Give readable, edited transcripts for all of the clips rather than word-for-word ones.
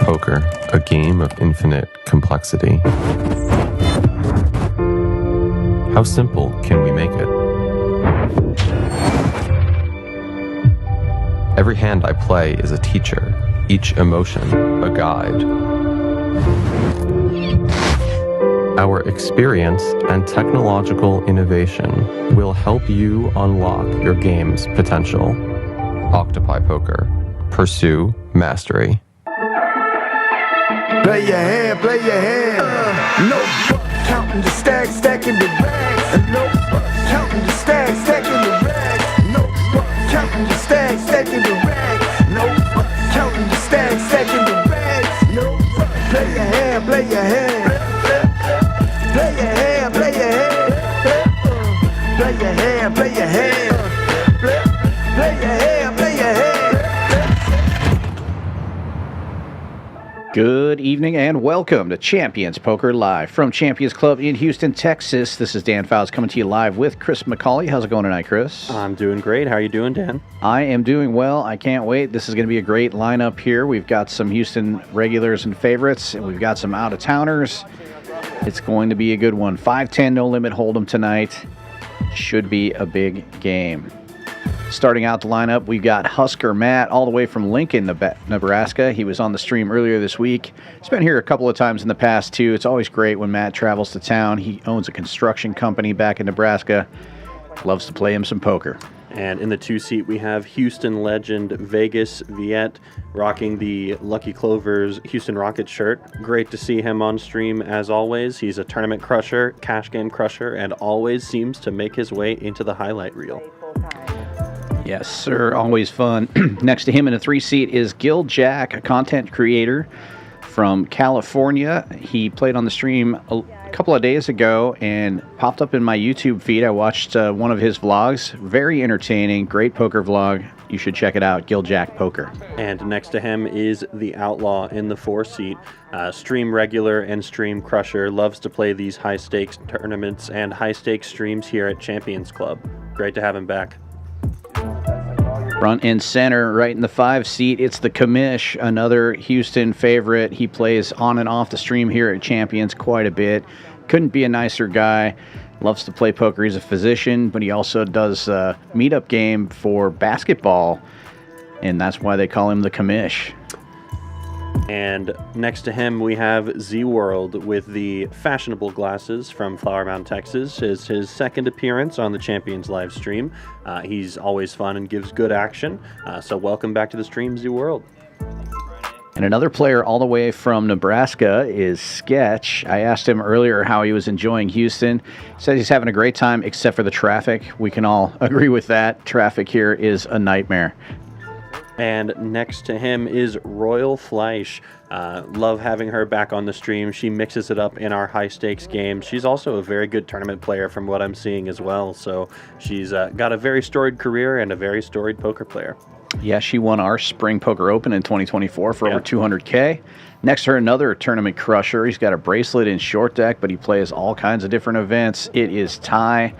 Poker, a game of infinite complexity. How simple can we make it? Every hand I play is a teacher, each emotion a guide. Our experience and technological innovation will help you unlock your game's potential. Octopi Poker. Pursue mastery. Play your hand, play your hand. No counting the stacks, stacking the rags. No counting the stacks, stacking the rags. No counting the stacks, stacking the rags. No counting the stacks, stacking the rags. No play your hand, play your hand. Play your hand, play your hand. Play your hand, play your hand. Play your hand, play your hand. Good evening and welcome to Champions Poker Live from Champions Club in Houston, Texas. This is Dan Fowles coming to you live with Chris McCauley. How's it going tonight, Chris? I'm doing great. How are you doing, Dan? I am doing well. I can't wait. This is going to be a great lineup here. We've got some Houston regulars and favorites, and we've got some out-of-towners. It's going to be a good one. 5-10 no limit hold'em tonight. Should be a big game. Starting out the lineup, we've got Husker Matt all the way from Lincoln, Nebraska. He was on the stream earlier this week. He's been here a couple of times in the past, too. It's always great when Matt travels to town. He owns a construction company back in Nebraska. Loves to play him some poker. And in the 2-seat, we have Houston legend Vegas Viet rocking the Lucky Clovers Houston Rockets shirt. Great to see him on stream as always. He's a tournament crusher, cash game crusher, and always seems to make his way into the highlight reel. Yes, sir. Always fun. Next to him in a 3-seat is Gil Jack, a content creator from California. He played on the stream a couple of days ago and popped up in my YouTube feed. I watched one of his vlogs. Very entertaining. Great poker vlog. You should check it out. Gil Jack Poker. And next to him is the Outlaw in the 4-seat. Stream regular and stream crusher. Loves to play these high-stakes tournaments and high-stakes streams here at Champions Club. Great to have him back. Front and center, right in the 5-seat, it's the Commish, another Houston favorite. He plays on and off the stream here at Champions quite a bit. Couldn't be a nicer guy. Loves to play poker. He's a physician, but he also does a meetup game for basketball, and that's why they call him the Commish. And next to him, we have ZWorld with the fashionable glasses from Flower Mound, Texas. It's his second appearance on the Champions live stream. He's always fun and gives good action. So welcome back to the stream, ZWorld. And another player all the way from Nebraska is Sketch. I asked him earlier how he was enjoying Houston. He says he's having a great time except for the traffic. We can all agree with that. Traffic here is a nightmare. And next to him is Royal Fleish. Love having her back on the stream. She mixes it up in our high-stakes games. She's also a very good tournament player from what I'm seeing as well. So she's got a very storied career and a very storied poker player. Yeah, she won our Spring Poker Open in 2024 for over $200K. Next to her, another tournament crusher. He's got a bracelet in short deck, but he plays all kinds of different events. It is Ty.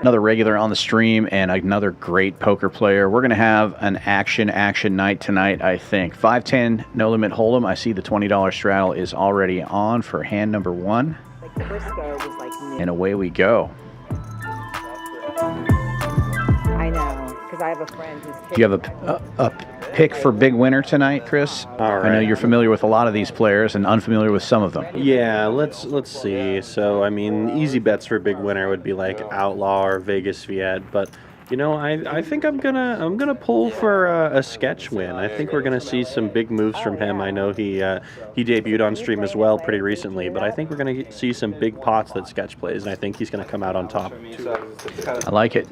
Another regular on the stream and another great poker player. We're going to have an action night tonight, I think. 5-10 no limit hold'em. I see the $20 straddle is already on for hand number 1. And away we go. I know, because I have a friend who's... Do you have a pick for big winner tonight, Chris? All right. I know you're familiar with a lot of these players and unfamiliar with some of them. Yeah, let's see. So, I mean, easy bets for big winner would be like Outlaw or Vegas Viet, but you know, I think I'm gonna pull for a Sketch win. I think we're gonna see some big moves from him. I know he debuted on stream as well pretty recently, but I think we're gonna see some big pots that Sketch plays, and I think he's gonna come out on top. I like it.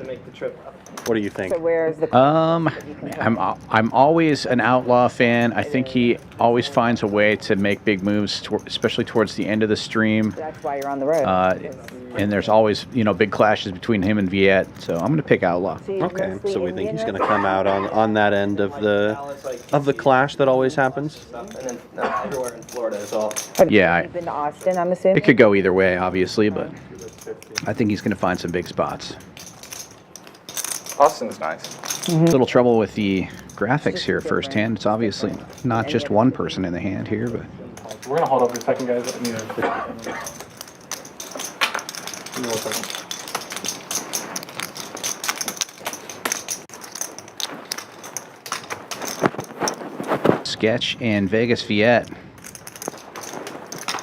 What do you think? So where's the... I'm always an Outlaw fan. I think he always finds a way to make big moves, especially towards the end of the stream. That's why you're on the road. And there's always, big clashes between him and Viet. So I'm going to pick Outlaw. Okay, so we think he's going to come out on that end of the clash that always happens. And then everywhere in Florida is all. Yeah, You've been to Austin, I'm assuming? it could go either way, obviously, but I think he's going to find some big spots. Austin's nice. A little trouble with the graphics here firsthand. It's obviously not just one person in the hand here, but We're going to hold up for a second, guys. I need a quick Give me 1 second. Sketch and Vegas Viet,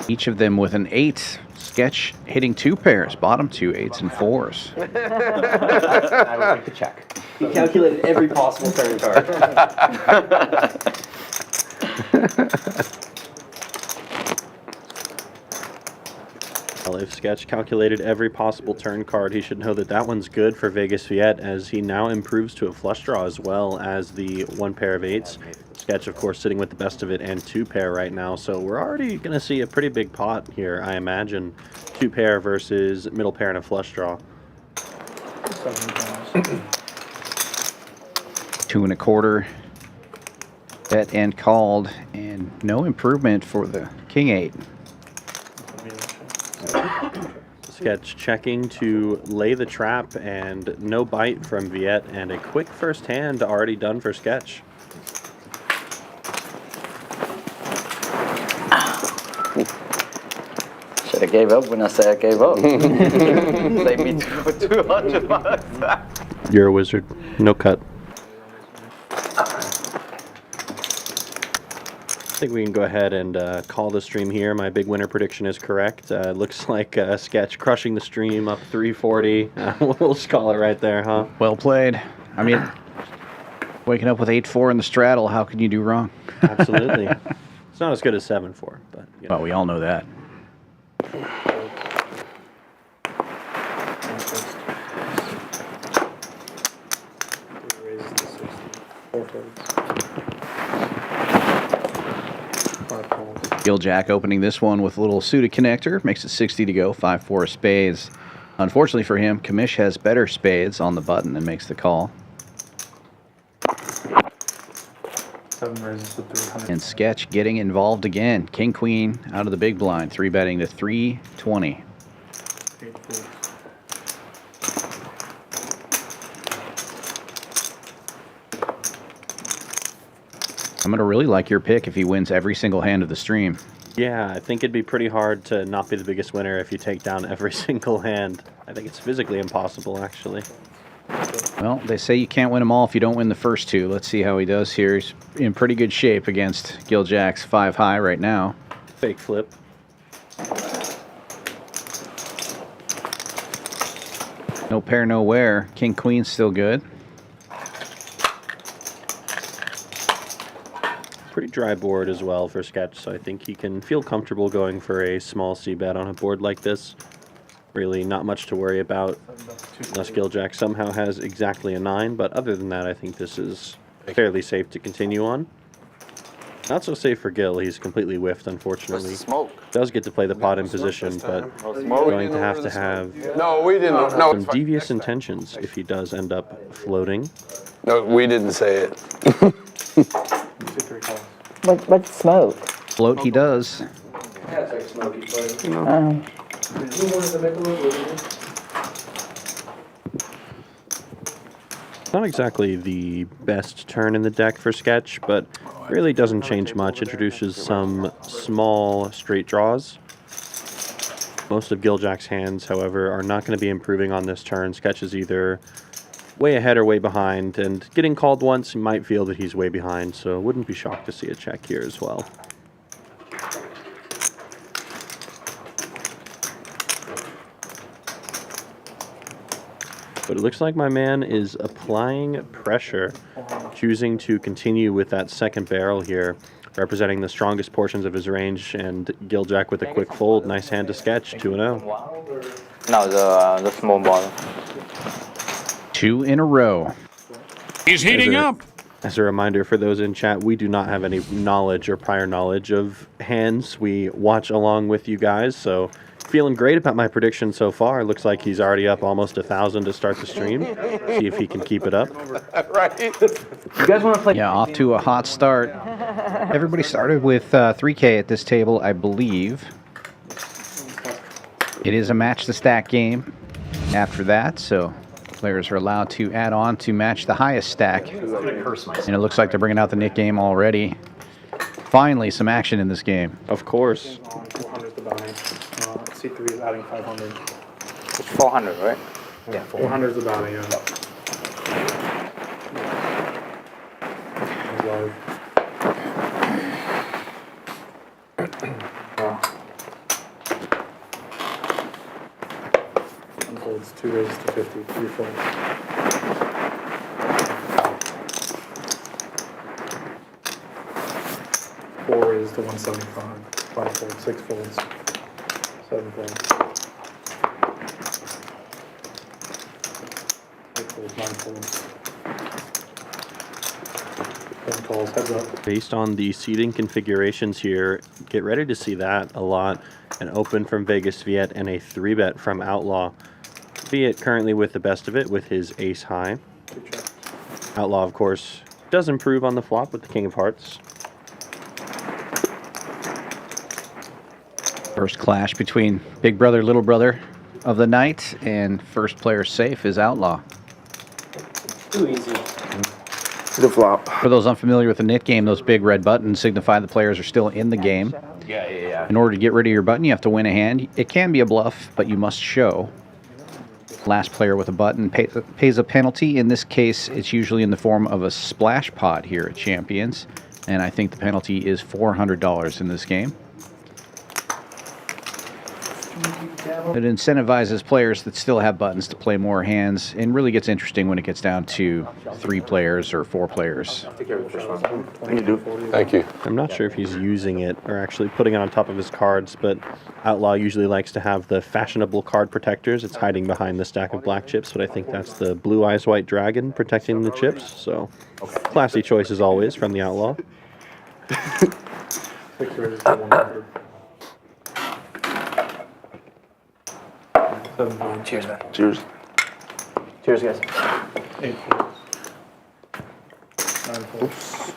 each of them with an 8. Sketch hitting 2 pairs, bottom 2 8s and 4s. I will take the check. He calculated every possible turn card. Well, if Sketch calculated every possible turn card, he should know that that one's good for Vegas Viet, as he now improves to a flush draw as well as the 1 pair of 8s. Sketch, of course, sitting with the best of it and 2 pair right now, so we're already going to see a pretty big pot here, I imagine. 2 pair versus middle pair and a flush draw. 2 1/4. Bet and called, and no improvement for the King 8. Sketch checking to lay the trap, and no bite from Viet, and a quick first hand already done for Sketch. Should have gave up when I said I gave up. Save me $200. You're a wizard. No cut. I think we can go ahead and call the stream here. My big winner prediction is correct. Looks like Sketch crushing the stream up 340. We'll just call it right there, huh? Well played. I mean, waking up with 8-4 in the straddle, how can you do wrong? Absolutely. It's not as good as 7-4, but you know. Well, we all know that. Gil Jack opening this one with a little suited connector. Makes it 60 to go, 5-4 of spades. Unfortunately for him, Commish has better spades on the button and makes the call. 7 raises to 300. And Sketch getting involved again. King Queen out of the big blind, 3-betting to 320. 8 folds. I'm going to really like your pick if he wins every single hand of the stream. Yeah, I think it'd be pretty hard to not be the biggest winner if you take down every single hand. I think it's physically impossible, actually. Well, they say you can't win them all if you don't win the first 2. Let's see how he does here. He's in pretty good shape against Gil Jack's 5 high right now. Fake flip. No pair, no wear. King Queen's still good. Pretty dry board as well for Sketch, so I think he can feel comfortable going for a small c-bet on a board like this. Really not much to worry about unless Gil Jack somehow has exactly a 9, but other than that, I think this is fairly safe to continue on. Not so safe for Gil. He's completely whiffed, unfortunately. Smoke. Does get to play the pot in position, but Smoke. going to have No, we didn't. No, some devious intentions if he does end up floating. no, we didn't say it. Victory calls. What's smoke? Float he does. Not exactly the best turn in the deck for Sketch, but really doesn't change much. Introduces some small straight draws. Most of Gil Jack's hands, however, are not going to be improving on this turn. Sketch is either way ahead or way behind, and getting called once, you might feel that he's way behind, so wouldn't be shocked to see a check here as well. But it looks like my man is applying pressure, choosing to continue with that second barrel here, representing the strongest portions of his range, and Gil Jack with a quick fold. Nice hand to Sketch, 2-0. No, the small ball. 2 in a row. He's heating up. As a reminder for those in chat, we do not have any knowledge or prior knowledge of hands. We watch along with you guys, so feeling great about my prediction so far. Looks like he's already up almost 1,000 to start the stream. See if he can keep it up. Right. You guys want to play? Yeah, off to a hot start. Everybody started with 3K at this table, I believe. It is a match the stack game after that, so Players are allowed to add on to match the highest stack. And it looks like they're bringing out the knit game already. Finally, some action in this game. Of course. 400 is the bounty. C3 is adding 500. It's 400, right? Yeah, 400 is the bounty, yeah. Live. Unfolds 2 raises to 50, 3 folds. 4 raises to 175, 5 folds, 6 folds, 7 folds. 8 folds, 9 folds. 1 calls, heads up. Based on the seating configurations here, get ready to see that a lot. An open from Vegas Viet and a 3-bet from Outlaw. Viet currently with the best of it with his ace high. Outlaw, of course, does improve on the flop with the king of hearts. First clash between big brother, little brother of the night, and first player safe is Outlaw. Too easy. The flop. For those unfamiliar with the knit game, those big red buttons signify the players are still in the game. Yeah. In order to get rid of your button, you have to win a hand. It can be a bluff, but you must show. Last player with a button pays a penalty. In this case, it's usually in the form of a splash pot here at Champions, and I think the penalty is $400 in this game. It incentivizes players that still have buttons to play more hands, and really gets interesting when it gets down to 3 players or 4 players. Thank you. I'm not sure if he's using it or actually putting it on top of his cards, but Outlaw usually likes to have the fashionable card protectors. It's hiding behind the stack of black chips, but I think that's the Blue Eyes White Dragon protecting the chips. So, classy choice as always from the Outlaw. 6 raises to 100. 7 folds. Cheers, man. Cheers. Cheers, guys. 8 folds. 9 folds.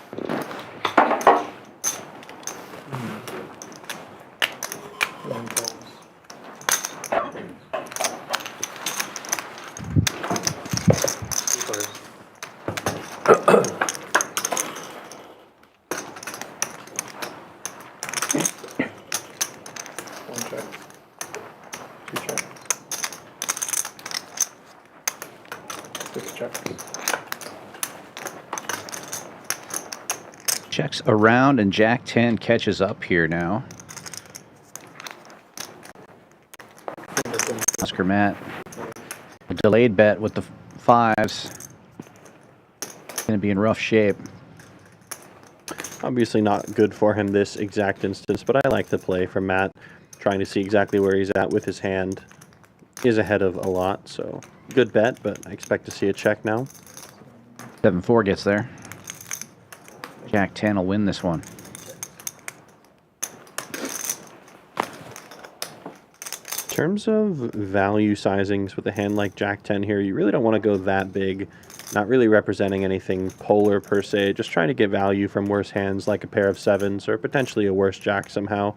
One folds. One check. 2 checks. 6 checks. Checks around, and Jack 10 catches up here now. Husker Matt, a delayed bet with the 5s. Going to be in rough shape. Obviously not good for him this exact instance, but I like the play from Matt. Trying to see exactly where he's at with his hand. Is ahead of a lot, so good bet, but I expect to see a check now. 7-4 gets there. Jack 10 will win this one. In terms of value sizings with a hand like Jack 10 here, you really don't want to go that big. Not really representing anything polar per se, just trying to get value from worse hands like a pair of 7s or potentially a worse jack somehow,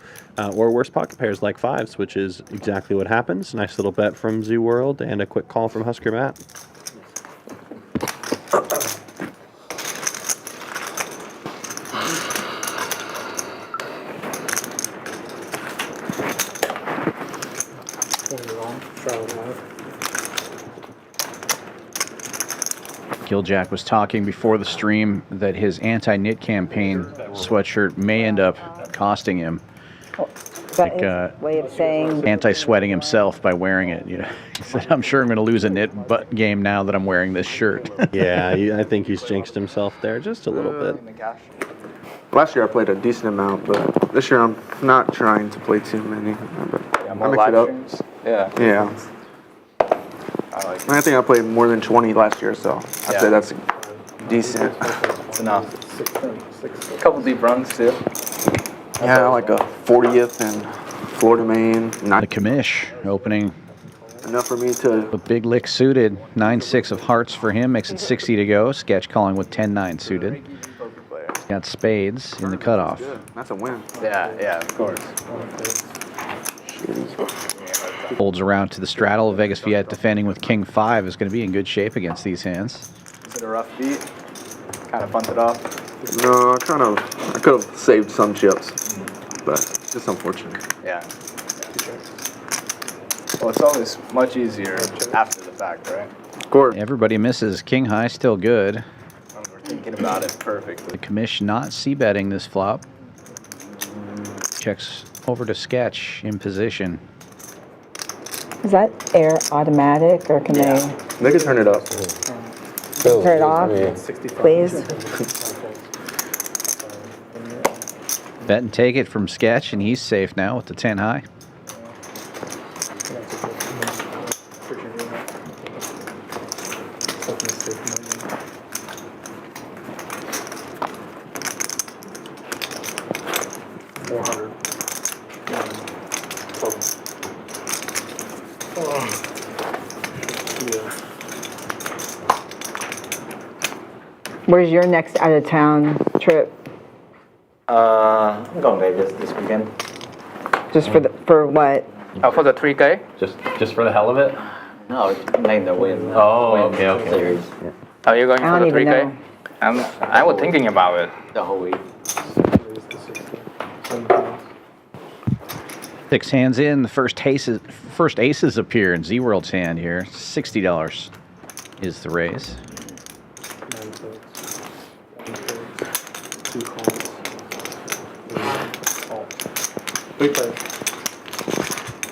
or worse pocket pairs like 5s, which is exactly what happens. Nice little bet from ZWorld and a quick call from Husker Matt. Gil Jack was talking before the stream that his anti-knit campaign sweatshirt may end up costing him. Is that his way of saying Anti-sweating himself by wearing it. You know, he said, "I'm sure I'm going to lose a knit butt game now that I'm wearing this shirt." Yeah, I think he's jinxed himself there just a little bit. Last year I played a decent amount, but this year I'm not trying to play too many. But Yeah, I more mix live it up. streams. Yeah. Yeah. I think I played more than 20 last year, so I'd say that's decent. It's enough. A couple deep runs, too. Yeah, like a 40th in Florida, Maine. The Commish opening Enough for me to... with big lick suited. 9-6 of hearts for him, makes it 60 to go. Sketch calling with 10-9 suited. Got spades in the cutoff. That's a win. Yeah, of course. Folds around to the straddle. Vegas Viet defending with King 5 is going to be in good shape against these hands. Is it a rough beat? Kind of bunted off? No, I could have saved some chips, but just unfortunate. Yeah. Well, it's always much easier after the fact, right? Of course. Everybody misses. King High still good. When we're thinking about it perfectly. The commish not c-betting this flop. Checks over to sketch in position. Is that air automatic or can They could turn it up. turn it off, please? Bet and take it from sketch, and he's safe now with the 10 high. Where's your next out-of-town trip? I'm going to Vegas this weekend. Just for what? Oh, for the 3K? Just for the hell of it? No, it's made the win. Okay. Series. Yeah. Are you going I for don't the even 3K? know. I was thinking about it. The whole week. 6 hands in. The first aces appear in ZWorld's hand here. $60 is the raise.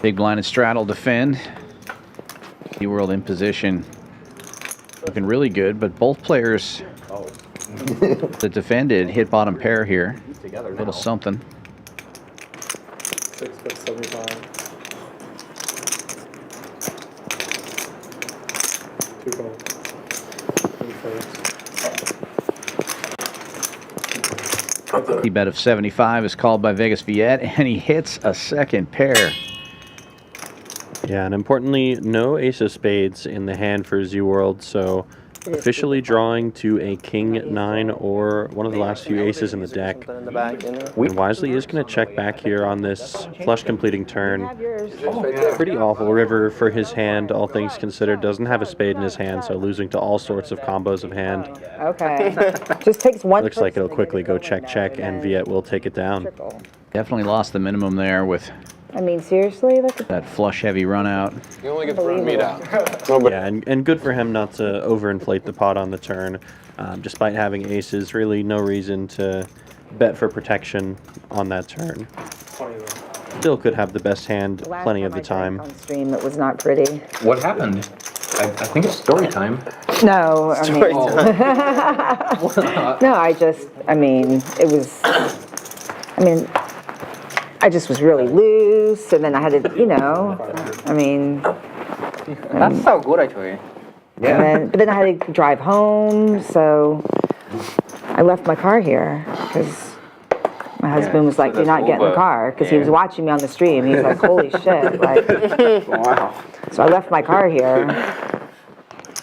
Big blind and straddle defend. ZWorld in position. Looking really good, but both players that defended hit bottom pair here. A little something. 6 foot 75. 2 calls. 3 He bet of 75 is called by Vegas Viet, and he hits a second pair. Yeah, and importantly, no ace of spades in the hand for ZWorld, so officially drawing to a king 9 or one of the last few aces in the deck. And Wisely is going to check back here on this flush completing turn. Pretty awful river for his hand, all things considered. Doesn't have a spade in his hand, so losing to all sorts of combos of hand. Okay. Just takes one. Looks like it'll quickly go check, and Viet will take it down. Definitely lost the minimum there with I mean, seriously, look at that flush heavy run out. You only get to run meat out. Yeah, and good for him not to overinflate the pot on the turn. Despite having aces, really no reason to bet for protection on that turn. Still could have the best hand plenty of the time. on stream. It was not pretty. What happened? I think it's story time. No, I mean, no, I mean, it was, I just was really loose, and then I had to, I mean. That's so good, actually. Yeah. But then I had to drive home, so I left my car here, because my husband was like, "Do not get in the car," because he was watching me on the stream. He was like, "Holy shit!" Like, wow. So I left my car here.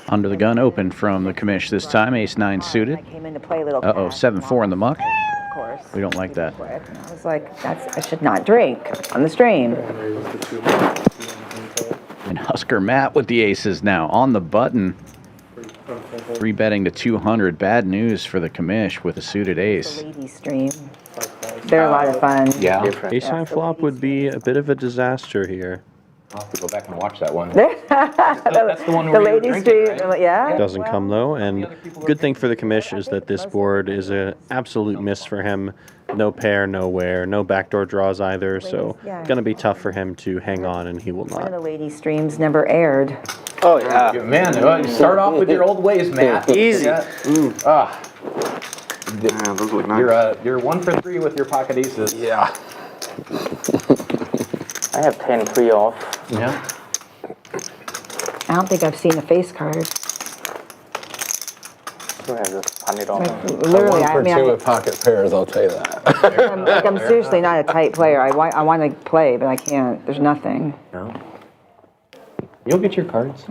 Under the gun open from the commish this time. Ace-9 suited. I came in to play a little. Uh-oh, 7-4 in the muck. Of course. We don't like that. And I was like, I should not drink on the stream. And Husker Matt with the aces now on the button. 3-betting to 200. Bad news for the commish with a suited ace. The ladies stream. They're a lot of fun. Yeah. Ace-high flop would be a bit of a disaster here. I'll have to go back and watch that one. That's the one the where you were ladies drinking, stream, right? yeah. Doesn't come though, and good thing for the commish is that this board is an absolute miss for him. No pair, no wear, no backdoor draws either, so Yeah. gonna be tough for him to hang on, and he will One of not. the ladies streams never aired. Oh, yeah. Man, start off with your old ways, Matt. Easy. Yeah. Yeah, those look nice. You're 1 for 3 with your pocket aces. Yeah. I have 10-3 off. Yeah. I don't think I've seen a face card. I have just hand it off. Like, literally, I mean, with pocket pairs, I'll tell you that. I'm seriously not a tight player. I want to play, but I can't. There's nothing. No. You'll get your cards.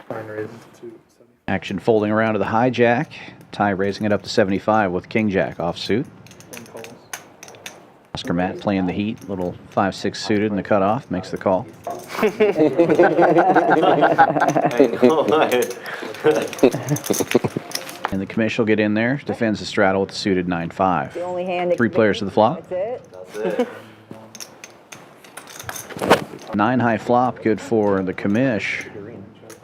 Fine raises to 70. Action folding around to the hijack. Ty raising it up to 75 with King Jack offsuit. Husker Matt playing the heat. Little 5-6 suited in the cutoff. Makes the call. And the commish will get in there. Defends the straddle with the suited 9-5. The only hand. 3 players to the flop. That's it. 9 high flop. Good for the commish.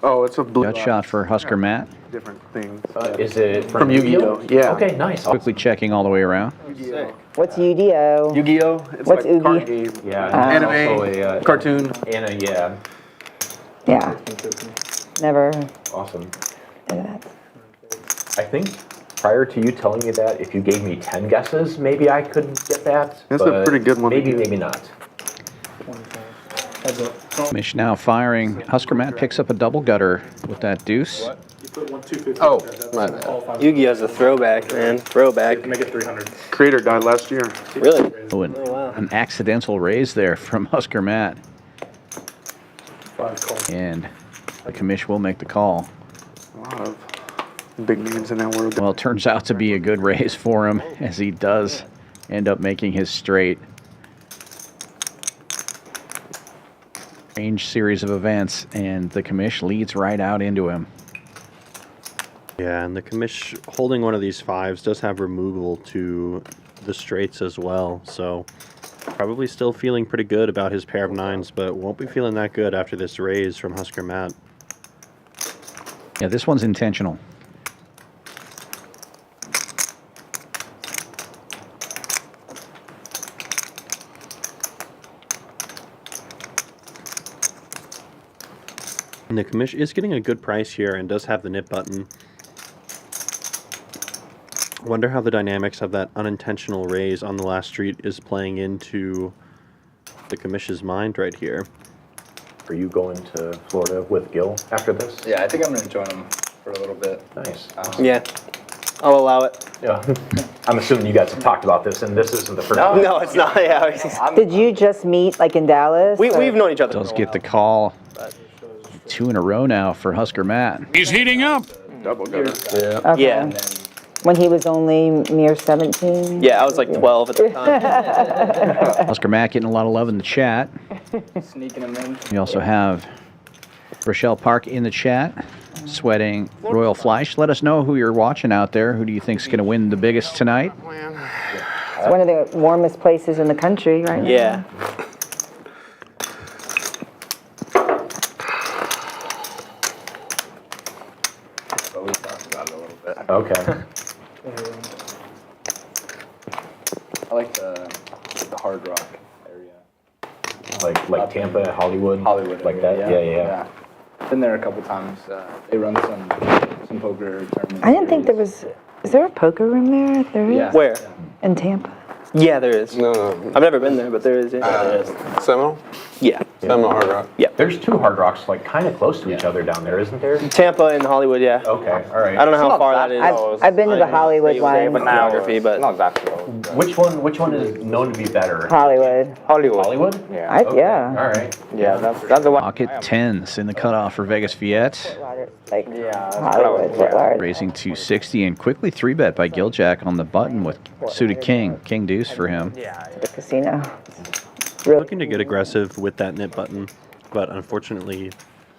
Oh, it's a blue. Gut shot for Husker Matt. Different things. Is it From Yu-Gi-Oh? Yeah. Okay, nice. Quickly checking all the way around. What's Yu-Gi-Oh? Yu-Gi-Oh? It's What's like a card Yu-Gi? game. Yeah. Anime, cartoon. Yeah. Yeah. Never. Awesome. Did that. I think prior to you telling me that, if you gave me 10 guesses, maybe I could get that. That's a pretty good one. Maybe, maybe not. Commish now firing. Husker Matt picks up a double gutter with that deuce. Oh, my bad. Yu-Gi-Oh's a throwback, man. Throwback. Make it 300. Creator died last year. Really? Oh, an accidental raise there from Husker Matt. 5 calls. And the commish will make the call. A lot of big names in that world. Well, it turns out to be a good raise for him as he does end up making his straight. Strange series of events, and the commish leads right out into him. Yeah, and the commish holding one of these 5s does have removal to the straights as well, so probably still feeling pretty good about his pair of 9s, but won't be feeling that good after this raise from Husker Matt. Yeah, this one's intentional. And the commish is getting a good price here and does have the nip button. Wonder how the dynamics of that unintentional raise on the last street is playing into the commish's mind right here. Are you going to Florida with Gil after this? Yeah, I think I'm going to join him for a little bit. Nice. Yeah. I'll allow it. Yeah. I'm assuming you guys have talked about this, and this isn't the first No, no, it's not. Yeah. Did you just meet like in Dallas? We've known each other. Does get the call. 2 in a row now for Husker Matt. He's heating up. Double gutter. Yeah. Okay. Yeah. When he was only mere 17? Yeah, I was like 12 at the time. Husker Matt getting a lot of love in the chat. Sneaking him in. We also have Rochelle Park in the chat, sweating Royal Fleish. Let us know who you're watching out there. Who do you think's going to win the biggest tonight? It's one of the warmest places in the country right now. Yeah. We talked about it a little bit. Okay. I like the Hard Rock area. Like Tampa, Hollywood? Hollywood. Like that? Yeah. Been there a couple times. They run some poker tournaments. I didn't think there was. Is there a poker room there? There is? Yeah. Where? In Tampa. Yeah, there is. No. I've never been there, but there is. Yeah. There is. Seminole? Yeah. Seminole Hard Rock. Yeah. There's 2 Hard Rocks, like, kind of close to each other down there, isn't there? Tampa and Hollywood, yeah. Okay, all right. I don't know how far that is. I've been to the Hollywood one. But geography, but Not that close. Which one is known to be better? Hollywood. Hollywood? Yeah. Yeah. All right. Yeah, that's the one. Pocket 10s in the cutoff for Vegas Viet. Like Yeah. Hollywood, Fort Lauderdale. Raising 260 and quickly 3-bet by Gil Jack on the button with suited king. King deuce for him. The casino. Looking to get aggressive with that nip button, but unfortunately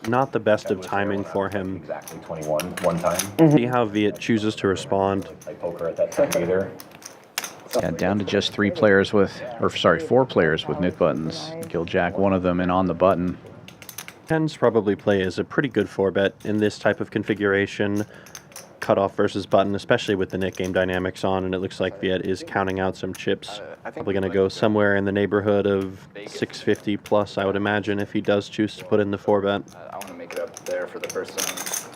not the best of timing for him. Exactly 21 one time. See how Viet chooses to respond. I poker at that time either. Yeah, down to just 4 players with nip buttons. Gil Jack, one of them, and on the button. Tens probably play as a pretty good 4-bet in this type of configuration. Cutoff versus button, especially with the net game dynamics on, and it looks like Viet is counting out some chips. Probably going to go somewhere in the neighborhood of 650 plus, I would imagine, if he does choose to put in the 4-bet. I want to make it up there for the first time.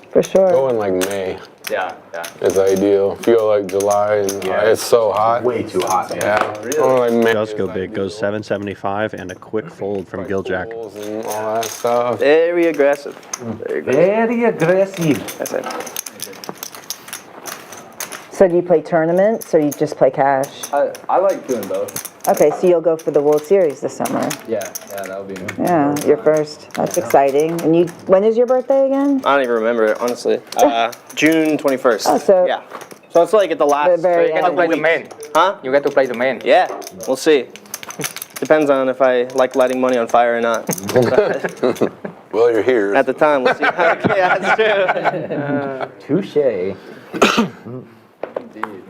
For sure. Go in like May. Yeah. It's ideal. Feel like July and it's so hot. Way too hot, man. Yeah. Really? Go in like May. Does go big, goes 775 and a quick fold from Gil Jack. And all that stuff. very aggressive. Very aggressive. That's it. So do you play tournaments or you just play cash? I like doing both. Okay, so you'll go for the World Series this summer. Yeah, that'll be me. Yeah, your first. That's exciting. And you, when is your birthday again? I don't even remember it, honestly. June 21st. Oh, so yeah. So it's like at the last. very you get to end. play the main. Huh? You get to play the main. Yeah, we'll see. Depends on if I like lighting money on fire or not. Well, you're here. At the time, we'll see. Yeah, that's true. Touche. Indeed.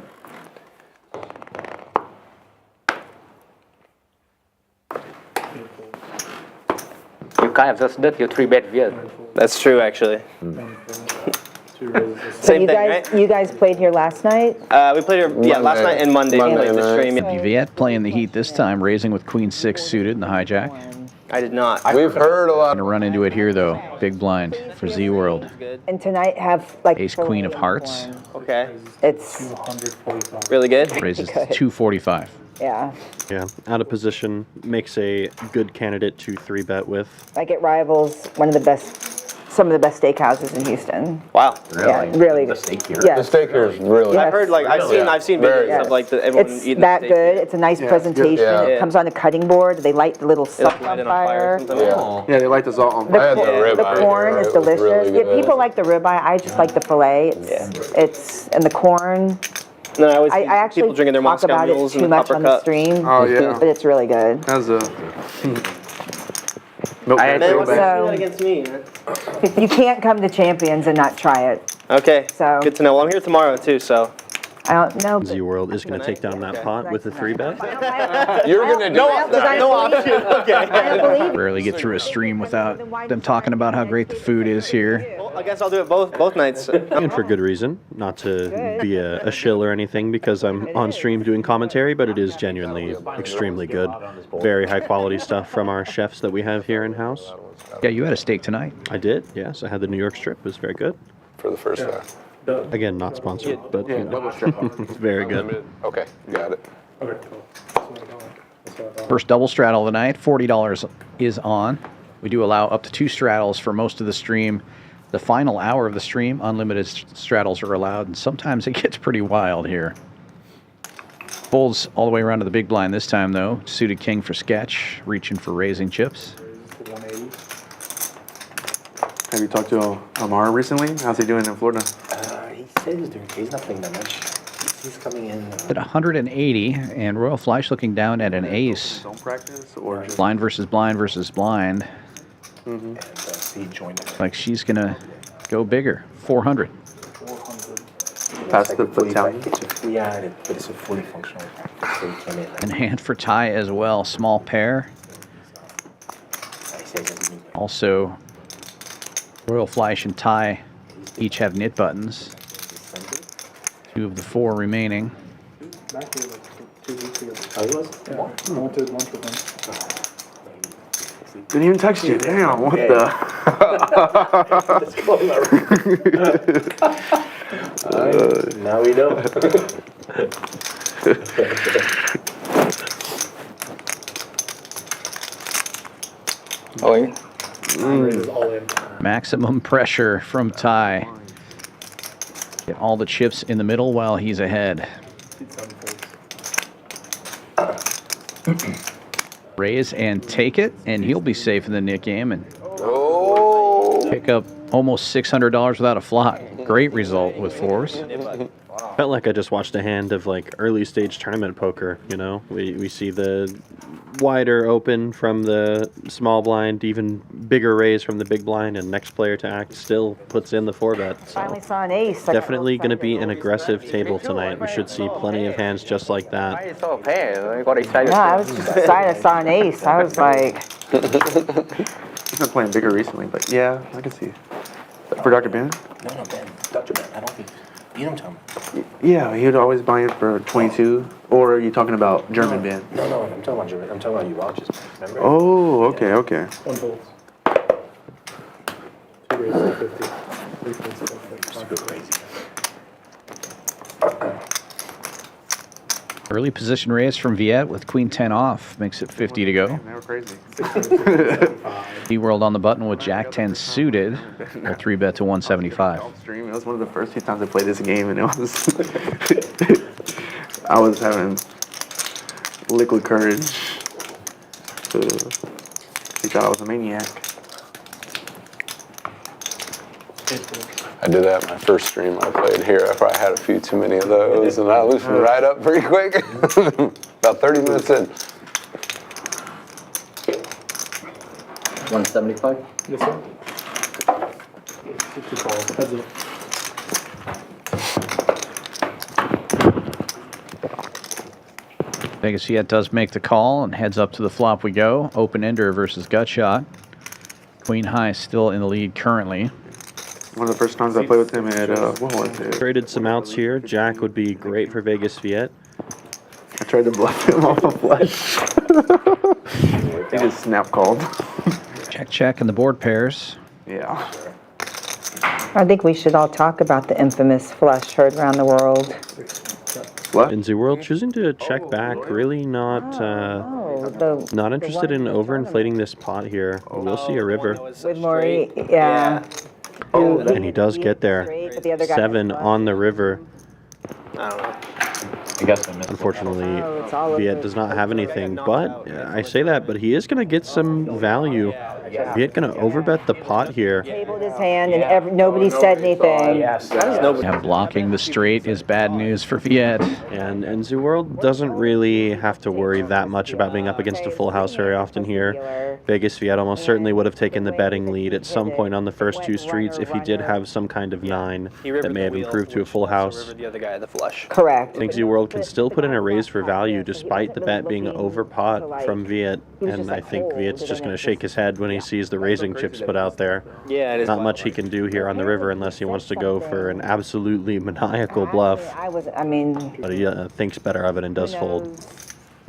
You kind of just did your 3-bet Viet. That's true, actually. So Same you thing, guys, right? you guys played here last night? We played here, last night and Monday. We played the stream. Viet playing the heat this time, raising with Queen 6 suited in the hijack. I did not. We've heard a lot. Gonna run into it here though. Big blind for ZWorld. And tonight have like Ace Queen of Hearts. Okay. It's really good. Raises to 245. Yeah. Yeah, out of position makes a good candidate to 3-bet with. Like it rivals one of the best, some of the best steakhouses in Houston. Wow. Yeah, really good. The steak here is really. Yes. I've heard like I've seen videos Yes. of like everyone It's eating that the steak. good. It's a nice presentation. Yeah. It comes on a cutting board. They light the little They like stuff light on it on fire or fire. something. Yeah, they light the salt on The, I had the cor- ribeye the corn here. is It was delicious. really Yeah, good. people like the ribeye. I just like the fillet. It's and the corn. No, I always I see actually people drinking their talk Moscow about it mules too in the much on the uppercut. stream. Oh, yeah. But it's really good. That's a. Man, what's So- that against me? You can't come to Champions and not try it. Okay. So- Good to know. Well, I'm here tomorrow too, so. I don't know. ZWorld is going to take down that pot with a 3-bet. You're gonna do No it. option. Okay. Rarely get through a stream without them talking about how great the food is here. Well, I guess I'll do it both nights. And for good reason, not to be a shill or anything because I'm on stream doing commentary, but it is genuinely extremely good. Very high quality stuff from our chefs that we have here in-house. Yeah, you had a steak tonight. I did, yes. I had the New York strip. It was very good. For the first time. Again, not sponsored, but you know, it's very good. Okay, got it. First double straddle of the night, $40 is on. We do allow up to 2 straddles for most of the stream. The final hour of the stream, unlimited straddles are allowed, and sometimes it gets pretty wild here. Folds all the way around to the big blind this time, though. Suited king for sketch, reaching for raising chips. Have you talked to Amar recently? How's he doing in Florida? He said he's doing. He's not playing that much. He's coming in. At 180, and Royal Fleish looking down at an ace. Don't practice or just. Blind versus blind versus blind. And he joined. Like she's gonna go bigger. 400. Past the battalion. Yeah, but it's a fully functional. So he came in. And hand for tie as well. Small pair. Also, Royal Fleish and tie each have knit buttons. 2 of the 4 remaining. Back here like 2 weeks ago. Oh, he was? Yeah. I went to lunch with him. Didn't even text you. Damn, what the? Now we know. Oh, yeah. Maximum pressure from Ty. Get all the chips in the middle while he's ahead. Raise and take it, and he'll be safe in the knit game and pick up almost $600 without a flop. Great result with 4s. Felt like I just watched a hand of like early stage tournament poker, you know? We see the wider open from the small blind, even bigger raise from the big blind, and next player to act still puts in the 4-bet. Finally saw an ace. Definitely going to be an aggressive table tonight. We should see plenty of hands just like that. I saw a pair. I got excited. Yeah, I was just excited. I saw an ace. I was like, He's been playing bigger recently, but yeah, I can see. For Dr. Ben? No, Ben. Dr. Ben. I don't think. You don't tell me. Yeah, he would always buy it for 22. Or are you talking about German Ben? No, I'm talking about German. I'm talking about you watches. Remember? Oh, okay. 1 volt. 2 raises 50. 3 points. Super crazy. Early position raise from Viet with queen 10 off. Makes it 50 to go. They were crazy. ZWorld on the button with jack 10 suited. A 3-bet to 175. Stream. It was one of the first few times I played this game, and it was I was having liquid courage. He thought I was a maniac. I did that my first stream I played here. I probably had a few too many of those, and I loosened right up pretty quick. About 30 minutes in. 175? Yes, sir. 50 balls. Heads up. Vegas Viet does make the call and heads up to the flop we go. Open ender versus gut shot. Queen high still in the lead currently. One of the first times I played with him at, what was it? Traded some outs here. Jack would be great for Vegas Viet. I tried to bluff him off of Fleish. He just snap called. Check in the board pairs. Yeah. I think we should all talk about the infamous flush heard around the world. What? In ZWorld, choosing to check back, really not not interested in overinflating this pot here. We'll see a river. With Maury, yeah. And he does get there. 7 on the river. I don't know. I guess I missed. Unfortunately, Viet does not have anything, but I say that, but he is going to get some value. Viet going to overbet the pot here. Tabled his hand and nobody said anything. Yeah, blocking the straight is bad news for Viet. And ZWorld doesn't really have to worry that much about being up against a full house very often here. Vegas Viet almost certainly would have taken the betting lead at some point on the first 2 streets if he did have some kind of 9 that may have improved to a full house. The other guy, the flush. Correct. I think ZWorld can still put in a raise for value despite the bet being over pot from Viet, and I think Viet's just going to shake his head when he sees the raising chips put out there. Yeah, it is. Not much he can do here on the river unless he wants to go for an absolutely maniacal bluff. But he thinks better of it and does fold.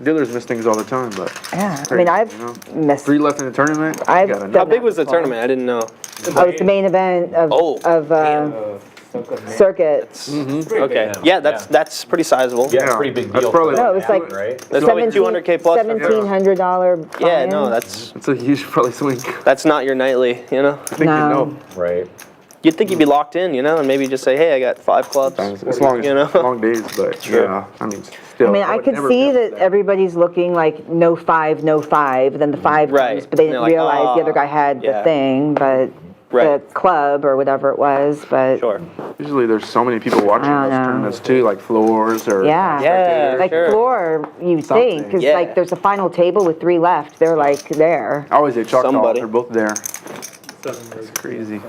Dealers miss things all the time, but yeah, I mean, I've missed 3 left in the tournament. How big was the tournament? I didn't know. Oh, it's the main event of circuits. Okay. Yeah, that's pretty sizable. Yeah, pretty big deal. No, it was like That's probably $200K plus. $1,700. Yeah, no, that's a huge probably swing. That's not your nightly, you know. I think you know. Right. You'd think you'd be locked in, you know, and maybe just say, hey, I got 5 clubs. It's long, you know, long days, but yeah, I mean, still. I mean, I could see that everybody's looking like no 5, no 5. Then the 5 comes, but they didn't realize the other guy had the thing, but the club or whatever it was. But usually there's so many people watching those tournaments too, like floors or like floor. You think because like there's a final table with 3 left. They're like there. I always say chalk call. They're both there. That's crazy.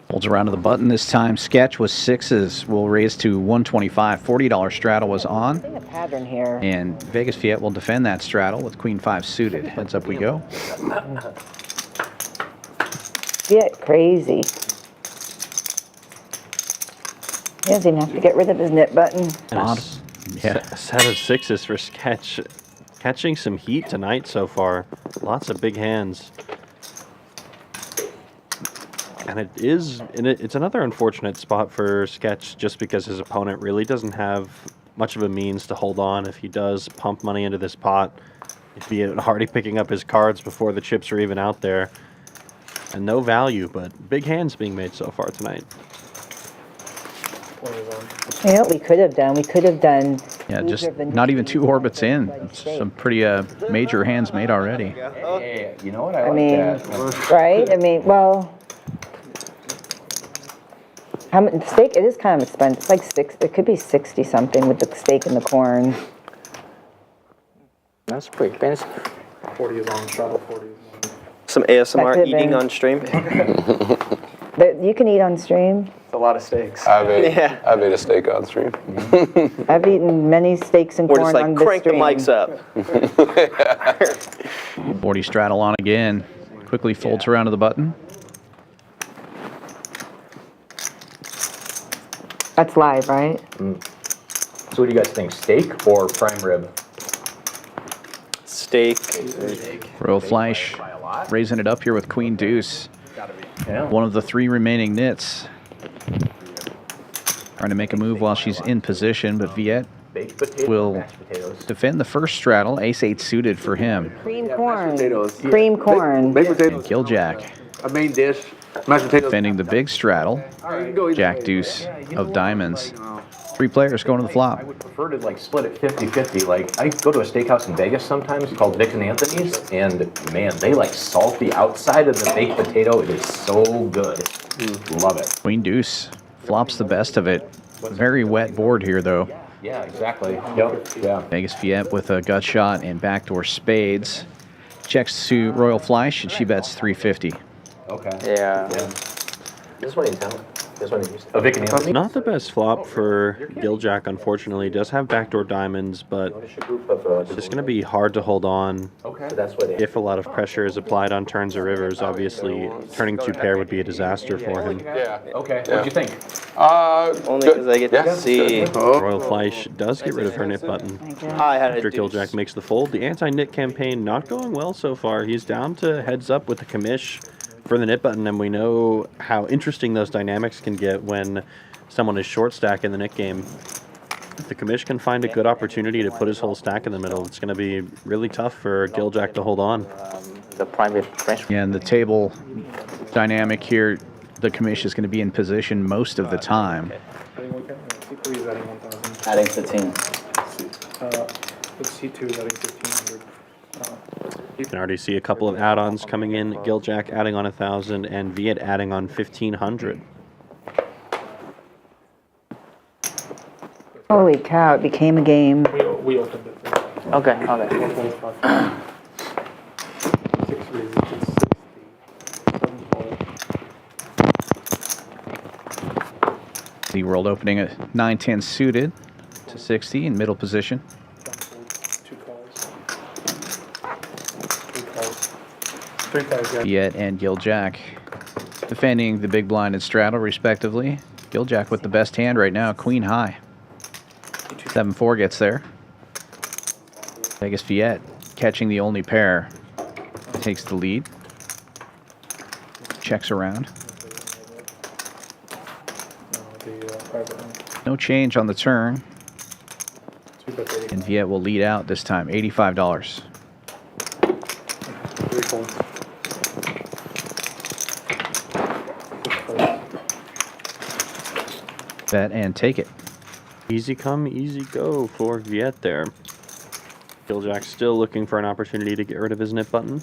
Holds around to the button this time. Sketch was 6s. Will raise to 125. $40 straddle was on. A pattern here. And Vegas Viet will defend that straddle with Queen 5 suited. Heads up we go. Get crazy. He doesn't even have to get rid of his knit button. A set of 6s for Sketch. Catching some heat tonight so far. Lots of big hands. And it's another unfortunate spot for Sketch just because his opponent really doesn't have much of a means to hold on if he does pump money into this pot. He'd be already picking up his cards before the chips are even out there. And no value, but big hands being made so far tonight. You know what we could have done? We could have done... Yeah, just not even 2 orbits in. Some pretty major hands made already. Hey, you know what? I mean, like that. Right? I mean, well... How much steak? It is kind of expensive. It's like 6. It could be 60 something with the steak and the corn. That's pretty expensive. 40 is on straddle. 40 is on. Some ASMR eating on stream. You can eat on stream. It's a lot of steaks. I've ate a steak on stream. I've eaten many steaks and corn Or just on like this crank the stream. mics up. 40 straddle on again. Quickly folds around to the button. That's live, right? So what do you guys think, steak or prime rib? Steak. Royal Fleish raising it up here with Queen Deuce. One of the 3 remaining nits. Trying to make a move while she's in position, but Viet will defend the first straddle. Ace-8 suited for him. Cream corn. Cream corn. Baked potato. And Gil Jack. a main dish. Mashed potatoes. Defending the big straddle. Jack deuce of diamonds. 3 players going to the flop. I would prefer to like split it 50-50. Like I go to a steakhouse in Vegas sometimes called Vic and Anthony's, and man, they like salt the outside of the baked potato. It is so good. Love it. Queen deuce flops the best of it. Very wet board here though. Yeah, exactly. Yep. Yeah. Vegas Viet with a gut shot and backdoor spades. Checks to Royal Fleish and she bets 350. Okay. Yeah. This one in town. This one in Houston. Oh, Vic and Anthony. Not the best flop for Gil Jack, unfortunately. Does have backdoor diamonds, but it's just going to be hard to hold on. Okay. That's what If a lot of pressure is applied on turns or rivers, obviously turning 2 pair would be a disaster for him. Yeah. Okay. What'd you think? Only because I get to see. Royal Fleish does get rid of her nip button. After Gil Jack makes the fold. The anti-nit campaign not going well so far. He's down to heads up with the commish for the nip button, and we know how interesting those dynamics can get when someone is short stack in the nit game. If the commish can find a good opportunity to put his whole stack in the middle, it's going to be really tough for Gil Jack to hold on. The private French. Yeah, and the table dynamic here, the commish is going to be in position most of the time. Adding 15. C2 is adding 1500. You can already see a couple of add-ons coming in. Gil Jack adding on 1,000 and Viet adding on 1,500. Holy cow, it became a game. We opened it. Okay. ZWorld opening at 9-10 suited to 60 in middle position. Viet and Gil Jack defending the big blind and straddle respectively. Gil Jack with the best hand right now, queen high. 7-4 gets there. Vegas Viet catching the only pair. Takes the lead. Checks around. No change on the turn. And Viet will lead out this time, $85. Bet and take it. Easy come, easy go for Viet there. Gil Jack still looking for an opportunity to get rid of his nip button.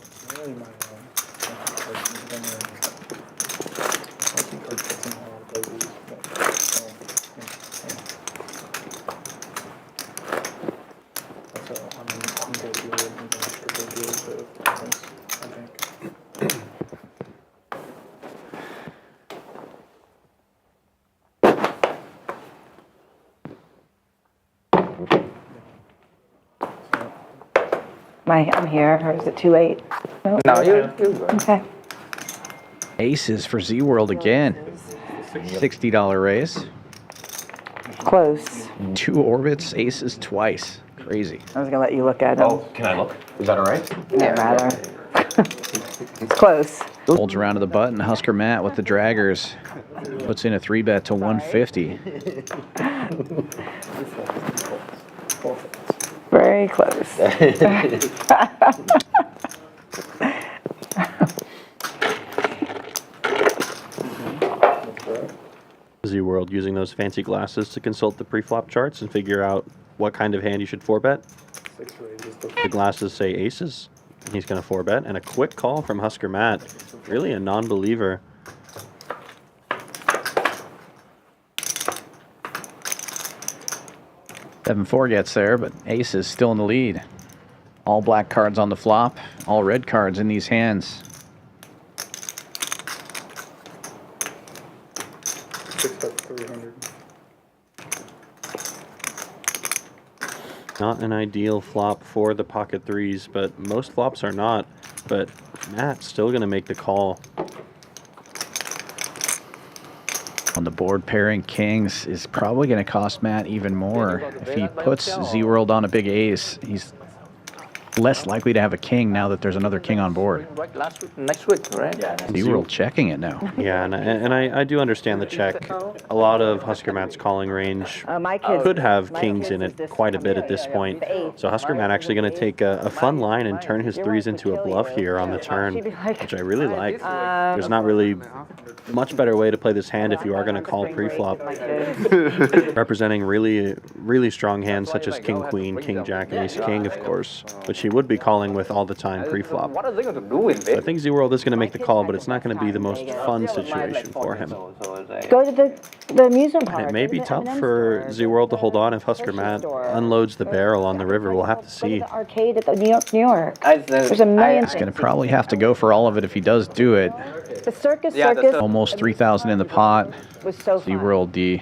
I'm here, or is it too late? No, you're good. Okay. Aces for ZWorld again. $60 raise. Close. 2 orbits, aces twice. Crazy. I was gonna let you look at them. Oh, can I look? Is that all right? Doesn't matter. It's close. Holds around to the button. Husker Matt with the draggers. Puts in a 3-bet to 150. Very close. ZWorld using those fancy glasses to consult the pre-flop charts and figure out what kind of hand you should 4-bet. The glasses say aces. He's going to 4-bet, and a quick call from Husker Matt. Really a non-believer. $7-4 gets there, but ace is still in the lead. All black cards on the flop, all red cards in these hands. Not an ideal flop for the pocket threes, but most flops are not. But Matt's still going to make the call. On the board, pairing kings is probably going to cost Matt even more. If he puts ZWorld on a big ace, he's less likely to have a king now that there's another king on board. Next week, right? Yeah. ZWorld checking it now. Yeah, and I do understand the check. A lot of Husker Matt's calling range My kids could have kings in it quite a bit at this point. So Husker Matt actually going to take a fun line and turn his threes into a bluff here on the turn, which I really like. There's not really much better way to play this hand if you are going to call pre-flop. Representing really strong hands such as king, queen, king, jack, and ace, king, of course, which he would be calling with all the time pre-flop. What are they going to do with So I it? think ZWorld is going to make the call, but it's not going to be the most fun situation for him. Go to the amusement park. It may be tough for ZWorld to hold on if Husker Matt unloads the barrel on the river. We'll have to see. The arcade at the New York. There's a million He's going to probably have to go for all of it if he does do it. The circus Almost 3,000 in the pot. was so fun. ZWorld the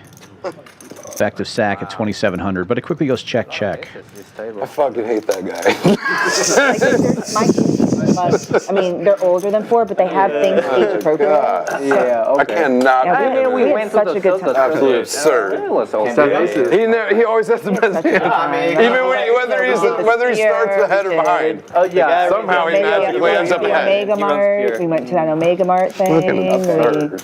effective sack at 2,700, but it quickly goes check, check. I fucking hate that guy. I mean, they're older than 4, but they have things age appropriate. Yeah, okay. I cannot. Yeah, we had such a good time. Absolutely absurd. He always has the best hand. Even whether he starts ahead or behind. Oh yeah. Somehow he magically ends up ahead. Omega Mart. We went to that Omega Mart thing.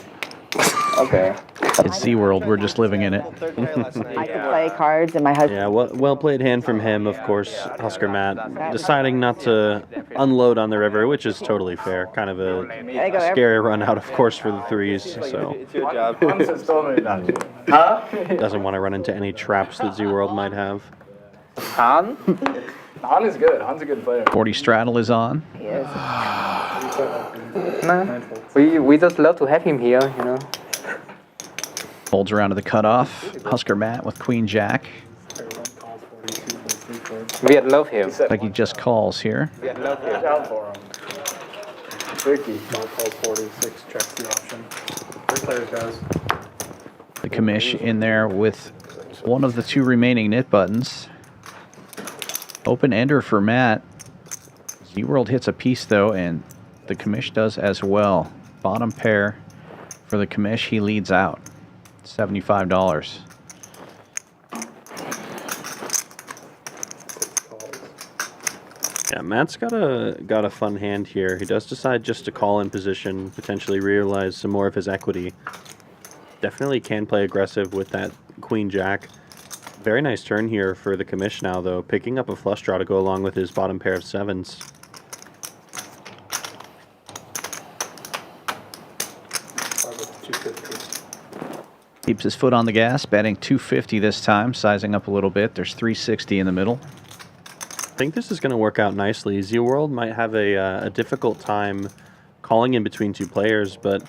Okay. It's ZWorld, we're just living in it. I could play cards, and my husband. Yeah, well played hand from him, of course. Husker Matt deciding not to unload on the river, which is totally fair. Kind of a scary run out, of course, for the threes. So It's your job. Huh? doesn't want to run into any traps that ZWorld might have. Han? Han is good. Han's a good player. 40 straddle is on. Yes. No, we just love to have him here, you know. Folds around to the cutoff. Husker Matt with queen jack. We love him. Like he just calls here. Watch out for him. Tricky. Call 46, checks the option. Great players, guys. The commish in there with one of the 2 remaining knit buttons. Open ender for Matt. ZWorld hits a piece though, and the commish does as well. Bottom pair for the commish. He leads out. $75. Yeah, Matt's got a fun hand here. He does decide just to call in position, potentially realize some more of his equity. Definitely can play aggressive with that queen jack. Very nice turn here for the commish now, though, picking up a flush draw to go along with his bottom pair of 7s. Keeps his foot on the gas, betting 250 this time, sizing up a little bit. There's 360 in the middle. I think this is going to work out nicely. ZWorld might have a difficult time calling in between 2 players, but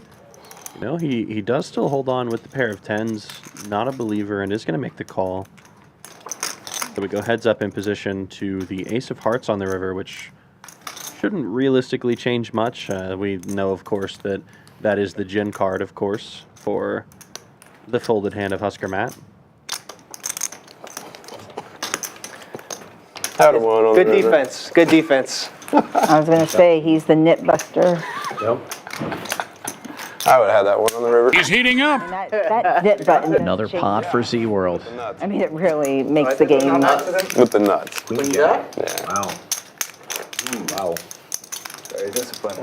you know he does still hold on with the pair of 10s. Not a believer, and is going to make the call. So we go heads up in position to the ace of hearts on the river, which shouldn't realistically change much. We know, of course, that is the gin card, of course, for the folded hand of Husker Matt. Good defense. Good defense. I was going to say, he's the knit buster. Yep. I would have had that one on the river. He's heating up. And that knit button. Another pot for ZWorld. I mean, it really makes the game. With the nuts. Queen jack? Yeah. Wow. Wow. Very disciplined.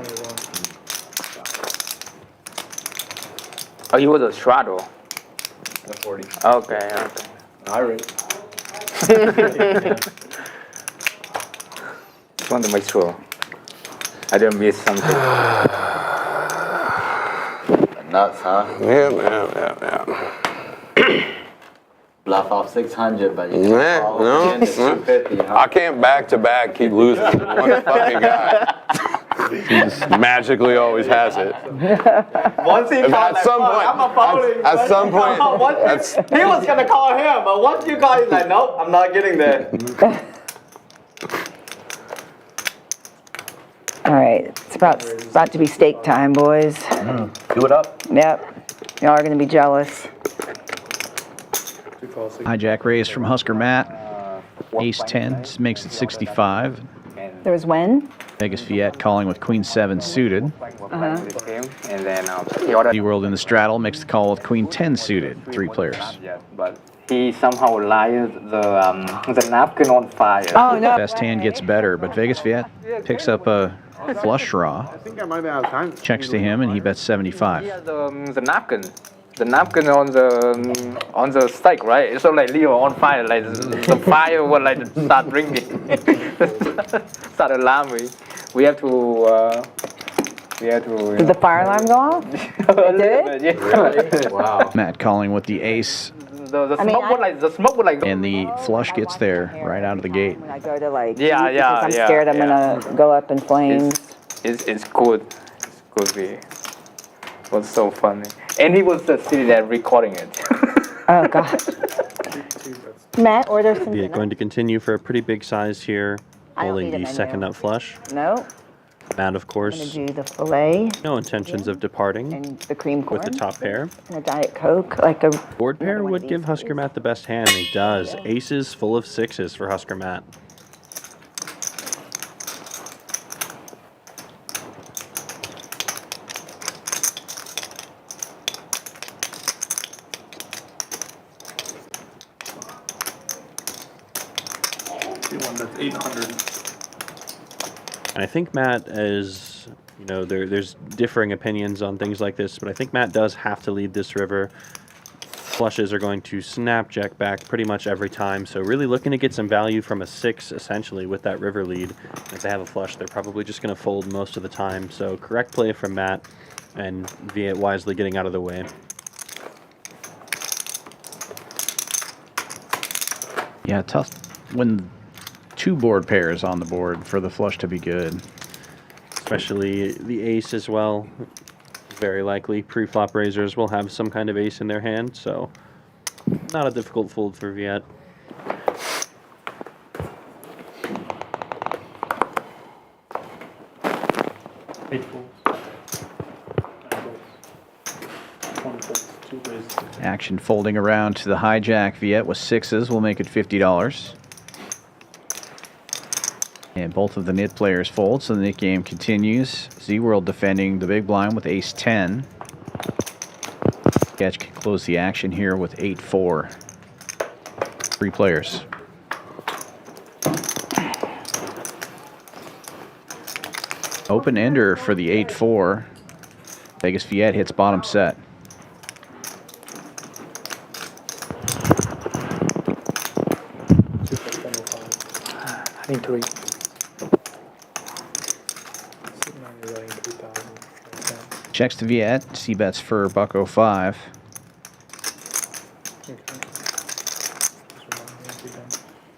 Oh, you was a straddle. The 40. Okay. I read. Just want to make sure I didn't miss something. Nuts, huh? Yeah. Bluff off 600, but you Yeah, call no. again, it's 250, huh? I can't back to back keep losing to one fucking guy. He just magically always has it. Once he called At some point, I'm a bowling. at some point, He was gonna call him, but once you call, he's like, nope, I'm not getting there. All right, it's about to be steak time, boys. Do it up. Yep, y'all are going to be jealous. Hijack raise from Husker Matt. Ace 10 makes it 65. There was when? Vegas Viet calling with queen 7 suited. And then ZWorld in the straddle makes the call with queen 10 suited. 3 players. but he somehow lighted the napkin on fire. Oh, no. Best hand gets better, but Vegas Viet picks up a flush draw. I think I might be out of time. Checks to him, and he bets 75. Yeah, the napkin. The napkin on the stake, right? So like Leo on fire, like the fire will like start ringing, start alarming. We have to. Did the fire alarm go off? It did? Yeah. Wow. Matt calling with the ace, The smoke would like. and the flush gets there right out of the gate. When I go to like, Yeah, eat, yeah, because I'm yeah, scared I'm yeah. gonna go up in flames. It's good. It's good. It was so funny, and he was sitting there recording it. Oh gosh. Matt, order some Viet dinner. going to continue for a pretty big size here, I don't holding need a the menu. second up flush. No, Matt, of I'm gonna course, do the filet no intentions of departing and the cream corn with the top pair. and a Diet Coke, like a Board pair another one of would give these, Husker please. Matt the best hand, and he does. Aces full of sixes for Husker Matt. One that's 800. And I think Matt is, you know, there's differing opinions on things like this, but I think Matt does have to lead this river. Flushes are going to snap jack back pretty much every time, so really looking to get some value from a 6 essentially with that river lead. If they have a flush, they're probably just going to fold most of the time. So correct play from Matt, and Viet wisely getting out of the way. Yeah, tough when 2 board pairs on the board for the flush to be good. Especially the ace as well. Very likely pre-flop raisers will have some kind of ace in their hand, so not a difficult fold for Viet. Eight folds. 9 folds. 20 folds. 2 raises. Action folding around to the hijack. Viet with 6s will make it $50. And both of the nit players fold, so the nit game continues. ZWorld defending the big blind with ace-10. Sketch can close the action here with 8-4. 3 players. Open ender for the 8-4. Vegas Viet hits bottom set. I need 3. Checks to Viet. C bets for $1.05.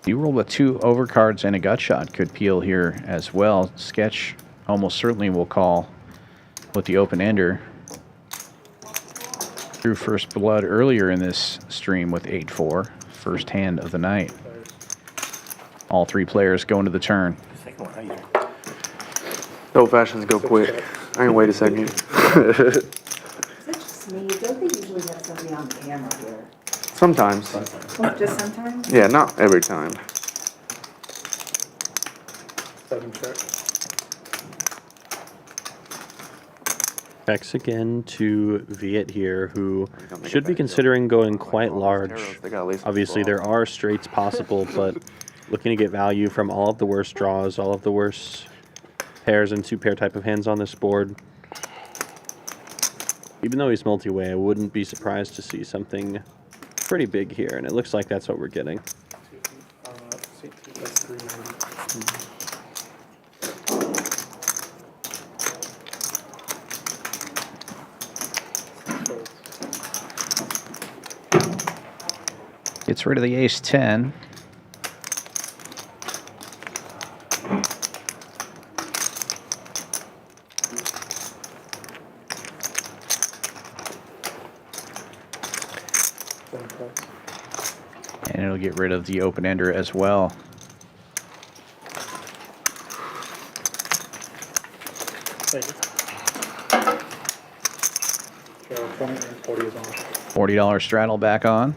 ZWorld with 2 overcards and a gut shot could peel here as well. Sketch almost certainly will call with the open ender. Drew first blood earlier in this stream with 8-4. First hand of the night. All 3 players go into the turn. Old fashions go quick. I ain't wait a second. Is that just me? Don't they usually have somebody on camera here? Sometimes. Just sometimes? Yeah, not every time. 7 check. Checks again to Viet here, who should be considering going quite large. Obviously, there are straights possible, but looking to get value from all of the worst draws, all of the worst pairs and 2-pair type of hands on this board. Even though he's multi-way, I wouldn't be surprised to see something pretty big here, and it looks like that's what we're getting. That's 390. Gets rid of the ace-10. And it'll get rid of the open ender as well. $40 straddle back on.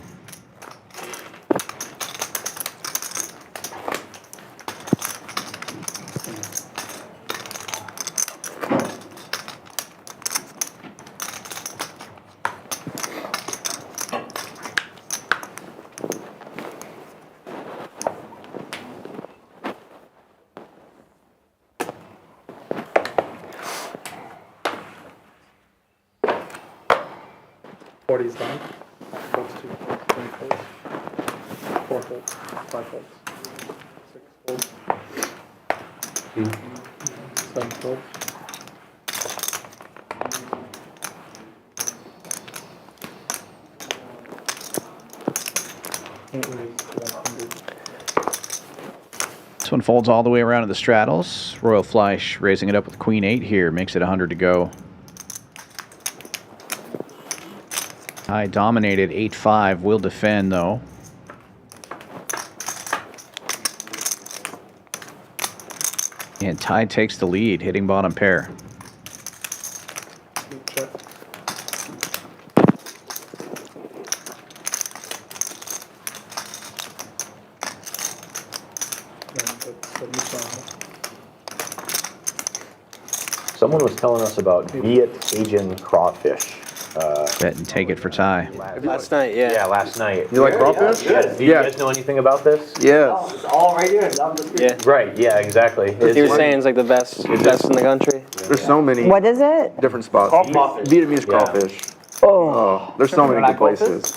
40's done. Folds 2, 20 folds. 4 folds, 5 folds, 6 folds, 7 folds. This one folds all the way around to the straddles. Royal Fleish raising it up with Queen 8 here. Makes it 100 to go. High dominated 8-5. Will defend, though. And Ty takes the lead, hitting bottom pair. Someone was telling us about Viet Asian crawfish. Bet and take it for Ty. Last night, yeah. Yeah, last night. You like crawfish? Do you guys know anything about this? Yeah. It's all right here. Yeah. Right, yeah, exactly. He was saying it's like the best in the country. There's so many What is it? different spots. Crawfish. Vietnamese crawfish. Oh, There's so many good places.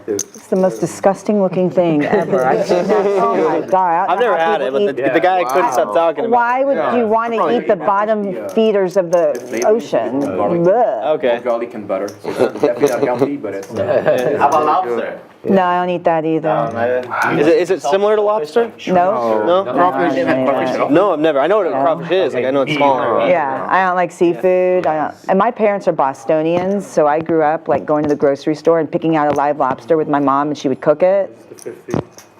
it's the most disgusting looking thing ever. Oh my God. I've never had it, but the guy couldn't stop talking about Why would you want to eat the bottom feeders of the ocean? Blech. Okay. Garlic and butter. So it's definitely not healthy, but it's. How about lobster? No, I don't eat that either. Is it similar to lobster? No? No? Crawfish. No, I've never. I know what a crawfish is. Like I know it's small. Yeah, I don't like seafood. And my parents are Bostonians, so I grew up like going to the grocery store and picking out a live lobster with my mom, and she would cook it.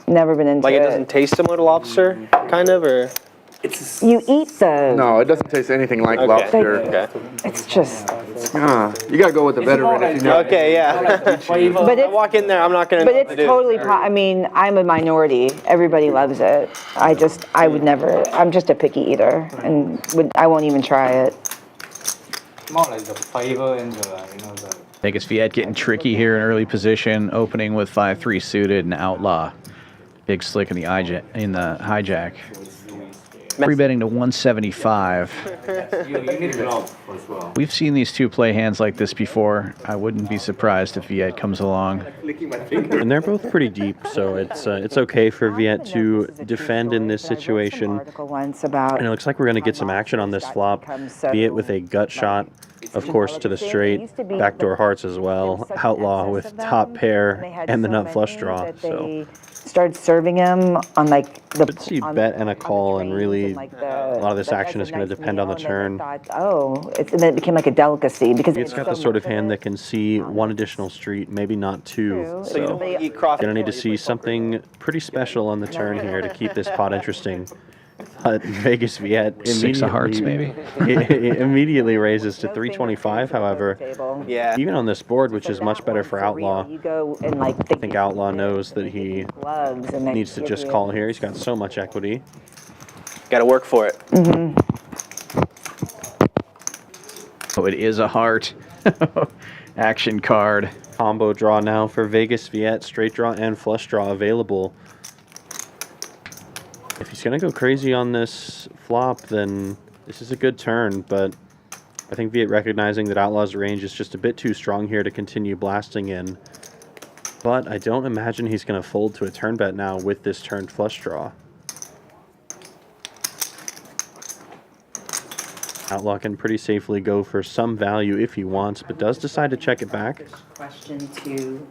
Never been into Like it. it doesn't taste similar to lobster, kind of, or? You eat those. No, it doesn't taste anything like lobster. Okay. It's just. You gotta go with the veteran if you know. Okay, yeah. But I walk in there, I'm not gonna. But it's totally. I mean, I'm a minority. Everybody loves it. I would never. I'm just a picky eater, and I won't even try it. More like the flavor and the Vegas Viet getting tricky here in early position, opening with 5-3 suited and Outlaw. Big slick in the hijack. Free betting to 175. We've seen these two play hands like this before. I wouldn't be surprised if Viet comes along. And they're both pretty deep, so it's okay for Viet to defend in this situation. And it looks like we're going to get some action on this flop. Viet with a gut shot, of course, to the straight, backdoor hearts as well. Outlaw with top pair and the nut flush draw. So started serving him on like the. Let's see bet and a call, and really a lot of this action is going to depend on the turn. And then it became like a delicacy because It's got the sort of hand that can see one additional street, maybe not two. So you're going to need to see something pretty special on the turn here to keep this pot interesting. But Vegas Viet 6 of hearts, maybe. It immediately raises to 325. However, even on this board, which is much better for Outlaw, I think Outlaw knows that he needs to just call here. He's got so much equity. Got to work for it. Oh, it is a heart. Action card. Combo draw now for Vegas Viet. Straight draw and flush draw available. If he's going to go crazy on this flop, then this is a good turn, but I think Viet recognizing that Outlaw's range is just a bit too strong here to continue blasting in. But I don't imagine he's going to fold to a turn bet now with this turned flush draw. Outlaw can pretty safely go for some value if he wants, but does decide to check it back. Question to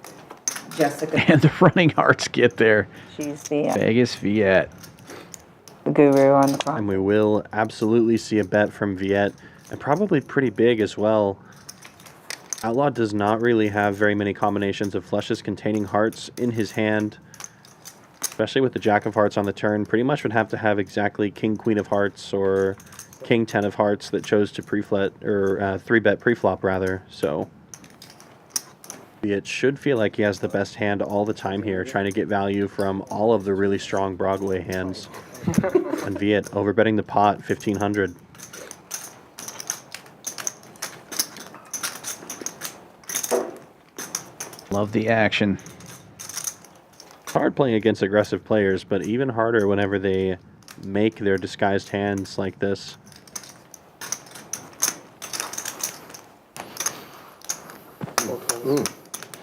Jessica. And the running hearts get there. She's the Vegas Viet. Guru on the clock. And we will absolutely see a bet from Viet, and probably pretty big as well. Outlaw does not really have very many combinations of flushes containing hearts in his hand, especially with the Jack of Hearts on the turn. Pretty much would have to have exactly King Queen of Hearts or King 10 of Hearts that chose to pre-flat or 3-bet pre-flop rather. So Viet should feel like he has the best hand all the time here, trying to get value from all of the really strong Broadway hands. And Viet overbetting the pot, 1,500. Love the action. It's hard playing against aggressive players, but even harder whenever they make their disguised hands like this.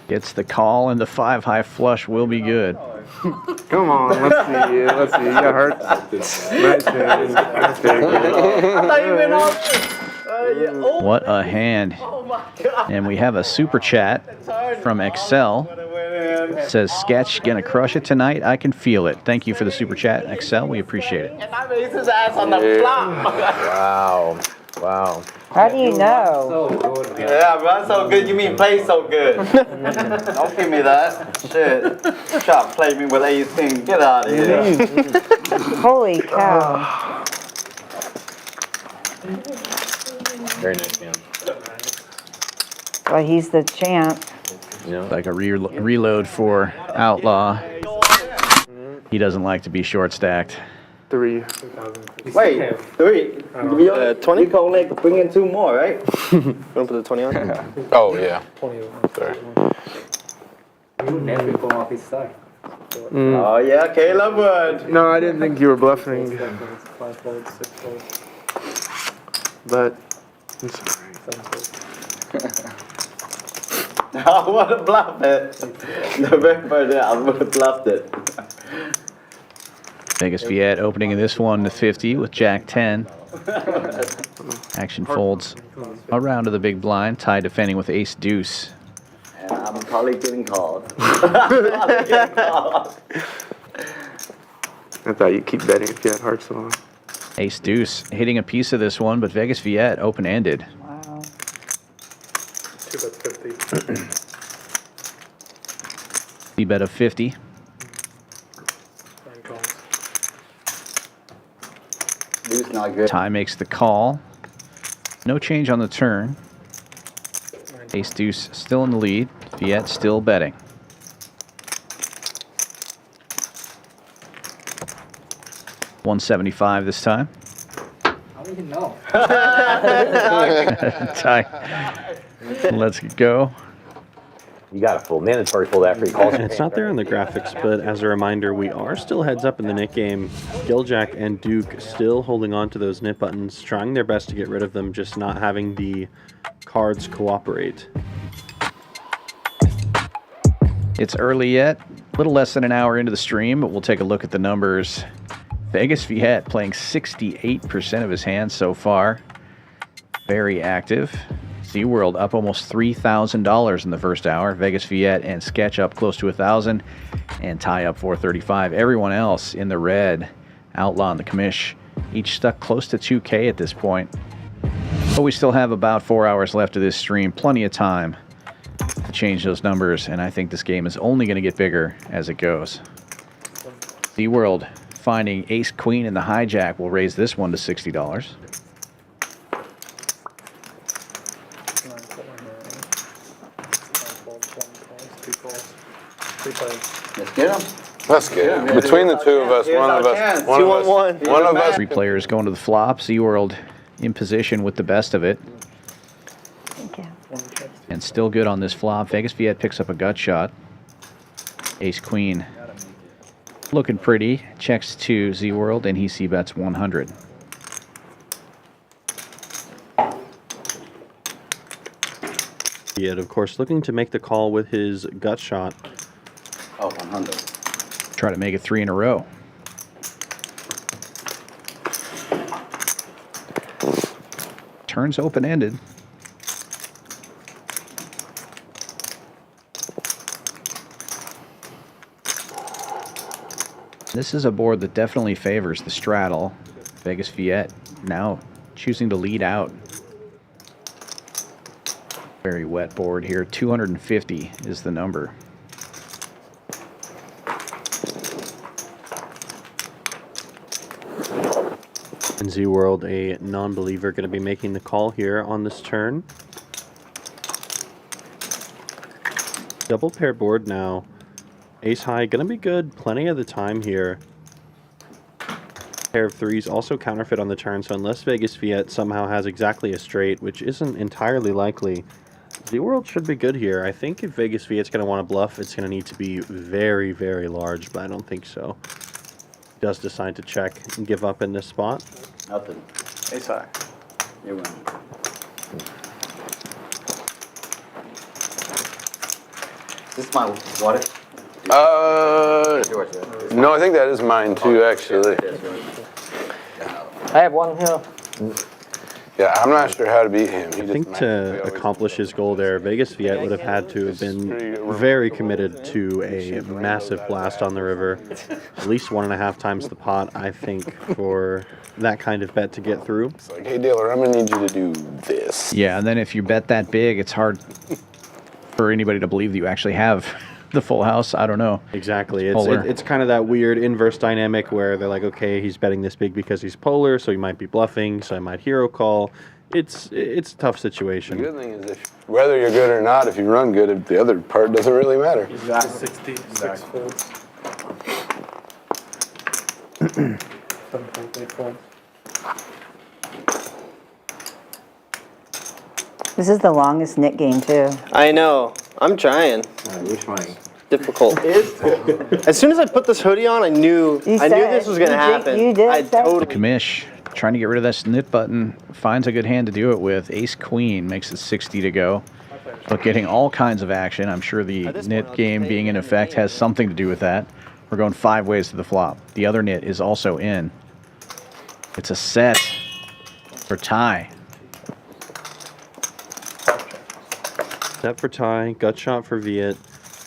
Gets the call, and the 5 high flush will be good. Come on, let's see. Let's see. You got hurt. Nice, man. Nice, man. I thought you went off. What a hand. And we have a super chat from Excel. It says, Sketch, gonna crush it tonight. I can feel it. Thank you for the super chat, Excel. We appreciate it. And I raised his ass on the flop. Wow. Wow. How do you know? Yeah, run so good, you mean play so good. Don't give me that. Shit. Try to play me with AC. Get out of here. Holy cow. Very nice, man. Well, he's the champ. Like a reload for Outlaw. He doesn't like to be short stacked. 3. Wait, 3. 20? You can only bring in 2 more, right? You want to put the 20 on? Oh, yeah. 20. Sorry. You never go off his side. Oh, yeah, Caleb would. No, I didn't think you were bluffing. 5 folds, 6 folds, But I'm sorry. 7 folds. I would have bluffed it. November, I would have bluffed it. Vegas Viet opening in this one to 50 with Jack 10. Action folds around to the big blind. Tie defending with Ace Deuce. And I'm probably getting called. I thought you'd keep betting if you had hearts on. Ace Deuce hitting a piece of this one, but Vegas Viet open-ended. Wow. 2 bets 50. C-bet of 50. 9 calls. Dude's not good. Tie makes the call. No change on the turn. Ace Deuce still in the lead. Viet still betting. $175 this time. I don't even know. Tie. Let's go. You got a full mandatory fold after he calls. It's not there in the graphics, but as a reminder, we are still heads up in the Nick game. Gil Jack and Duke still holding on to those nip buttons, trying their best to get rid of them, just not having the cards cooperate. It's early yet. A little less than an hour into the stream, but we'll take a look at the numbers. Vegas Viet playing 68% of his hands so far. Very active. ZWorld up almost $3,000 in the first hour. Vegas Viet and Sketch up close to $1,000, and Tie up $435. Everyone else in the red, Outlaw and the Commish, each stuck close to $2K at this point. But we still have about 4 hours left of this stream. Plenty of time to change those numbers, and I think this game is only going to get bigger as it goes. ZWorld finding Ace Queen in the hijack will raise this one to $60. Let's get him. Let's get him. Between the two of us, one of us. 3 players going to the flop. ZWorld in position with the best of it. Thank you. And still good on this flop. Vegas Viet picks up a gut shot. Ace Queen looking pretty. Checks to ZWorld, and he c-bets 100. Yet, of course, looking to make the call with his gut shot. Oh, 100. Try to make it 3 in a row. Turns open-ended. This is a board that definitely favors the straddle. Vegas Viet now choosing to lead out. Very wet board here. 250 is the number. In ZWorld, a non-believer going to be making the call here on this turn. Double pair board now. Ace high going to be good plenty of the time here. Pair of threes also counterfeit on the turn, so unless Vegas Viet somehow has exactly a straight, which isn't entirely likely, ZWorld should be good here. I think if Vegas Viet's going to want to bluff, it's going to need to be very, very large, but I don't think so. He does decide to check and give up in this spot. Nothing. Ace high. You win. This is my water. No, I think that is mine too, actually. I have one here. Yeah, I'm not sure how to beat him. I think to accomplish his goal there, Vegas Viet would have had to have been very committed to a massive blast on the river. At least 1.5 times the pot, I think, for that kind of bet to get through. It's like, hey, dealer, I'm going to need you to do this. Yeah, and then if you bet that big, it's hard for anybody to believe that you actually have the full house. I don't know. Exactly. It's kind of that weird inverse dynamic where they're like, okay, he's betting this big because he's polar, so he might be bluffing, so I might hero call. It's a tough situation. The good thing is, whether you're good or not, if you run good, the other part doesn't really matter. Exactly. 66 folds. 7.8 folds. This is the longest Nick game too. I know. I'm trying. Which one? Difficult. As soon as I put this hoodie on, I knew this was gonna happen. You did. I totally. Commish trying to get rid of that snit button, finds a good hand to do it with. Ace Queen makes it 60 to go. But getting all kinds of action. I'm sure the nit game being in effect has something to do with that. We're going 5 ways to the flop. The other nit is also in. It's a set for tie. Set for tie, gut shot for Viet.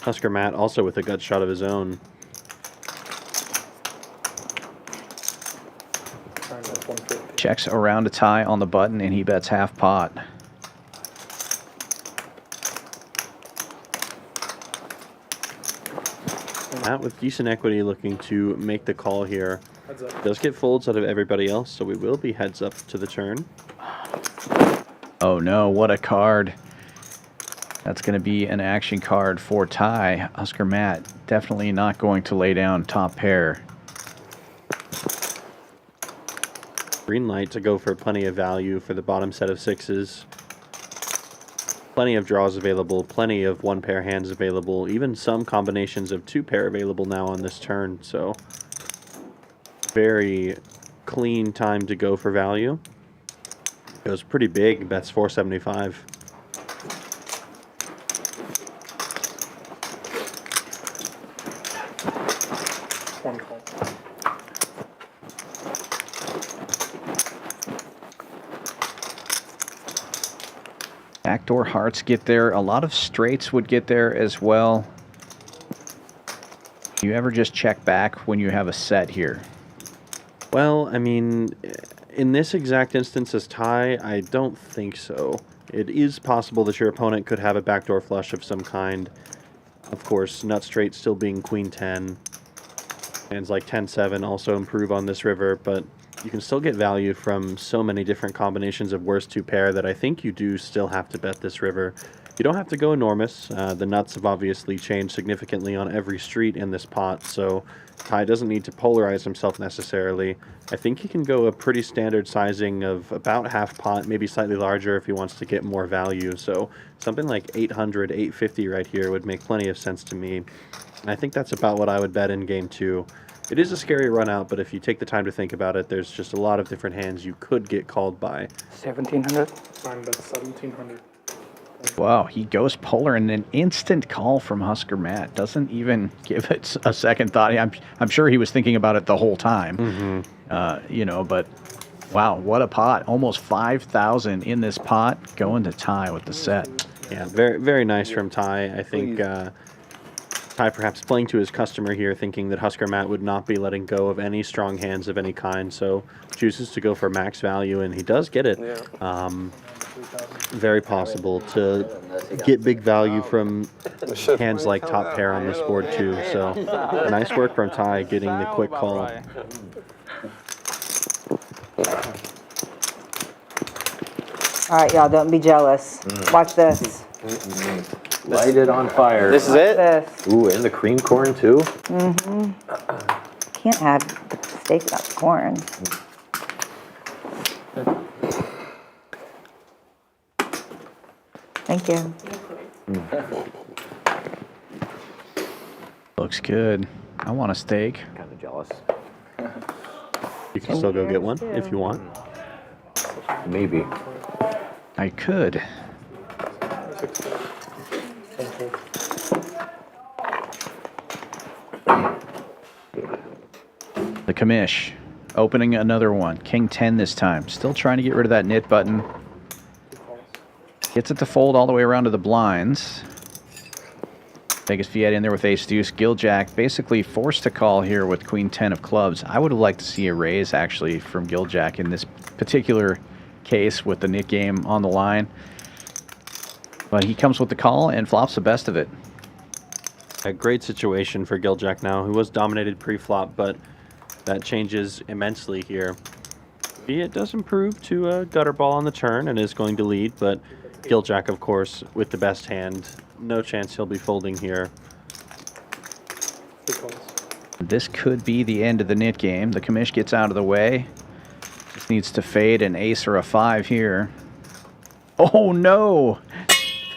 Husker Matt also with a gut shot of his own. Checks around a tie on the button, and he bets half pot. Matt with decent equity looking to make the call here. Does get folds out of everybody else, so we will be heads up to the turn. Oh no, what a card. That's going to be an action card for tie. Husker Matt definitely not going to lay down top pair. Green light to go for plenty of value for the bottom set of sixes. Plenty of draws available, plenty of 1-pair hands available, even some combinations of 2-pair available now on this turn, so very clean time to go for value. It was pretty big, bets 475. Backdoor hearts get there. A lot of straights would get there as well. Do you ever just check back when you have a set here? Well, I mean, in this exact instance as tie, I don't think so. It is possible that your opponent could have a backdoor flush of some kind. Of course, nut straight still being queen 10. Hands like 10-7 also improve on this river, but you can still get value from so many different combinations of worst 2-pair that I think you do still have to bet this river. You don't have to go enormous. The nuts have obviously changed significantly on every street in this pot, so Ty doesn't need to polarize himself necessarily. I think he can go a pretty standard sizing of about half pot, maybe slightly larger if he wants to get more value. So something like 800, 850 right here would make plenty of sense to me. And I think that's about what I would bet in game 2. It is a scary run out, but if you take the time to think about it, there's just a lot of different hands you could get called by. 1700. Fine, that's 1700. Wow, he goes polar and an instant call from Husker Matt. Doesn't even give it a second thought. I'm sure he was thinking about it the whole time. You know, but wow, what a pot. Almost 5,000 in this pot, going to tie with the set. Yeah, very, very nice from Ty. I think Ty perhaps playing to his customer here, thinking that Husker Matt would not be letting go of any strong hands of any kind, so chooses to go for max value, and he does get it. Very possible to get big value from hands like top pair on this board too, so nice work from Ty getting the quick call. All right, y'all, don't be jealous. Watch this. Light it on fire. This is it? This. Ooh, and the cream corn too? Can't have the steak without the corn. Thank you. Looks good. I want a steak. Kind of jealous. You can still go get one if you want. Maybe. I could. Commish. Opening another one. King 10 this time. Still trying to get rid of that knit button. Gets it to fold all the way around to the blinds. Vegas Viet in there with ace deuce. Gil Jack basically forced to call here with queen 10 of clubs. I would have liked to see a raise actually from Gil Jack in this particular case with the knit game on the line. But he comes with the call and flops the best of it. A great situation for Gil Jack now, who was dominated pre-flop, but that changes immensely here. Viet does improve to a gutter ball on the turn and is going to lead, but Gil Jack, of course, with the best hand. No chance he'll be folding here. This could be the end of the knit game. The Commish gets out of the way. Just needs to fade an ace or a 5 here. Oh no!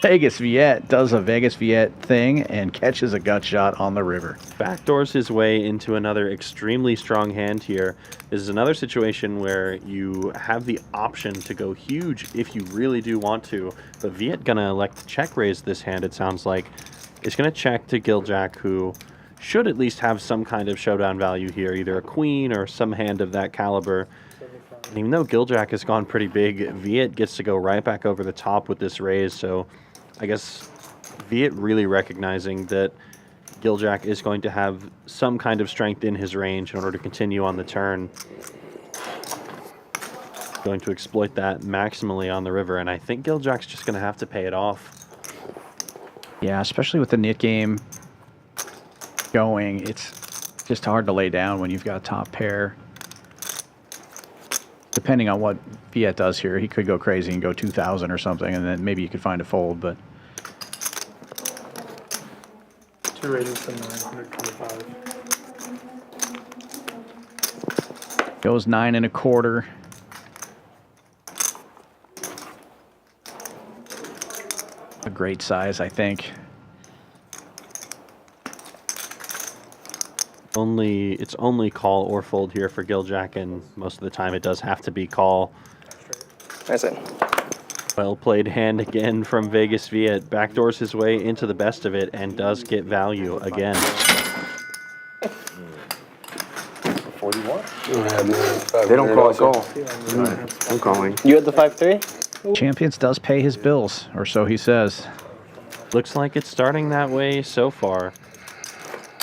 Vegas Viet does a Vegas Viet thing and catches a gut shot on the river. Backdoors his way into another extremely strong hand here. This is another situation where you have the option to go huge if you really do want to. But Viet gonna elect to check raise this hand, it sounds like. It's gonna check to Gil Jack, who should at least have some kind of showdown value here, either a queen or some hand of that caliber. And even though Gil Jack has gone pretty big, Viet gets to go right back over the top with this raise, so I guess Viet really recognizing that Gil Jack is going to have some kind of strength in his range in order to continue on the turn. Going to exploit that maximally on the river, and I think Gil Jack's just going to have to pay it off. Yeah, especially with the knit game going, it's just hard to lay down when you've got a top pair. Depending on what Viet does here, he could go crazy and go 2,000 or something, and then maybe you could find a fold, but... 2 raises to 925. Goes 9 1/4. A great size, I think. It's only call or fold here for Gil Jack, and most of the time it does have to be call. That's it. Well played hand again from Vegas Viet. Backdoors his way into the best of it and does get value again. 41. They don't call it goal. I'm calling. You had the 5-3? Champions does pay his bills, or so he says. Looks like it's starting that way so far.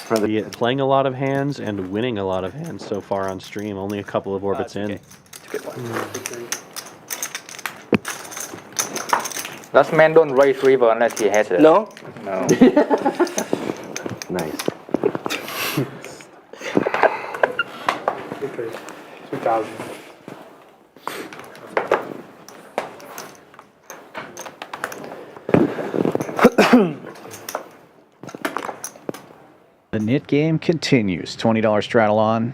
Viet playing a lot of hands and winning a lot of hands so far on stream. Only a couple of orbits in. That man don't raise river unless he has it. No? No. Nice. Okay, 2,000. The knit game continues. $20 straddle on.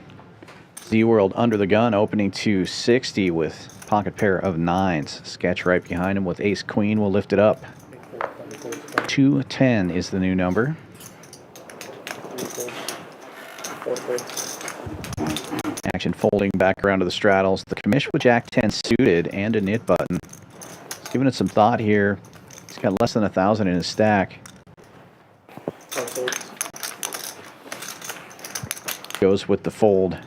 ZWorld under the gun, opening to 60 with pocket pair of 9s. Sketch right behind him with ace queen will lift it up. 210 is the new number. Action folding back around to the straddles. The Commish with Jack 10 suited and a knit button. He's giving it some thought here. He's got less than 1,000 in his stack. Goes with the fold.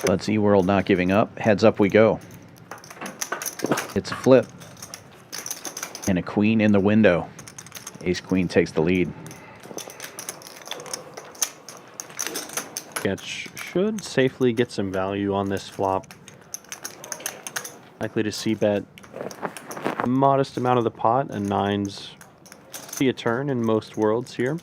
But ZWorld not giving up. Heads up we go. It's a flip. And a queen in the window. Ace queen takes the lead. Sketch should safely get some value on this flop. Likely to see bet a modest amount of the pot, and 9s see a turn in most worlds here.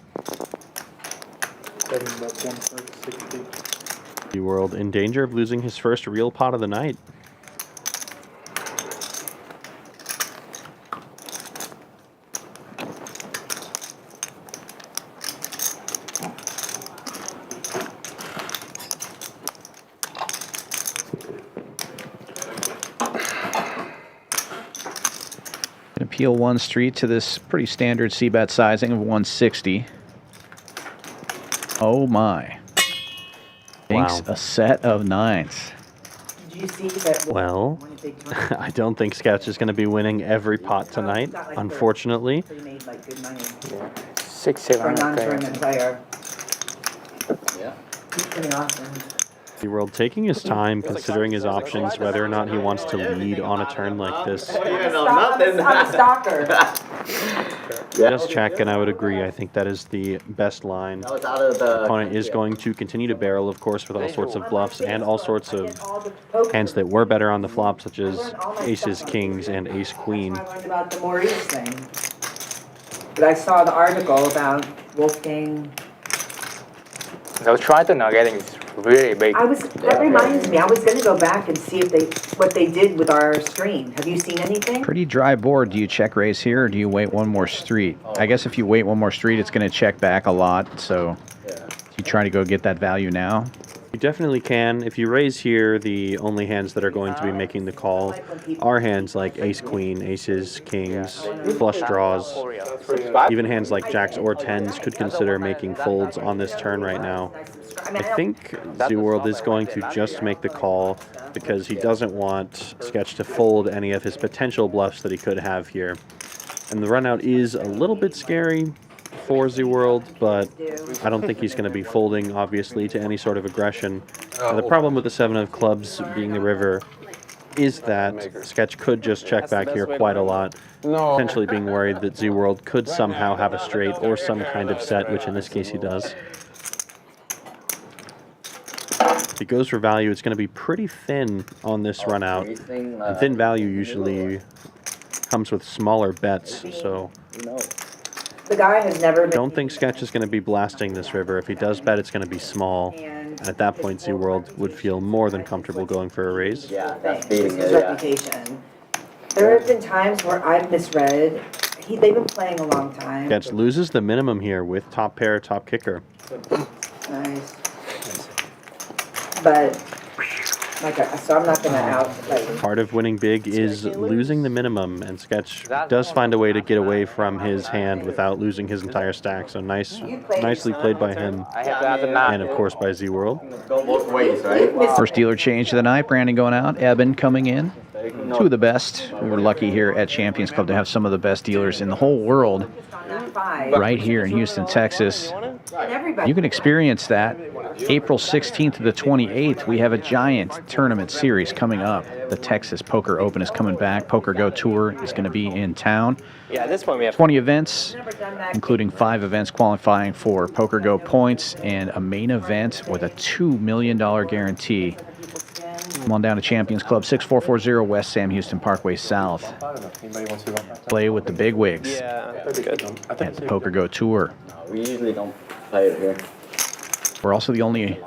ZWorld in danger of losing his first real pot of the night. Appeal 1 street to this pretty standard c-bet sizing of 160. Oh my. Thinks Wow. a set of 9s. Do you see that? Well, I don't think Sketch is going to be winning every pot tonight, unfortunately. He made like good money 6-7 for a non-tournament player. Yeah. He's pretty awesome. ZWorld taking his time, considering his options, whether or not he wants to lead on a turn like this. I'm a stalker. Just check, and I would agree. I think that is the best line. The opponent is going to continue to barrel, of course, with all sorts of bluffs and all sorts of hands that were better on the flop, such as aces, kings, and ace queen. I learned about the Maurice thing. But I saw the article about Wolfgang. Those Triton are getting really big. That reminds me, I was going to go back and see if what they did with our stream. Have you seen anything? Pretty dry board. Do you check raise here, or do you wait one more street? I guess if you wait one more street, it's going to check back a lot. So you try to go get that value now. You definitely can. If you raise here, the only hands that are going to be making the call are hands like ace queen, aces, kings, flush draws. Even hands like jacks or tens could consider making folds on this turn right now. I think ZWorld is going to just make the call because he doesn't want Sketch to fold any of his potential bluffs that he could have here. And the runout is a little bit scary for ZWorld, but I don't think he's going to be folding, obviously, to any sort of aggression. The problem with the 7 of clubs being the river is that Sketch could just check back here quite a lot, potentially being worried that ZWorld could somehow have a straight or some kind of set, which in this case he does. If he goes for value, it's going to be pretty thin on this run out. And thin value usually comes with smaller bets, so The guy has never been. don't think Sketch is going to be blasting this river. If he does bet, it's going to be small. And at that point, ZWorld would feel more than comfortable going for a raise. Yeah, that's beating his reputation. There have been times where I've misread. They've been playing a long time. Sketch loses the minimum here with top pair, top kicker. Nice. But, so I'm not going to Part of winning big is losing the minimum, and Sketch does find a way to get away from his hand without losing his entire stack. So nicely played by him, and of course by ZWorld. Go both ways, right? First dealer change of the night. Brandon going out. Eben coming in. Two of the best. We were lucky here at Champions Club to have some of the best dealers in the whole world right here in Houston, Texas. You can experience that. April 16th to the 28th, we have a giant tournament series coming up. The Texas Poker Open is coming back. Poker Go Tour is going to be in town. Yeah, at this point we have 20 events, including 5 events qualifying for Poker Go points and a main event with a $2 million guarantee. Come on down to Champions Club, 6440 West Sam Houston Parkway South. Play with the big wigs Yeah, that's good. at the Poker Go Tour. We usually don't play it here. We're also the only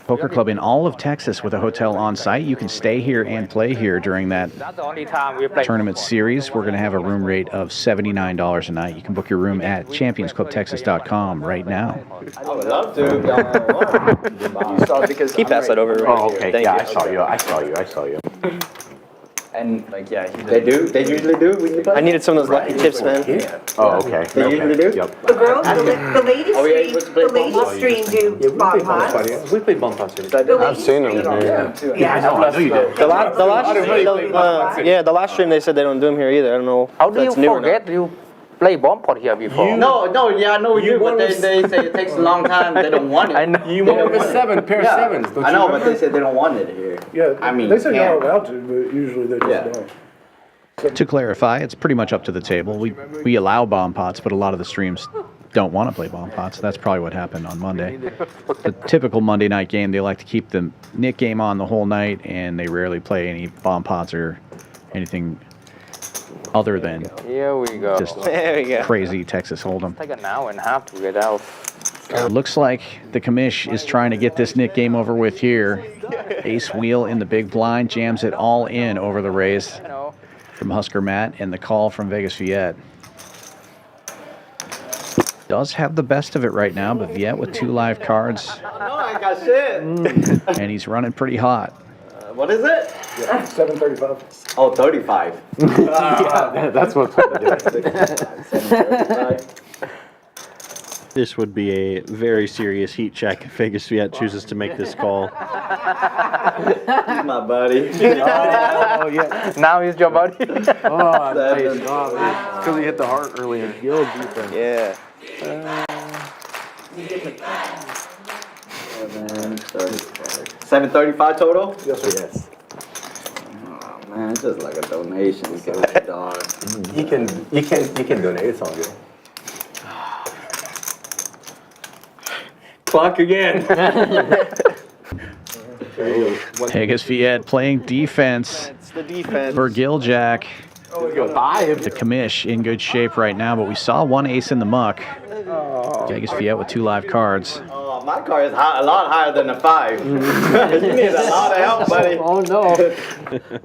poker club in all of Texas with a hotel on site. You can stay here and play here during that That's the only time we play. tournament series. We're going to have a room rate of $79 a night. You can book your room at championsclubtexas.com right now. I would love to. Because he passed that over. Oh, okay. Thank Yeah, you. I saw you. And like, yeah, They do? They usually do? When you play? I needed some of those lucky tips, man. Oh, okay. They usually do? Yep. The girls, the ladies stream do bomb pots. We played bump pots here. I've seen them. Yeah, I know you did. The last stream they said they don't do them here either. I don't know. How if do you that's new or not. forget you play bomb pot here before? No, yeah, I know we do, but they say it takes a long time. They don't want it. I know. You want a pair of sevens, don't you? I know, but they said they don't want it here. Yeah, I mean, they say yeah. you're allowed to, but usually they just don't. To clarify, it's pretty much up to the table. We allow bomb pots, but a lot of the streams don't want to play bomb pots. That's probably what happened on Monday. The typical Monday night game, they like to keep the Nick game on the whole night, and they rarely play any bomb pots or anything other than Here we go. just There we go. crazy Texas Hold'em. Take an hour and a half to get out. Looks like the commish is trying to get this Nick game over with here. Ace wheel in the big blind, jams it all in over the raise from Husker Matt, and the call from Vegas Viet. Does have the best of it right now, but Viet with 2 live cards, No, I ain't got shit. and he's running pretty hot. What is it? 735. Oh, 35. Yeah, that's what. This would be a very serious heat check if Vegas Viet chooses to make this call. He's my buddy. Oh, yeah. Now he's your buddy. Oh, nice. Because he hit the heart earlier. Gil defense. Yeah. 735 total? Yes. Oh man, it's just like a donation, so dog. You can donate. It's all good. Clock again. Vegas Viet playing defense It's the defense. for Gil Jack. The commish in good shape right now, but we saw one ace in the muck. Vegas Viet with 2 live cards. Oh, my car is a lot higher than a 5. You need a lot of help, buddy. Oh no.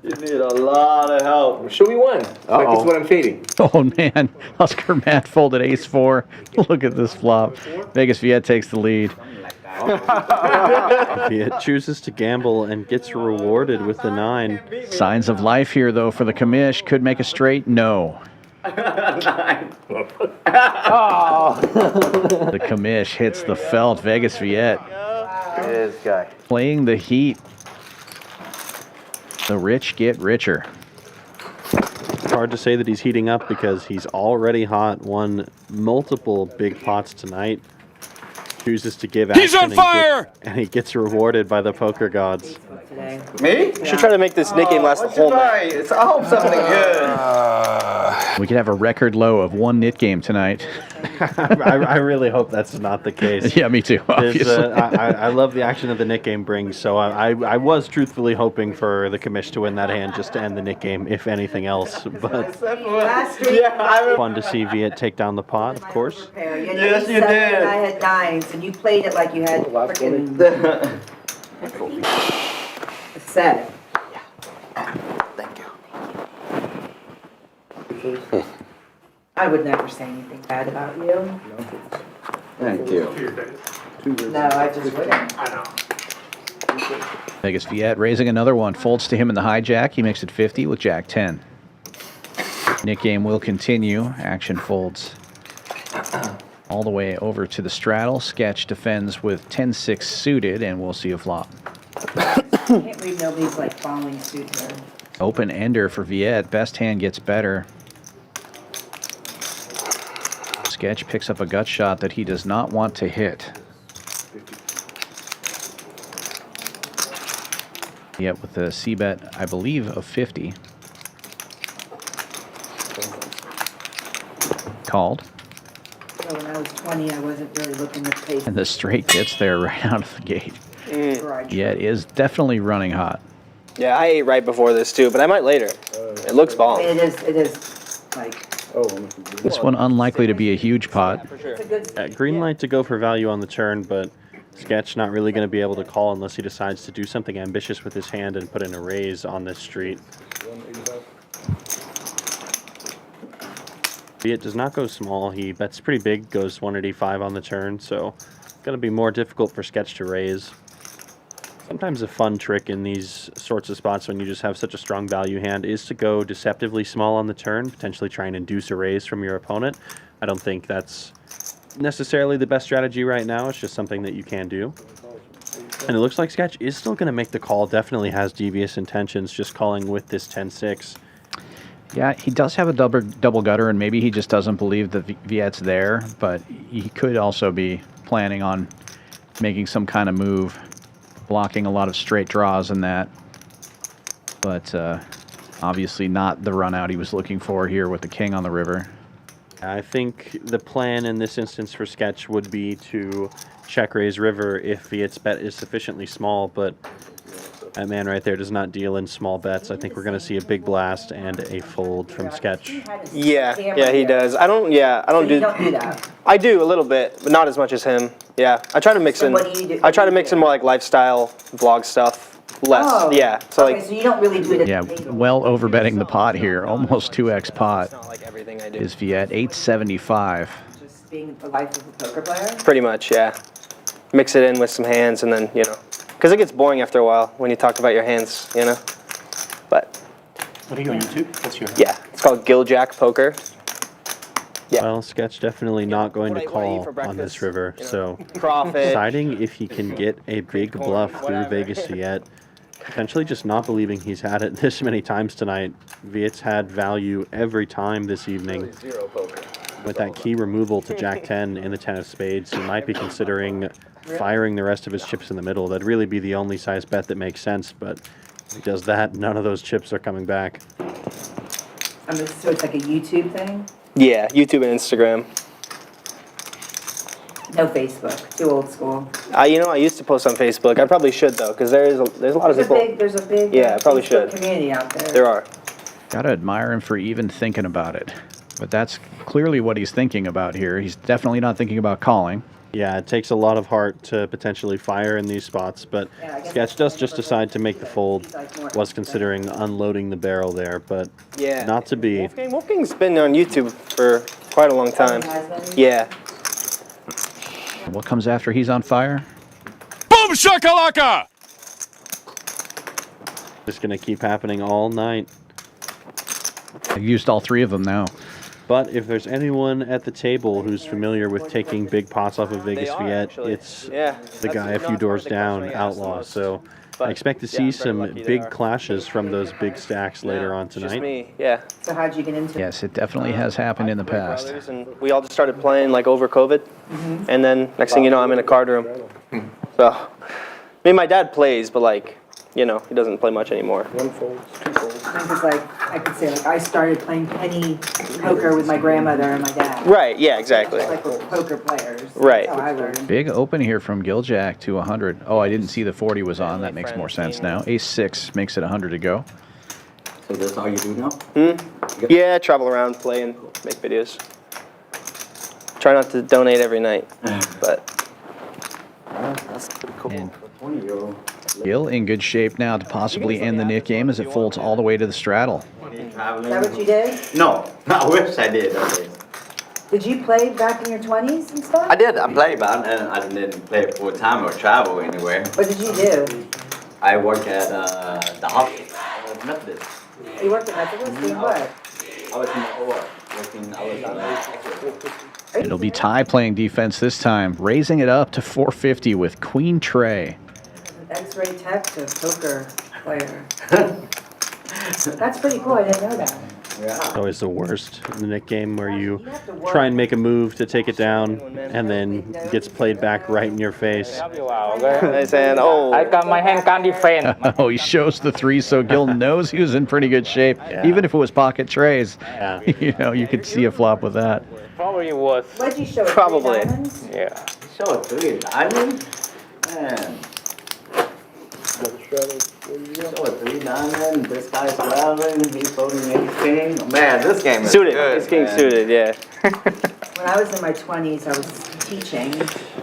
You need a lot of help. Show me one. Like it's what I'm fading. Oh man, Husker Matt folded ace 4. Look at this flop. Vegas Viet takes the lead. Viet chooses to gamble and gets rewarded with the 9. Signs of life here though for the commish. Could make a straight. No. 9. The commish hits the felt. Vegas Viet This guy. playing the heat. The rich get richer. It's hard to say that he's heating up because he's already hot, won multiple big pots tonight. Chooses to give action. He's on fire! And he gets rewarded by the poker gods. Me? Should try to make this Nick game last the whole night. I hope something good. We could have a record low of 1 nit game tonight. I really hope that's not the case. Yeah, me too, obviously. I love the action that the Nick game brings, so I was truthfully hoping for the commish to win that hand just to end the Nick game, if anything else. But fun to see Viet take down the pot, of course. Yes, you did. I had 9s, and you played it like you had freaking set. Thank you. I would never say anything bad about you. Thank you. No, I just wouldn't. Vegas Viet raising another one. Folds to him in the hijack. He makes it 50 with Jack 10. Nick game will continue. Action folds all the way over to the straddle. Sketch defends with 10-6 suited, and we'll see a flop. I can't believe nobody's like following suit here. Open ender for Viet. Best hand gets better. Sketch picks up a gut shot that he does not want to hit. Yet with the C-bet, I believe, of 50. Called. So when I was 20, I wasn't really looking at pace. And the straight gets there right out of the gate. Mm. Yeah, it is definitely running hot. Yeah, I ate right before this too, but I might later. It looks bomb. It is like. This one unlikely to be a huge pot. Green light to go for value on the turn, but Sketch not really going to be able to call unless he decides to do something ambitious with his hand and put in a raise on this street. Viet does not go small. He bets pretty big, goes 185 on the turn, so going to be more difficult for Sketch to raise. Sometimes a fun trick in these sorts of spots when you just have such a strong value hand is to go deceptively small on the turn, potentially try and induce a raise from your opponent. I don't think that's necessarily the best strategy right now. It's just something that you can do. And it looks like Sketch is still going to make the call, definitely has devious intentions, just calling with this 10-6. Yeah, he does have a double gutter, and maybe he just doesn't believe that Viet's there, but he could also be planning on making some kind of move, blocking a lot of straight draws in that. But obviously not the run out he was looking for here with the king on the river. I think the plan in this instance for Sketch would be to check raise river if Viet's bet is sufficiently small, but that man right there does not deal in small bets. I think we're going to see a big blast and a fold from Sketch. Yeah, he does. I don't do that. I do a little bit, but not as much as him. Yeah, I try to mix in. What do you do? I try to mix in more like lifestyle vlog stuff. Less, yeah. So Okay, so you don't really do it. Yeah, well overbetting the pot here. Almost 2x pot is Viet, 875. Just being the life of a poker player. Pretty much, yeah. Mix it in with some hands, and then because it gets boring after a while when you talk about your hands, But what are you on YouTube? What's your? Yeah, it's called Gil Jack Poker. Yeah. Well, Sketch definitely not going to call on this river, so Profit. deciding if he can get a big bluff through Vegas Viet, potentially just not believing he's had it this many times tonight. Viet's had value every time this evening. With that key removal to Jack 10 in the 10 of spades, he might be considering firing the rest of his chips in the middle. That'd really be the only size bet that makes sense, but if he does that, none of those chips are coming back. So it's like a YouTube thing? Yeah, YouTube and Instagram. No Facebook. Too old school. You know, I used to post on Facebook. I probably should though, because there's a lot of people. There's a big Yeah, I probably Facebook should. community out there. There are. Gotta admire him for even thinking about it. But that's clearly what he's thinking about here. He's definitely not thinking about calling. Yeah, it takes a lot of heart to potentially fire in these spots, but Sketch does just decide to make the fold. Was considering unloading the barrel there, but Yeah. not to be. Wolfgang's been on YouTube for quite a long time. Yeah. What comes after he's on fire? Boom shakalaka! Just gonna keep happening all night. I've used all three of them now. But if there's anyone at the table who's familiar with taking big pots off of Vegas Viet, it's the guy a few doors down, Outlaw. So I expect to see some big clashes from those big stacks later on tonight. Just me, yeah. So how'd you get into it? Yes, it definitely has happened in the past. And we all just started playing like over COVID, and then next thing you know, I'm in a card room. So, I mean, my dad plays, but like, you know, he doesn't play much anymore. One fold, two folds. Because like I could say like I started playing penny poker with my grandmother and my dad. Right. Yeah. Exactly. Like with poker players. Right. That's how I learned. Big open here from Gil Jack to 100. Oh, I didn't see the 40 was on. That makes more sense now. Ace 6 makes it 100 to go. So that's all you do now? Yeah. Travel around, play, and make videos. Try not to donate every night, but. That's pretty cool. And For 20-year-old. Gil in good shape now to possibly end the Nick game as it folds all the way to the straddle. Is that what you did? No, I wish I did. Did you play back in your 20s and stuff? I did. I played, but I didn't play full time or travel anywhere. What did you do? I work at the hospital, Methodist. You worked at Methodist doing what? I was in the OR. It'll be Ty playing defense this time, raising it up to 450 with Queen Trey. X-ray tech to poker player. That's pretty cool. I didn't know that. It's always the worst in the Nick game where you try and make a move to take it down and then gets played back right in your face. They saying, "Oh, I got my hand can't defend." Oh, he shows the 3, so Gil knows he was in pretty good shape. Yeah. Even if it was pocket trays, Yeah. you know, you could see a flop with that. Probably was. What did you show? Probably. Yeah. Show it to you. Diamond? Man. Show it to you, Diamond. This guy's 11. He's holding 18. Man, this game is suited. good. This game's suited. Yeah. When I was in my 20s, I was teaching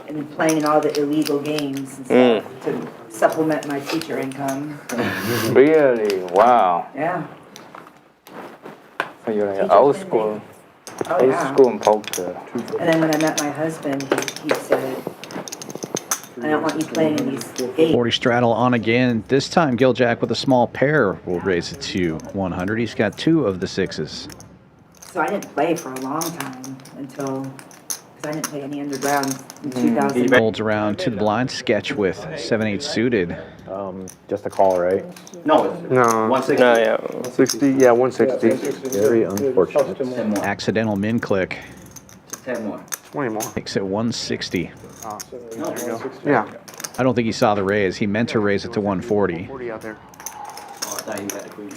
and playing in all the illegal games and stuff to supplement my teacher income. Really? Wow. Yeah. So you're like old school. Oh, Old yeah. school in poker. And then when I met my husband, he said, I don't want you playing in these games. 40 straddle on again. This time, Gil Jack with a small pair will raise it to 100. He's got 2 of the 6s. So I didn't play for a long time until, because I didn't play any underground in 2000. Folds around to the blind, Sketch with 7-8 suited. Just a call, right? No, No. 160. No, yeah. 60, yeah, 160. Very unfortunate. 10 more. Accidental min click. 10 more. 20 more. Makes it 160. No, there you go. Yeah. I don't think he saw the raise. He meant to raise it to 140. 40 out there. Oh, I thought you got the queen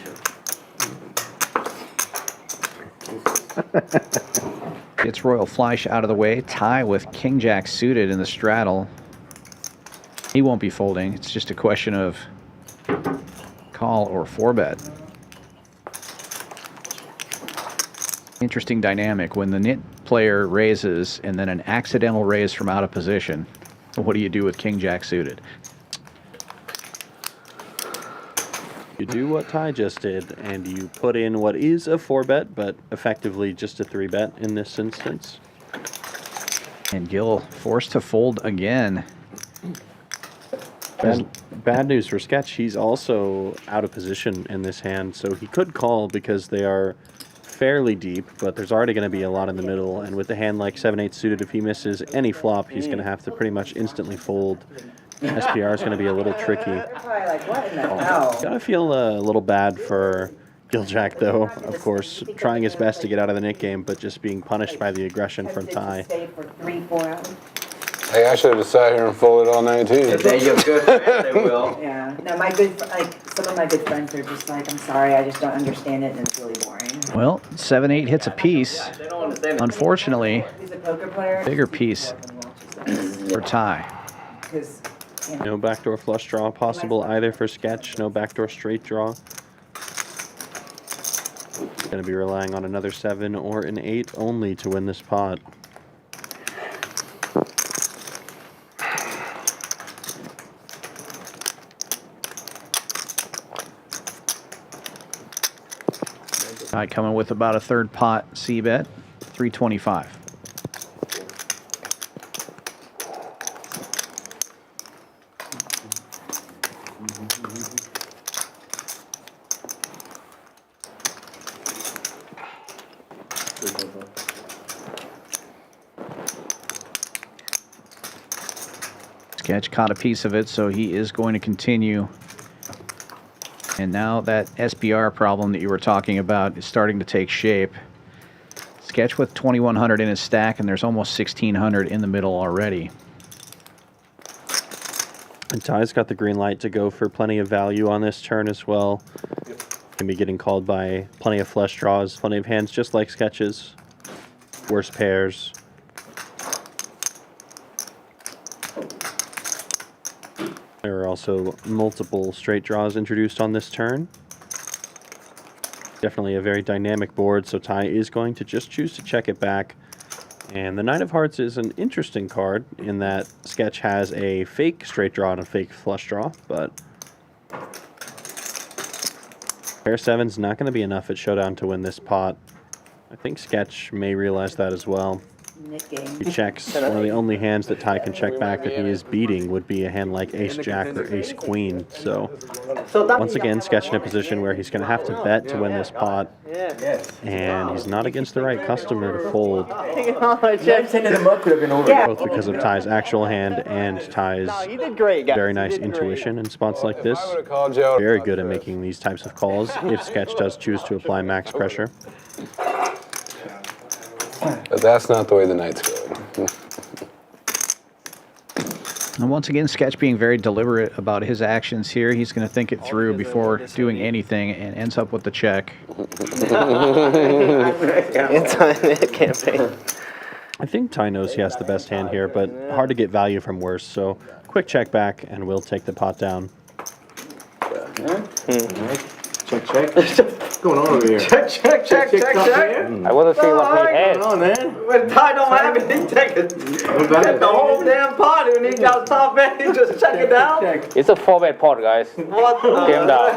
show. Gets Royal Fleish out of the way. Tie with King Jack suited in the straddle. He won't be folding. It's just a question of call or 4-bet. Interesting dynamic. When the nit player raises and then an accidental raise from out of position, what do you do with King Jack suited? You do what Ty just did, and you put in what is a 4-bet, but effectively just a 3-bet in this instance. And Gil forced to fold again. Bad news for Sketch. He's also out of position in this hand, so he could call because they are fairly deep, but there's already going to be a lot in the middle. And with the hand like 7-8 suited, if he misses any flop, he's going to have to pretty much instantly fold. SPR is going to be a little tricky. Gotta feel a little bad for Gil Jack, though. Of course, trying his best to get out of the Nick game, but just being punished by the aggression from Ty. Hey, I should have sat here and folded all 19. If they're your good friends, they will. Yeah, no, some of my good friends are just like, I'm sorry, I just don't understand it, and it's really boring. Well, 7-8 hits a piece. They don't understand it. Unfortunately, He's a poker player. bigger piece for Ty. No backdoor flush draw possible either for Sketch. No backdoor straight draw. Going to be relying on another 7 or an 8 only to win this pot. Ty coming with about a third pot C-bet, 325. Sketch caught a piece of it, so he is going to continue. And now that SPR problem that you were talking about is starting to take shape. Sketch with 2,100 in his stack, and there's almost 1,600 in the middle already. And Ty's got the green light to go for plenty of value on this turn as well. Can be getting called by plenty of flush draws, plenty of hands just like Sketch's. Worse pairs. There are also multiple straight draws introduced on this turn. Definitely a very dynamic board, so Ty is going to just choose to check it back. And the 9 of Hearts is an interesting card in that Sketch has a fake straight draw and a fake flush draw, but pair 7's not going to be enough at Showdown to win this pot. I think Sketch may realize that as well. He checks. One of the only hands that Ty can check back that he is beating would be a hand like Ace-Jack or Ace-Queen. So, once again, Sketch in a position where he's going to have to bet to win this pot. And he's not against the right customer to fold. Both because of Ty's actual hand and Ty's very nice intuition in spots like this. Very good at making these types of calls if Sketch does choose to apply max pressure. But that's not the way the night's going. And once again, Sketch being very deliberate about his actions here. He's going to think it through before doing anything and ends up with the check. Campaign. I think Ty knows he has the best hand here, but hard to get value from worse. So quick check back, and we'll take the pot down. Check, check. What's going on over here? Check. I want to see what he has. What's going on, man? When Ty don't have it, he take it. Get the whole damn party when he got top bet, he just check it down. It's a 4-bet pot, guys. What the? Game down.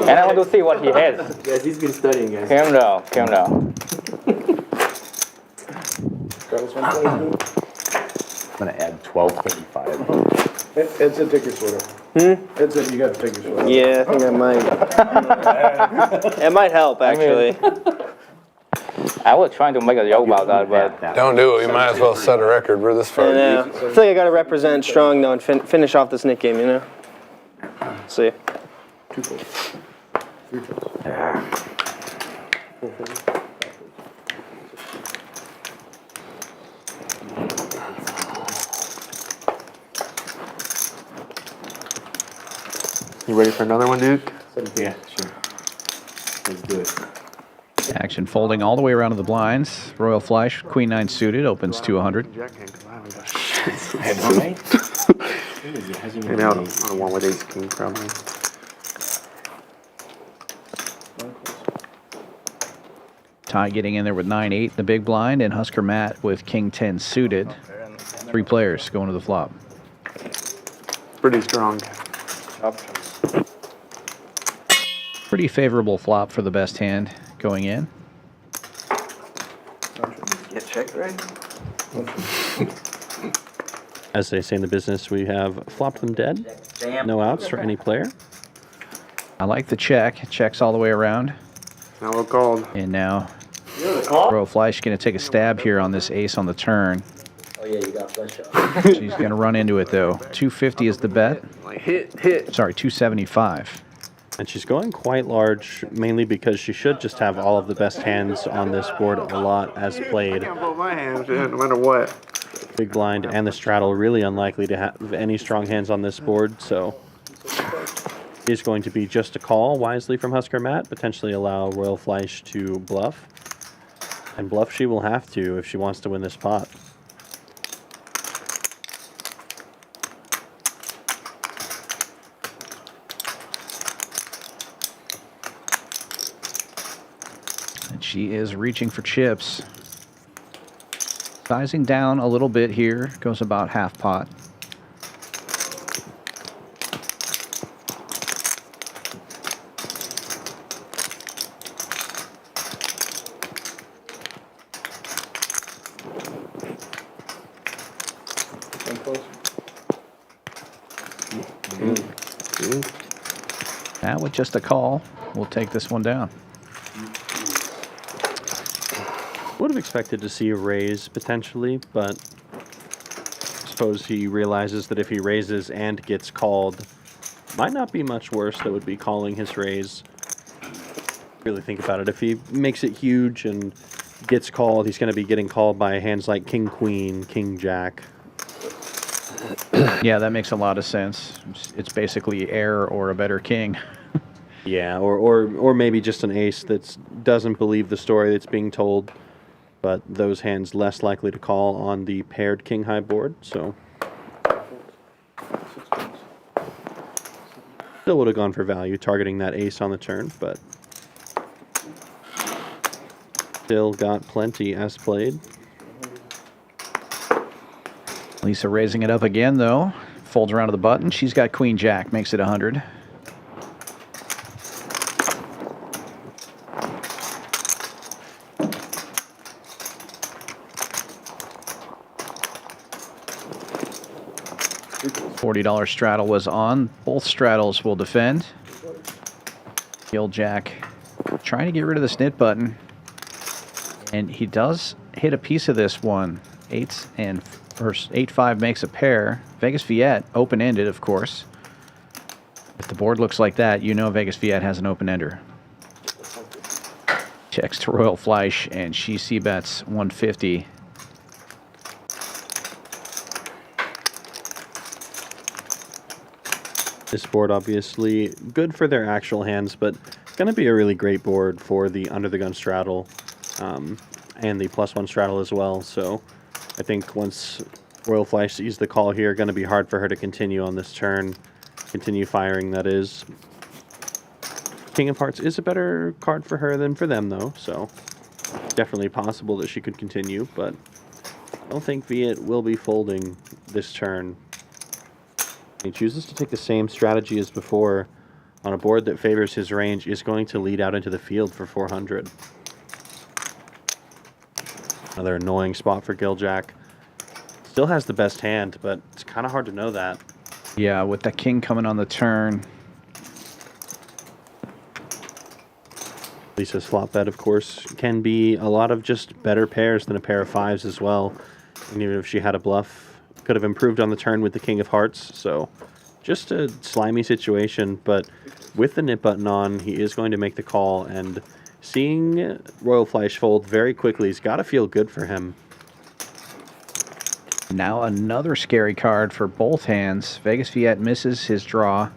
And I want to see what he has. Guys, he's been studying, guys. Game down. I'm going to add 1235. It's a ticker sorter. You got a ticker sorter. Yeah, I think I might. It might help, actually. I was trying to make a joke about that, but... Don't do it. You might as well set a record for this far. I feel like I got to represent strong, though, and finish off this Nick game, you know? See. 2 folds. 3 folds. 4 folds. You ready for another one, Duke? Yeah, sure. Let's do it. Action folding all the way around to the blinds. Royal Fleish, Queen 9 suited, opens 200. Maybe on a one with Ace King, probably. Ty getting in there with 9-8, the big blind, and Husker Matt with King 10 suited. 3 players going to the flop. Pretty strong. Pretty favorable flop for the best hand going in. Get checked, right? As they say in the business, we have flopped them dead. No outs for any player. I like the check. Checks all the way around. Now we're called. And now Royal Fleish going to take a stab here on this ace on the turn. Oh yeah, you got flesh up. She's going to run into it though. 250 is the bet. Like hit. Sorry, 275. And she's going quite large, mainly because she should just have all of the best hands on this board a lot as played. I can't put my hands in, no matter what. Big blind and the straddle really unlikely to have any strong hands on this board, so is going to be just a call wisely from Husker Matt, potentially allow Royal Fleish to bluff. And bluff she will have to if she wants to win this pot. And she is reaching for chips. Sizing down a little bit here, goes about half pot. Now with just a call, we'll take this one down. Would have expected to see a raise potentially, but I suppose he realizes that if he raises and gets called, might not be much worse that would be calling his raise. Really think about it. If he makes it huge and gets called, he's going to be getting called by hands like King Queen, King Jack. Yeah, that makes a lot of sense. It's basically heir or a better king. Yeah, or maybe just an ace that doesn't believe the story that's being told. But those hands less likely to call on the paired king high board, so still would have gone for value, targeting that ace on the turn, but still got plenty as played. Lisa raising it up again, though. Folds around to the button. She's got Queen Jack, makes it 100. $40 straddle was on. Both straddles will defend. Gil Jack trying to get rid of the snit button. And he does hit a piece of this one. 8-5 makes a pair. Vegas Viet, open-ended, of course. If the board looks like that, you know Vegas Viet has an open-ender. Checks to Royal Fleish, and she c-bets 150. This board obviously good for their actual hands, but going to be a really great board for the under the gun straddle and the +1 straddle as well. So I think once Royal Fleish sees the call here, going to be hard for her to continue on this turn, continue firing, that is. King of Hearts is a better card for her than for them, though, so definitely possible that she could continue, but I don't think Viet will be folding this turn. He chooses to take the same strategy as before on a board that favors his range, is going to lead out into the field for 400. Another annoying spot for Gil Jack. Still has the best hand, but it's kind of hard to know that. Yeah, with the king coming on the turn. Lisa's flop bet, of course, can be a lot of just better pairs than a pair of fives as well. And even if she had a bluff, could have improved on the turn with the King of Hearts, so just a slimy situation, but with the nip button on, he is going to make the call, and seeing Royal Fleish fold very quickly has got to feel good for him. Now another scary card for both hands. Vegas Viet misses his draw.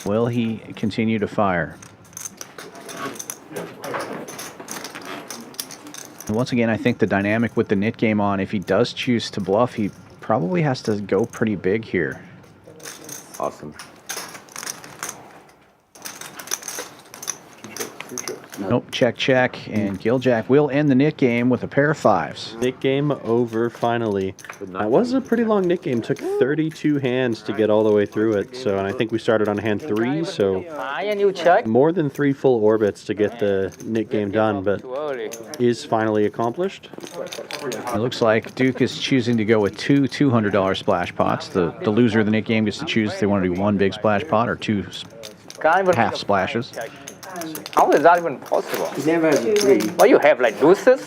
Will he continue to fire? And once again, I think the dynamic with the nit game on, if he does choose to bluff, he probably has to go pretty big here. Awesome. Nope, check, check, and Gil Jack will end the nit game with a pair of fives. Nit game over finally. That was a pretty long nit game. Took 32 hands to get all the way through it. So, and I think we started on hand 3, so more than 3 full orbits to get the nit game done, but is finally accomplished. It looks like Duke is choosing to go with 2 $200 splash pots. The loser of the nit game gets to choose if they want to do 1 big splash pot or 2 half splashes. How is that even possible? He never has a 3. Why you have like deuces?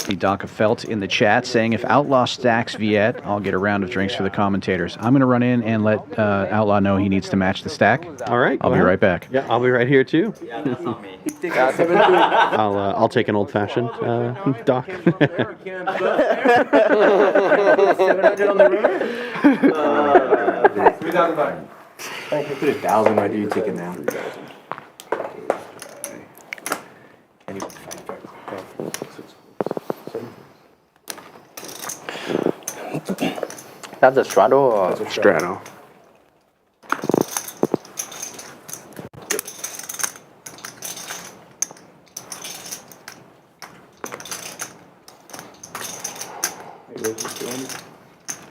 The Donka Felt in the chat saying if Outlaw stacks Viet, I'll get a round of drinks for the commentators. I'm going to run in and let Outlaw know he needs to match the stack. All right. I'll be right back. Yeah, I'll be right here too. I'll take an old fashioned, Doc. 700 on the river? 3,500. Thank you. Put 1,000 right there. You take it now. 3,000. That's a straddle or? That's a straddle.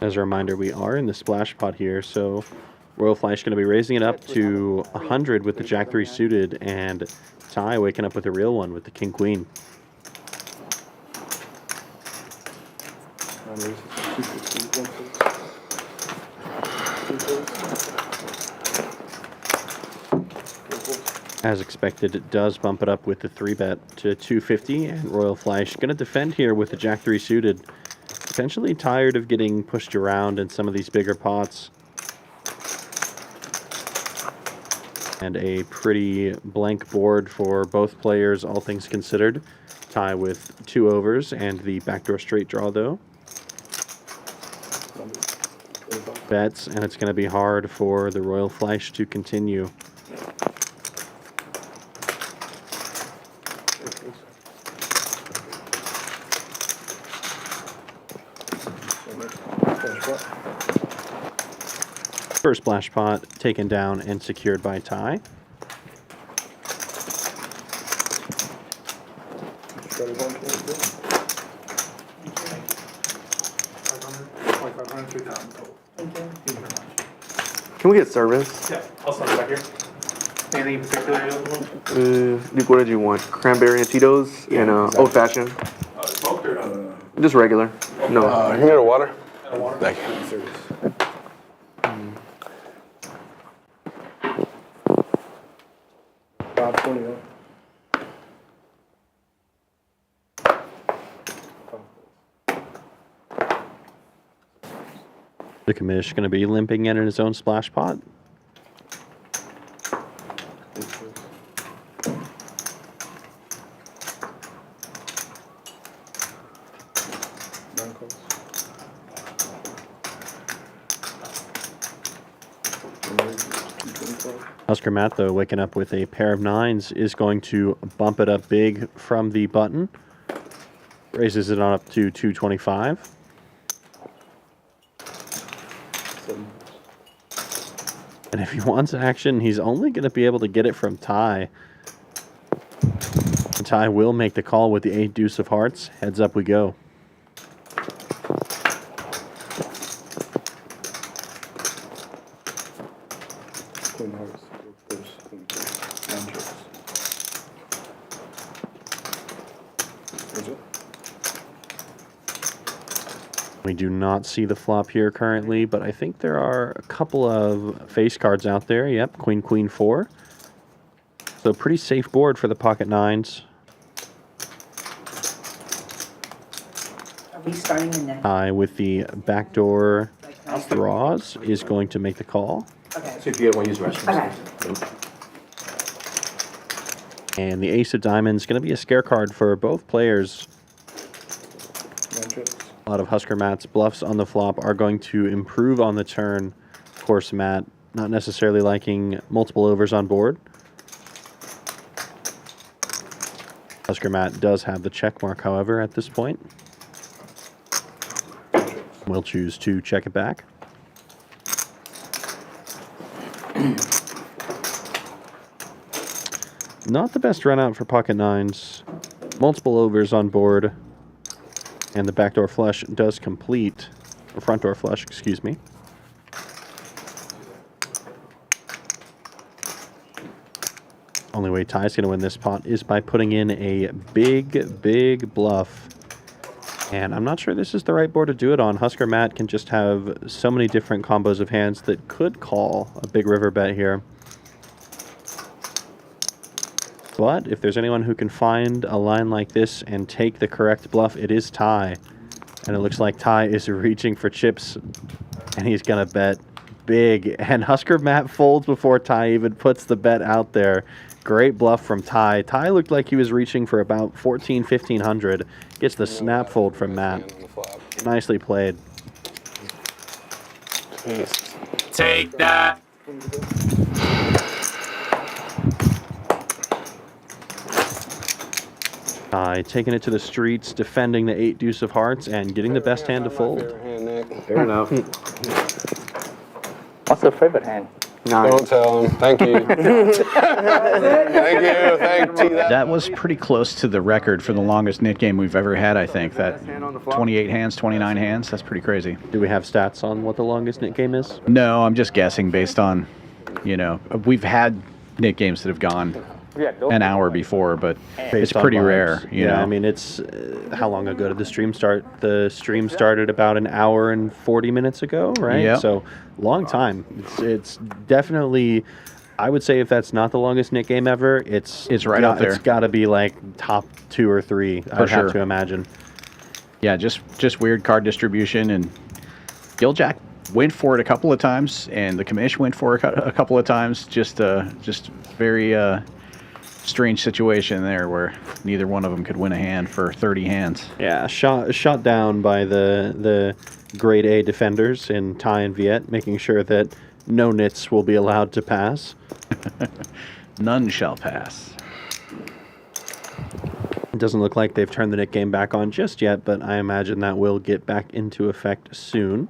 As a reminder, we are in the splash pot here, so Royal Fleish going to be raising it up to 100 with the Jack 3 suited, and Ty waking up with a real one with the King Queen. As expected, it does bump it up with the 3-bet to 250, and Royal Fleish going to defend here with the Jack 3 suited. Potentially tired of getting pushed around in some of these bigger pots. And a pretty blank board for both players, all things considered. Tie with 2 overs and the backdoor straight draw, though. Bets, and it's going to be hard for the Royal Fleish to continue. First splash pot taken down and secured by Ty. Can we get service? Yeah, I'll start back here. Anything in particular you're looking for? Luke, what did you want? Cranberry and Tito's and old fashioned. Smoked or Just regular. No. You can get a water? water? Thank you. Service. The Commish going to be limping in his own splash pot. Husker Matt, though, waking up with a pair of 9s, is going to bump it up big from the button. Raises it on up to 225. And if he wants action, he's only going to be able to get it from Ty. And Ty will make the call with the 8 deuce of hearts. Heads up we go. We do not see the flop here currently, but I think there are a couple of face cards out there. Yep, Queen, Queen 4. So pretty safe board for the pocket 9s. Are we starting the next? With the backdoor draws is going to make the call. Okay. So if you want to use restrooms. Okay. And the ace of diamonds is going to be a scare card for both players. A lot of Husker Matt's bluffs on the flop are going to improve on the turn. Of course, Matt not necessarily liking multiple overs on board. Husker Matt does have the check mark, however, at this point. We'll choose to check it back. Not the best run out for pocket 9s. Multiple overs on board. And the backdoor flush does complete, or front door flush, excuse me. Only way Ty's going to win this pot is by putting in a big, big bluff. And I'm not sure this is the right board to do it on. Husker Matt can just have so many different combos of hands that could call a big river bet here. But if there's anyone who can find a line like this and take the correct bluff, it is Ty. And it looks like Ty is reaching for chips, and he's going to bet big. And Husker Matt folds before Ty even puts the bet out there. Great bluff from Ty. Ty looked like he was reaching for about 1,500. Gets the snap fold from Matt. Nicely played. Take that. Ty taking it to the streets, defending the 8 deuce of hearts, and getting the best hand to fold. Fair enough. What's your favorite hand? Don't tell him. Thank you. Thank you. Thank you. That was pretty close to the record for the longest knit game we've ever had, I think. That 28 hands, 29 hands, that's pretty crazy. Do we have stats on what the longest knit game is? No, I'm just guessing based on, we've had knit games that have gone an hour before, but it's pretty rare. You know? I mean, it's how long ago did the stream start? The stream started about an hour and 40 minutes ago, right? Yep. So long time. It's definitely, I would say if that's not the longest knit game ever, it's right out there. It's got to be like top 2 or 3. I would have to imagine. Yeah, just weird card distribution, and Gil Jack went for it a couple of times, and the Commish went for it a couple of times. Just very strange situation there where neither one of them could win a hand for 30 hands. Yeah, shot down by the grade A defenders in Ty and Viet, making sure that no nits will be allowed to pass. None shall pass. It doesn't look like they've turned the knit game back on just yet, but I imagine that will get back into effect soon.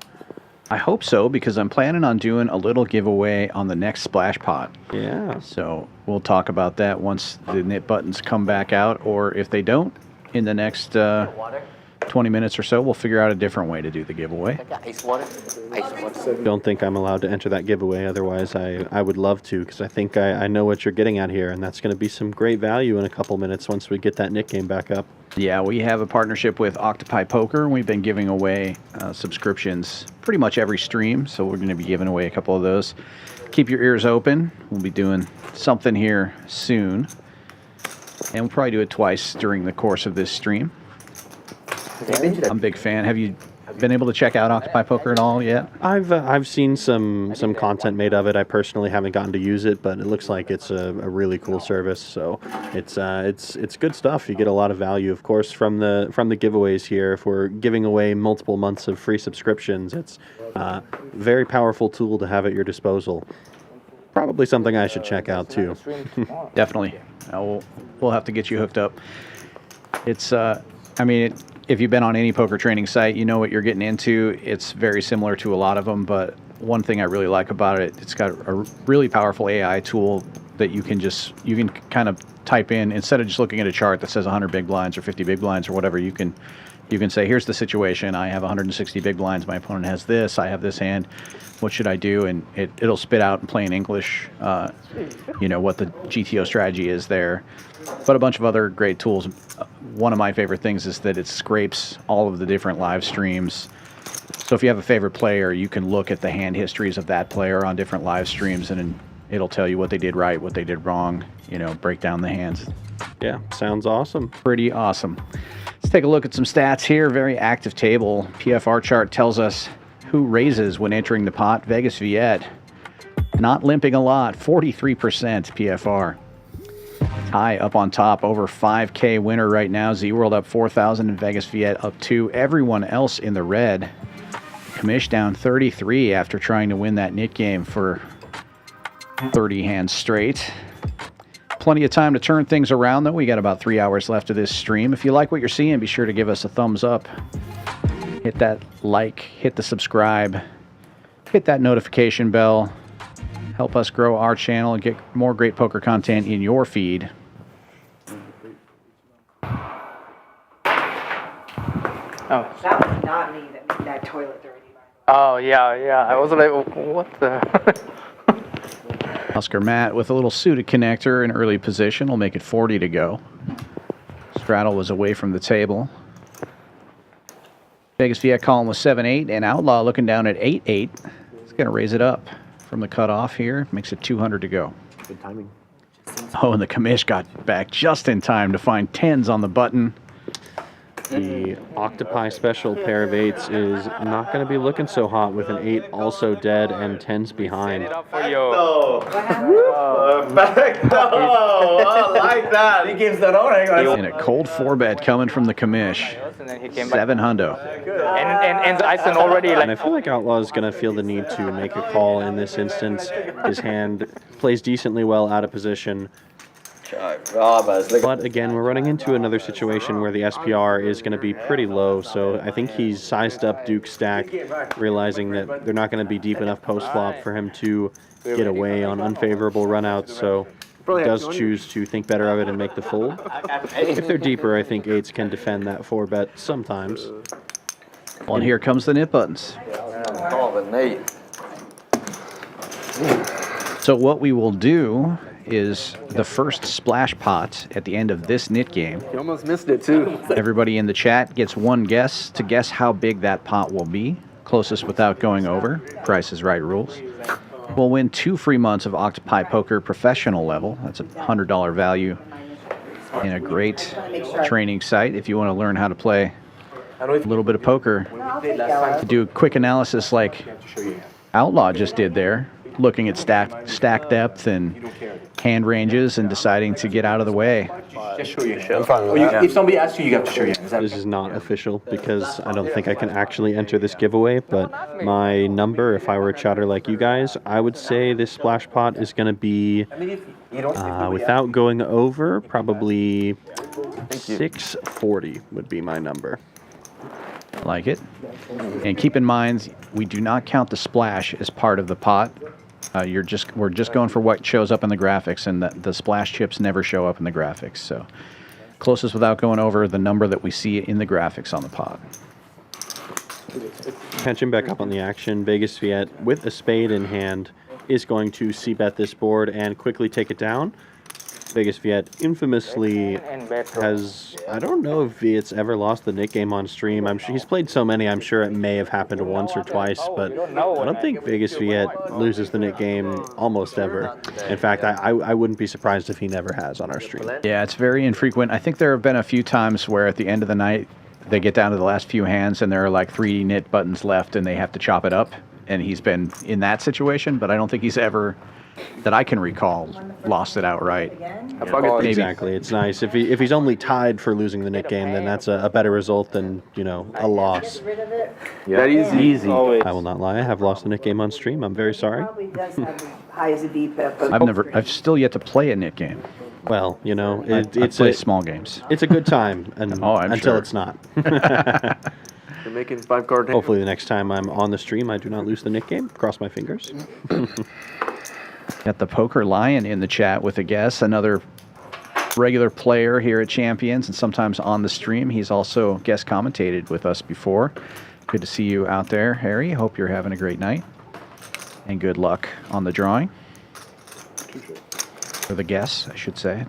I hope so, because I'm planning on doing a little giveaway on the next splash pot. Yeah. So we'll talk about that once the knit buttons come back out, or if they don't, in the next 20 minutes or so, we'll figure out a different way to do the giveaway. Ice water. Don't think I'm allowed to enter that giveaway. Otherwise, I would love to, because I think I know what you're getting at here, and that's going to be some great value in a couple minutes once we get that knit game back up. Yeah, we have a partnership with Octopi Poker, and we've been giving away subscriptions pretty much every stream, so we're going to be giving away a couple of those. Keep your ears open. We'll be doing something here soon, and we'll probably do it twice during the course of this stream. I'm a big fan. Have you been able to check out Octopi Poker at all yet? I've seen some content made of it. I personally haven't gotten to use it, but it looks like it's a really cool service. So it's good stuff. You get a lot of value, of course, from the giveaways here. If we're giving away multiple months of free subscriptions, it's a very powerful tool to have at your disposal. Probably something I should check out too. Definitely. We'll have to get you hooked up. It's if you've been on any poker training site, you know what you're getting into. It's very similar to a lot of them, but one thing I really like about it, it's got a really powerful AI tool that you can kind of type in, instead of just looking at a chart that says 100 big blinds or 50 big blinds or whatever. You can say, here's the situation. I have 160 big blinds. My opponent has this. I have this hand. What should I do? And it'll spit out in plain English, what the GTO strategy is there. But a bunch of other great tools. One of my favorite things is that it scrapes all of the different live streams. So if you have a favorite player, you can look at the hand histories of that player on different live streams, and it'll tell you what they did right, what they did wrong, break down the hands. Yeah, sounds awesome. Pretty awesome. Let's take a look at some stats here. Very active table. PFR chart tells us who raises when entering the pot. Vegas Viet, not limping a lot, 43% PFR. Ty up on top, over 5K winner right now. ZWorld up 4,000 and Vegas Viet up 2. Everyone else in the red. Commish down 33 after trying to win that knit game for 30 hands straight. Plenty of time to turn things around, though. We got about 3 hours left of this stream. If you like what you're seeing, be sure to give us a thumbs up. Hit that like, hit the subscribe, hit that notification bell. Help us grow our channel and get more great poker content in your feed. Oh. That was not me that made that toilet dirty. Oh, yeah. I was like, what the? Husker Matt with a little suited connector in early position will make it 40 to go. Straddle was away from the table. Vegas Viet calling with 7-8, and Outlaw looking down at 8-8. He's going to raise it up from the cutoff here. Makes it 200 to go. Good timing. Oh, and the commish got back just in time to find 10s on the button. The Octopi special pair of 8s is not going to be looking so hot with an 8 also dead and 10s behind. Perfecto! I like that. He gives that on. And a cold 4-bet coming from the commish. 7 hundo. And Ison already And I feel like Outlaw is going to feel the need to make a call in this instance. His hand plays decently well out of position. But again, we're running into another situation where the SPR is going to be pretty low, so I think he's sized up Duke's stack, realizing that they're not going to be deep enough post-flop for him to get away on unfavorable runouts, so he does choose to think better of it and make the fold. If they're deeper, I think 8s can defend that 4-bet sometimes. Well, and here comes the nip buttons. So what we will do is the first splash pot at the end of this nit game. You almost missed it too. Everybody in the chat gets one guess to guess how big that pot will be. Closest without going over. Price is Right rules. We'll win 2 free months of Octopi Poker professional level. That's a $100 value in a great training site if you want to learn how to play a little bit of poker. To do a quick analysis like Outlaw just did there, looking at stack depth and hand ranges and deciding to get out of the way. Just show your show. If somebody asks you, you have to show your hand. This is not official because I don't think I can actually enter this giveaway, but my number, if I were a chatter like you guys, I would say this splash pot is going to be, without going over, probably 640 would be my number. Like it. And keep in mind, we do not count the splash as part of the pot. We're just going for what shows up in the graphics, and the splash chips never show up in the graphics. So closest without going over the number that we see in the graphics on the pot. Catching back up on the action, Vegas Viet with a spade in hand is going to c-bet this board and quickly take it down. Vegas Viet infamously has, I don't know if Viet's ever lost the Nick game on stream. I'm sure he's played so many, I'm sure it may have happened once or twice, but I don't think Vegas Viet loses the Nick game almost ever. In fact, I wouldn't be surprised if he never has on our stream. Yeah, it's very infrequent. I think there have been a few times where at the end of the night, they get down to the last few hands and there are like 3 nit buttons left and they have to chop it up. And he's been in that situation, but I don't think he's ever, that I can recall, lost it outright. Exactly. It's nice. If he's only tied for losing the Nick game, then that's a better result than, you know, a loss. Yeah, that is easy. I will not lie. I have lost the Nick game on stream. I'm very sorry. I've still yet to play a Nick game. Well, you know, it's small games. It's a good time, and until sure. it's not. You're making 5-card. Hopefully, the next time I'm on the stream, I do not lose the Nick game. Cross my fingers. Got the Poker Lion in the chat with a guess, another regular player here at Champions and sometimes on the stream. He's also guest commentated with us before. Good to see you out there, Harry. Hope you're having a great night. And good luck on the drawing. For the guess, I should say.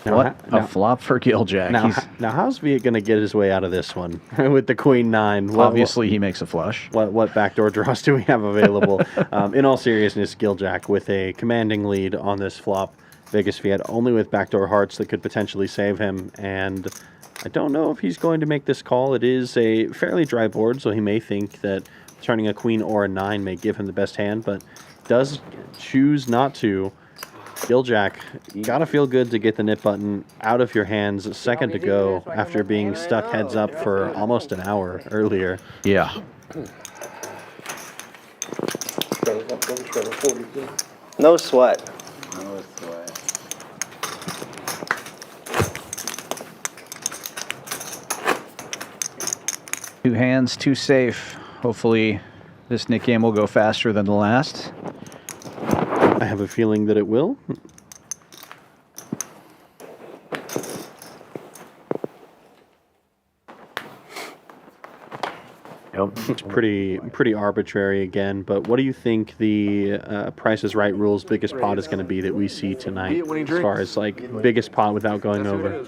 What a flop for Gil Jack. Now how's Viet going to get his way out of this one with the Queen 9? Obviously, he makes a flush. What backdoor draws do we have available? In all seriousness, Gil Jack with a commanding lead on this flop. Vegas Viet only with backdoor hearts that could potentially save him, and I don't know if he's going to make this call. It is a fairly dry board, so he may think that turning a Queen or a 9 may give him the best hand, but does choose not to. Gil Jack, you gotta feel good to get the nip button out of your hands a second to go after being stuck heads up for almost an hour earlier. Yeah. No sweat. No sweat. Two hands, too safe. Hopefully, this Nick game will go faster than the last. I have a feeling that it will. It's pretty arbitrary again, but what do you think the Price is Right rules biggest pot is going to be that we see tonight as far as like biggest pot without going over?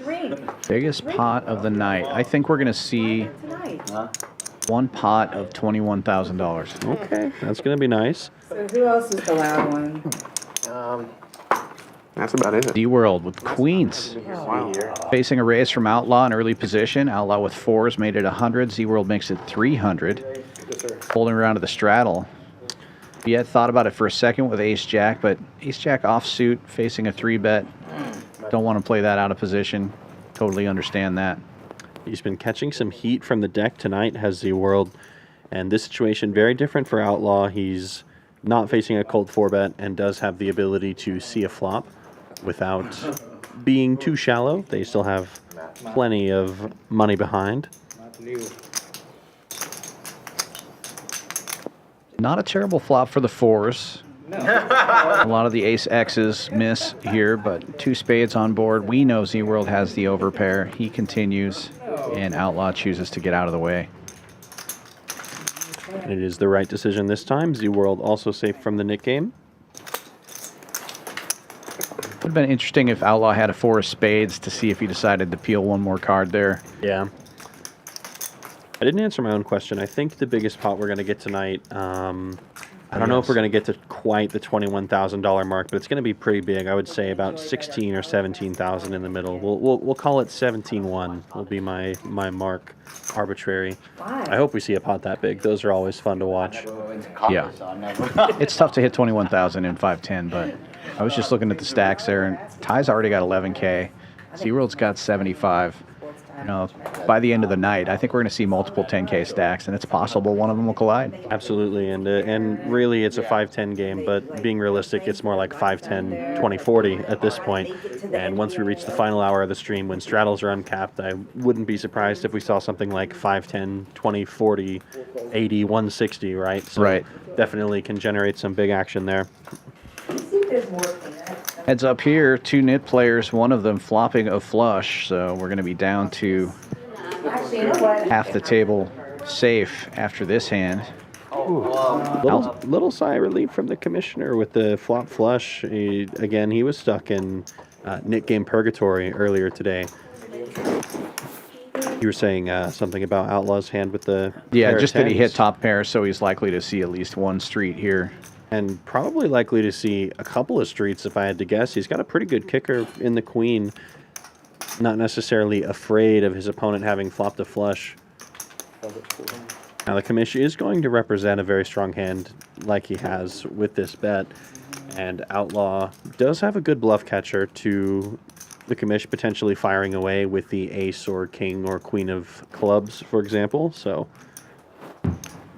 Biggest pot of the night. I think we're going to see one pot of $21,000. Okay, that's going to be nice. So who else is the loud one? That's about it. ZWorld with queens. Facing a raise from Outlaw in early position. Outlaw with 4s made it 100. ZWorld makes it 300. Holding around to the straddle. Viet thought about it for a second with ace-jack, but ace-jack offsuit facing a 3-bet. Don't want to play that out of position. Totally understand that. He's been catching some heat from the deck tonight, has ZWorld. And this situation, very different for Outlaw. He's not facing a cold 4-bet and does have the ability to see a flop without being too shallow. They still have plenty of money behind. Not a terrible flop for the 4s. A lot of the ace-X's miss here, but 2 spades on board. We know ZWorld has the overpair. He continues, and Outlaw chooses to get out of the way. And it is the right decision this time. ZWorld also safe from the Nick game. Would have been interesting if Outlaw had a 4 of spades to see if he decided to peel one more card there. Yeah. I didn't answer my own question. I think the biggest pot we're going to get tonight, I don't know if we're going to get to quite the $21,000 mark, but it's going to be pretty big. I would say about 16 or 17,000 in the middle. We'll call it 17-1 will be my mark, arbitrary. I hope we see a pot that big. Those are always fun to watch. Yeah. It's tough to hit 21,000 in 510, but I was just looking at the stacks there, and Ty's already got 11K. ZWorld's got 75. You know, by the end of the night, I think we're going to see multiple 10K stacks, and it's possible one of them will collide. Absolutely, and really it's a 5-10 game, but being realistic, it's more like 5-10, 20-40 at this point. And once we reach the final hour of the stream, when straddles are uncapped, I wouldn't be surprised if we saw something like 5-10, 20-40, 80, 160, right? So right. Definitely can generate some big action there. Heads up here, 2 nit players, one of them flopping a flush, so we're going to be down to half the table safe after this hand. Little sigh of relief from the commissioner with the flop flush. Again, he was stuck in Nick game purgatory earlier today. You were saying something about Outlaw's hand with the yeah, just that he hit top pair, so he's likely to see at least one street here. And probably likely to see a couple of streets, if I had to guess. He's got a pretty good kicker in the queen. Not necessarily afraid of his opponent having flopped a flush. Now, the commish is going to represent a very strong hand like he has with this bet. And Outlaw does have a good bluff catcher to the commish potentially firing away with the ace or king or queen of clubs, for example. So,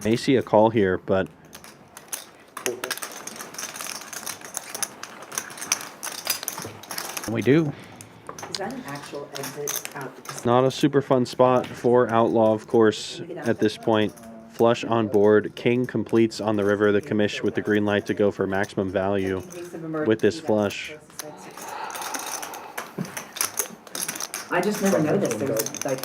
may see a call here, but we do. Is that an actual exit out? Not a super fun spot for Outlaw, of course, at this point. Flush on board. King completes on the river. The commish with the green light to go for maximum value with this flush. I just never noticed. There's like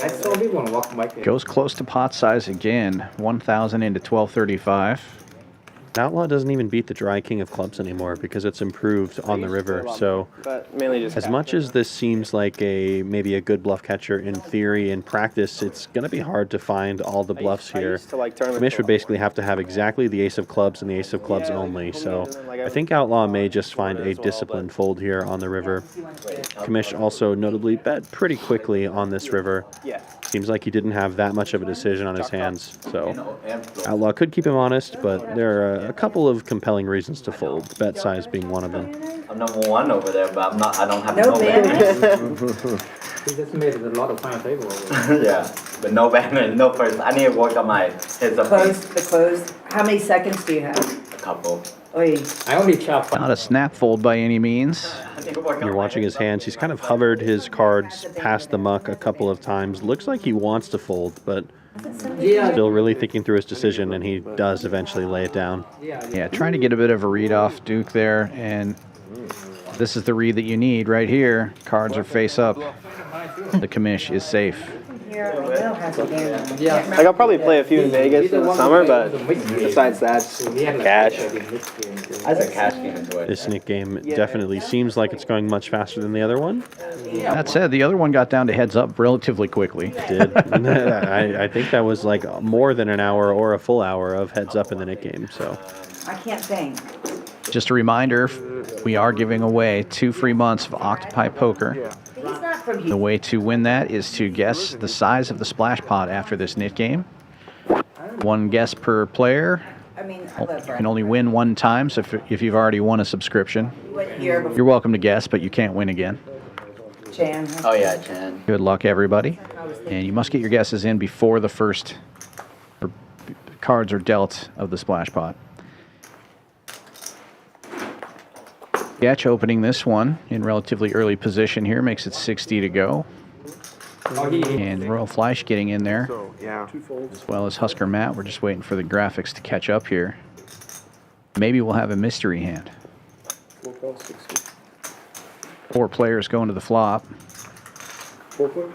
I saw people walk by. Goes close to pot size again. 1,000 into 1235. Outlaw doesn't even beat the dry king of clubs anymore because it's improved on the river. So But mainly just as much as this seems like maybe a good bluff catcher in theory, in practice, it's going to be hard to find all the bluffs here. Commish would basically have to have exactly the ace of clubs and the ace of clubs only. So I think Outlaw may just find a disciplined fold here on the river. Commish also notably bet pretty quickly on this river. Seems like he didn't have that much of a decision on his hands. So Outlaw could keep him honest, but there are a couple of compelling reasons to fold, bet size being one of them. I'm number 1 over there, but I don't have no ban. He just made a lot of final table over there. Yeah, but no ban, no first. I need to work on my heads up. close. How many seconds do you have? A couple. Oy. I only chop. Not a snap fold by any means. You're watching his hands. He's kind of hovered his cards past the muck a couple of times. Looks like he wants to fold, but still really thinking through his decision, and he does eventually lay it down. Yeah, trying to get a bit of a read off Duke there, and this is the read that you need right here. Cards are face up. The commish is safe. Like I'll probably play a few in Vegas in the summer, but besides that, cash. I said cash game into it. This Nick game definitely seems like it's going much faster than the other one. That said, the other one got down to heads up relatively quickly. It did. I think that was like more than an hour or a full hour of heads up in the Nick game. So I can't think. Just a reminder, we are giving away 2 free months of Octopi Poker. The way to win that is to guess the size of the splash pot after this knit game. 1 guess per player. You can only win 1 time, so if you've already won a subscription, you're welcome to guess, but you can't win again. Chan. Oh yeah, Chan. Good luck, everybody. And you must get your guesses in before the first cards are dealt of the splash pot. Sketch opening this one in relatively early position here, makes it 60 to go. And Royal Fleish getting in there, as well as Husker Matt. We're just waiting for the graphics to catch up here. Maybe we'll have a mystery hand. 4 players going to the flop. 4 players?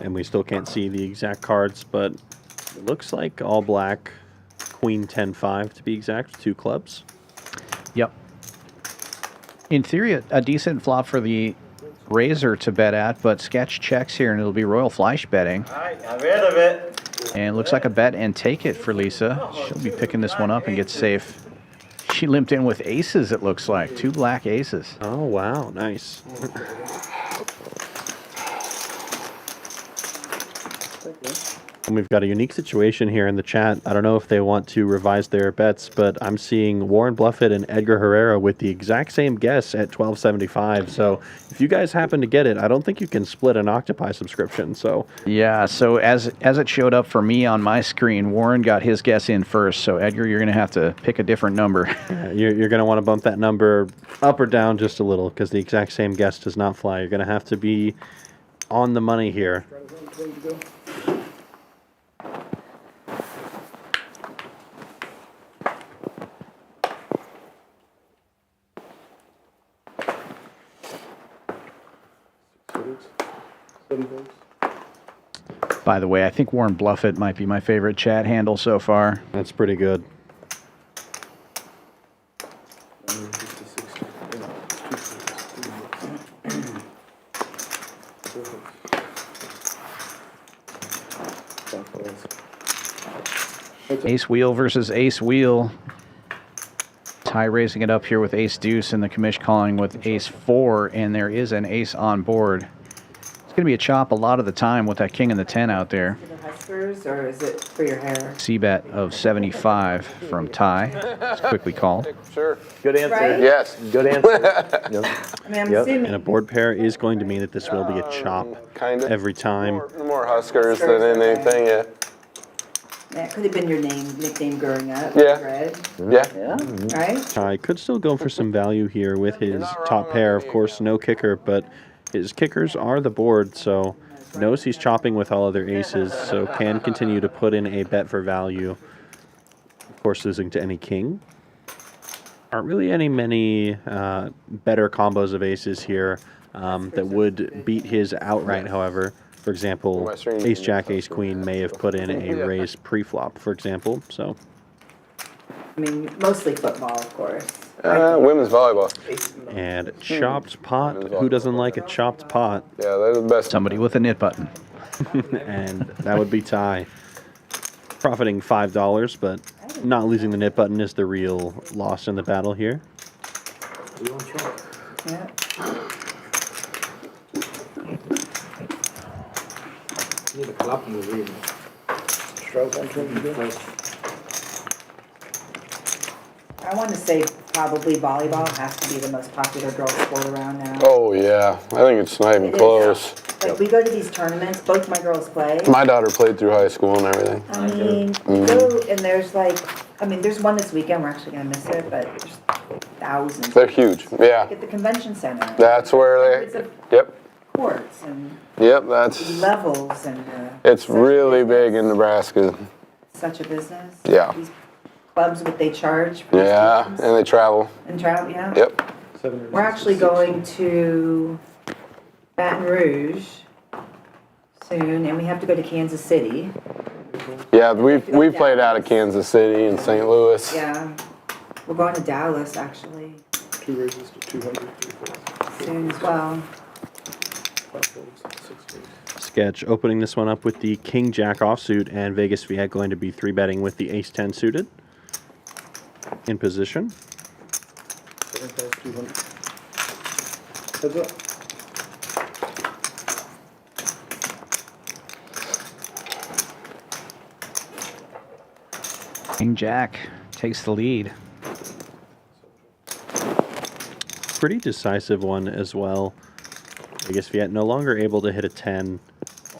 And we still can't see the exact cards, but it looks like all black, Queen 10-5 to be exact, 2 clubs. Yep. In theory, a decent flop for the Razor to bet at, but Sketch checks here, and it'll be Royal Fleish betting. All right, I'm rid of it. And it looks like a bet and take it for Lisa. She'll be picking this one up and get safe. She limped in with aces, it looks like. 2 black aces. Oh, wow. Nice. And we've got a unique situation here in the chat. I don't know if they want to revise their bets, but I'm seeing Warren Bluffett and Edgar Herrera with the exact same guess at $12.75. So if you guys happen to get it, I don't think you can split an Octopi subscription. So yeah, so as it showed up for me on my screen, Warren got his guess in first. So Edgar, you're going to have to pick a different number. You're going to want to bump that number up or down just a little, because the exact same guess does not fly. You're going to have to be on the money here. By the way, I think Warren Bluffett might be my favorite chat handle so far. That's pretty good. Ace Wheel versus Ace Wheel. Ty raising it up here with Ace Deuce, and the commish calling with Ace 4, and there is an ace on board. It's going to be a chop a lot of the time with that king and the 10 out there. For the Huskers, or is it for your hair? C-bet of 75 from Ty. It's quickly called. Sure. Good answer. Right? Yes. Good answer. I mean, I'm assuming. And a board pair is going to mean that this will be a chop Kind of. every time. More Huskers than anything, yeah. That could have been your nickname growing up. Yeah. Red. Yeah. Right? Ty could still go for some value here with his top pair. Of course, no kicker, but his kickers are the board, so knows he's chopping with all other aces, so can continue to put in a bet for value. Of course, losing to any king. Aren't really many better combos of aces here that would beat his outright, however. For example, Ace Jack, Ace Queen may have put in a raise pre-flop, for example. So, I mean, mostly football, of course. Women's volleyball. And chopped pot. Who doesn't like a chopped pot? Yeah, they're the best. Somebody with a knit button. And that would be Ty. Profiting $5, but not losing the knit button is the real loss in the battle here. Yeah. Need a clap in the room. Stroke on 20 I want to say probably volleyball has to be the most popular girls' sport around now. Oh, yeah. I think it's not even It is. close. Like, we go to these tournaments, both my girls play. My daughter played through high school and everything. I mean, you go and there's like, I mean, there's one this weekend, we're actually going to miss it, but there's thousands. They're huge. Yeah. At the convention center. That's where Hundreds they. of Yep. courts and Yep, that's. levels and. It's really big in Nebraska. Such a business. Yeah. These clubs, what they charge. For these Yeah, games. and they travel. And travel, yeah. Yep. We're actually going to Baton Rouge soon, and we have to go to Kansas City. Yeah, we played out of Kansas City and St. Louis. Yeah. We're going to Dallas, actually, 2 raises to 200. soon as well. Sketch opening this one up with the King Jack offsuit, and Vegas Viet going to be 3-betting with the Ace 10 suited. In position. Heads up. King Jack takes the lead. Pretty decisive one as well. Vegas Viet no longer able to hit a 10.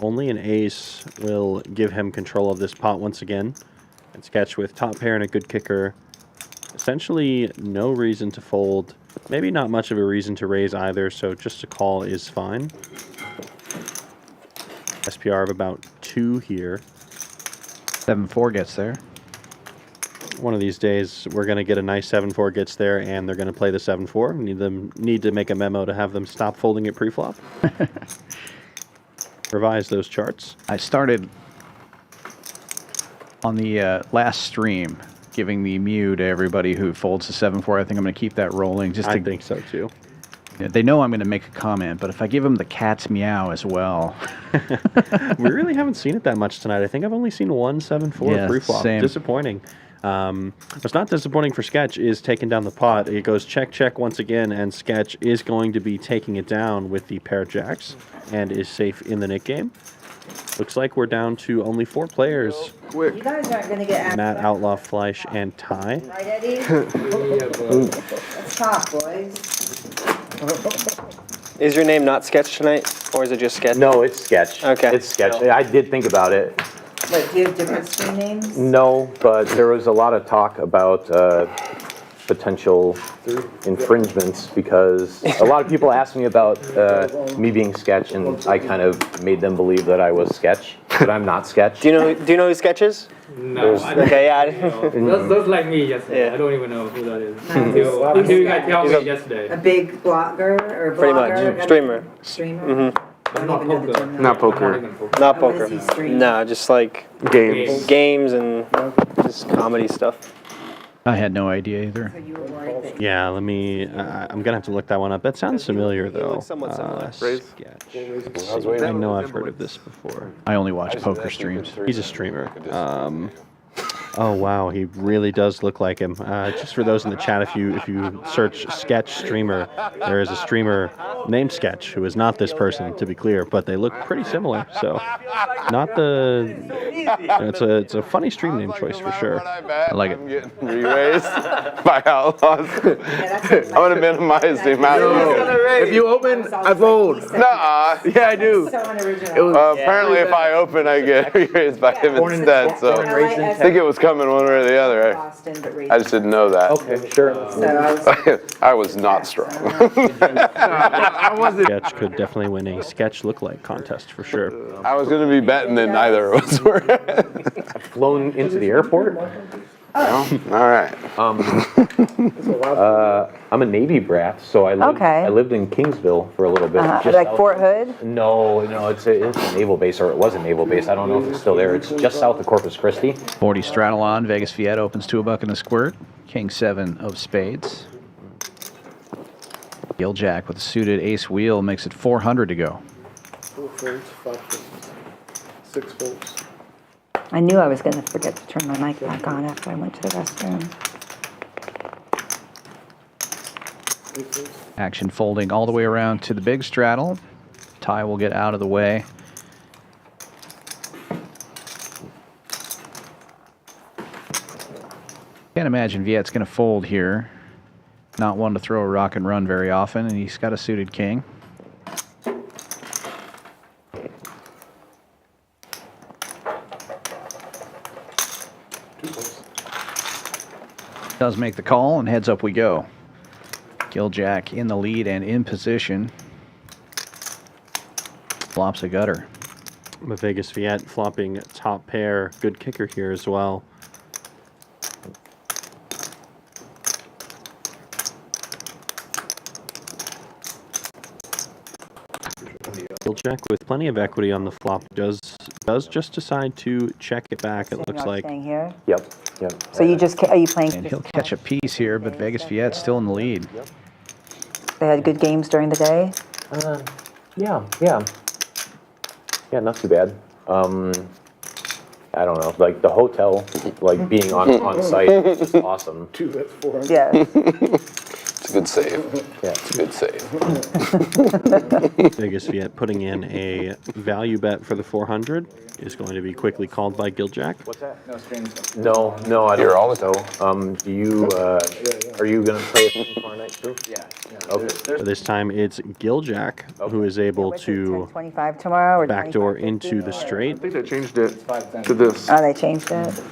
Only an ace will give him control of this pot once again. And Sketch with top pair and a good kicker. Essentially no reason to fold. Maybe not much of a reason to raise either, so just a call is fine. SPR of about 2 here. 7-4 gets there. One of these days, we're going to get a nice 7-4 gets there, and they're going to play the 7-4. Need to make a memo to have them stop folding it pre-flop. Revise those charts. I started on the last stream giving the mew to everybody who folds the 7-4. I think I'm going to keep that rolling. I think so too. They know I'm going to make a comment, but if I give them the cat's meow as well. We really haven't seen it that much tonight. I think I've only seen one 7-4 pre-flop. Same. Disappointing. What's not disappointing for Sketch is taking down the pot. It goes check, check once again, and Sketch is going to be taking it down with the pair of jacks and is safe in the Nick game. Looks like we're down to only 4 players. You guys aren't going to get Matt, Outlaw, Fleish, and Ty. Right, Eddie? Let's talk, boys. Is your name not Sketch tonight, or is it just Sketch? No, it's Sketch. Okay. It's Sketch. I did think about it. Wait, do you have different screen names? No, but there was a lot of talk about potential infringements because a lot of people asked me about me being Sketch, and I kind of made them believe that I was Sketch, but I'm not Sketch. Do you know who Sketch is? No. Okay, yeah. That's like me yesterday. Yeah. I don't even know who that is until you guys tell me yesterday. A big blogger or Pretty blogger? much. Streamer. Streamer? Mm-hmm. Not poker. Not poker. Not What poker. does he stream? No, just like Games. games and just comedy stuff. I had no idea either. So you were worried that Yeah, let me. I'm gonna have to look that one up. That sounds familiar though. looks somewhat similar. Sketch. I was waiting I on know the I've heard of this before. I only watch poker streams. He's a streamer. Oh wow, he really does look like him. Just for those in the chat, if you search Sketch streamer, there is a streamer named Sketch who is not this person, to be clear, but they look pretty similar. So, not the. It's a funny stream name choice for sure. I like it. I'm getting re-raised by Outlaws. I'm going to minimize the amount of If you open, I fold. Nuh-uh. Yeah, I do. so unoriginal. Apparently, if I open, I get re-raised by him instead. So I think it was coming one way or the other. Boston, but I just didn't know that. Okay, sure. So I was I was not strong. I wasn't. Sketch could definitely win a Sketch look-like contest for sure. I was going to be betting that neither of us were. I've flown into the airport. All right. I'm a Navy brat, so I lived in Kingsville for a little bit. just like south Fort of- Hood? No, it's a naval base, or it was a naval base. I don't know if it's still there. It's just south of Corpus Christi. 40 straddle on. Vegas Viet opens to a buck and a squirt. King 7 of spades. Gil Jack with a suited ace wheel makes it 400 to go. 4 folds, 5 folds, 6 folds. I knew I was going to forget to turn my mic back on after I went to the restroom. Action folding all the way around to the big straddle. Ty will get out of the way. Can't imagine Viet's going to fold here. Not one to throw a rock and run very often, and he's got a suited king. Does make the call, and heads up we go. Gil Jack in the lead and in position. Flops a gutter. The Vegas Viet flopping top pair. Good kicker here as well. Gil Jack with plenty of equity on the flop does just decide to check it back. It looks like. Staying here? Yep. So you just, are you playing? And he'll catch a piece here, but Vegas Viet's still in the lead. They had good games during the day? Yeah, not too bad. I don't know, like the hotel, like being on site is just awesome. 2 bets, 400. Yeah. It's a good save. Yeah, it's a good save. Vegas Viet putting in a value bet for the 400 is going to be quickly called by Gil Jack. What's that? No strings. No, I don't. You're all the Do you, are you going to play it tomorrow night too? Yeah. Okay. This time it's Gil Jack who is able to 25 tomorrow or backdoor into the straight. I think they changed it to this. Oh, they changed it.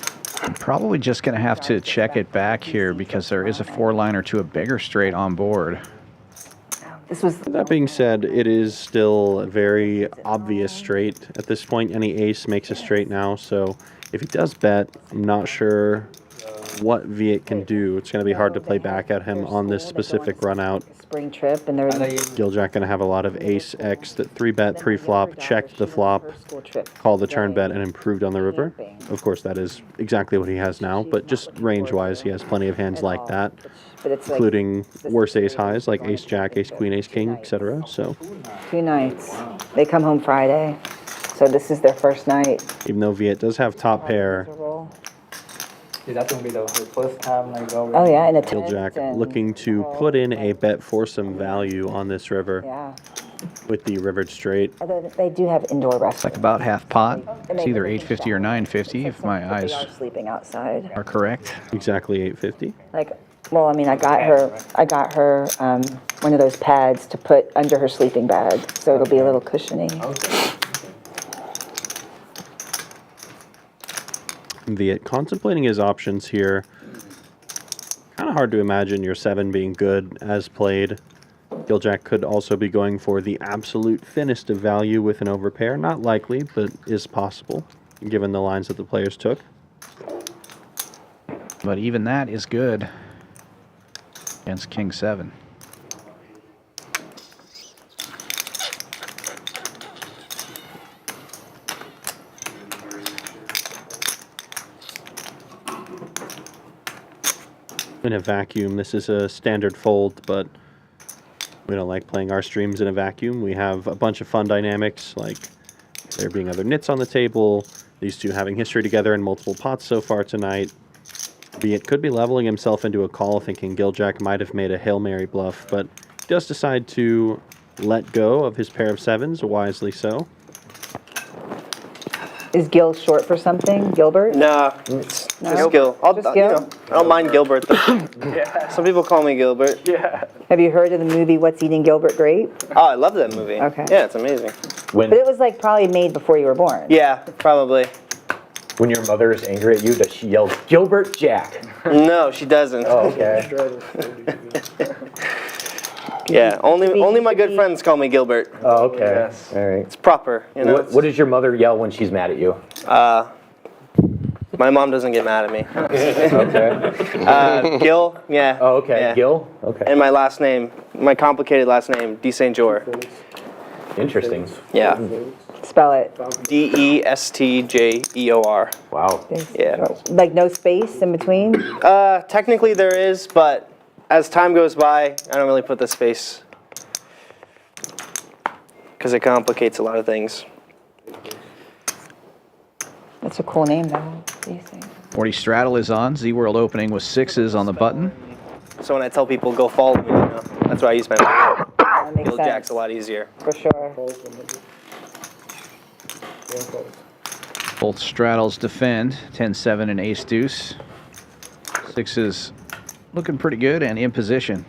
I'm probably just going to have to check it back here because there is a 4-liner to a bigger straight on board. This was. That being said, it is still a very obvious straight. At this point, any ace makes a straight now, so if he does bet, I'm not sure what Viet can do. It's going to be hard to play back at him on this specific run out. Spring trip, and they're Gil Jack going to have a lot of ace X that 3-bet pre-flop, checked the flop, called the turn bet, and improved on the river. Of course, that is exactly what he has now, but just range-wise, he has plenty of hands like that, including worse ace highs like ace jack, ace queen, ace king, etc. So 2 nights. They come home Friday, so this is their first night. even though Viet does have top pair, Is that going to be the first time I go? Oh yeah, and a Gil Jack looking to put in a bet for some value on this river with the rivered straight. Although they do have indoor rest. Like about half pot. It's either 850 or 950 if my eyes sleeping outside. are correct. Exactly 850. Like, well, I mean, I got her one of those pads to put under her sleeping bag, so it'll be a little cushiony. Viet contemplating his options here. Kind of hard to imagine your 7 being good as played. Gil Jack could also be going for the absolute thinnest of value with an overpair. Not likely, but is possible, given the lines that the players took. But even that is good against King 7. In a vacuum, this is a standard fold, but we don't like playing our streams in a vacuum. We have a bunch of fun dynamics, like there being other nits on the table, these two having history together in multiple pots so far tonight. Viet could be leveling himself into a call, thinking Gil Jack might have made a Hail Mary bluff, but he does decide to let go of his pair of 7s, wisely so. Is Gil short for something? Gilbert? Nah, it's just Gil. Just Gil? You know, I don't mind Gilbert, though. Some people call me Gilbert. Have you heard of the movie What's Eating Gilbert Grape? Oh, I love that movie. Okay. Yeah, it's amazing. When But it was like probably made before you were born. Yeah, probably. when your mother is angry at you, does she yell Gilbert Jack? No, she doesn't. Oh, okay. Yeah, only my good friends call me Gilbert. Oh, okay. All right. It's proper, you know. What does your mother yell when she's mad at you? My mom doesn't get mad at me. Okay. Gil, yeah. Oh, okay. Yeah. Gil? Okay. And my last name, my complicated last name, D. St. Jor. Interesting. Yeah. Spell it. Destjeor. Wow. Yeah. Like no space in between? Technically there is, but as time goes by, I don't really put the space because it complicates a lot of things. That's a cool name, though. Do you think? 40 straddle is on. ZWorld opening with 6s on the button. So when I tell people go follow me, you know, that's why I use my name. That makes Gil sense. Jack's a lot easier. For sure. Both straddles defend. 10-7 and ace-deuce. 6s looking pretty good and in position.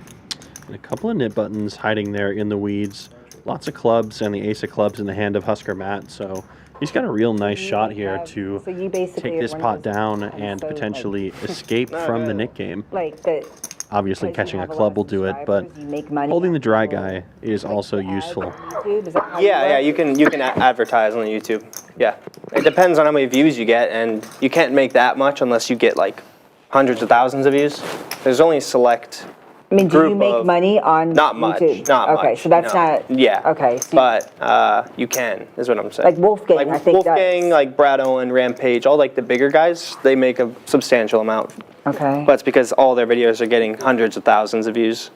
And a couple of nit buttons hiding there in the weeds. Lots of clubs and the ace of clubs in the hand of Husker Matt. So he's got a real nice shot here to take this pot down and potentially escape from the nit game. Like that. Obviously catching a club will do it, but holding the dry guy is also useful. Yeah, you can advertise on YouTube. Yeah, it depends on how many views you get, and you can't make that much unless you get like hundreds of thousands of views. There's only a select. I mean, do you make money on not much, YouTube? not much. Okay, so that's no. not. Yeah. Okay. So but you can, is what I'm saying. Like Wolfgang, like I think Wolfgang, like Brad Owen, Rampage, all like the bigger guys, they make a substantial amount. Okay. But it's because all their videos are getting hundreds of thousands of views.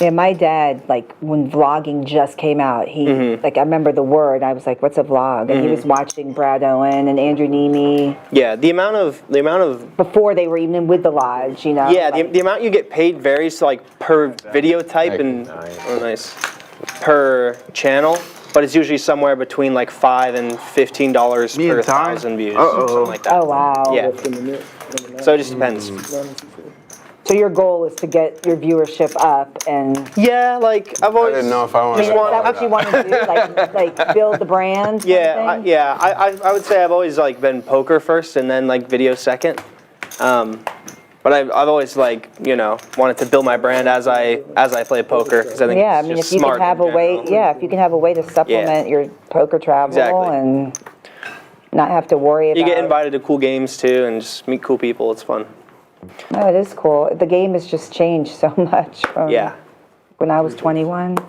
Yeah, my dad, like, when vlogging just came out, he, like, I remember the word, I was like, what's a vlog? And he was watching Brad Owen and Andrew Nemi. Yeah, the amount of before they were even with the lodge, you know? Yeah, like, the amount you get paid varies, like, per video type and, per channel, but it's usually somewhere between, like, $5 and $15 per 1,000 views, something like that. Oh, wow. Yeah. So it just depends. So your goal is to get your viewership up and... Yeah, like, I've always... I didn't know if I wanted is that what you want to do? Like build the brand? Yeah, I would say I've always, like, been poker first and then, like, video second. But I've always, like, you know, wanted to build my brand as I play poker, because I think I it's mean, just if you smart can have a way, if you can have a way to supplement your poker travel and not have to worry about... You get invited to cool games, too, and just meet cool people. It's fun. No, it is cool. The game has just changed so much from when I was 21. But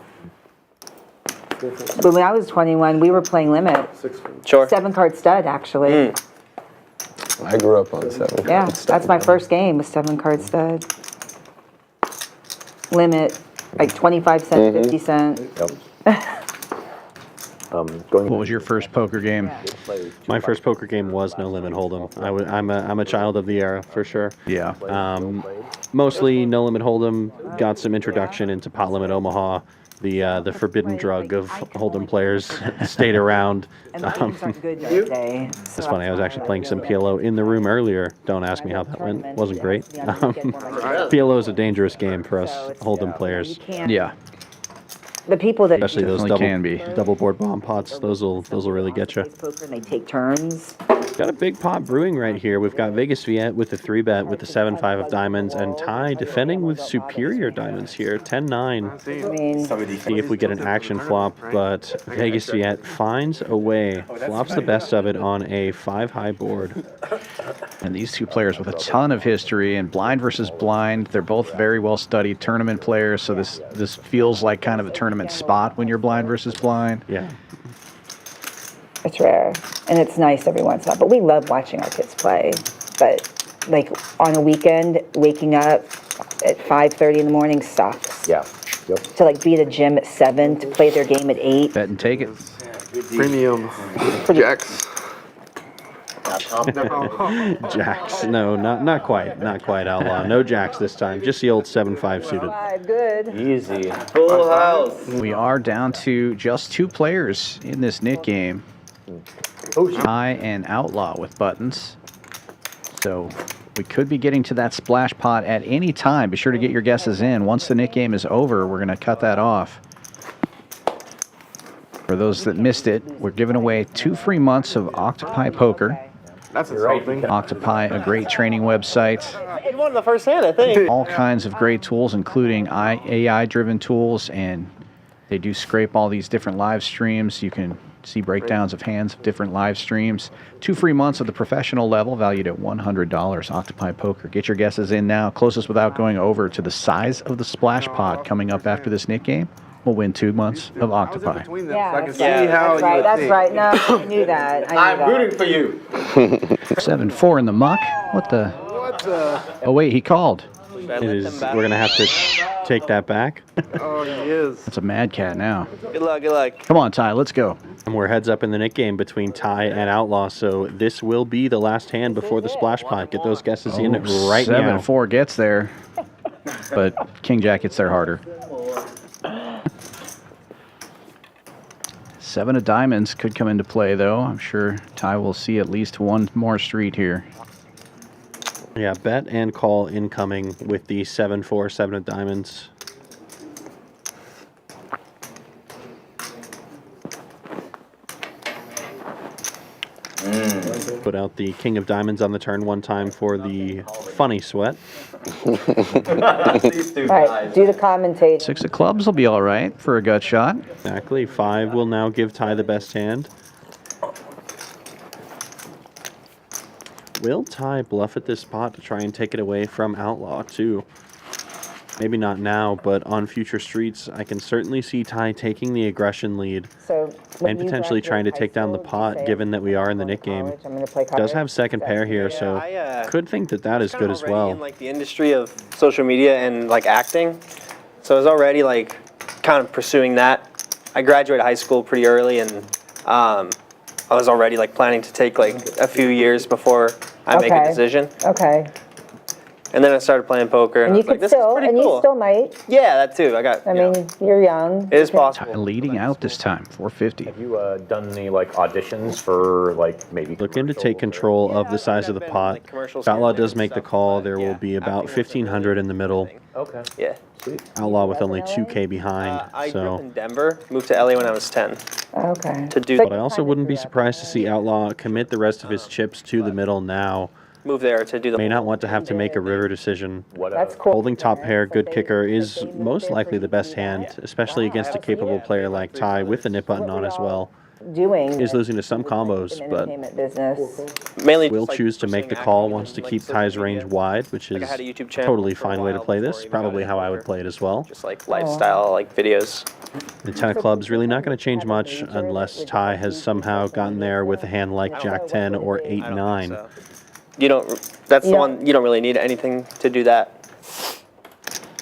when I was 21, we were playing Limit. Sure. 7-card stud, actually. I grew up on 7. Yeah, that's my first game, was 7-card stud. Limit, like 25 cents, 50 cents. What was your first poker game? My first poker game was No Limit Hold'em. I'm a child of the era for sure. Yeah. Mostly No Limit Hold'em. Got some introduction into Pot Limit Omaha. The forbidden drug of Hold'em players stayed around. And the games aren't good that day. It's funny. I was actually playing some PLO in the room earlier. Don't ask me how that went. Wasn't great. PLO is a dangerous game for us Hold'em players. Yeah. The people that especially those double board bomb pots, those will really get you. Poker and they take turns. Got a big pot brewing right here. We've got Vegas Viet with the 3-bet with the 7-5 of diamonds, and Ty defending with superior diamonds here, 10-9. See if we get an action flop, but Vegas Viet finds a way, flops the best of it on a 5-high board. And these two players with a ton of history, and blind versus blind, they're both very well studied tournament players, so this feels like kind of a tournament spot when you're blind versus blind. Yeah. It's rare, and it's nice every once in a while. But we love watching our kids play. But like on a weekend, waking up at 5:30 in the morning sucks. Yeah. Yep. To like be at a gym at 7 to play their game at 8. Bet and take it. Premium jacks. Jacks. No, not quite. Not quite, Outlaw. No jacks this time. Just the old 7-5 suited. Good. Easy. Full house. We are down to just 2 players in this knit game. Ty and Outlaw with buttons. So we could be getting to that splash pot at any time. Be sure to get your guesses in. Once the knit game is over, we're going to cut that off. For those that missed it, we're giving away 2 free months of Octopi Poker. That's insulting. Octopi, a great training website. It won the first hand, I think. All kinds of great tools, including AI-driven tools, and they do scrape all these different live streams. You can see breakdowns of hands of different live streams. 2 free months of the professional level, valued at $100. Octopi Poker. Get your guesses in now. Closest without going over to the size of the splash pot coming up after this knit game will win 2 months of Octopi. Yeah, that's right. No, I knew that. I'm rooting for you. 7-4 in the muck. What the? Oh wait, he called. It is. We're gonna have to take that back. Oh, he is. That's a mad cat now. Good luck, good luck. Come on, Ty, let's go. And we're heads up in the knit game between Ty and Outlaw, so this will be the last hand before the splash pot. Get those guesses in right now. 7-4 gets there, but King Jack gets there harder. 7 of diamonds could come into play, though. I'm sure Ty will see at least one more street here. Yeah, bet and call incoming with the 7-4, 7 of diamonds. Put out the king of diamonds on the turn one time for the funny sweat. All right, do the commentate. 6 of clubs will be all right for a gut shot. Exactly. 5 will now give Ty the best hand. Will Ty bluff at this spot to try and take it away from Outlaw, too? Maybe not now, but on future streets, I can certainly see Ty taking the aggression lead and potentially trying to take down the pot, given that we are in the knit game. Does have second pair here, so could think that that is good as well. In like the industry of social media and like acting, So I was already like kind of pursuing that. I graduated high school pretty early, and I was already like planning to take like a few years before I make a decision. Okay. And then I started playing poker, and I And you was like, could this still, is pretty and cool. you still might. Yeah, that too. I mean, you're young. It is possible. Leading out this time, 450. Have you done any like auditions for like maybe? Looking to take control of the size of the pot. If Outlaw does make the call, there will be about 1,500 in the middle. Okay. Yeah. Outlaw with only 2K behind. I grew up So, in Denver, moved to LA when I was 10. Okay. To do but I also wouldn't be surprised to see Outlaw commit the rest of his chips to the middle now. move there to do the. May not want to have to make a river decision. That's cool. Holding top pair, good kicker, is most likely the best hand, especially against a capable player like Ty with the nip button on as well. Doing Is losing to some combos, but entertainment business. Mainly will choose to make the call, wants to keep Ty's range wide, which is had a YouTube a channel totally for a fine way to while play before this. I Probably how I would play it as well. Just like lifestyle, like videos. The 10 of clubs really not going to change much unless Ty has somehow gotten there with a hand like Jack 10 or 8 9. You don't. That's the one. You don't really need anything to do that.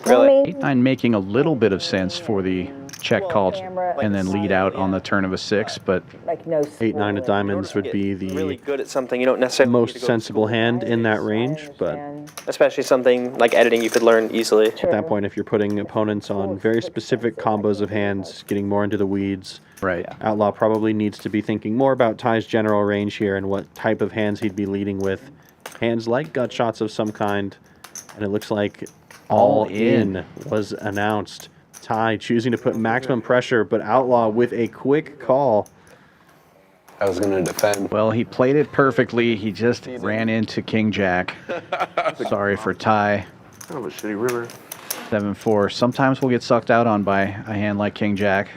Really. 8-9 making a little bit of sense for the check call and then lead out on the turn of a 6, but Like no 8-9 of diamonds would be the Really good at something you don't necessarily. most sensible hand in that range, but Especially something like editing, you could learn easily. at that point, if you're putting opponents on very specific combos of hands, getting more into the weeds, right. Outlaw probably needs to be thinking more about Ty's general range here and what type of hands he'd be leading with. Hands like gut shots of some kind, and it looks like all in was announced. Ty choosing to put maximum pressure, but Outlaw with a quick call. I was going to defend. Well, he played it perfectly. He just ran into King Jack. Sorry for Ty. Kind of a shitty river. 7-4. Sometimes we'll get sucked out on by a hand like King Jack.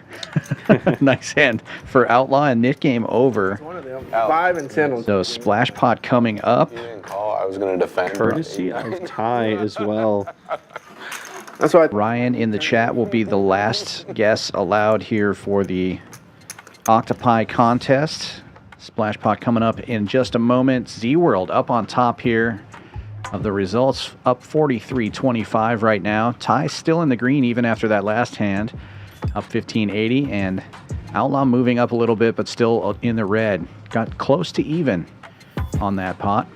Nice hand for Outlaw, and net game over. 5 and 10. So splash pot coming up. You didn't call. I was going to defend. Courtesy of Ty as well. That's why Ryan in the chat will be the last guess allowed here for the Octopi contest. Splash pot coming up in just a moment. ZWorld up on top here of the results, up 43-25 right now. Ty still in the green even after that last hand, up 1580, and Outlaw moving up a little bit but still in the red. Got close to even on that pot.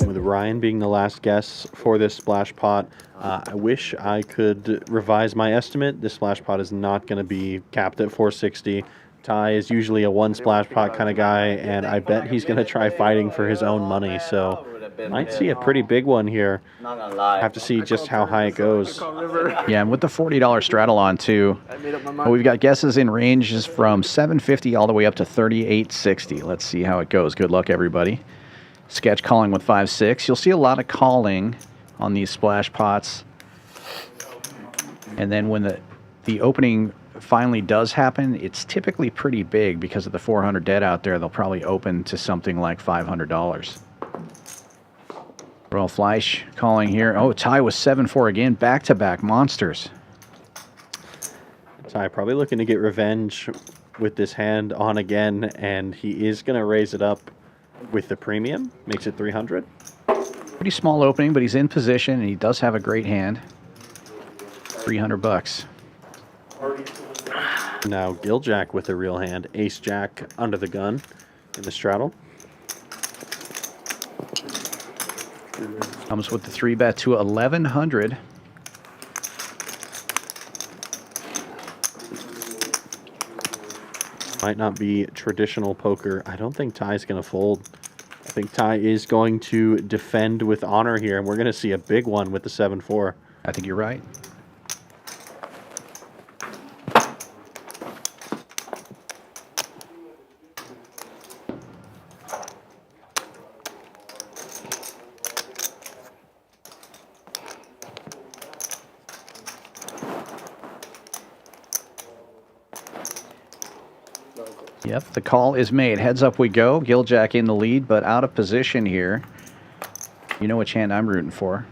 With Ryan being the last guess for this splash pot, I wish I could revise my estimate. This splash pot is not going to be capped at 460. Ty is usually a one splash pot kind of guy, and I bet he's going to try fighting for his own money. So might see a pretty big one here. Have to see just how high it goes. Yeah, and with the $40 straddle on too, we've got guesses in ranges from 750 all the way up to 3860. Let's see how it goes. Good luck, everybody. Sketch calling with 5-6. You'll see a lot of calling on these splash pots. And then when the opening finally does happen, it's typically pretty big because of the 400 dead out there. They'll probably open to something like $500. Royal Fleish calling here. Oh, Ty was 7-4 again. Back-to-back monsters. Ty probably looking to get revenge with this hand on again, and he is going to raise it up with the premium. Makes it 300. Pretty small opening, but he's in position, and he does have a great hand. 300 bucks. Now Gil Jack with a real hand. Ace Jack under the gun in the straddle. Comes with the 3-bet to 1,100. Might not be traditional poker. I don't think Ty's going to fold. I think Ty is going to defend with honor here, and we're going to see a big one with the 7-4. I think you're right. Yep, the call is made. Heads up we go. Gil Jack in the lead, but out of position here. You know which hand I'm rooting for.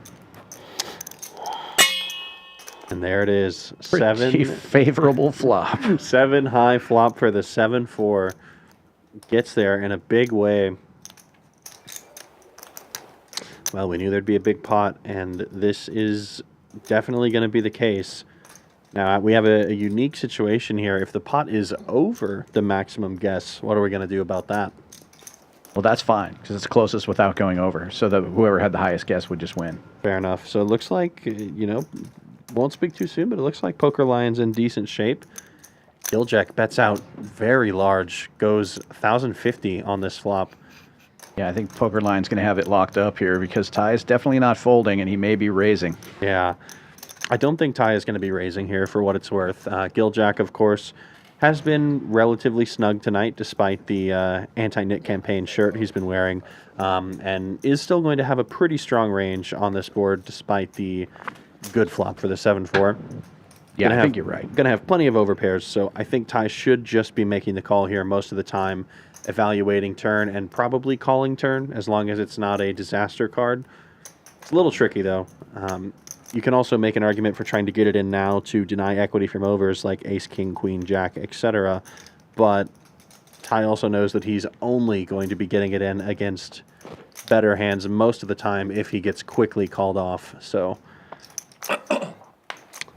And there it is. Pretty favorable flop. 7 high flop for the 7-4. Gets there in a big way. Well, we knew there'd be a big pot, and this is definitely going to be the case. Now, we have a unique situation here. If the pot is over the maximum guess, what are we going to do about that? Well, that's fine, because it's closest without going over. So that whoever had the highest guess would just win. Fair enough. So it looks like, you know, won't speak too soon, but it looks like Poker Lion's in decent shape. Gil Jack bets out very large, goes 1,050 on this flop. Yeah, I think Poker Lion's going to have it locked up here because Ty is definitely not folding, and he may be raising. Yeah. I don't think Ty is going to be raising here for what it's worth. Gil Jack, of course, has been relatively snug tonight despite the anti-knit campaign shirt he's been wearing, and is still going to have a pretty strong range on this board despite the good flop for the 7-4. Yeah, I think you're right. Going to have plenty of overpairs, so I think Ty should just be making the call here most of the time, evaluating turn and probably calling turn as long as it's not a disaster card. It's a little tricky, though. You can also make an argument for trying to get it in now to deny equity from overs like ace, king, queen, jack, etc. But Ty also knows that he's only going to be getting it in against better hands most of the time if he gets quickly called off. So,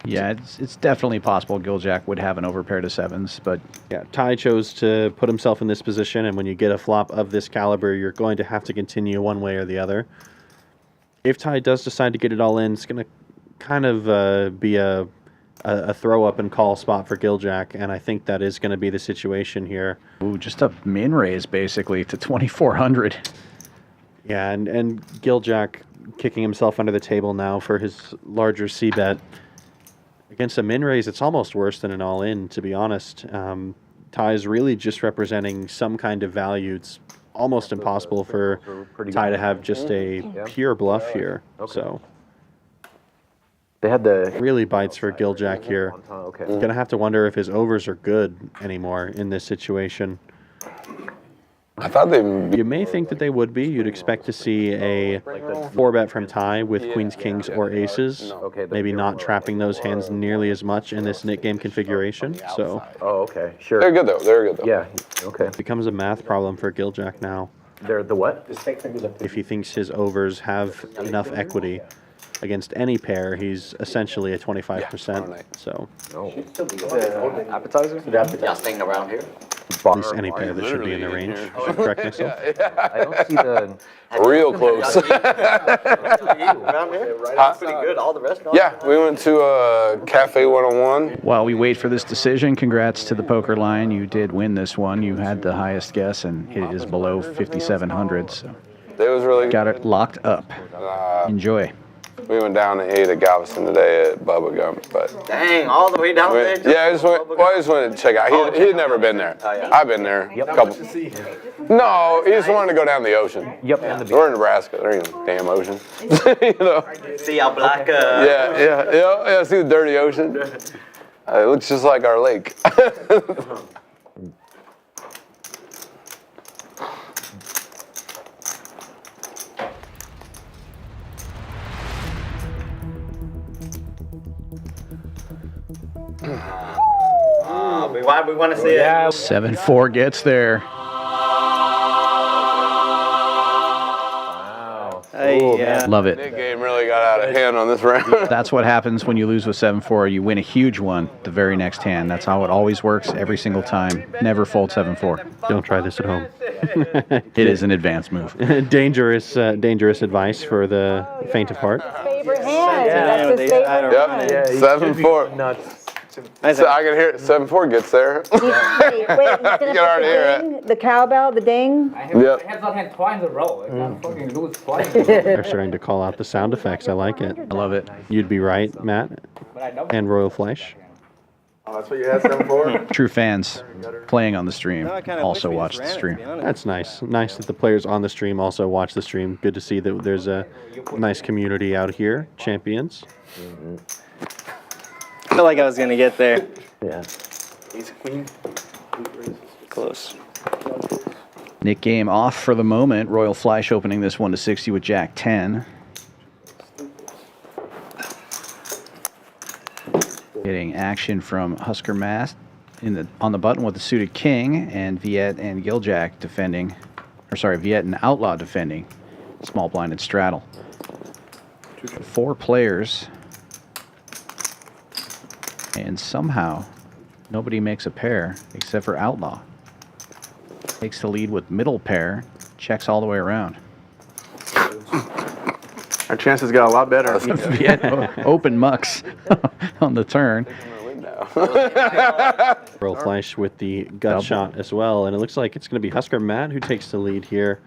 yeah, it's definitely possible Gil Jack would have an overpair to sevens, but yeah, Ty chose to put himself in this position, and when you get a flop of this caliber, you're going to have to continue one way or the other. If Ty does decide to get it all in, it's going to kind of be a throw up and call spot for Gil Jack, and I think that is going to be the situation here. Ooh, just a min raise basically to 2,400. Yeah, and Gil Jack kicking himself under the table now for his larger C bet. Against a min raise, it's almost worse than an all in, to be honest. Ty is really just representing some kind of value. It's almost impossible for Ty to have just a pure bluff here. So they had the really bites for Gil Jack here. Okay. Gonna have to wonder if his overs are good anymore in this situation. I thought they. You may think that they would be. You'd expect to see a 4-bet from Ty with queens, kings, or aces. Maybe not trapping those hands nearly as much in this knit game configuration. So. Oh, okay, sure. They're good though. They're good though. Yeah. Okay. It becomes a math problem for Gil Jack now. They're the what? If he thinks his overs have enough equity against any pair, he's essentially a 25%. So. Appetizer? Yeah, staying around here. At least any pair that should be in the range. Correct myself. I don't see the real close. Around here? That's pretty good. All the restaurants? Yeah, we went to Cafe 101. While we wait for this decision, congrats to the Poker Lion. You did win this one. You had the highest guess, and it is below 5,700. So It was really got it locked up. Enjoy. We went down and ate at Galveston today at Bubba Gum, but Dang, all the way down there? yeah, I just wanted to check out. He had never been there. I've been there. A couple. No, he just wanted to go down the ocean. Yep, and the We're in Nebraska. There ain't no damn ocean. You know. See how black. Yeah. See the dirty ocean. It looks just like our lake. Why we want to see it? 7-4 gets there. Hey, yeah. Love it. That game really got out of hand on this round. That's what happens when you lose with 7-4. You win a huge one the very next hand. That's how it always works every single time. Never fold 7-4. Don't try this at home. It is an advanced move. dangerous advice for the faint of heart. Favorite hand. That's his favorite hand. Yep. 7-4. Nuts. So I can hear it. 7-4 gets there. Wait, he's gonna put the ding, the cowbell, the ding. I have that hand twice in a row. I can't fucking lose twice. They're starting to call out the sound effects. I like it. I love it. You'd be right, Matt. And Royal Fleish. Oh, that's what you had 7-4? True fans playing on the stream also watch the stream. That's nice. Nice that the players on the stream also watch the stream. Good to see that there's a nice community out here. Champions. I feel like I was going to get there. Yeah. Ace queen. Close. Nick game off for the moment. Royal Fleish opening this one to 60 with Jack 10. Getting action from Husker Mass on the button with the suited king, and Viet and Gil Jack defending, Viet and Outlaw defending. Small blind and straddle. 4 players And somehow, nobody makes a pair except for Outlaw. Takes the lead with middle pair, checks all the way around. Our chances got a lot better. Viet open mucks on the turn. Royal Fleish with the gut shot as well, and it looks like it's going to be Husker Matt who takes the lead here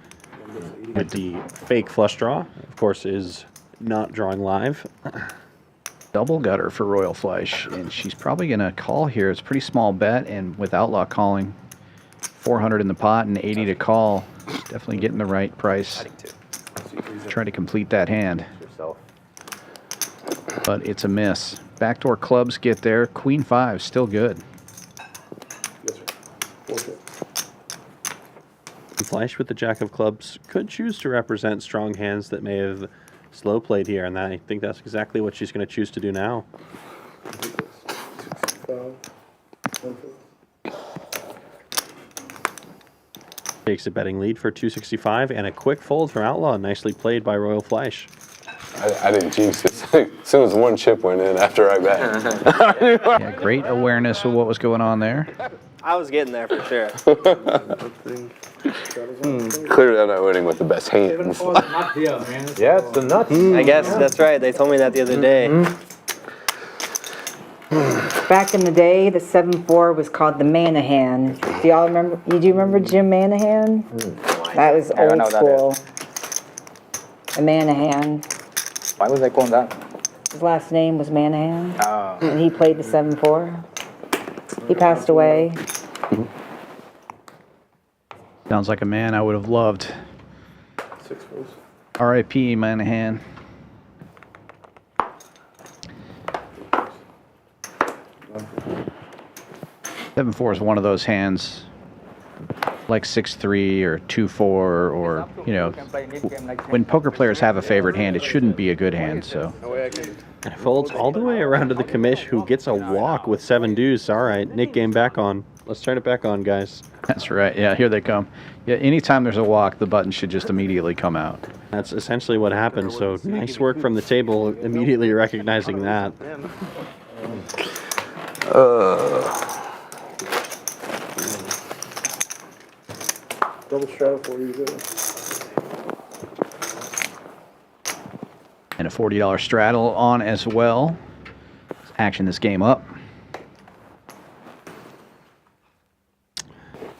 with the fake flush draw. Of course, is not drawing live. Double gutter for Royal Fleish, and she's probably going to call here. It's a pretty small bet, and with Outlaw calling 400 in the pot and 80 to call, definitely getting the right price. Try to complete that hand. But it's a miss. Backdoor clubs get there. Queen 5, still good. Fleish with the Jack of Clubs could choose to represent strong hands that may have slow played here, and I think that's exactly what she's going to choose to do now. Takes a betting lead for 265 and a quick fold from Outlaw. Nicely played by Royal Fleish. I didn't jinx it. As soon as one chip went in after I bet. Yeah, great awareness of what was going on there. I was getting there for sure. Clearly I'm not winning with the best hands. Yeah, it's the nuts. I guess that's right. They told me that the other day. Back in the day, the 7-4 was called the Manahan. Do y'all remember? You do remember Jim Manahan? That was old school. The Manahan. Why was I calling that? His last name was Manahan, Oh. and he played the 7-4. He passed away. Sounds like a man I would have loved. R.I.P. Manahan. Seven four is one of those hands, like 6-3 or 2-4, or you know, when poker players have a favorite hand, it shouldn't be a good hand. So. And it folds all the way around to the commish, who gets a walk with 7 deuce. All right, Nick game back on. Let's turn it back on, guys. That's right. Yeah, here they come. Yeah, anytime there's a walk, the button should just immediately come out. That's essentially what happened. So nice work from the table, immediately recognizing that. Double straddle for you, good. And a $40 straddle on as well. Let's action this game up.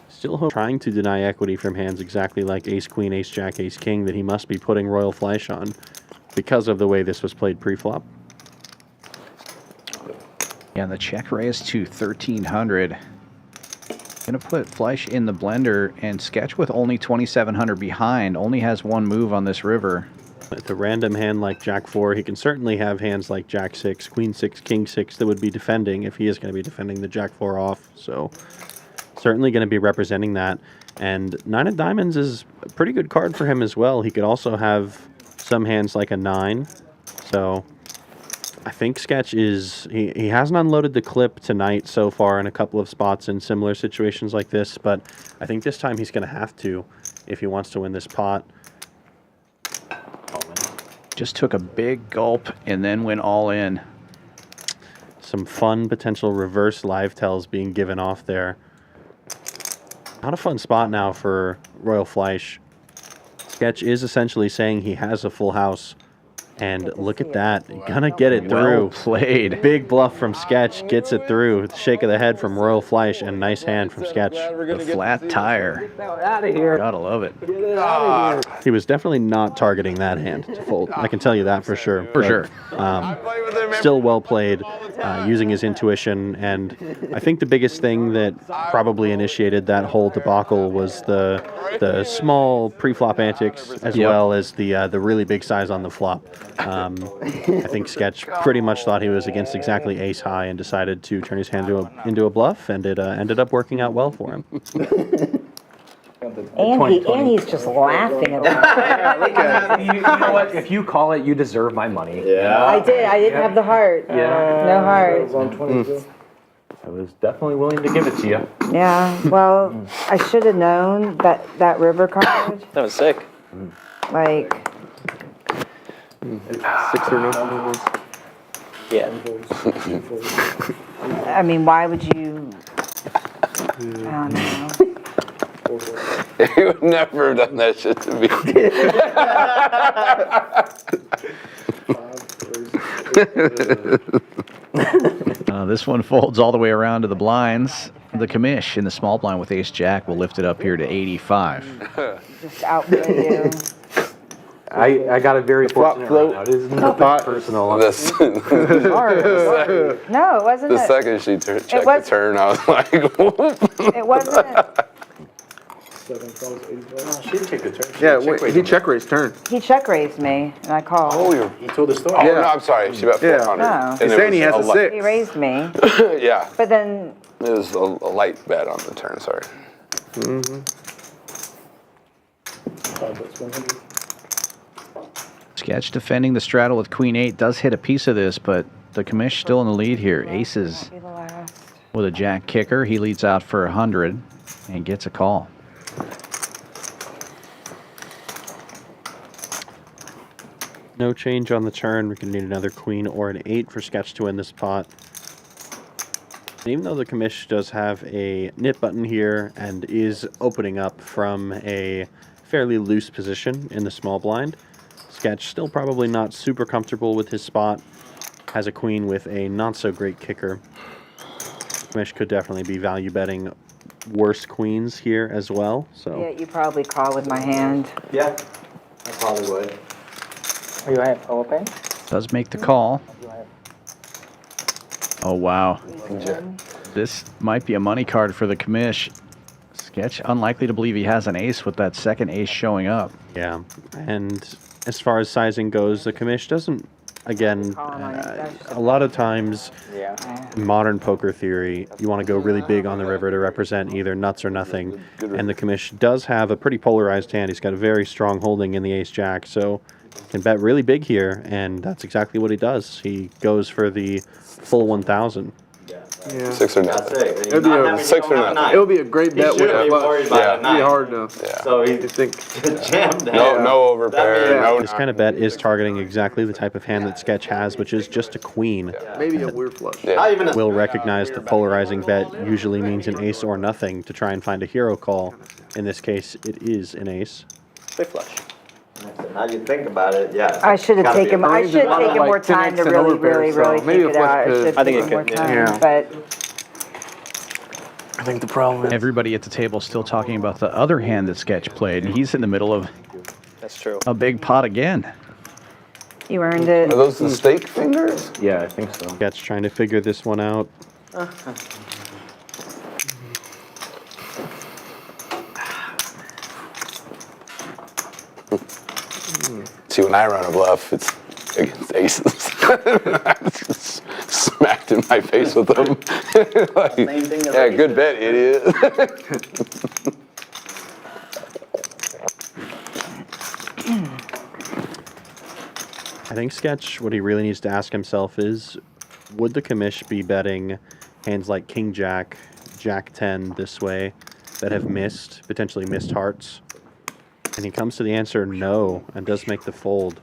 Still trying to deny equity from hands exactly like Ace Queen, Ace Jack, Ace King that he must be putting Royal Fleish on because of the way this was played pre-flop. Yeah, and the check raise to 1,300. Gonna put Fleish in the blender, and Sketch with only 2,700 behind only has one move on this river. With a random hand like Jack 4, he can certainly have hands like Jack 6, Queen 6, King 6 that would be defending if he is going to be defending the Jack 4 off. So certainly going to be representing that. And 9 of Diamonds is a pretty good card for him as well. He could also have some hands like a 9. So I think Sketch is, he hasn't unloaded the clip tonight so far in a couple of spots in similar situations like this, but I think this time he's going to have to if he wants to win this pot. Just took a big gulp and then went all in. Some fun potential reverse live tells being given off there. Not a fun spot now for Royal Fleish. Sketch is essentially saying he has a full house. And look at that. Gonna get it through. Well played. Big bluff from Sketch. Gets it through. Shake of the head from Royal Fleish, and nice hand from Sketch. The flat tire. Out of here. Gotta love it. He was definitely not targeting that hand to fold. I can tell you that for sure. For sure. Still well played, using his intuition. And I think the biggest thing that probably initiated that whole debacle was the small pre-flop antics as well as the really big size on the flop. I think Sketch pretty much thought he was against exactly ace high and decided to turn his hand into a bluff, and it ended up working out well for him. And he's just laughing at You know what? If you call it, you deserve my money. Yeah. I didn't have the heart. No heart. I was definitely willing to give it to you. Yeah, well, I should have known that river card. That was sick. Like, 6 or 9. Yeah. I mean, why would you? I don't know. You would never have done that shit to me. This one folds all the way around to the blinds. The commish in the small blind with ace jack will lift it up here to 85. Just outplay you. I got a very fortunate float. run out. It is nothing personal. No, it wasn't. The second she checked the turn, I was like, It wasn't. She didn't take the turn. Yeah, wait, he check raised turn. He check raised me, and I called. oh, He told the story. oh Yeah. no, I'm sorry. She bet 400. No. And He's it saying he was has a li- 6. He raised me, Yeah, but then it was a light bet on the turn, sorry. Sketch defending the straddle with queen 8 does hit a piece of this, but the commish still in the lead here. Aces be the last. with a jack kicker. He leads out for 100 and gets a call. No change on the turn. We're going to need another queen or an 8 for Sketch to win this pot. And even though the commish does have a nip button here and is opening up from a fairly loose position in the small blind, Sketch still probably not super comfortable with his spot. Has a queen with a not so great kicker. Commish could definitely be value betting worse queens here as well. So Yeah, you probably call with my hand. Yeah, I probably would. You have open? Does make the call. Oh, wow. This might be a money card for the commish. Sketch unlikely to believe he has an ace with that second ace showing up. yeah, and as far as sizing goes, the commish doesn't. Again, a lot of times, in modern poker theory, you want to go really big on the river to represent either nuts or nothing. And the commish does have a pretty polarized hand. He's got a very strong holding in the ace-jack, so can bet really big here, and that's exactly what he does. He goes for the full 1,000. Yeah. 6 or nothing. It'll be a 6 or nothing. It'll be a great bet with a flush. Yeah. It'll be hard to. Yeah. So he You think? jammed that. No overpair. No. This kind of bet is targeting exactly the type of hand that Sketch has, which is just a queen. Maybe a weird flush. Not even a Will recognize the polarizing bet usually means an ace or nothing to try and find a hero call. In this case, it is an ace. Big flush. Now you think about it, yeah. I should have Gotta be taken. a- I should have taken more time to really Maybe think a it out. I flush should have I think taken it more could, time, yeah. but I think the problem is. Everybody at the table still talking about the other hand that Sketch played, and he's in the middle of That's true. a big pot again. you earned it. Are those the steak fingers? Yeah, I think so. Sketch trying to figure this one out. See, when I run a bluff, it's against aces. It's smacked in my face with them. Like, Same thing as yeah, aces. good bet, idiot. I think Sketch, what he really needs to ask himself is, would the commish be betting hands like King Jack, Jack 10 this way that have missed, potentially missed hearts? And he comes to the answer no, and does make the fold.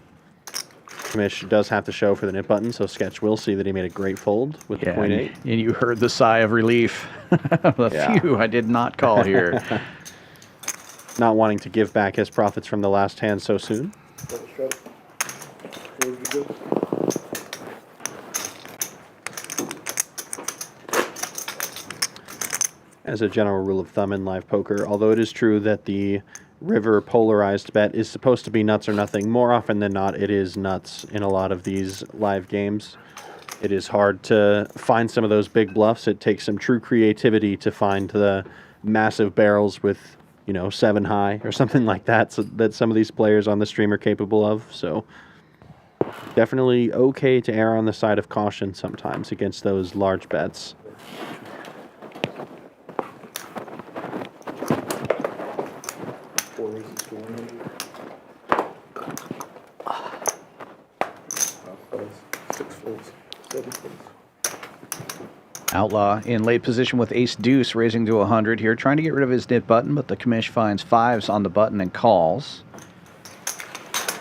Commish does have to show for the nip button, so Sketch will see that he made a great fold with the point 8. And you heard the sigh of relief. Phew, I did not call here. Not wanting to give back his profits from the last hand so soon. As a general rule of thumb in live poker, although it is true that the river polarized bet is supposed to be nuts or nothing, more often than not it is nuts in a lot of these live games. It is hard to find some of those big bluffs. It takes some true creativity to find the massive barrels with, 7 high or something like that, so that some of these players on the stream are capable of. So definitely okay to err on the side of caution sometimes against those large bets. Outlaw in late position with ace deuce, raising to 100 here, trying to get rid of his nip button, but the commish finds 5s on the button and calls.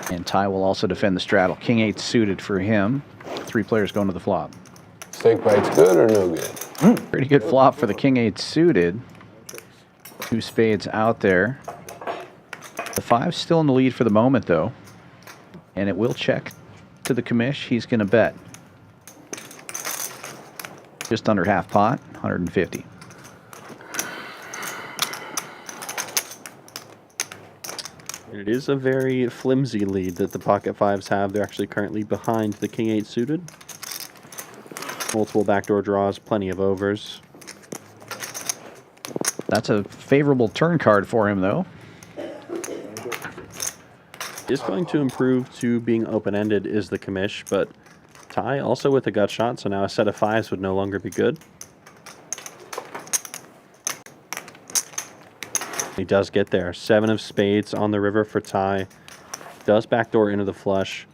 And Ty will also defend the straddle. King 8 suited for him. three players going to the flop. Steak bite's good or no good? Pretty good flop for the King 8 suited. 2 spades out there. The 5's still in the lead for the moment, though. And it will check to the commish. He's going to bet. Just under half pot, 150. It is a very flimsy lead that the pocket 5s have. They're actually currently behind the King 8 suited. Multiple backdoor draws, plenty of overs. That's a favorable turn card for him, though. Is going to improve to being open-ended is the commish, but tie also with a gut shot, so now a set of 5s would no longer be good. He does get there. 7 of spades on the river for tie. Does backdoor into the flush.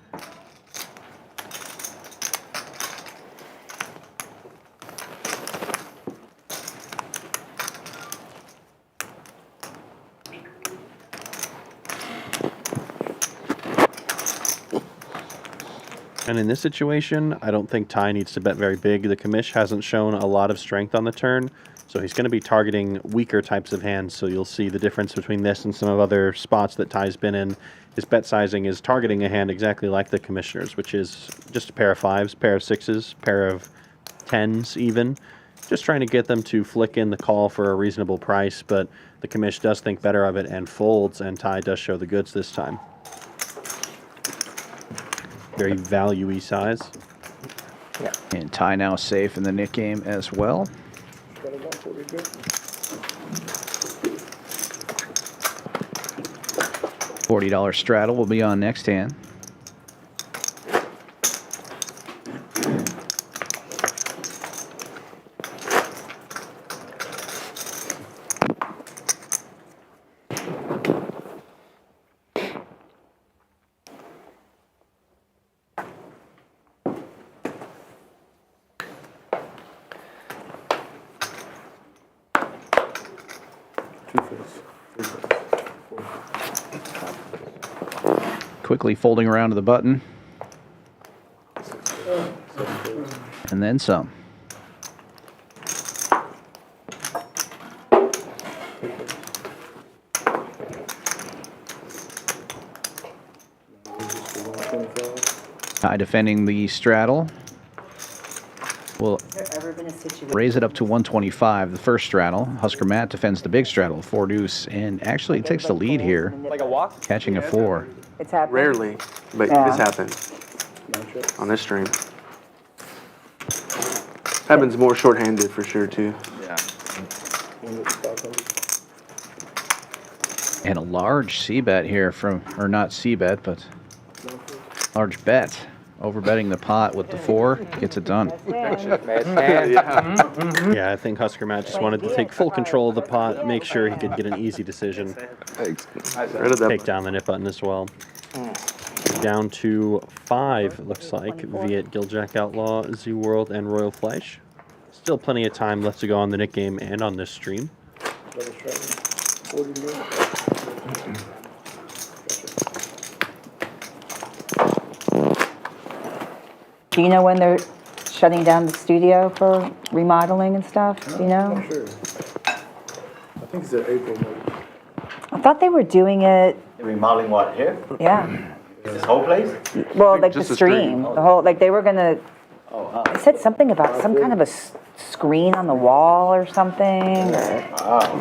And in this situation, I don't think tie needs to bet very big. The commish hasn't shown a lot of strength on the turn, so he's going to be targeting weaker types of hands. So you'll see the difference between this and some of other spots that tie's been in. His bet sizing is targeting a hand exactly like the commissioner's, which is just a pair of 5s, pair of 6s, pair of 10s even. Just trying to get them to flick in the call for a reasonable price, but the commish does think better of it and folds, and tie does show the goods this time. Very value-y size. Yeah. And tie now safe in the Nick game as well. $40 straddle will be on next hand. Quickly folding around to the button. And then some. Tie defending the straddle. Will raise it up to 125, the first straddle. Husker Matt defends the big straddle, 4 deuce, and actually takes the lead here, Like a walk? catching a 4. It's happening. Rarely, but Yeah. this happened on this stream. Happens more shorthanded for sure too. Yeah. And a large C-bet here from, or not C-bet, but large bet. Overbetting the pot with the 4 gets it done. Yeah, I think Husker Matt just wanted to take full control of the pot, make sure he could get an easy decision. Take down the nip button as well. Down to 5, looks like. Viet, Gil Jack Outlaw, ZWorld, and Royal Fleish. Still plenty of time left to go on the Nick game and on this stream. Do you know when they're shutting down the studio for remodeling and stuff? Do you know? Sure. I think it's in April, maybe. I thought they were doing it. Remodeling what, here? Yeah. This whole place? Well, like the Just the stream, stream. the whole, like they were gonna. They said something about some kind of a screen on the wall or something.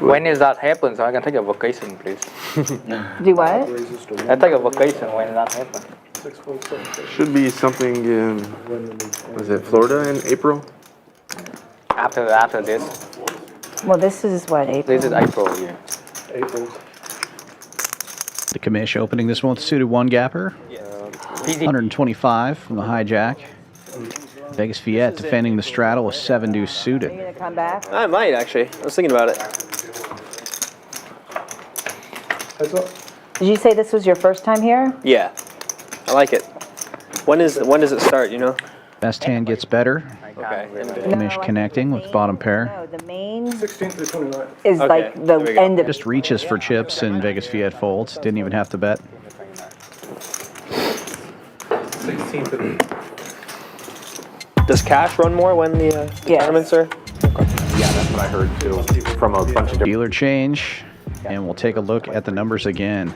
When is that happen? So I can take a vacation, please. Do what? I take a vacation when that happen. Should be something in, was it Florida in April? After this. Well, this is what, April? This is April, yeah. April. The commish opening this one with suited 1 gapper. 125 from the hijack. Vegas Viet defending the straddle with 7 deuce Are you suited. gonna come back? I might actually. I was thinking about it. Did you say this was your first time here? Yeah, I like it. When does it start? You know? Best hand gets better. Okay. Commish connecting with bottom pair. No, the main 16th through 29th. is Okay, like there we the go. end of. Just reaches for chips and Vegas Viet folds. Didn't even have to bet. 16th. Does cash run more when the tournaments are? Yeah, that's what I heard too from a bunch of different Dealer change, and we'll take a look at the numbers again.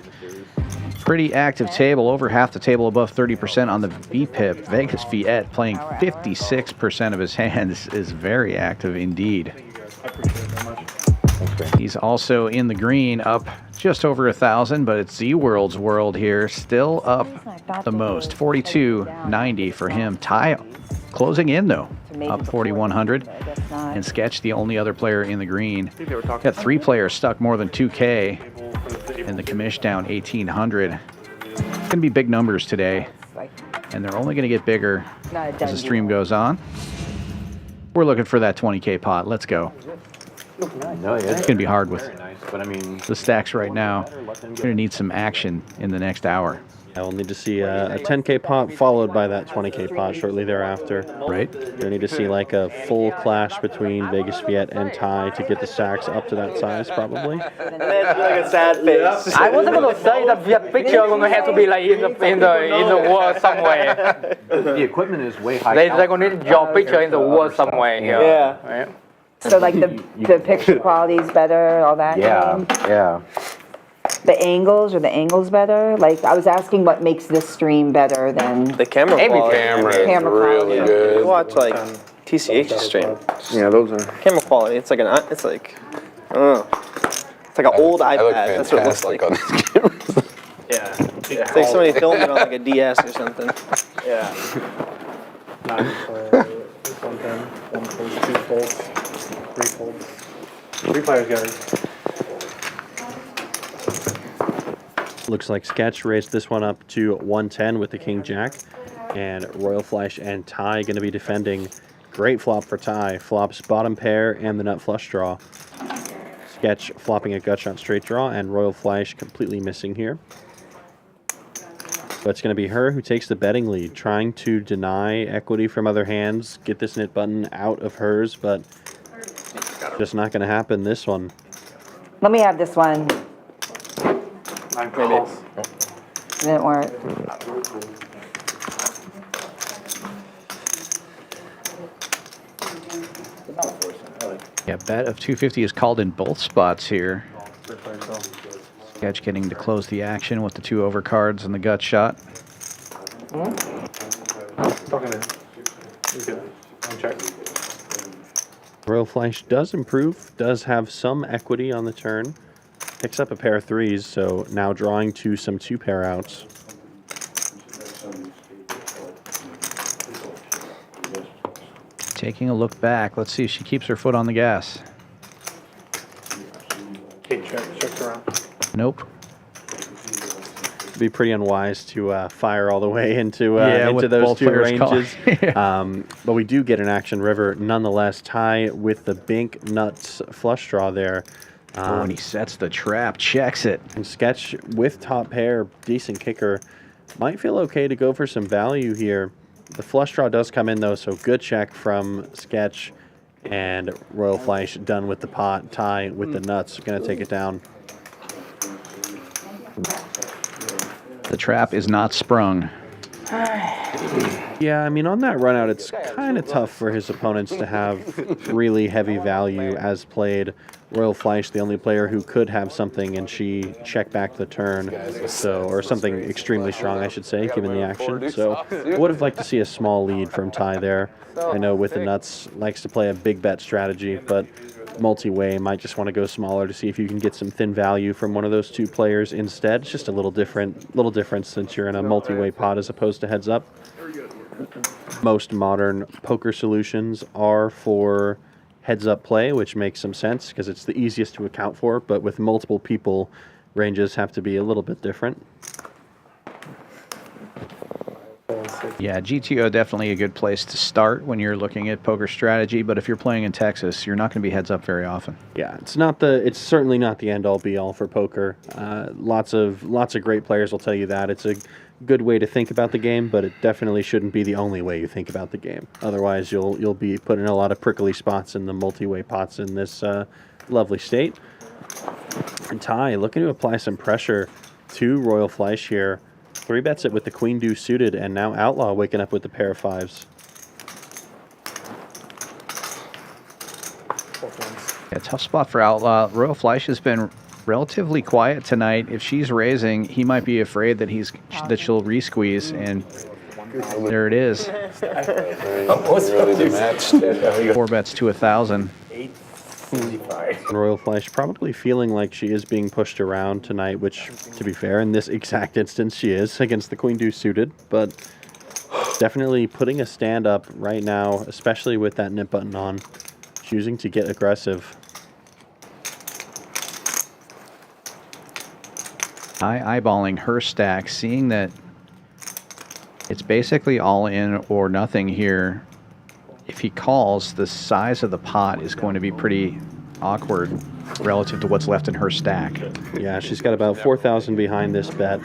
Pretty active table, over half the table above 30% on the VPIP. Vegas Viet playing 56% of his hands is very active indeed. He's also in the green, up just over 1,000, but it's ZWorld's world here, still up the most, 42.90 for him. Ty closing in though, up 4,100, and Sketch the only other player in the green. Got 3 players stuck more than 2K, and the Commish down 1,800. It's gonna be big numbers today, and they're only gonna get bigger as the stream goes on. We're looking for that 20K pot. Let's go. No, yeah, It's gonna be hard with nice, but I mean, the stacks right now. We're gonna need some action in the next hour. I will need to see a 10K pot followed by that 20K pot shortly thereafter. Right. You'll need to see like a full clash between Vegas Viet and Ty to get the stacks up to that size, probably. Like a sad face. I wasn't going to say that Viet picture going to have to be like in the world somewhere. the equipment is way high. They're going to need your picture in the world somewhere here. Yeah. Right? So like the picture quality is better, all that. Yeah. The angles, are the angles better? Like I was asking, what makes this stream better than The camera quality. Camera Camera is really quality. good. You watch like TCH's stream. Yeah, those are. Camera quality. It's like I don't know. It's like an old I look iPad. That's what it looks fantastic like. on this camera. Yeah. It's like somebody filmed it on like a DS or something. Yeah. 9 for 110, 1 folds, 2 folds, 3 folds. 3 players, guys. Looks like Sketch raised this one up to 110 with the King Jack, and Royal Fleish and Ty going to be defending. Great flop for Ty. Flops bottom pair and the nut flush draw. Sketch flopping a gut shot straight draw, and Royal Fleish completely missing here. But it's going to be her who takes the betting lead, trying to deny equity from other hands, get this knit button out of hers, but just not going to happen this one. Let me have this one. 9 calls. Didn't work. Yeah, bet of 250 is called in both spots here. Sketch getting to close the action with the 2 overcards and the gut shot. Talking to. You good. Check. Royal Fleish does improve, does have some equity on the turn. Picks up a pair of 3s, so now drawing to some 2-pair outs. Taking a look back. Let's see if she keeps her foot on the gas. Okay, check around. Nope. Be pretty unwise to fire all the way into with those both 2 players ranges. calling. But we do get an action river nonetheless. Ty with the Bink Nuts flush draw there. And he sets the trap, checks it. And Sketch with top pair, decent kicker. Might feel okay to go for some value here. The flush draw does come in though, so good check from Sketch. And Royal Fleish done with the pot. Ty with the nuts, gonna take it down. The trap is not sprung. Yeah, I mean, on that run out, it's kind of tough for his opponents to have really heavy value as played. Royal Fleish, the only player who could have something, and she checked back the turn, so, or something extremely strong, I should say, given the action. So, would have liked to see a small lead from Ty there. I know with the nuts, likes to play a big bet strategy, but multi-way might just want to go smaller to see if you can get some thin value from one of those 2 players instead. It's just a little different since you're in a multi-way pot as opposed to heads up. Most modern poker solutions are for heads up play, which makes some sense because it's the easiest to account for, but with multiple people, ranges have to be a little bit different. Yeah, GTO definitely a good place to start when you're looking at poker strategy, but if you're playing in Texas, you're not going to be heads up very often. Yeah, it's certainly not the end all be all for poker. Lots of great players will tell you that. It's a good way to think about the game, but it definitely shouldn't be the only way you think about the game. Otherwise, you'll be put in a lot of prickly spots in the multi-way pots in this lovely state. And Ty looking to apply some pressure to Royal Fleish here. 3 bets it with the Queen Deuce suited, and now Outlaw waking up with the pair of 5s. Yeah, tough spot for Outlaw. Royal Fleish has been relatively quiet tonight. If she's raising, he might be afraid that she'll re-squeeze, and there it is. Really the match. 4 bets to 1,000. Royal Fleish probably feeling like she is being pushed around tonight, which, to be fair, in this exact instance she is against the Queen Deuce suited, but definitely putting a stand up right now, especially with that nip button on, choosing to get aggressive. Eyeballing her stack, seeing that it's basically all in or nothing here. If he calls, the size of the pot is going to be pretty awkward relative to what's left in her stack. Yeah, she's got about 4,000 behind this bet,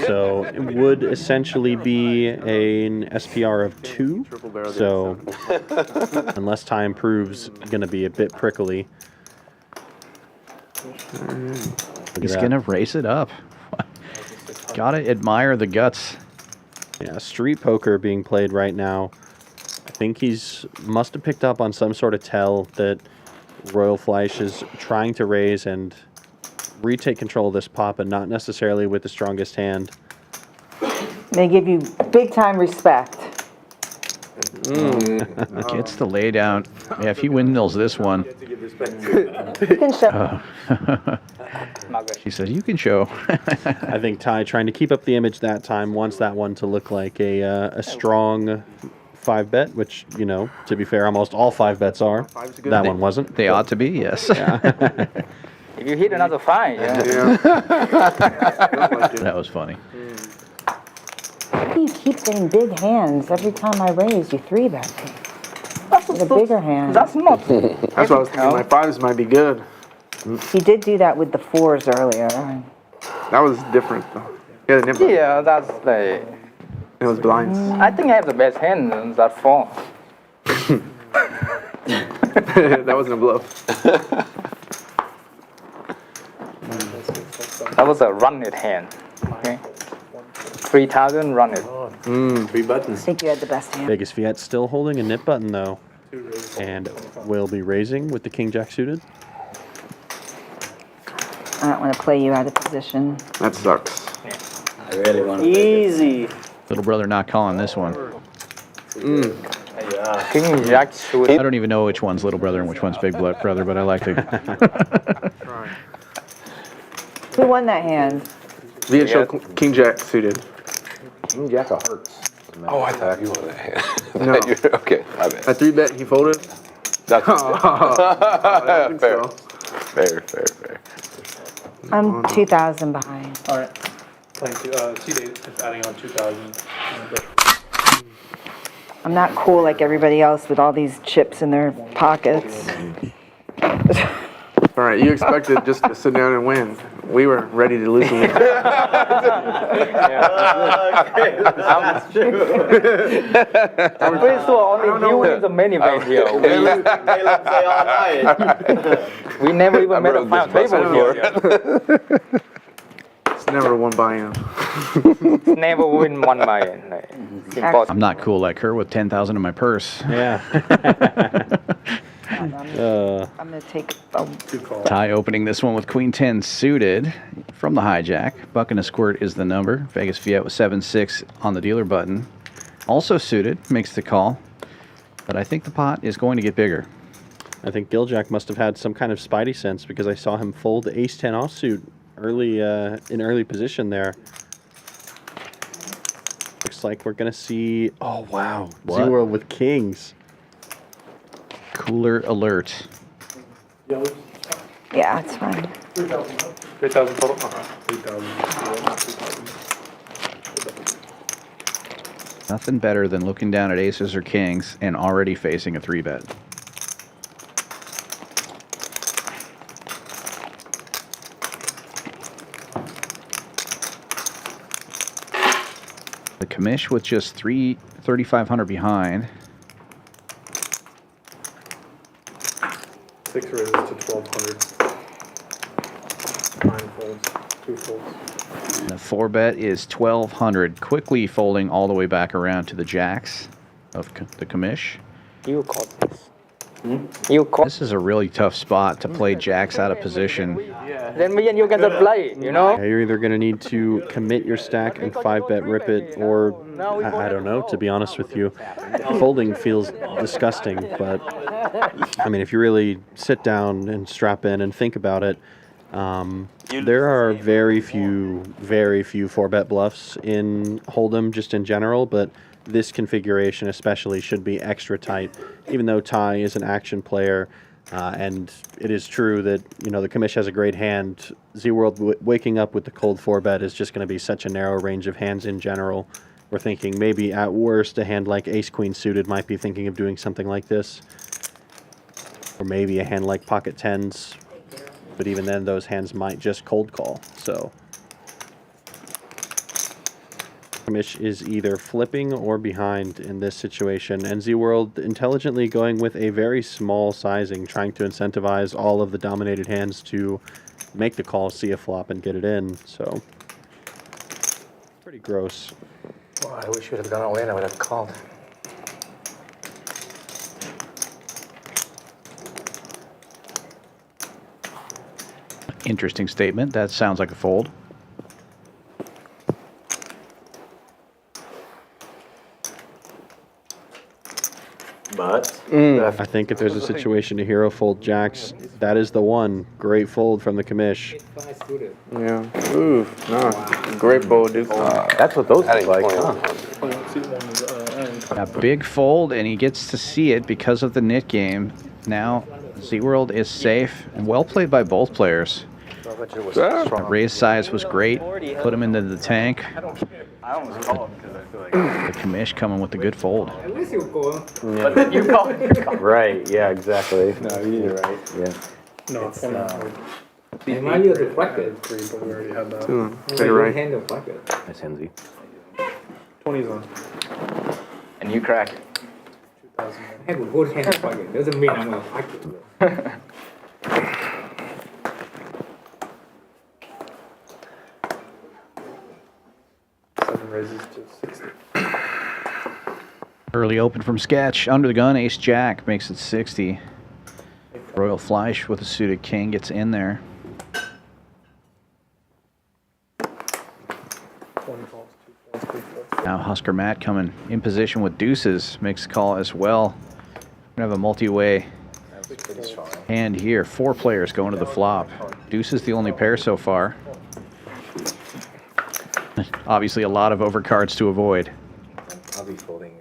so it would essentially be an SPR of 2. So unless time proves going to be a bit prickly. He's going to raise it up. Gotta admire the guts. Yeah, street poker being played right now. I think must have picked up on some sort of tell that Royal Fleish is trying to raise and retake control of this pot, but not necessarily with the strongest hand. They give you big time respect. Gets the lay down. Yeah, if he windmills this one. You can show. She says, you can show. I think Ty, trying to keep up the image that time, wants that one to look like a strong 5 bet, which, you know, to be fair, almost all 5 bets are. That one wasn't. They ought to be, yes. If you hit another 5, yeah. That was funny. You keep getting big hands. Every time I raise, you 3-bet. With a bigger hand. That's what I was thinking. My 5s might be good. He did do that with the 4s earlier. That was different, though. Yeah, the nip. Yeah, that's like... It was blinds. I think I have the best hand in that 4. That wasn't a bluff. That was a run it hand. Okay. 3,000, run it. 3 buttons. I think you had the best hand. Vegas Viet still holding a nip button, though. And will be raising with the King Jack suited. I don't want to play you out of position. That sucks. I really want to. Easy. Little brother not calling this one. King Jack should. I don't even know which one's little brother and which one's big brother, but I like to. Who won that hand? Viet show King Jack suited. King Jack of hearts. Oh, I thought you wanted that hand. No. Okay, my bad. A 3-bet, he folded? That's fair. So. Fair. I'm 2,000 behind. All right. Playing C-Day is adding on 2,000. I'm not cool like everybody else with all these chips in their pockets. All right, you expected just to sit down and win. We were ready to lose. That's true. I'm pretty sure only you in the main event here. We never even made a final table here. It's never one buy-in. Never win one buy-in. Like, it's impossible. I'm not cool like her with 10,000 in my purse. Yeah. I'm going to take a... Ty opening this one with Queen 10 suited from the hijack. Buck and a squirt is the number. Vegas Viet with 7-6 on the dealer button. Also suited, makes the call. But I think the pot is going to get bigger. I think Gil Jack must have had some kind of spidey sense because I saw him fold the ace-10 offsuit early in early position there. Looks like we're going to see... Oh, wow. ZWorld with kings. Cooler alert. Yeah, it's fine. 3,000 total? 3,000. Nothing better than looking down at aces or kings and already facing a 3-bet. The commish with just 3,500 behind. 6 raises to 1,200. 9 folds, 2 folds. And the 4-bet is 1,200. Quickly folding all the way back around to the jacks of the commish. You call this. This is a really tough spot to play jacks out of position. Then me and you can play, you know? Yeah, you're either going to need to commit your stack and 5-bet rip it, or I don't know, to be honest with you. Folding feels disgusting, but I mean, if you really sit down and strap in and think about it, there are very few 4-bet bluffs in Hold'em just in general, but this configuration especially should be extra tight, even though Ty is an action player. And it is true that, you know, the Commish has a great hand. ZWorld waking up with the cold 4-bet is just going to be such a narrow range of hands in general. We're thinking maybe at worst a hand like Ace-Queen suited might be thinking of doing something like this. Or maybe a hand like Pocket Tens. But even then, those hands might just cold call. So Commish is either flipping or behind in this situation, and ZWorld intelligently going with a very small sizing, trying to incentivize all of the dominated hands to make the call, see a flop, and get it in. So pretty gross. Well, I wish you would have gone all in. I would have called. Interesting statement. That sounds like a fold. But I think if there's a situation to hero fold jacks, that is the one. Great fold from the Commish. Yeah. Ooh, no. Great fold, dude. That's what those look like, huh? A big fold, and he gets to see it because of the nit game. Now, ZWorld is safe, and well played by both players. The raise size was great. Put him into the tank. I almost called because I feel like The Commish coming with a good fold. But then you call it. Right, yeah, exactly. No, you're right. Yeah. No, it's not. Why you deflected? But we already had that. You're right. Hand deflected. Nice handsy. 20's on. And you crack it. 2000. I have a good hand deflected. Doesn't mean I'm gonna flex it. 7 raises to 60. Early open from sketch. Under the gun, ace jack makes it 60. Royal Fleish with a suited king gets in there. 20 calls, 2 folds, 3 folds. Now Husker Matt coming in position with deuces. Makes a call as well. We're going to have a multi-way hand here. 4 players going to the flop. Deuce is the only pair so far. Obviously a lot of overcards to avoid. I'll be folding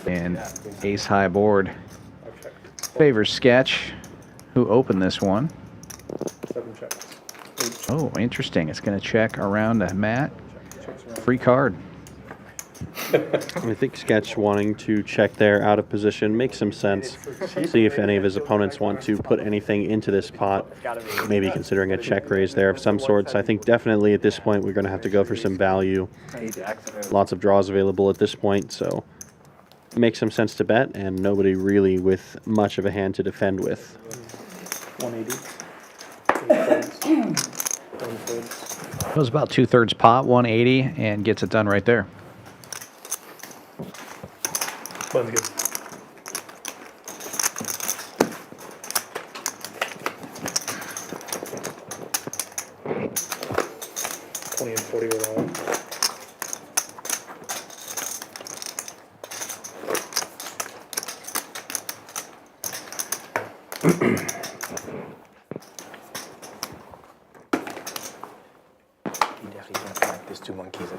And ace high board favors sketch, who opened this one. 7 checks. 8 Oh, interesting. It's going to check around the mat. Free card. I think Sketch wanting to check there out of position makes some sense. See if any of his opponents want to put anything into this pot. Maybe considering a check raise there of some sorts. I think definitely at this point we're going to have to go for some value. Lots of draws available at this point, so it makes some sense to bet, and nobody really with much of a hand to defend with. 180. 8 folds. 1 folds. Goes about 2/3 pot, 180, and gets it done right there. Button's good. $20 and $40 were all. You definitely can't find these 2 monkeys in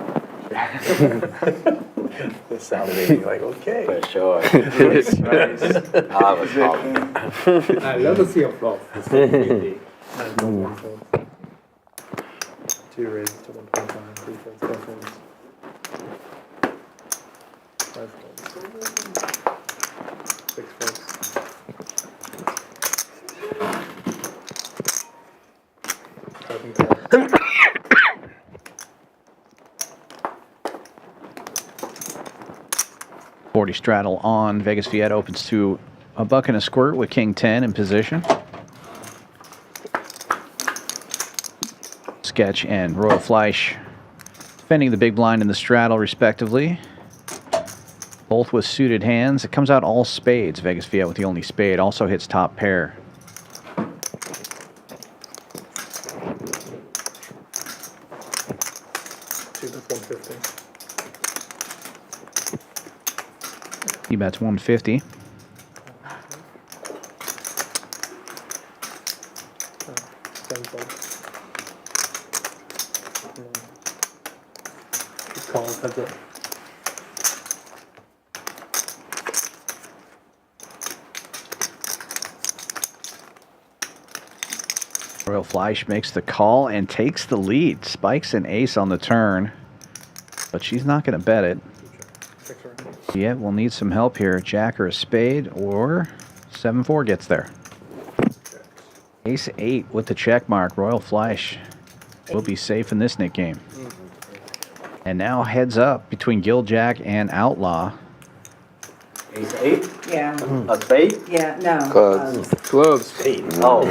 This sounded like, okay. For sure. Nice. I was calling. I love to see a flop. And 1 fold. 2 raises to 1.5. 3 folds. 4 folds. 5 folds. 6 folds. 7 calls. 40 straddle on. Vegas Viet opens to a buck and a squirt with king 10 in position. Sketch and Royal Fleish defending the big blind and the straddle respectively. Both with suited hands. It comes out all spades. Vegas Viet with the only spade. Also hits top pair. Two bets 150. He bets 150. Seven folds. Calls heads up. Royal Fleish makes the call and takes the lead. Spikes an ace on the turn, but she's not going to bet it. Yeah, we'll need some help here. Jack or a spade, or 7-4 gets there. Ace 8 with the check mark. Royal Fleish will be safe in this Nick game. And now heads up between Gil Jack and Outlaw. Ace 8? Yeah. A spade? Yeah, no. Clubs. Clubs. Oh.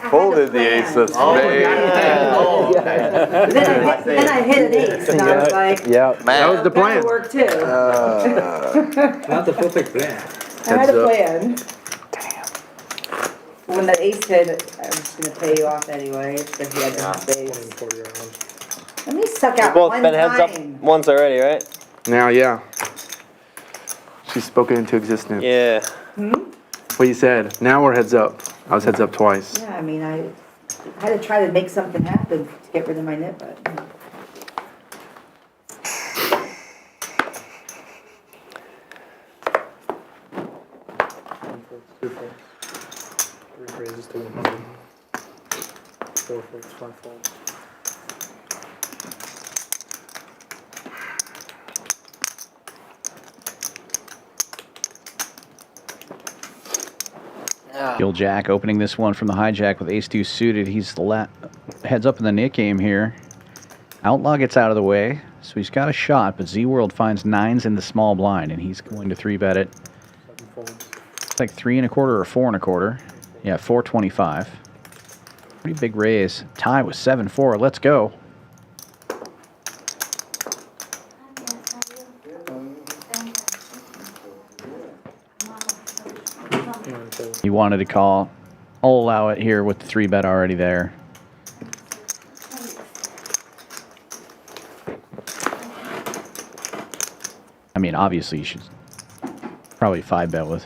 Folded the ace of spades. Then I hit an ace, and I was like, Yeah. That was the plan. that'll work too. Not the perfect plan. I had a plan. Damn. When the ace hit, I was just going to pay you off anyway, because he had no space. Let me suck out Both one been heads up time. once already, right? Now, yeah. She's spoken into existence. Yeah. What you said. Now we're heads up. I was heads up twice. Yeah, I mean, I had to try to make something happen to get rid of my nit, but. Two folds. Three raises to 100. Four folds, 5 folds. Gil Jack opening this one from the hijack with ace-2 suited. He's the heads up in the Nick game here. Outlaw gets out of the way, so he's got a shot, but ZWorld finds 9s in the small blind, and he's going to 3-bet it. It's like 3 1/4 or 4 1/4. Yeah, 425. Pretty big raise. Tie with 7-4. Let's go. He wanted to call. I'll allow it here with the 3-bet already there. I mean, obviously you should probably 5-bet with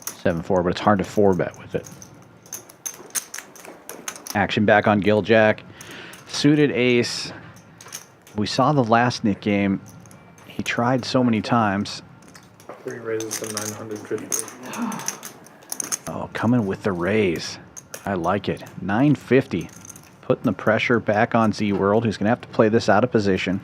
7-4, but it's hard to 4-bet with it. Action back on Gil Jack. Suited ace. We saw the last Nick game. He tried so many times. 3 raises to 950. Oh, coming with the raise. I like it. 950. Putting the pressure back on ZWorld, who's going to have to play this out of position.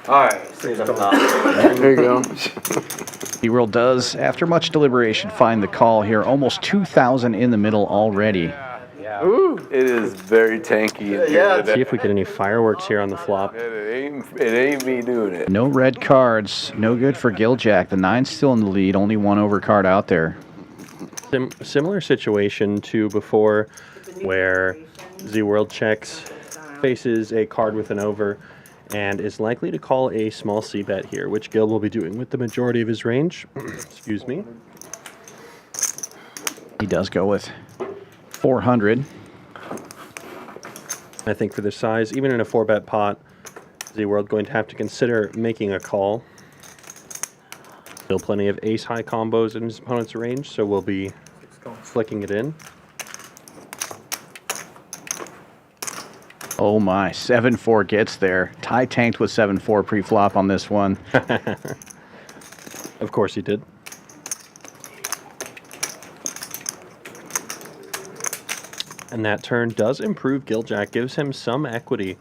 Alright, there you go. ZWorld does, after much deliberation, find the call here. Almost 2,000 in the middle already. Ooh, it is very tanky. Yeah, See if we get any fireworks here on the flop. It ain't me doing it. No red cards. No good for Gil Jack. The 9's still in the lead. Only 1 overcard out there. Similar situation to before, where ZWorld checks, faces a card with an over, and is likely to call a small c-bet here, which Gil will be doing with the majority of his range. Excuse me. He does go with 400. I think for the size, even in a 4-bet pot, ZWorld going to have to consider making a call. Still plenty of ace-high combos in his opponent's range, so we'll be flicking it in. Oh my, 7-4 gets there. Ty tanked with 7-4 pre-flop on this one. Of course he did. And that turn does improve Gil Jack, gives him some equity.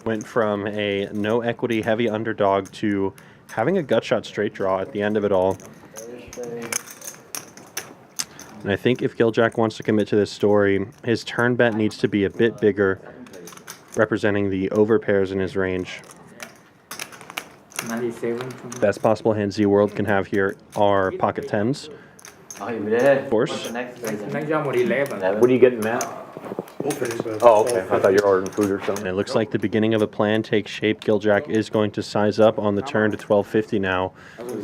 Went from a no equity heavy underdog to having a gut shot straight draw at the end of it all. And I think if Gil Jack wants to commit to this story, his turn bet needs to be a bit bigger, representing the overpairs in his range. 97. Best possible hand ZWorld can have here are pocket 10s. Of course. What are you getting, Matt? Oh, okay. I thought you were ordering food or something. And it looks like the beginning of a plan takes shape. Gil Jack is going to size up on the turn to 1250 now.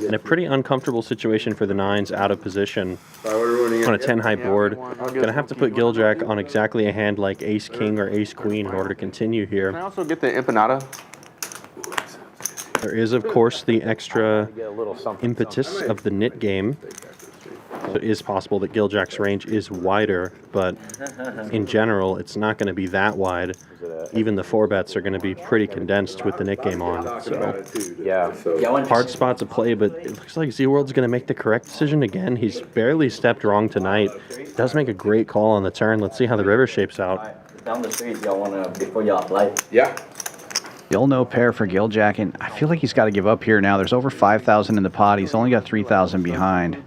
In a pretty uncomfortable situation for the 9s out of position. On a 10 high board. Gonna have to put Gil Jack on exactly a hand like Ace King or Ace Queen in order to continue here. Can I also get the empanada? There is, of course, the extra impetus of the nit game. So it is possible that Gil Jack's range is wider, but in general, it's not going to be that wide. Even the 4-bets are going to be pretty condensed with the nit game on. So, yeah. Hard spot to play, but it looks like ZWorld's going to make the correct decision again. He's barely stepped wrong tonight. Does make a great call on the turn. Let's see how the river shapes out. Down the street, y'all want to, before y'all play? Yeah. Still no pair for Gil Jack, and I feel like he's got to give up here now. There's over 5,000 in the pot. He's only got 3,000 behind.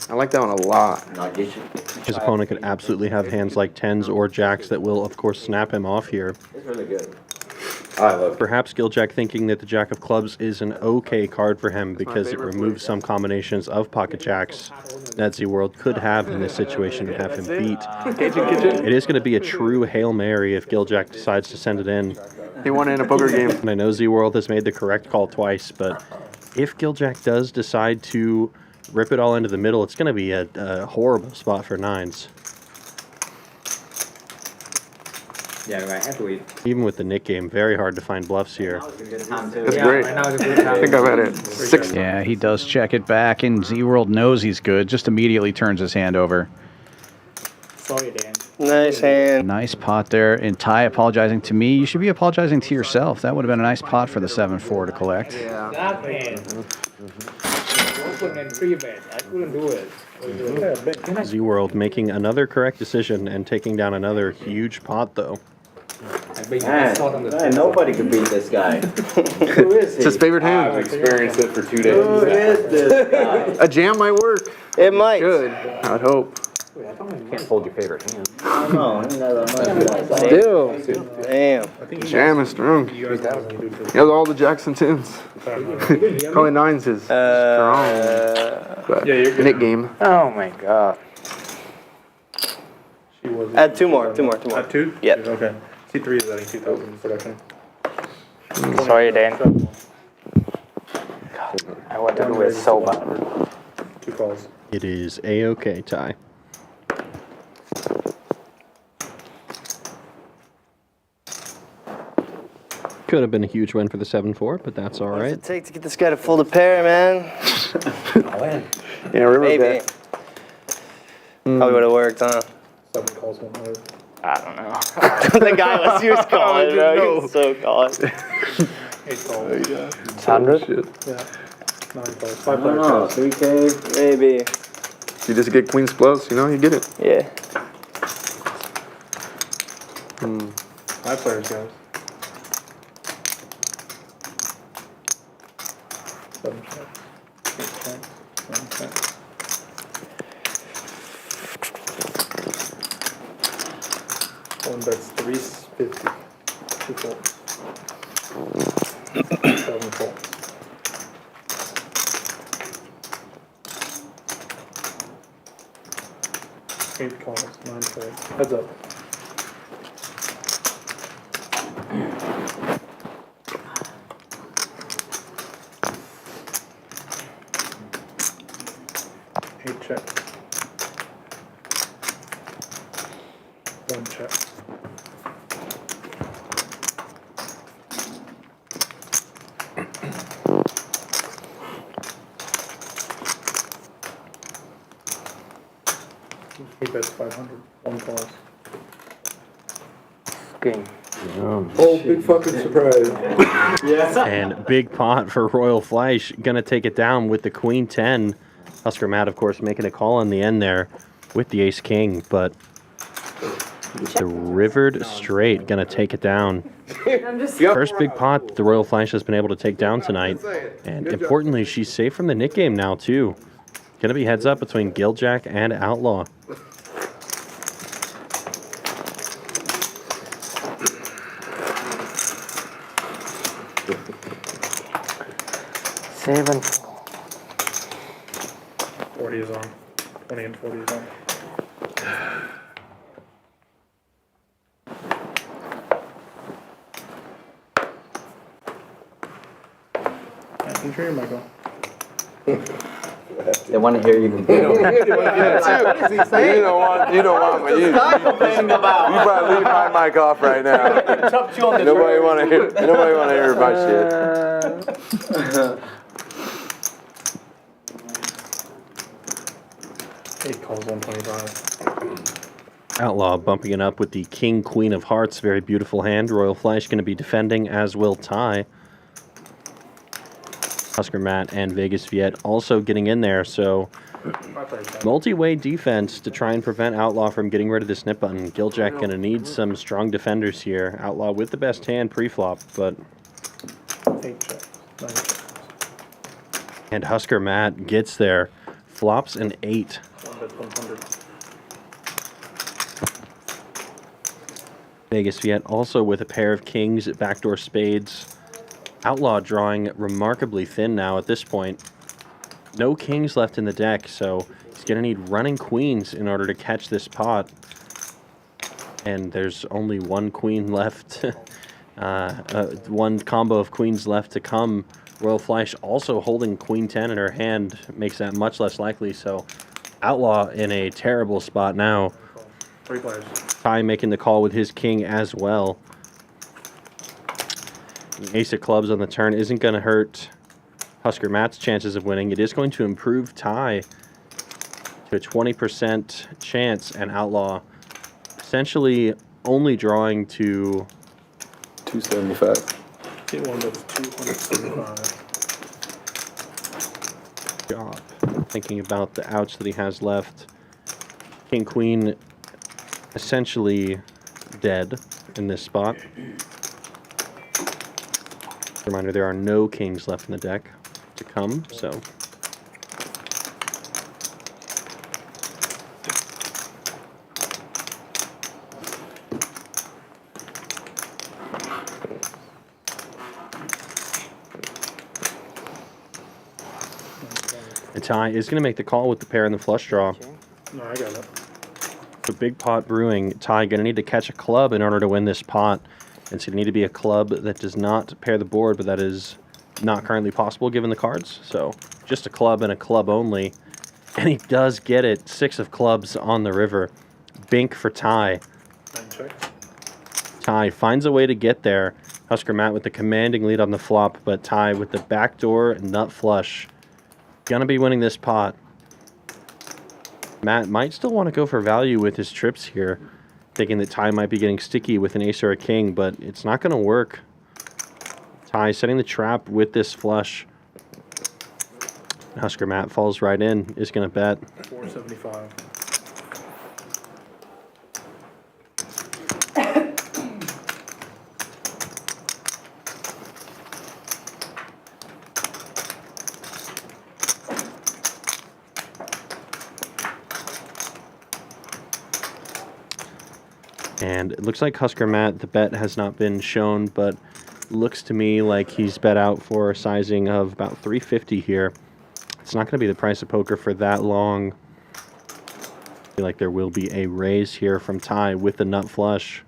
I like that one a lot. His opponent could absolutely have hands like 10s or jacks that will, of course, snap him off here. It's really good. I love it. Perhaps Gil Jack thinking that the Jack of Clubs is an okay card for him because it removes some combinations of pocket jacks that ZWorld could have in this situation and have him beat. It is going to be a true Hail Mary if Gil Jack decides to send it in. He won in a poker game. And I know ZWorld has made the correct call twice, but if Gil Jack does decide to rip it all into the middle, it's going to be a horrible spot for 9s. Yeah, right. Have to eat. Even with the nit game, very hard to find bluffs here. That's great. I think I've had it 6. Yeah, he does check it back, and ZWorld knows he's good. Just immediately turns his hand over. Sorry, Dan. Nice hand. Nice pot there. And Ty apologizing to me. You should be apologizing to yourself. That would have been a nice pot for the 7-4 to collect. Yeah. That man. Open and 3-bet. I couldn't do it. ZWorld making another correct decision and taking down another huge pot, though. Man, nobody can beat this guy. Who is he? It's his favorite hand. I've experienced it for 2 days. Who is this guy? A jam might work. It might. Good. I'd hope. Can't hold your favorite hand. No, Still. Damn. Jam is strong. He has all the Jackson 10s. Probably 9s is strong. But nit game. Oh my god. Add two more. Add 2? Yep. Okay. C3 is adding 2,000 production. Sorry, Dan. God, I want to do it so bad. 2 calls. It is A-OK, Ty. Could have been a huge win for the 7-4, but that's all right. What's it take to get this guy to fold a pair, man? Yeah, river Maybe. bet. Probably would have worked, huh? 7 calls won't work. I don't know. The guy was calling, bro. He was so calling. 8 calls. Yeah. 100? Yeah. 9 calls. 5 I don't players. know, 3K. Maybe. You just get queen's plus, you know, you get it. Yeah. 5 players, guys. 7 checks. 8 checks. 9 checks. One bets 350. 2 folds. 7 folds. Eight calls, 9 folds. Heads up. Eight checks. 1 check. He bets 500. 1 calls. King. Oh, big fucking surprise. And big pot for Royal Fleish. Gonna take it down with the Queen 10. Husker Matt, of course, making a call in the end there with the Ace King, but the rivered straight gonna take it down. First big pot the Royal Fleish has been able to take down tonight. And importantly, she's safe from the nit game now, too. Gonna be heads up between Gil Jack and Outlaw. 7. 40 is on. 20 and 40 is on. Can you turn your mic on? They want to hear you complain. What is he saying? You don't want me. You complaining about? probably leave my mic off right now. Nobody want to hear. Nobody want to hear about shit. Eight calls 125. Outlaw bumping it up with the King, Queen of Hearts. Very beautiful hand. Royal Fleish going to be defending, as will Ty. Husker Matt and Vegas Viet also getting in there. So multi-way defense to try and prevent Outlaw from getting rid of this nip button. Gil Jack going to need some strong defenders here. Outlaw with the best hand pre-flop, but... 8 checks. 9 checks. And Husker Matt gets there. Flops an 8. 100. Vegas Viet also with a pair of kings, backdoor spades. Outlaw drawing remarkably thin now at this point. No kings left in the deck, so he's going to need running queens in order to catch this pot. And there's only one queen left. One combo of queens left to come. Royal Fleish also holding queen 10 in her hand makes that much less likely. So Outlaw in a terrible spot now. 3 players. Ty making the call with his king as well. The ace of clubs on the turn isn't going to hurt Husker Matt's chances of winning. It is going to improve Ty to a 20% chance, and Outlaw essentially only drawing to 275. Get one that's 275. job. Thinking about the outs that he has left. King Queen essentially dead in this spot. Reminder, there are no kings left in the deck to come, so. And Ty is going to make the call with the pair and the flush draw. No, I got it. The big pot brewing. Ty going to need to catch a club in order to win this pot. It's going to need to be a club that does not pair the board, but that is not currently possible given the cards. So just a club and a club only. And he does get it. 6 of clubs on the river. Bink for Ty. 9 checks. Ty finds a way to get there. Husker Matt with the commanding lead on the flop, but Ty with the backdoor nut flush. Gonna be winning this pot. Matt might still want to go for value with his trips here, thinking that Ty might be getting sticky with an ace or a king, but it's not going to work. Ty setting the trap with this flush. Husker Matt falls right in, is going to bet. 475. And it looks like Husker Matt, the bet has not been shown, but looks to me like he's bet out for a sizing of about 350 here. It's not going to be the price of poker for that long. I feel like there will be a raise here from Ty with the nut flush.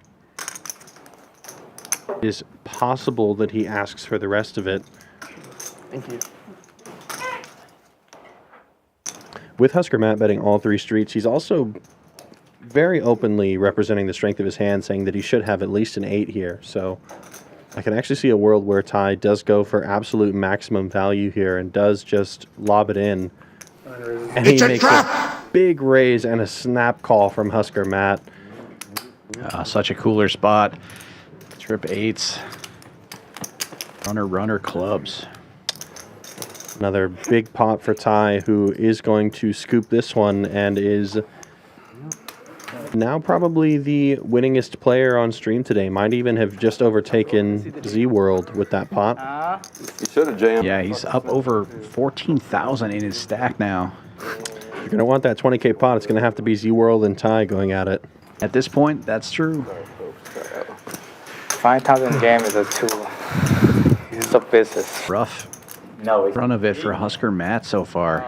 It is possible that he asks for the rest of it. Thank you. With Husker Matt betting all 3 streets, he's also very openly representing the strength of his hand, saying that he should have at least an 8 here. So I can actually see a world where Ty does go for absolute maximum value here and does just lob it in. And he makes a big raise and a snap call from Husker Matt. Such a cooler spot. Trip 8s. Runner clubs. Another big pot for Ty, who is going to scoop this one and is now probably the winningest player on stream today. Might even have just overtaken ZWorld with that pot. You should have jammed. Yeah, he's up over 14,000 in his stack now. If you're going to want that 20K pot, it's going to have to be ZWorld and Ty going at it. At this point, that's true. 5,000 game is a 2. It's a business. Rough. No. Front of it for Husker Matt so far.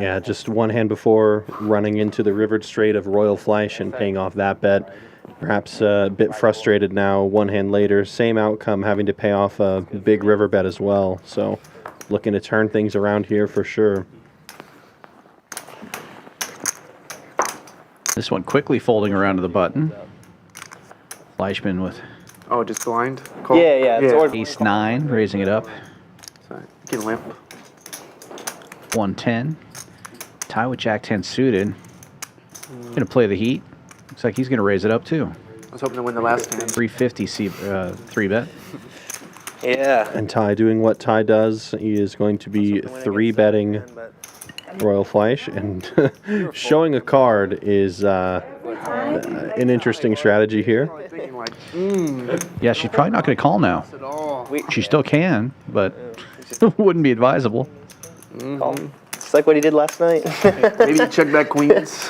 Yeah, just one hand before running into the rivered straight of Royal Fleish and paying off that bet. Perhaps a bit frustrated now, one hand later. Same outcome, having to pay off a big river bet as well. So looking to turn things around here for sure. This one quickly folding around to the button. Fleischman with Oh, just blind? Yeah. It's ace 9, raising it up. Sorry. Get a limp. 110. Tie with Jack 10 suited. Gonna play the heat. Looks like he's gonna raise it up too. I was hoping to win the last hand. 350 3 bet. Yeah. And Ty doing what Ty does. He is going to be 3-betting Royal Fleisch, and showing a card is an interesting strategy here. Yeah, she's probably not going to call now. She still can, but wouldn't be advisable. It's like what he did last night. Maybe you check back queens.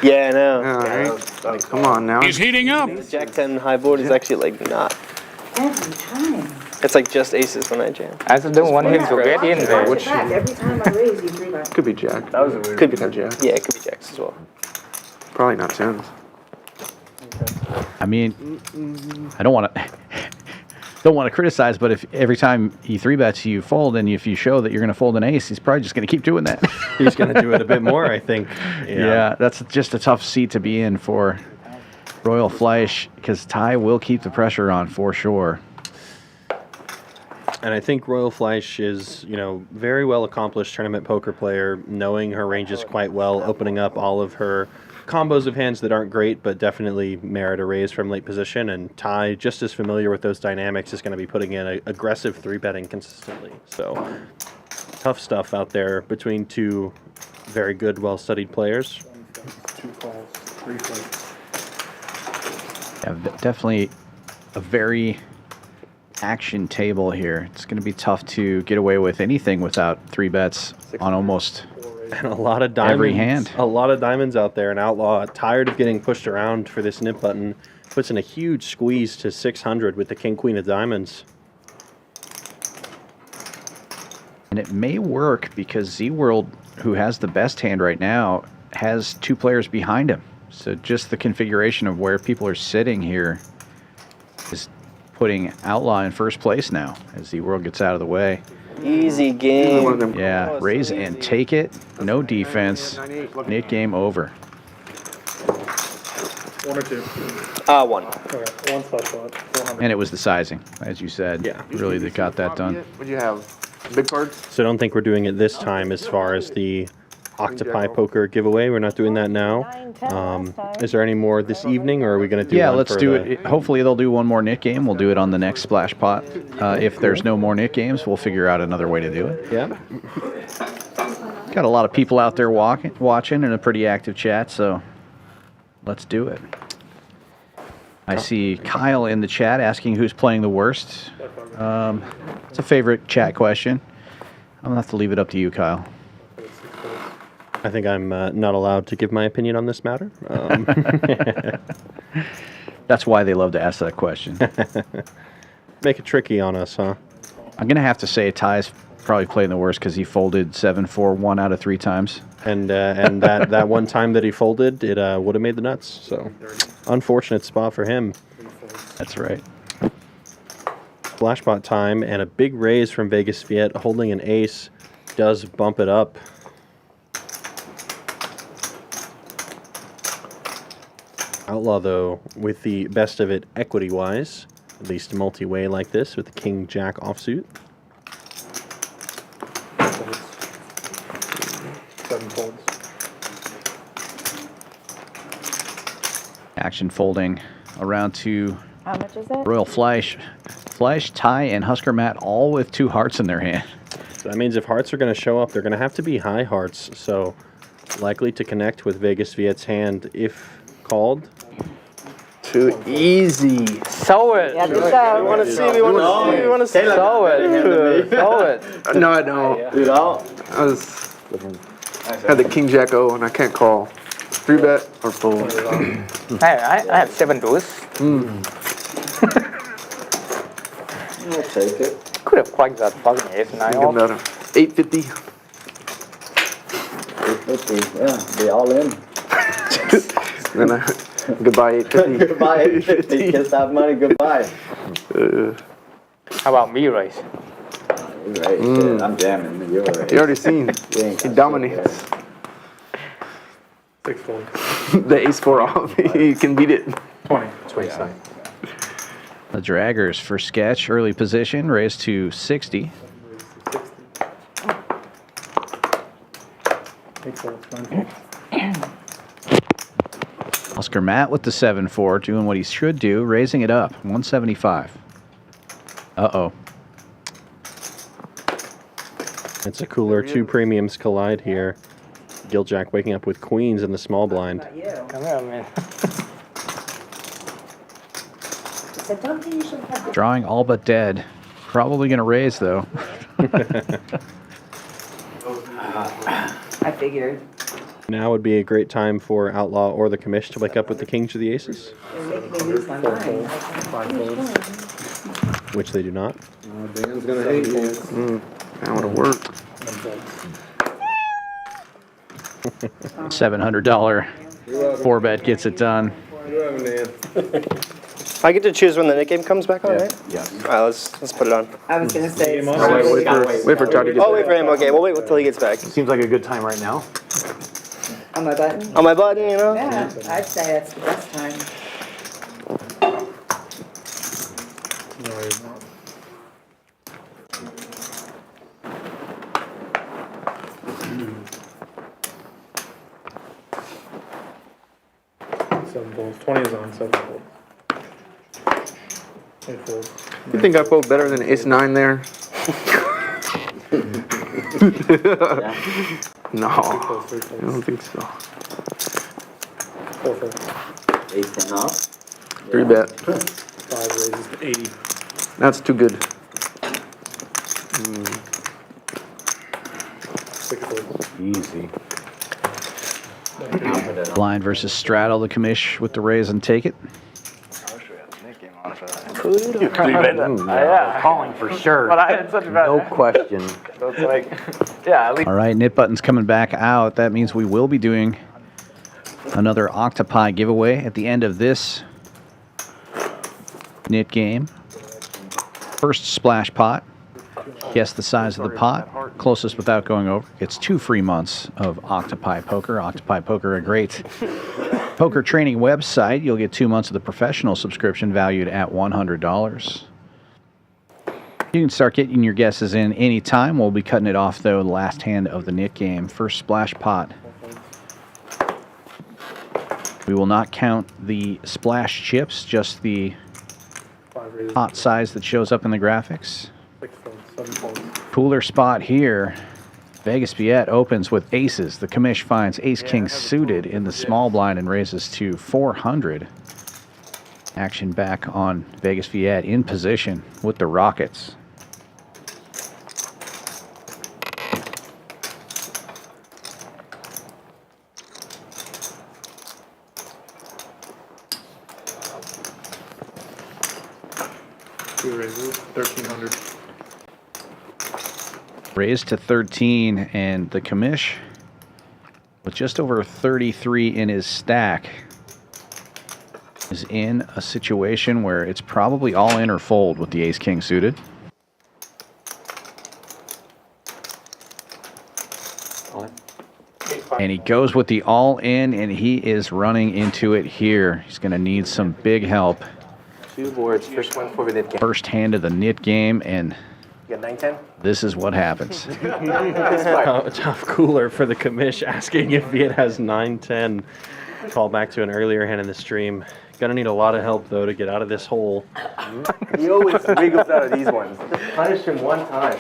Yeah, I know. All right. Like, come on now. He's heating up. Jack 10 high board is actually like not. Every time. It's like just aces when I jam. I just don't want him to get in there. Which Every time I raise, you 3-bet. could be Jack. That was a weird. Could be Jack. Yeah, it could be jacks as well. Probably not tens. I mean, I don't want to criticize, but if every time he 3-bets you fold, and if you show that you're going to fold an ace, he's probably just going to keep doing that. He's going to do it a bit more, I think. Yeah, that's just a tough seat to be in for Royal Fleisch, because Ty will keep the pressure on for sure. And I think Royal Fleisch is, very well accomplished tournament poker player, knowing her ranges quite well, opening up all of her combos of hands that aren't great, but definitely merit a raise from late position. And Ty, just as familiar with those dynamics, is going to be putting in aggressive 3-betting consistently. So tough stuff out there between two very good, well-studied players. 2 calls, 3 flips. Yeah, definitely a very action table here. It's going to be tough to get away with anything without 3 bets on almost and a lot of diamonds. Every hand. A lot of diamonds out there. And Outlaw, tired of getting pushed around for this nip button, puts in a huge squeeze to 600 with the king queen of diamonds. And it may work because ZWorld, who has the best hand right now, has 2 players behind him. So just the configuration of where people are sitting here is putting Outlaw in first place now as ZWorld gets out of the way. Easy game. Yeah, raise and take it. No defense. Nit game over. 1 or 2? 1. Okay, 1 slash lot. 400. And it was the sizing, as you said. Yeah. Really, that got that done. What'd you have? Big cards? So I don't think we're doing it this time as far as the Octopi Poker giveaway. We're not doing that now. Is there any more this evening, or are we going to do one let's for do the... it. Hopefully they'll do one more knit game. We'll do it on the next splash pot. If there's no more knit games, we'll figure out another way to do it. Yeah. Got a lot of people out there watching and a pretty active chat, so let's do it. I see Kyle in the chat asking who's playing the worst. It's a favorite chat question. I'm going to have to leave it up to you, Kyle. I think I'm not allowed to give my opinion on this matter. That's why they love to ask that question. Make it tricky on us, huh? I'm going to have to say Ty's probably playing the worst because he folded 7-4 1 out of 3 times. And that one time that he folded, it would have made the nuts. So, unfortunate spot for him. That's right. Flashbot time and a big raise from Vegas Viet holding an ace does bump it up. Outlaw, though, with the best of it equity-wise, at least multi-way like this with the King Jack offsuit. 7 folds. Action folding around to How much is it? Royal Fleisch. Fleisch, Ty, and Husker Matt all with 2 hearts in their hand. So that means if hearts are going to show up, they're going to have to be high hearts. So likely to connect with Vegas Viet's hand if called. Too easy. Show it. Yeah, so. We want to see. We want to see. Show it. Show it. No, I don't. Dude, I had the King Jack O and I can't call. 3-bet or fold. I have 7 deuce. I'll take it. Could have plugged that fucking ace-9 off. Another 850. 850, yeah, be all in. Then goodbye 850. Goodbye 850, kiss that money, goodbye. How about me, Race? Right, shit, I'm jamming, you're right. You already seen. He dominates. 6 folds. The ace-4 off. You can beat it. 20. 20 side. The draggers for sketch, early position, raised to 60. 8 folds, 9 folds. Husker Matt with the 7-4, doing what he should do, raising it up, 175. Uh-oh. It's a cooler. 2 premiums collide here. Gil Jack waking up with queens in the small blind. Come here, man. Drawing all but dead. Probably going to raise, though. I figured. Now would be a great time for Outlaw or the Commish to wake up with the king to the aces, You're making me lose my mind. 5 folds. which they do not. Dan's gonna hate you. That would have worked. $700 4-bet gets it done. I get to choose when the Nick game comes back on, right? Yes. All right, let's put it on. I was going to say. Wait for Todd to get Oh, wait for him. Okay, we'll wait until he gets back. Seems like a good time right now. On my button? On my button, you know? Yeah, I'd say that's the best time. No, he's not. Seven folds. 20 is on, 7 folds. 8 folds. You think I fold better than ace-9 there? No, I 3 folds. don't think so. 4 folds. Ace-10 off. 3-bet. 5 raises to 80. That's too good. 6 folds. Easy. Blind versus straddle, the commish with the raise and take it. Yeah. Calling for sure. But I had such a bad. No question. So it's like, yeah, at least. All right, Nit Button's coming back out. That means we will be doing another Octopi giveaway at the end of this Nit game. First splash pot. Guess the size of the pot. Closest without going over gets 2 free months of Octopi Poker. Octopi Poker, a great poker training website. You'll get 2 months of the professional subscription valued at $100. You can start getting your guesses in anytime. We'll be cutting it off, though, the last hand of the Nit game. First splash pot. We will not count the splash chips, just the 5 raises. pot size that shows up in the graphics. 6 folds. 7 folds. Cooler spot here. Vegas Viet opens with aces. The commish finds ace-king suited in the small blind and raises to 400. Action back on Vegas Viet in position with the Rockets. Two raises. 1,300. Raised to 13, and the commish with just over 33 in his stack is in a situation where it's probably all in or fold with the ace-king suited. And he goes with the all-in, and he is running into it here. He's going to need some big help. 2 boards. First one for the Nit game. First hand of the Nit game, and You got 9-10? this is what happens. Tough cooler for the commish, asking if Viet has 9-10. Call back to an earlier hand in the stream. Gonna need a lot of help, though, to get out of this hole. He always wiggles out of these ones. Punish him one time.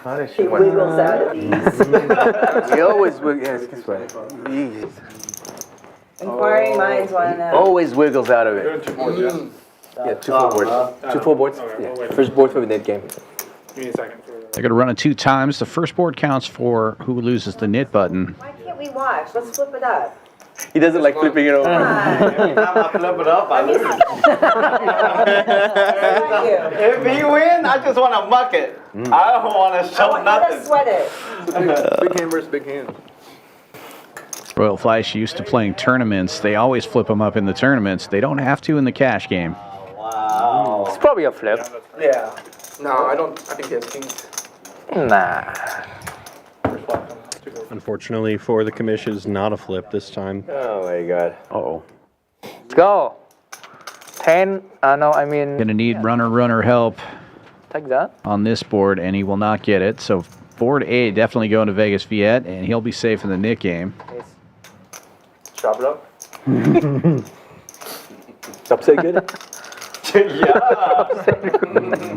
Punish He him one wiggles time. out of these. He always wiggles. Yes, guess what? Inquiring minds want to know. Always wiggles out of it. Doing 2 boards, yeah? Yeah, 2 full boards. 2 full boards? Okay, we'll Yeah. wait. First board for the Nit game. Give me a second. They're going to run it 2 times. The first board counts for who loses the Nit button. Why can't we watch? Let's flip it up. He doesn't like flipping it over. Every time I flip it up, I lose. If he win, I just want to muck it. I don't want to show nothing. Sweat it. Big hand versus big hand. Royal Fleish used to playing tournaments. They always flip them up in the tournaments. They don't have to in the cash game. Wow. It's probably a flip. Yeah. No, I don't. I think he has kings. Nah. Unfortunately for the Commish, it's not a flip this time. Oh my god. Uh-oh. Let's go. 10. No, I mean. Gonna need runner help Take that. on this board, and he will not get it. So board A definitely going to Vegas Viet, and he'll be safe in the Nick game. Chop it up. Top say good? Yeah.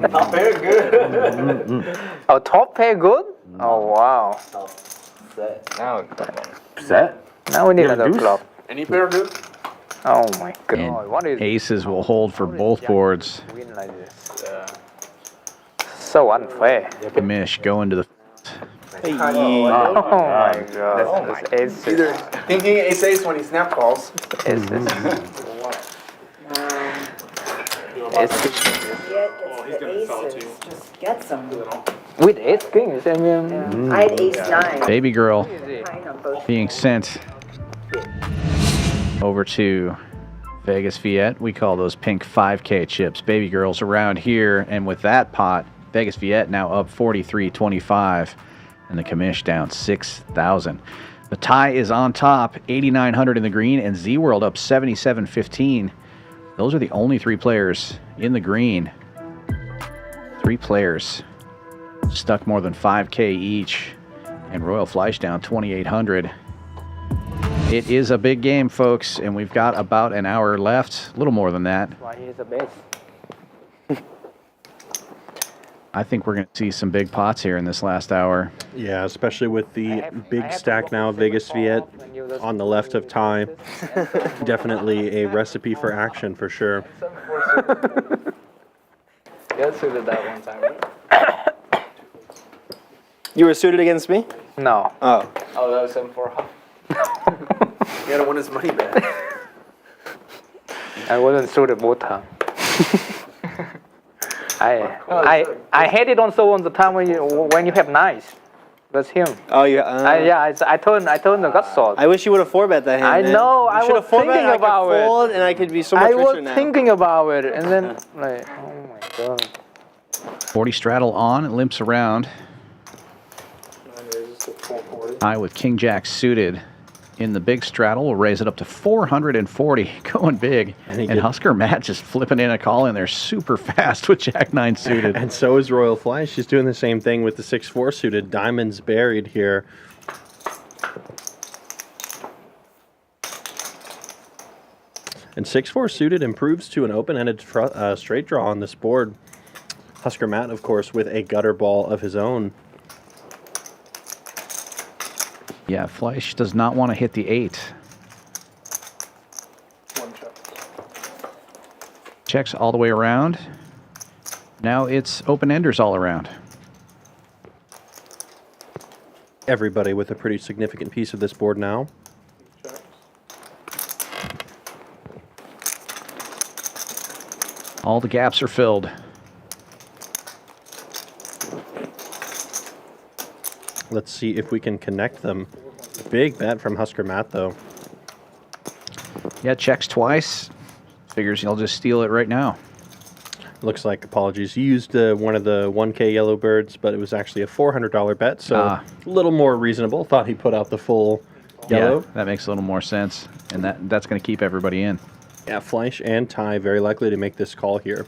Not very good. Oh, top pair good? Oh, wow. Now, Set? now we need You have a another deuce? flop. Any pair good? Oh my god. And What is aces will hold for both boards. win like this? So unfair. Commish going to the. Oh my god. That's aces. Either thinking ace when he snap calls. Aces. Aces. He's gonna foul too. Just get some. With ace kings, I mean. I had ace 9. Baby girl Nine on both. being sent over to Vegas Viet. We call those pink 5K chips. Baby girls around here, and with that pot, Vegas Viet now up 43-25, and the Commish down 6,000. The tie is on top, 8,900 in the green, and ZWorld up 77-15. Those are the only three players in the green. Three players stuck more than 5K each, and Royal Fleish down 2,800. It is a big game, folks, and we've got about an hour left, a little more than that. Why he's the best. I think we're going to see some big pots here in this last hour. Yeah, especially with the big stack now of Vegas Viet on the left of Ty. Definitely a recipe for action for sure. Yeah, suited that one time, right? You were suited against me? No. Oh. Oh, that was 7-4. He had to win his money back. I wasn't suited both times. I had it on so on the time when you have nice. That's him. Oh yeah. Yeah, I turned the gut sword. I wish you would have 4-bet that hand. I man. know. You I should was have 4-bet, thinking I could about it. fold, and I could be so much I richer was now. thinking about it, and then like, oh my god. 40 straddle on, it limps around. 9 raises to 440. High with King Jack suited in the big straddle. We'll raise it up to 440, going big. And Husker Matt just flipping in a call in there super fast with Jack 9 suited. And so is Royal Fleish. She's doing the same thing with the 6-4 suited. Diamonds buried here. And 6-4 suited improves to an open-ended straight draw on this board. Husker Matt, of course, with a gutter ball of his own. Yeah, Fleish does not want to hit the 8. One check. Checks all the way around. Now it's open-enders all around. Everybody with a pretty significant piece of this board now. All the gaps are filled. Let's see if we can connect them. Big bet from Husker Matt, though. Yeah, checks twice. Figures he'll just steal it right now. Looks like, apologies, you used one of the 1K yellow birds, but it was actually a $400 bet, so a little more reasonable. Thought he put out the full yellow. Yeah, that makes a little more sense, and that's going to keep everybody in. Yeah, Fleish and Ty very likely to make this call here.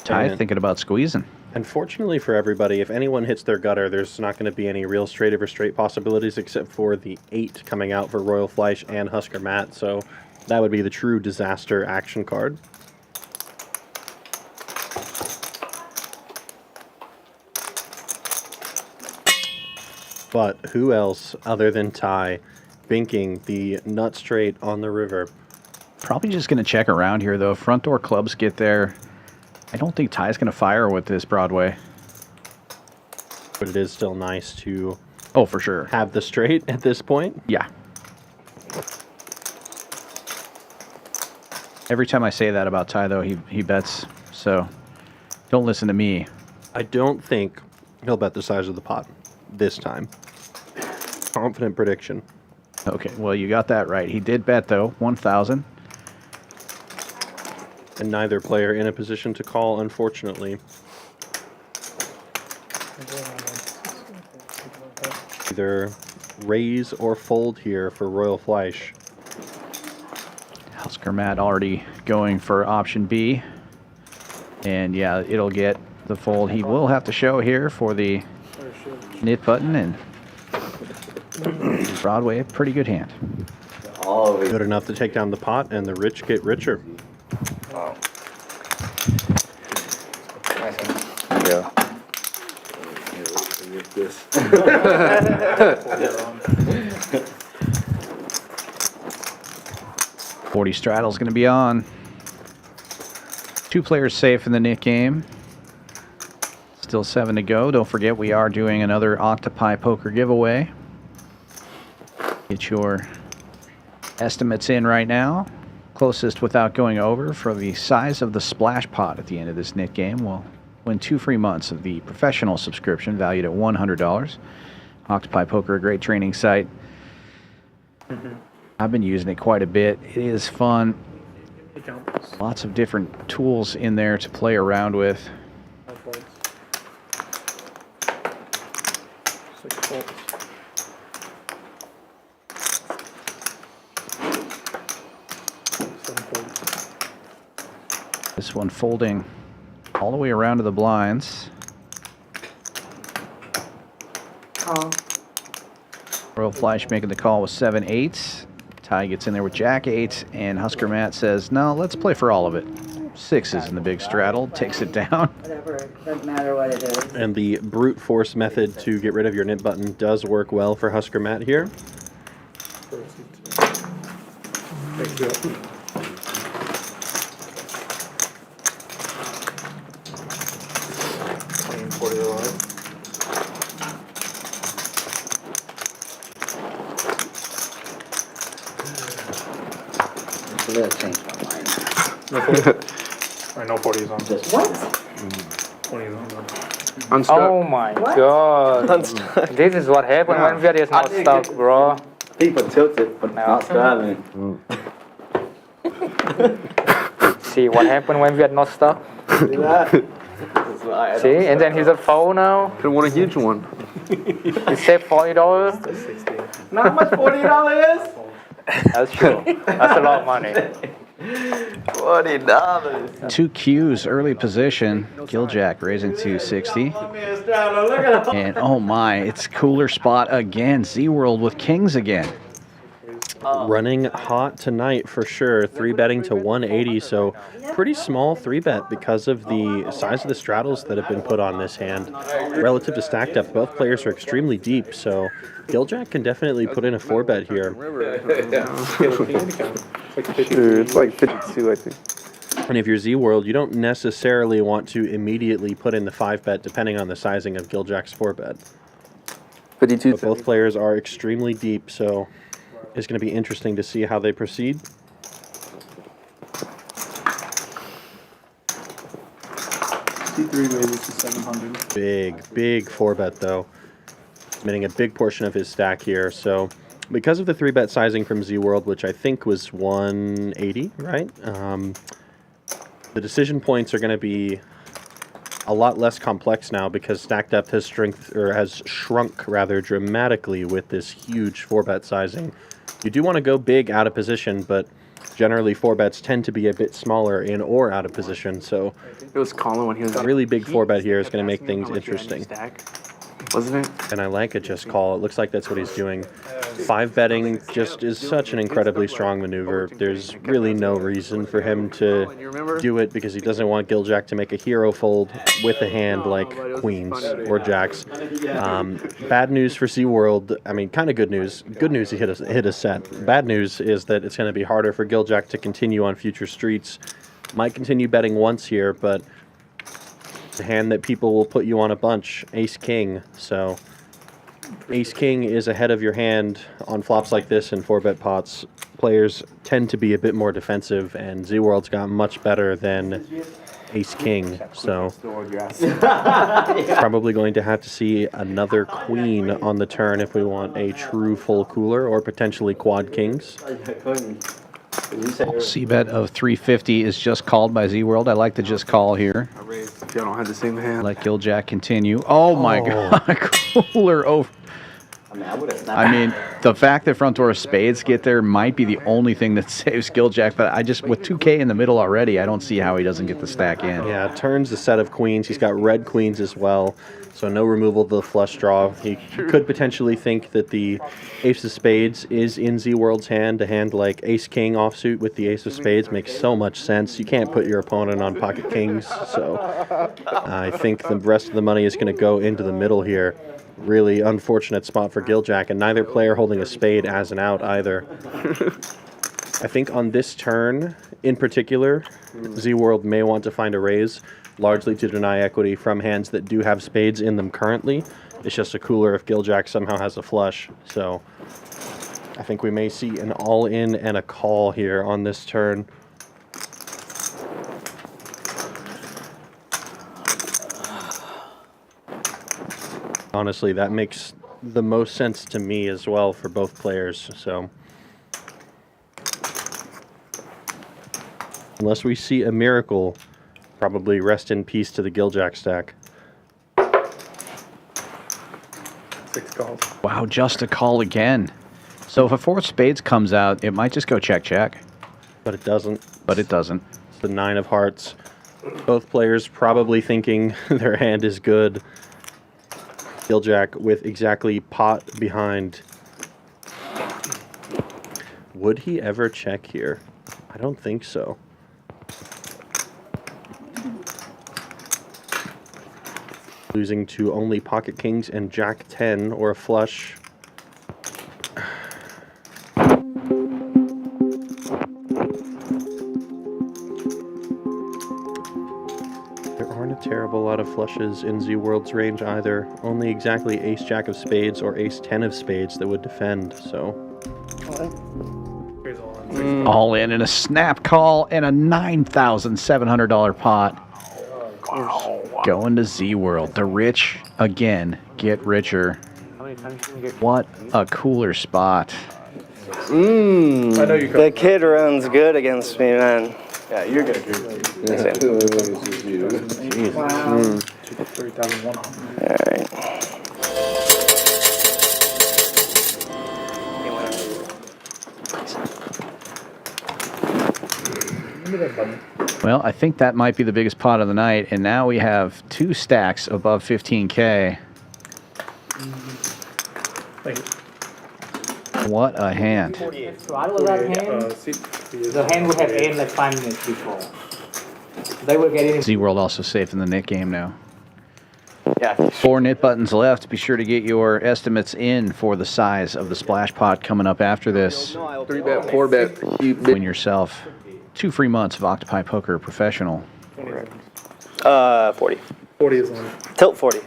Ty thinking about squeezing. Unfortunately for everybody, if anyone hits their gutter, there's not going to be any real straight over straight possibilities except for the 8 coming out for Royal Fleish and Husker Matt, so that would be the true disaster action card. But who else other than Ty binking the nut straight on the river? Probably just going to check around here, though. Front door clubs get there. I don't think Ty's going to fire with this Broadway. But it is still nice to for sure. have the straight at this point. Yeah. Every time I say that about Ty, though, he bets. So don't listen to me. I don't think he'll bet the size of the pot this time. Confident prediction. Okay, well, you got that right. He did bet, though, 1,000. And neither player in a position to call, unfortunately. Either raise or fold here for Royal Fleish. Husker Matt already going for option B. And yeah, it'll get the fold. He will have to show here for the knit button, and Broadway, pretty good hand. Good enough to take down the pot, and the rich get richer. Wow. Yeah. 40 straddle's going to be on. 2 players safe in the knit game. Still 7 to go. Don't forget, we are doing another Octopi Poker giveaway. Get your estimates in right now. Closest without going over for the size of the splash pot at the end of this knit game will win 2 free months of the professional subscription valued at $100. Octopi Poker, a great training site. I've been using it quite a bit. It is fun. Lots of different tools in there to play around with. 6 folds. This one folding all the way around to the blinds. Call. Royal Fleish making the call with 7/8. Ty gets in there with Jack 8, and Husker Matt says, no, let's play for all of it. 6s in the big straddle, takes it down. Whatever, doesn't matter what it is. And the brute force method to get rid of your knit button does work well for Husker Matt here. Thank you. Playing 40 line. I changed my mind. No 40. I know 40 is on. What? 20 is on. Unstuck. Oh my god. This is what happens when Viet is not stuck, bro. People tilted, but not straddling. See what happened when Viet not stuck? See that? See, and then he's a fold now. Could want a huge one. He saved $40. Not how much $40 is? That's true. That's a lot of money. $40. 2 Qs early position. Gil Jack raising to 60. And oh my, it's cooler spot again. ZWorld with kings again. Running hot tonight for sure. 3-betting to 180, so pretty small 3-bet because of the size of the straddles that have been put on this hand. Relative to stacked up, both players are extremely deep, so Gil Jack can definitely put in a 4-bet here. It's like 52, I think. And if you're ZWorld, you don't necessarily want to immediately put in the 5-bet depending on the sizing of Gil Jack's 4-bet. 52. But both players are extremely deep, so it's going to be interesting to see how they proceed. raises to 700. Big 4-bet though. Meaning a big portion of his stack here. So because of the 3-bet sizing from ZWorld, which I think was 180, right? The decision points are going to be a lot less complex now because stack depth has shrunk rather dramatically with this huge 4-bet sizing. You do want to go big out of position, but generally 4-bets tend to be a bit smaller in or out of position. So it was Colin when he was a really big 4-bet here is going to make things interesting. Wasn't it? And I like a just call. It looks like that's what he's doing. 5-betting just is such an incredibly strong maneuver. There's really no reason for him to do it because he doesn't want Gil Jack to make a hero fold with a hand like queens or jacks. Bad news for ZWorld. I mean, kind of good news. Good news, he hit a set. Bad news is that it's going to be harder for Gil Jack to continue on future streets. Might continue betting once here, but a hand that people will put you on a bunch, Ace-King. So Ace-King is ahead of your hand on flops like this in 4-bet pots. Players tend to be a bit more defensive, and ZWorld's got much better than Ace-King. So probably going to have to see another queen on the turn if we want a true full cooler, or potentially quad kings. C-bet of 350 is just called by ZWorld. I like the just call here. If y'all don't have the same hand. Let Gil Jack continue. Oh my God, cooler over. I mean, the fact that front door of spades get there might be the only thing that saves Gil Jack, but I just, with 2K in the middle already, I don't see how he doesn't get the stack in. Yeah, turns a set of queens. He's got red queens as well, so no removal of the flush draw. He could potentially think that the ace of spades is in ZWorld's hand. A hand like ace-king offsuit with the ace of spades makes so much sense. You can't put your opponent on pocket kings, so I think the rest of the money is going to go into the middle here. Really unfortunate spot for Gil Jack, and neither player holding a spade as an out either. I think on this turn in particular, ZWorld may want to find a raise, largely to deny equity from hands that do have spades in them currently. It's just a cooler if Gil Jack somehow has a flush. So I think we may see an all-in and a call here on this turn. Honestly, that makes the most sense to me as well for both players. So unless we see a miracle, probably rest in peace to the Gil Jack stack. 6 calls. Wow, just a call again. So if a 4 of spades comes out, it might just go check, check. But it doesn't. But it doesn't. It's the 9 of hearts. Both players probably thinking their hand is good. Gil Jack with exactly pot behind. Would he ever check here? I don't think so. Losing to only pocket kings and jack 10 or a flush. There aren't a terrible lot of flushes in ZWorld's range either. Only exactly ace-jack of spades or ace-10 of spades that would defend, so. All in and a snap call and a $9,700 pot. Going to ZWorld. The rich, again, get richer. What a cooler spot. The kid runs good against me, man. Yeah, you're gonna agree with me. Alright. Well, I think that might be the biggest pot of the night, and now we have 2 stacks above 15K. What a hand. So out of that hand, the hand would have ended like 5 minutes before. They were getting. ZWorld also safe in the knit game now. Yeah. 4 knit buttons left. Be sure to get your estimates in for the size of the splash pot coming up after this. 3-bet, 4-bet, Win yourself 2 free months of Octopi Poker Professional. 40. 40 is on. Tilt 40.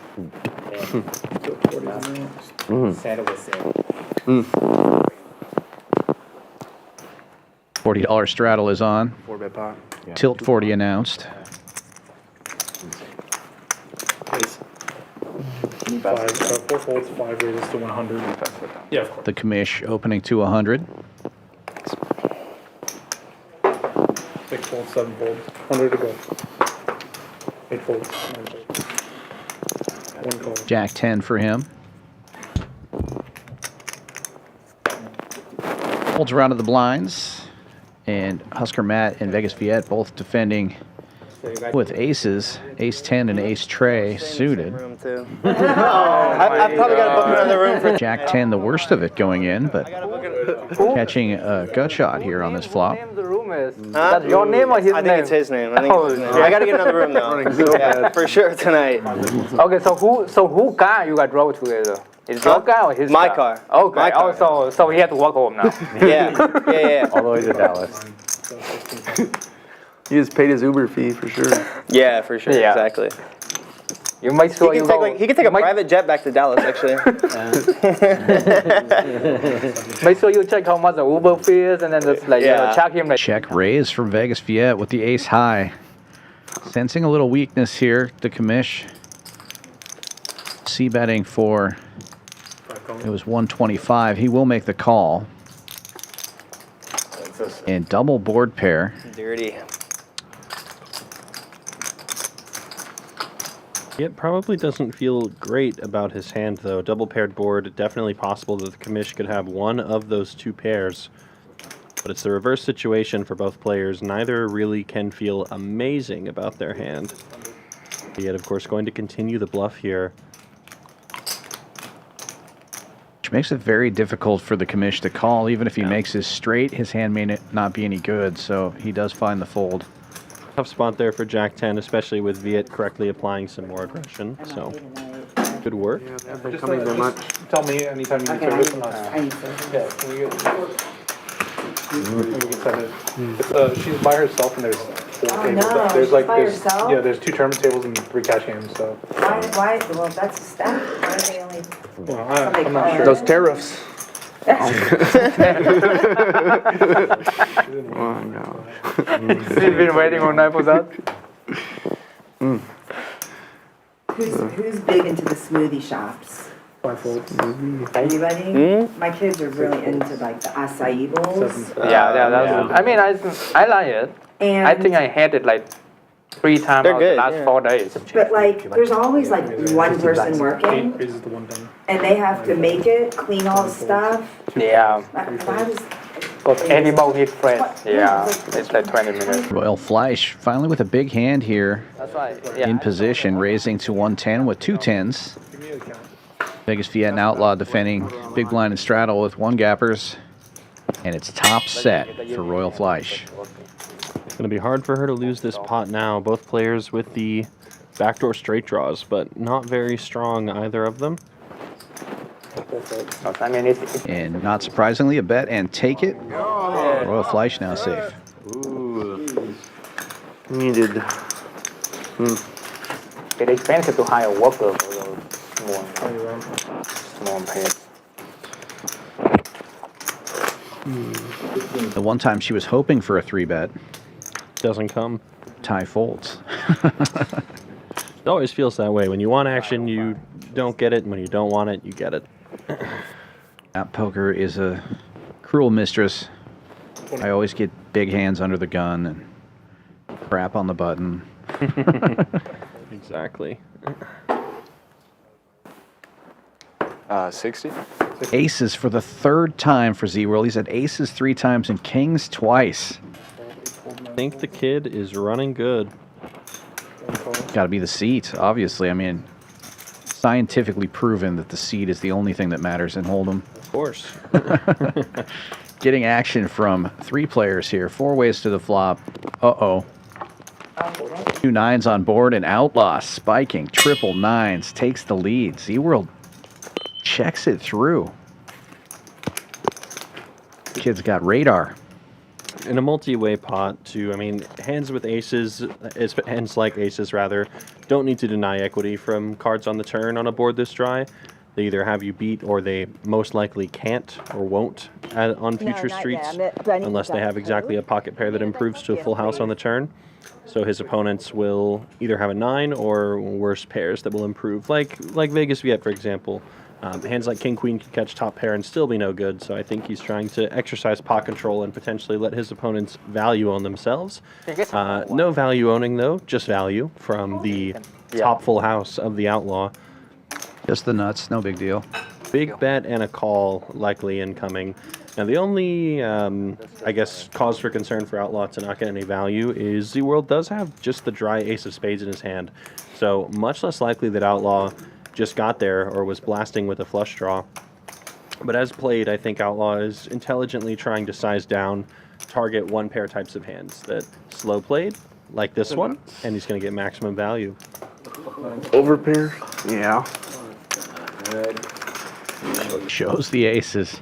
$40 straddle is on. 4-bet pot. Tilt 40 announced. 4 folds, 5 raises to 100. Yeah, of course. The commish opening to 100. 6 folds, 7 folds, 100 to go. 8 folds, 9 folds. 1 call. Jack 10 for him. Holds around to the blinds. And Husker Matt and Vegas Viet both defending with aces. Ace 10 and ace tray suited. I've probably got to book another room for Jack 10, the worst of it going in, but catching a gut shot here on this flop. That's your name or his name? I think it's his name. I got to get another room though. Yeah, for sure tonight. Okay, so who car you got drove together? Is your car or his My car? car. Okay. My car. Oh, so he had to walk home now. Yeah. All the way to Dallas. He just paid his Uber fee for sure. Yeah, for sure. Yeah. Exactly. You make sure you go. He can take a private jet back to Dallas, actually. Make sure you check how much the Uber fees, and then just like check him. Like, Check raise from Vegas Viet with the ace high. Sensing a little weakness here, the commish. C-betting for, it was 125. He will make the call. And double board pair. Dirty. It probably doesn't feel great about his hand, though. Double paired board, definitely possible that the commish could have one of those two pairs. But it's the reverse situation for both players. Neither really can feel amazing about their hand. Yet, of course, going to continue the bluff here. Which makes it very difficult for the commish to call. Even if he makes his straight, his hand may not be any good, so he does find the fold. Tough spot there for Jack 10, especially with Viet correctly applying some more aggression. So, good work. Yeah, they're coming very much. Tell me anytime you need service. Yeah, can we get set it? She's by herself and there's 4 tables. No, There's she's like by herself? Yeah, there's 2 tournament tables and 3 cash games. So. Why? Well, that's a stack. Why are they only? Well, I'm not sure. Those tariffs. Oh no. She's been waiting all night for that. Who's big into the smoothie shops? 5 folds. Anybody? My kids are really into like the acai bowls. Yeah, that's. I mean, I like it. And I think I had it like 3 times out the last 4 days. But like, there's always like one person working, Raises the one thing. and they have to make it, clean all the stuff. Yeah. If I was, Got animal heat fresh. Yeah, it's like 20 minutes. Royal Fleish finally with a big hand here. That's right. Yeah. In position, raising to 110 with 2 10s. Vegas Viet and Outlaw defending big blind and straddle with 1 gappers. And it's top set for Royal Fleish. It's going to be hard for her to lose this pot now. Both players with the backdoor straight draws, but not very strong, either of them. I mean, And not surprisingly, a bet and take it. Royal Fleish now safe. Ooh. Needed. It's expensive to hire a worker for those small pairs. The one time she was hoping for a 3-bet. Doesn't come. Tie folds. It always feels that way. When you want action, you don't get it, and when you don't want it, you get it. That poker is a cruel mistress. I always get big hands under the gun and crap on the button. Exactly. 60? Aces for the 3rd time for ZWorld. He's had aces 3 times and kings twice. I think the kid is running good. Got to be the seat, obviously. I mean, scientifically proven that the seat is the only thing that matters in Hold'em. Of course. Getting action from 3 players here. 4 ways to the flop. Uh-oh. 2 9s on board and Outlaw spiking. Triple 9s. Takes the lead. ZWorld checks it through. Kid's got radar. In a multi-way pot, too. I mean, hands with aces, hands like aces, rather, don't need to deny equity from cards on the turn on a board this dry. They either have you beat or they most likely can't or won't on future streets unless they have exactly a pocket pair that improves to a full house on the turn. So his opponents will either have a 9 or worse pairs that will improve, like Vegas Viet, for example. Hands like King Queen can catch top pair and still be no good, so I think he's trying to exercise pot control and potentially let his opponents value own themselves. No value owning, though, just value from the top full house of the Outlaw. Just the nuts, no big deal. Big bet and a call likely incoming. Now, the only, I guess, cause for concern for Outlaw to not get any value is ZWorld does have just the dry ace of spades in his hand, so much less likely that Outlaw just got there or was blasting with a flush draw. But as played, I think Outlaw is intelligently trying to size down, target 1 pair types of hands that slow played, like this one, and he's going to get maximum value. Overpair? Yeah. Shows the aces.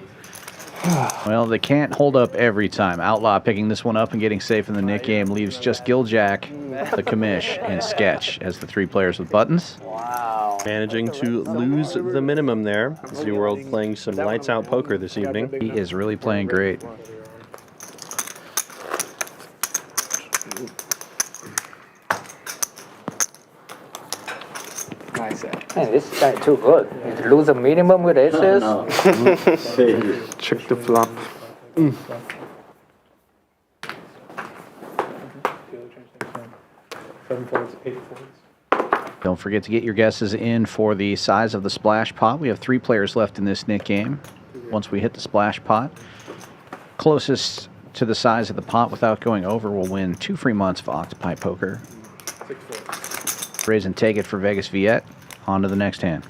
Well, they can't hold up every time. Outlaw picking this one up and getting safe in the Nick game leaves just Gil Jack, the Commish, and Sketch as the 3 players with buttons. Wow. Managing to lose the minimum there. ZWorld playing some lights out poker this evening. He is really playing great. Nice. Man, this guy too good. You lose a minimum with aces. Check the flop. Don't forget to get your guesses in for the size of the splash pot. We have 3 players left in this Nick game. Once we hit the splash pot, closest to the size of the pot without going over will win 2 free months of Octopi Poker. Raise and take it for Vegas Viet. On to the next hand.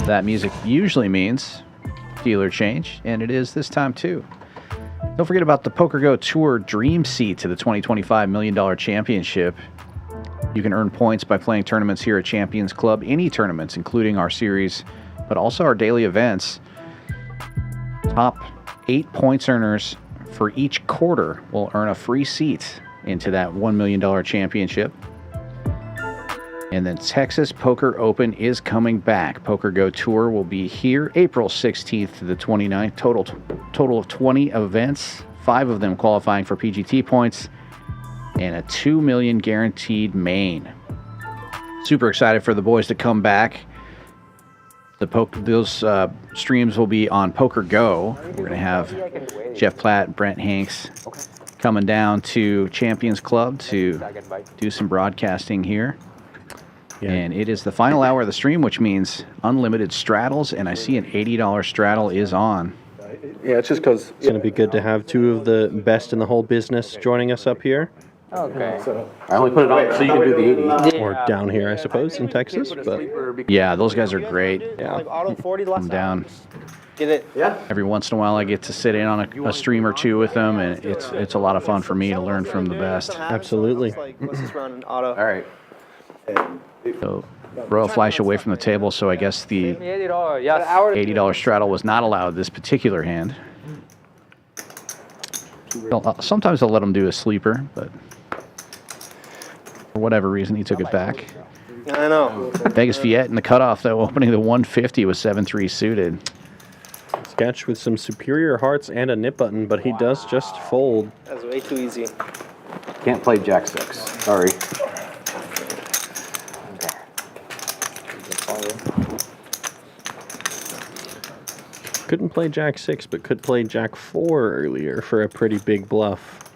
That music usually means dealer change, and it is this time too. Don't forget about the Poker Go Tour Dream Seat to the $2025 million championship. You can earn points by playing tournaments here at Champions Club, any tournaments, including our series, but also our daily events. Top 8 points earners for each quarter will earn a free seat into that $1 million championship. And then Texas Poker Open is coming back. Poker Go Tour will be here April 16th to the 29th. Total of 20 events, 5 of them qualifying for PGT points, and a $2 million guaranteed main. Super excited for the boys to come back. Those streams will be on Poker Go. We're going to have Jeff Platt, Brent Hanks coming down to Champions Club to do some broadcasting here. Yeah. And it is the final hour of the stream, which means unlimited straddles, and I see an $80 straddle is on. Yeah, it's just because it's going to be good to have 2 of the best in the whole business joining us up here. Okay. I only put it on so you can do the 80. Or down here, I suppose, in Texas. But yeah, those guys are great. Yeah. I'm down. Get it? Yeah. Every once in a while, I get to sit in on a stream or 2 with them, and it's a lot of fun for me to learn from the best. Absolutely. Let's just run an auto. All right. So, Royal Fleish away from the table, so I guess the $80 straddle was not allowed this particular hand. Sometimes I'll let him do a sleeper, but for whatever reason, he took it back. I know. Vegas Viet in the cutoff, though, opening the 150 with 7-3 suited. Sketch with some superior hearts and a nip button, but he does just fold. That's way too easy. Can't play Jack 6. Sorry. Couldn't play Jack 6, but could play Jack 4 earlier for a pretty big bluff.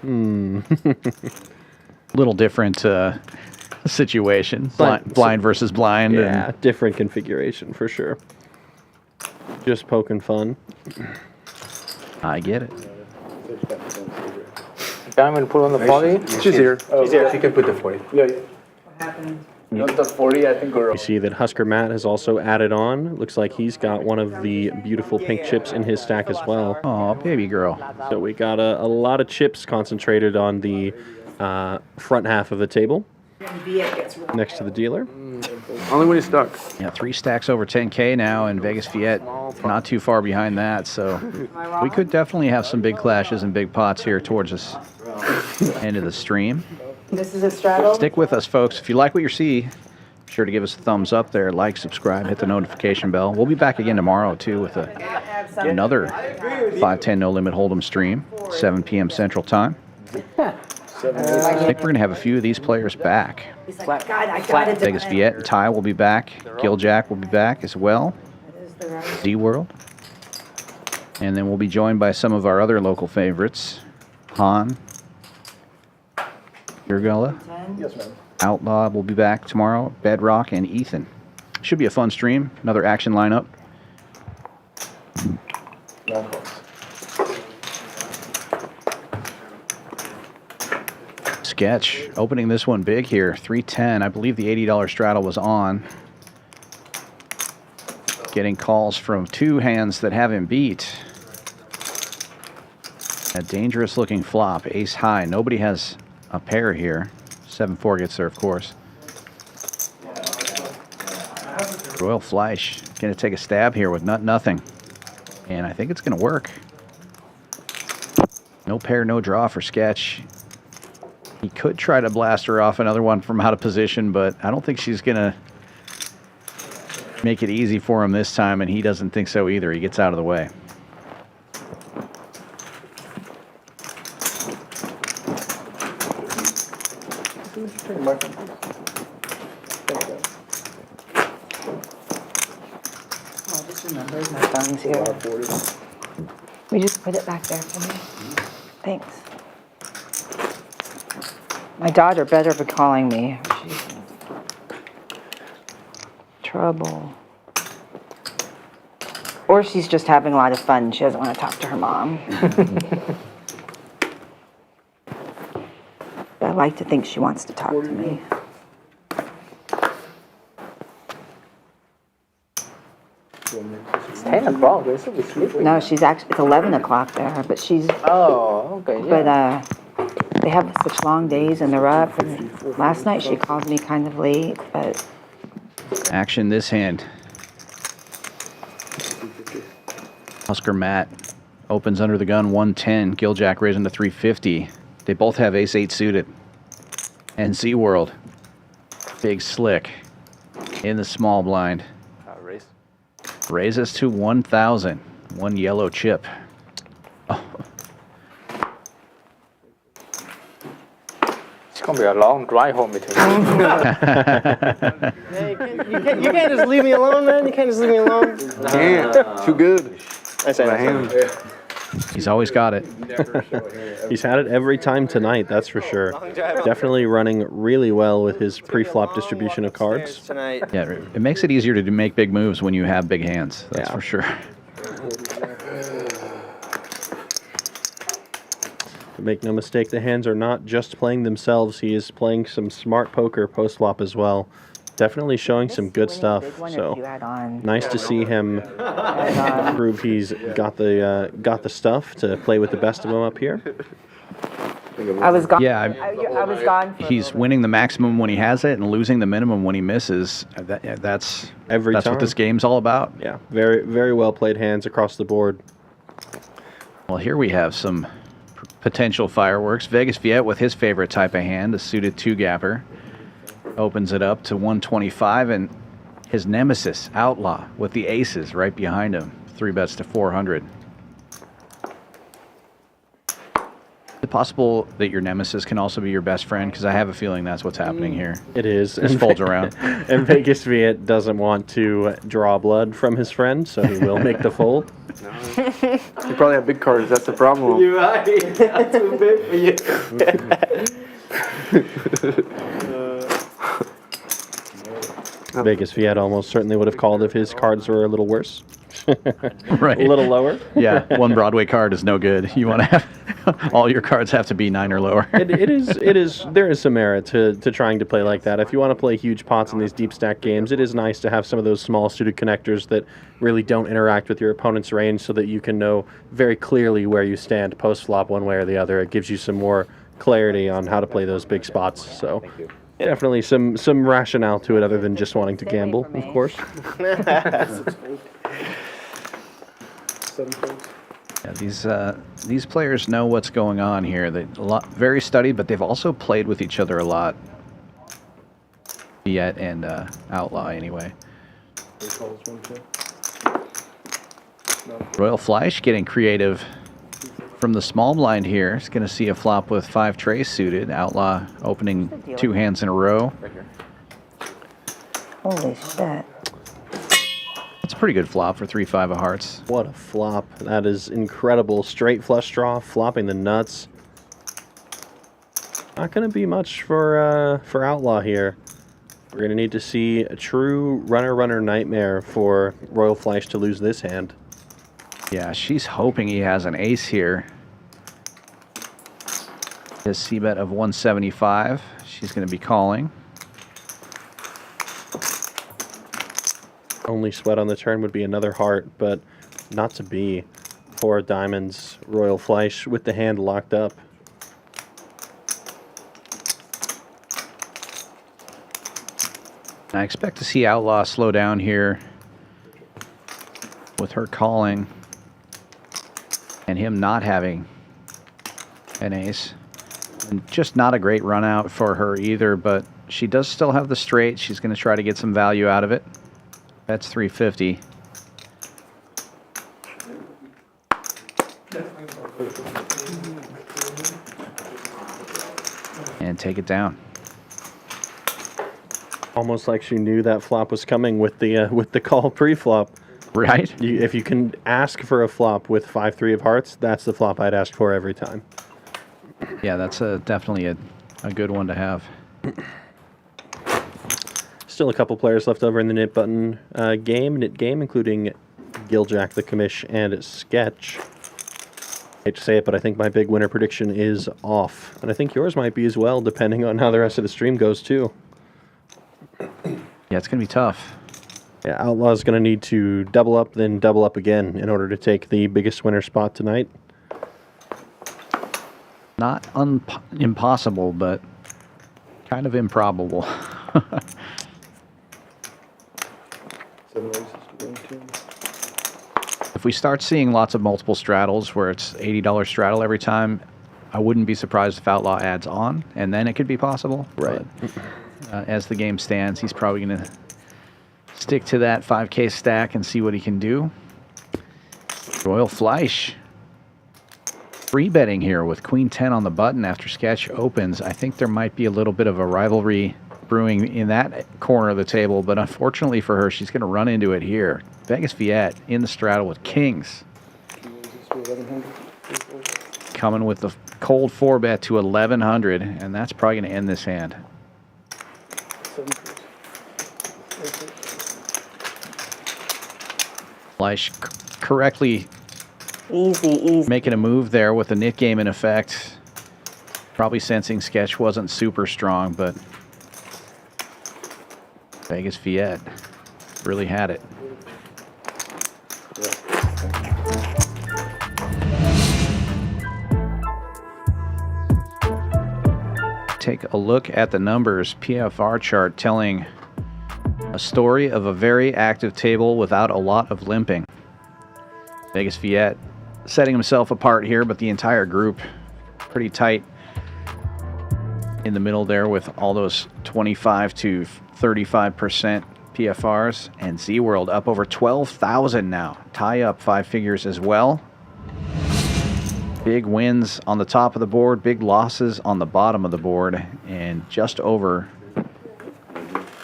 Little different situation. Blind versus blind. Yeah, and different configuration for sure. Just poking fun. I get it. Diamond put on the 40? She's here. She's here. She can put the 40. Yeah. What happened? Not the 40, I think we're... You see that Husker Matt has also added on. Looks like he's got one of the beautiful pink chips in his stack as well. Oh, baby girl. So we got a lot of chips concentrated on the front half of the table. Next to the dealer. Only when he's stuck. Yeah, 3 stacks over 10K now, and Vegas Viet not too far behind that. So we could definitely have some big clashes and big pots here towards this end of the stream. This is a straddle. Stick with us, folks. If you like what you see, be sure to give us a thumbs up there, like, subscribe, hit the notification bell. We'll be back again tomorrow, too, with another 5-10 No Limit Hold'em stream, 7 p.m. Central Time. I think we're going to have a few of these players back. God, I got it. Vegas Viet and Ty will be back. Gil Jack will be back as well. ZWorld. And then we'll be joined by some of our other local favorites. Han. Urgula. Yes, ma'am. Outlaw will be back tomorrow. Bedrock and Ethan. Should be a fun stream. Another action lineup. Sketch opening this one big here. 310. I believe the $80 straddle was on. Getting calls from 2 hands that have him beat. A dangerous looking flop. Ace high. Nobody has a pair here. 7-4 gets there, of course. Royal Fleish going to take a stab here with nothing. And I think it's going to work. No pair, no draw for Sketch. He could try to blast her off another one from out of position, but I don't think she's going to make it easy for him this time, and he doesn't think so either. He gets out of the way. My phone's here. We just put it back there for me. Thanks. My daughter better be calling me. She's in trouble. Or she's just having a lot of fun. She doesn't want to talk to her mom. I like to think she wants to talk to me. It's 10 o'clock. We're still sleeping. No, she's actually, it's 11 o'clock there, but she's, Oh, okay. Yeah. but they have such long days and they're up. And last night she called me kind of late, but Action this hand. Husker Matt opens under the gun 110. Gil Jack raising to 350. They both have ace-8 suited. And ZWorld. Big slick in the small blind. Raise. Raises to 1,000. One yellow chip. Oh. It's going to be a long drive home between You can't just leave me alone, man. You can't just leave me alone. Can't. Too good. I say He's always got it. He's had it every time tonight, that's for sure. Definitely running really well with his pre-flop distribution of cards. Yeah, it makes it easier to make big moves when you have big hands. That's for sure. Make no mistake, the hands are not just playing themselves. He is playing some smart poker post-flop as well. Definitely showing some good stuff. So nice to see him prove he's got the stuff to play with the best of them up here. I was gone. Yeah, I was gone. He's winning the maximum when he has it and losing the minimum when he misses. That's every time. What this game's all about. Yeah, very, very well played hands across the board. Well, here we have some potential fireworks. Vegas Viet with his favorite type of hand, a suited two-gapper. Opens it up to 125, and his nemesis, Outlaw, with the aces right behind him. 3 bets to 400. Is it possible that your nemesis can also be your best friend? Because I have a feeling that's what's happening here. It is. Just folds around. And Vegas Viet doesn't want to draw blood from his friend, so he will make the fold. You probably have big cards. That's the problem. You're right. That's too big for you. Vegas Viet almost certainly would have called if his cards were a little worse. Right. A little lower. Yeah, one Broadway card is no good. You want to have all your cards have to be 9 or lower. It is. There is some merit to trying to play like that. If you want to play huge pots in these deep stack games, it is nice to have some of those small suited connectors that really don't interact with your opponent's range, so that you can know very clearly where you stand post flop one way or the other. It gives you some more clarity on how to play those big spots. So. Definitely some rationale to it other than just wanting to gamble, of course. Yeah, these players know what's going on here. They very studied, but they've also played with each other a lot. Viet and Outlaw, anyway. Royal Fleish getting creative from the small blind here. It's going to see a flop with 5 trays suited. Outlaw opening 2 hands in a row. Holy shit. That's a pretty good flop for 3-5 of hearts. What a flop. That is incredible. Straight flush draw, flopping the nuts. Not going to be much for Outlaw here. We're going to need to see a true runner-runner nightmare for Royal Fleish to lose this hand. Yeah, she's hoping he has an ace here. His C-bet of 175. She's going to be calling. Only sweat on the turn would be another heart, but not to be. 4 diamonds, Royal Fleish with the hand locked up. I expect to see Outlaw slow down here with her calling and him not having an ace. And just not a great run out for her either, but she does still have the straight. She's going to try to get some value out of it. That's 350. And take it down. Almost like she knew that flop was coming with the call pre-flop. Right. If you can ask for a flop with 5-3 of hearts, that's the flop I'd ask for every time. Yeah, that's definitely a good one to have. Still a couple players left over in the knit game, including Gil Jack, the Commish, and Sketch. Hate to say it, but I think my big winner prediction is off. And I think yours might be as well, depending on how the rest of the stream goes, too. Yeah, it's going to be tough. Yeah, Outlaw's going to need to double up, then double up again in order to take the biggest winner spot tonight. Not impossible, but kind of improbable. If we start seeing lots of multiple straddles where it's $80 straddle every time, I wouldn't be surprised if Outlaw adds on, and then it could be possible. Right. But, as the game stands, he's probably going to stick to that 5K stack and see what he can do. Royal Fleish. Free betting here with Queen 10 on the button after Sketch opens. I think there might be a little bit of a rivalry brewing in that corner of the table, but unfortunately for her, she's going to run into it here. Vegas Viet in the straddle with kings. Coming with the cold 4-bet to 1100, and that's probably going to end this hand. Fleish correctly making a move there with the knit game in effect. Probably sensing Sketch wasn't super strong, but Vegas Viet really had it. Take a look at the numbers. PFR chart telling a story of a very active table without a lot of limping. Vegas Viet setting himself apart here, but the entire group pretty tight in the middle there with all those 25 to 35% PFRs. And ZWorld up over 12,000 now. Tie up 5 figures as well. Big wins on the top of the board, big losses on the bottom of the board, and just over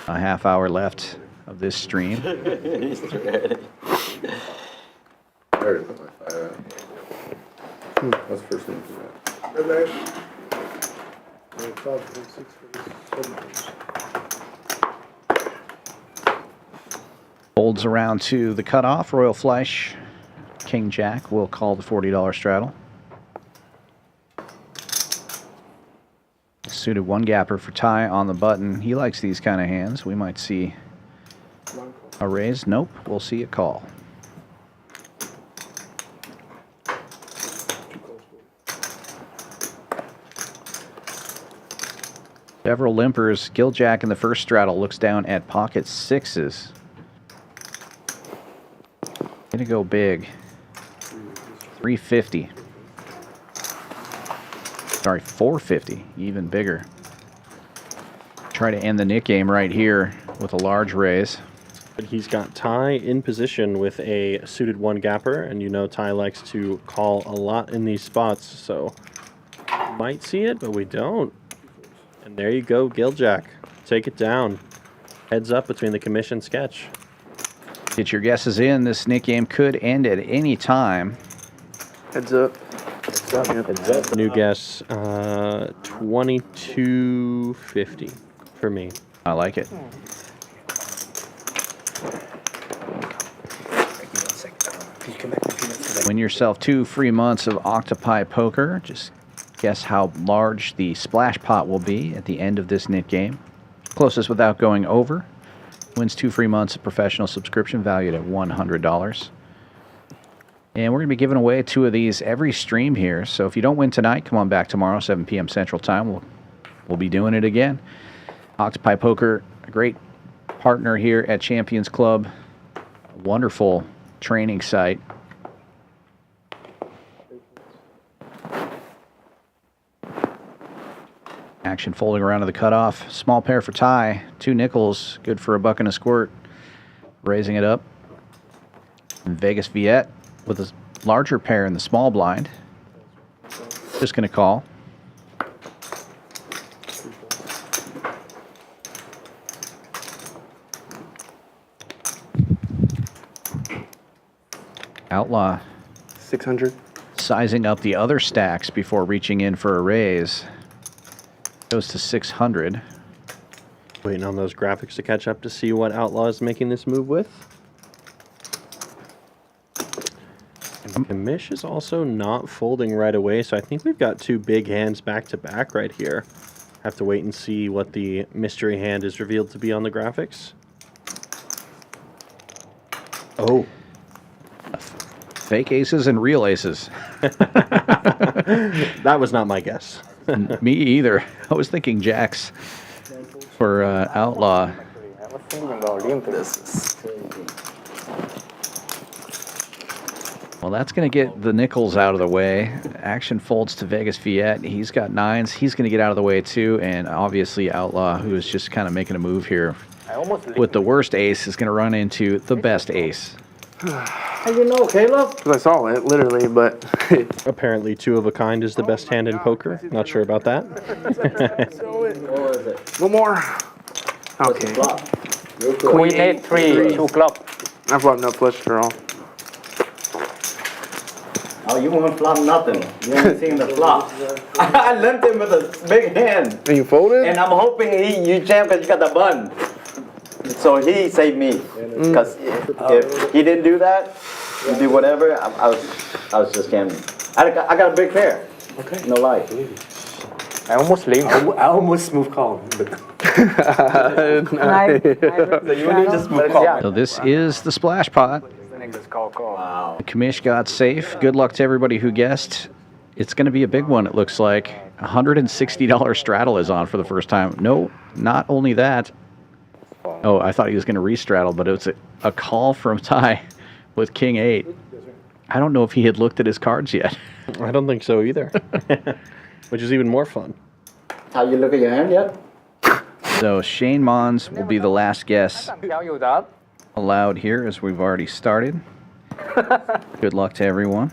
a half hour left of this stream. He's ready. I already put my 5 out. That's the first one for that. Holds around to the cutoff. Royal Fleish, King Jack will call the $40 straddle. Suited one gapper for Ty on the button. He likes these kind of hands. We might see a raise. Nope, we'll see a call. Several limpers. Gil Jack in the first straddle looks down at pocket sixes. Gonna go big. 350. Sorry, 450. Even bigger. Try to end the knit game right here with a large raise. But he's got Ty in position with a suited one gapper, and you know Ty likes to call a lot in these spots, so might see it, but we don't. And there you go, Gil Jack. Take it down. Heads up between the Commish and Sketch. Get your guesses in. This knit game could end at any time. Heads up. Heads up. Heads up. New guess, 2250 for me. I like it. Win yourself 2 free months of Octopi Poker. Just guess how large the splash pot will be at the end of this knit game. Closest without going over wins 2 free months of professional subscription valued at $100. And we're going to be giving away 2 of these every stream here. So if you don't win tonight, come on back tomorrow, 7 p.m. Central Time. We'll be doing it again. Octopi Poker, a great partner here at Champions Club. Wonderful training site. Action folding around to the cutoff. Small pair for tie. 2 nickels. Good for a buck and a squirt. Raising it up. And Vegas Viet with a larger pair in the small blind. Just going to call. Outlaw 600. sizing up the other stacks before reaching in for a raise. Goes to 600. Waiting on those graphics to catch up to see what Outlaw is making this move with. And Commish is also not folding right away, so I think we've got 2 big hands back to back right here. Have to wait and see what the mystery hand is revealed to be on the graphics. Oh. Fake aces and real aces. That was not my guess. Me either. I was thinking jacks for Outlaw. Well, that's going to get the nickels out of the way. Action folds to Vegas Viet. He's got 9s. He's going to get out of the way too. And obviously Outlaw, who is just kind of making a move here with the worst ace, is going to run into the best ace. How you know, Caleb? Because I saw it, literally, but... Apparently 2 of a kind is the best hand in poker. Not sure about that. One more. Okay. Queen 8-3, 2 club. I flopped no flush draw. Oh, you won't flop nothing. You ain't seen the flop. I lent him with a big hand. And you folded? And I'm hoping you jam because you got the button. So he saved me. Because if he didn't do that, you do whatever, I was just jamming. I got a big pair. Okay. No lie. I almost leaned. I almost smooth call. But So you need to smooth call. So this is the splash pot. Wow. The Commish got safe. Good luck to everybody who guessed. It's going to be a big one, it looks like. $160 straddle is on for the first time. No, not only that. Oh, I thought he was going to re-straddle, but it was a call from Ty with King 8. I don't know if he had looked at his cards yet. I don't think so either. Which is even more fun. How you look at your hand yet? So Shane Mons will be the last guess allowed here, as we've already started. Good luck to everyone.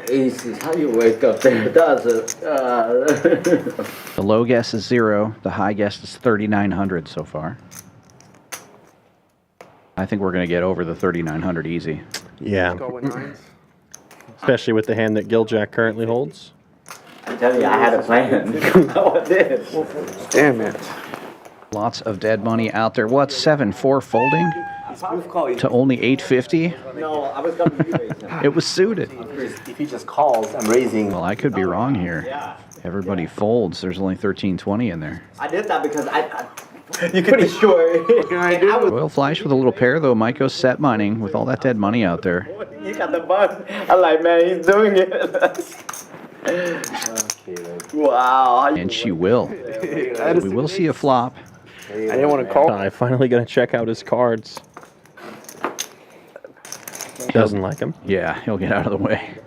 Aces, how you wake up there? Does it? The low guess is 0. The high guess is 3,900 so far. I think we're going to get over the 3,900 easy. Yeah. Especially with the hand that Gil Jack currently holds. I tell you, I had a plan. No, I did. Damn it. Lots of dead money out there. What, 7-4 folding to only 850? No, I was going to be raising. It was suited. If he just calls, I'm raising. Well, I could be wrong here. Everybody folds. There's only 1320 in there. I did that because you're pretty sure. What can I do? Royal Fleish with a little pair, though. Might go set mining with all that dead money out there. You got the button. I'm like, man, he's doing it. Wow. And she will. We will see a flop. I didn't want to call. I finally gonna check out his cards. Doesn't like him. Yeah, he'll get out of the way.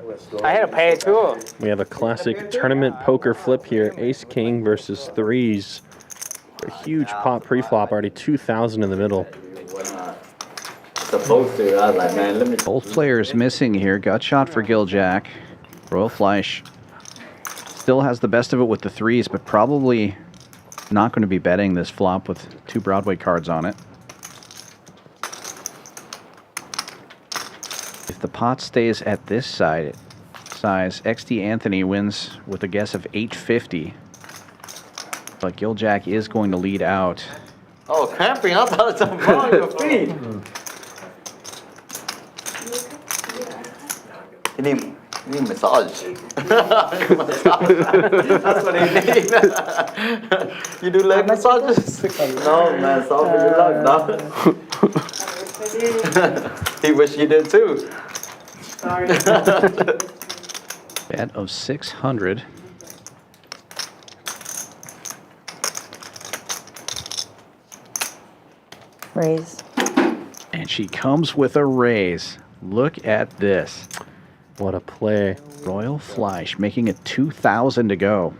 I had a pair too. We have a classic tournament poker flip here. Ace King versus 3s. A huge pot pre-flop, already 2,000 in the middle. Supposed to. I was like, man, let me. Both players missing here. Gut shot for Gil Jack. Royal Fleish still has the best of it with the 3s, but probably not going to be betting this flop with 2 Broadway cards on it. If the pot stays at this size, XD Anthony wins with a guess of 850. But Gil Jack is going to lead out. Oh, cramping. I thought it's on your feet. You need massage. That's what he needs. You do leg massages? No, man. Solve your luck, dog. He wish he did too. Sorry. Bet of 600. Raise. And she comes with a raise. Look at this. What a play. Royal Fleish making it 2,000 to go.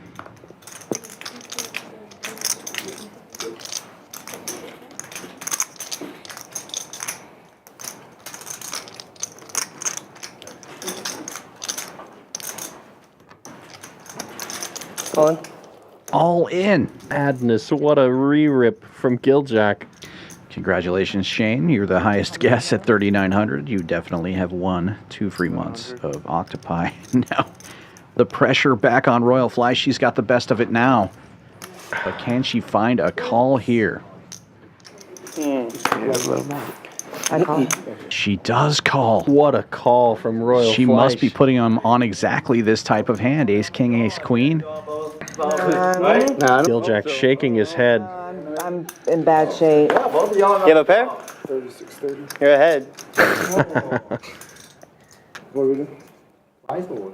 All in. Madness. What a re-rip from Gil Jack. Congratulations, Shane. You're the highest guess at 3,900. You definitely have won 2 free months of Octopi. Now, the pressure back on Royal Fleish. She's got the best of it now. But can she find a call here? I call. She does call. What a call from Royal She Fleish. must be putting him on exactly this type of hand. Ace, king, ace, queen. Gil Jack shaking his head. I'm in bad shape. You have a pair? 3630. You're ahead. What are we doing?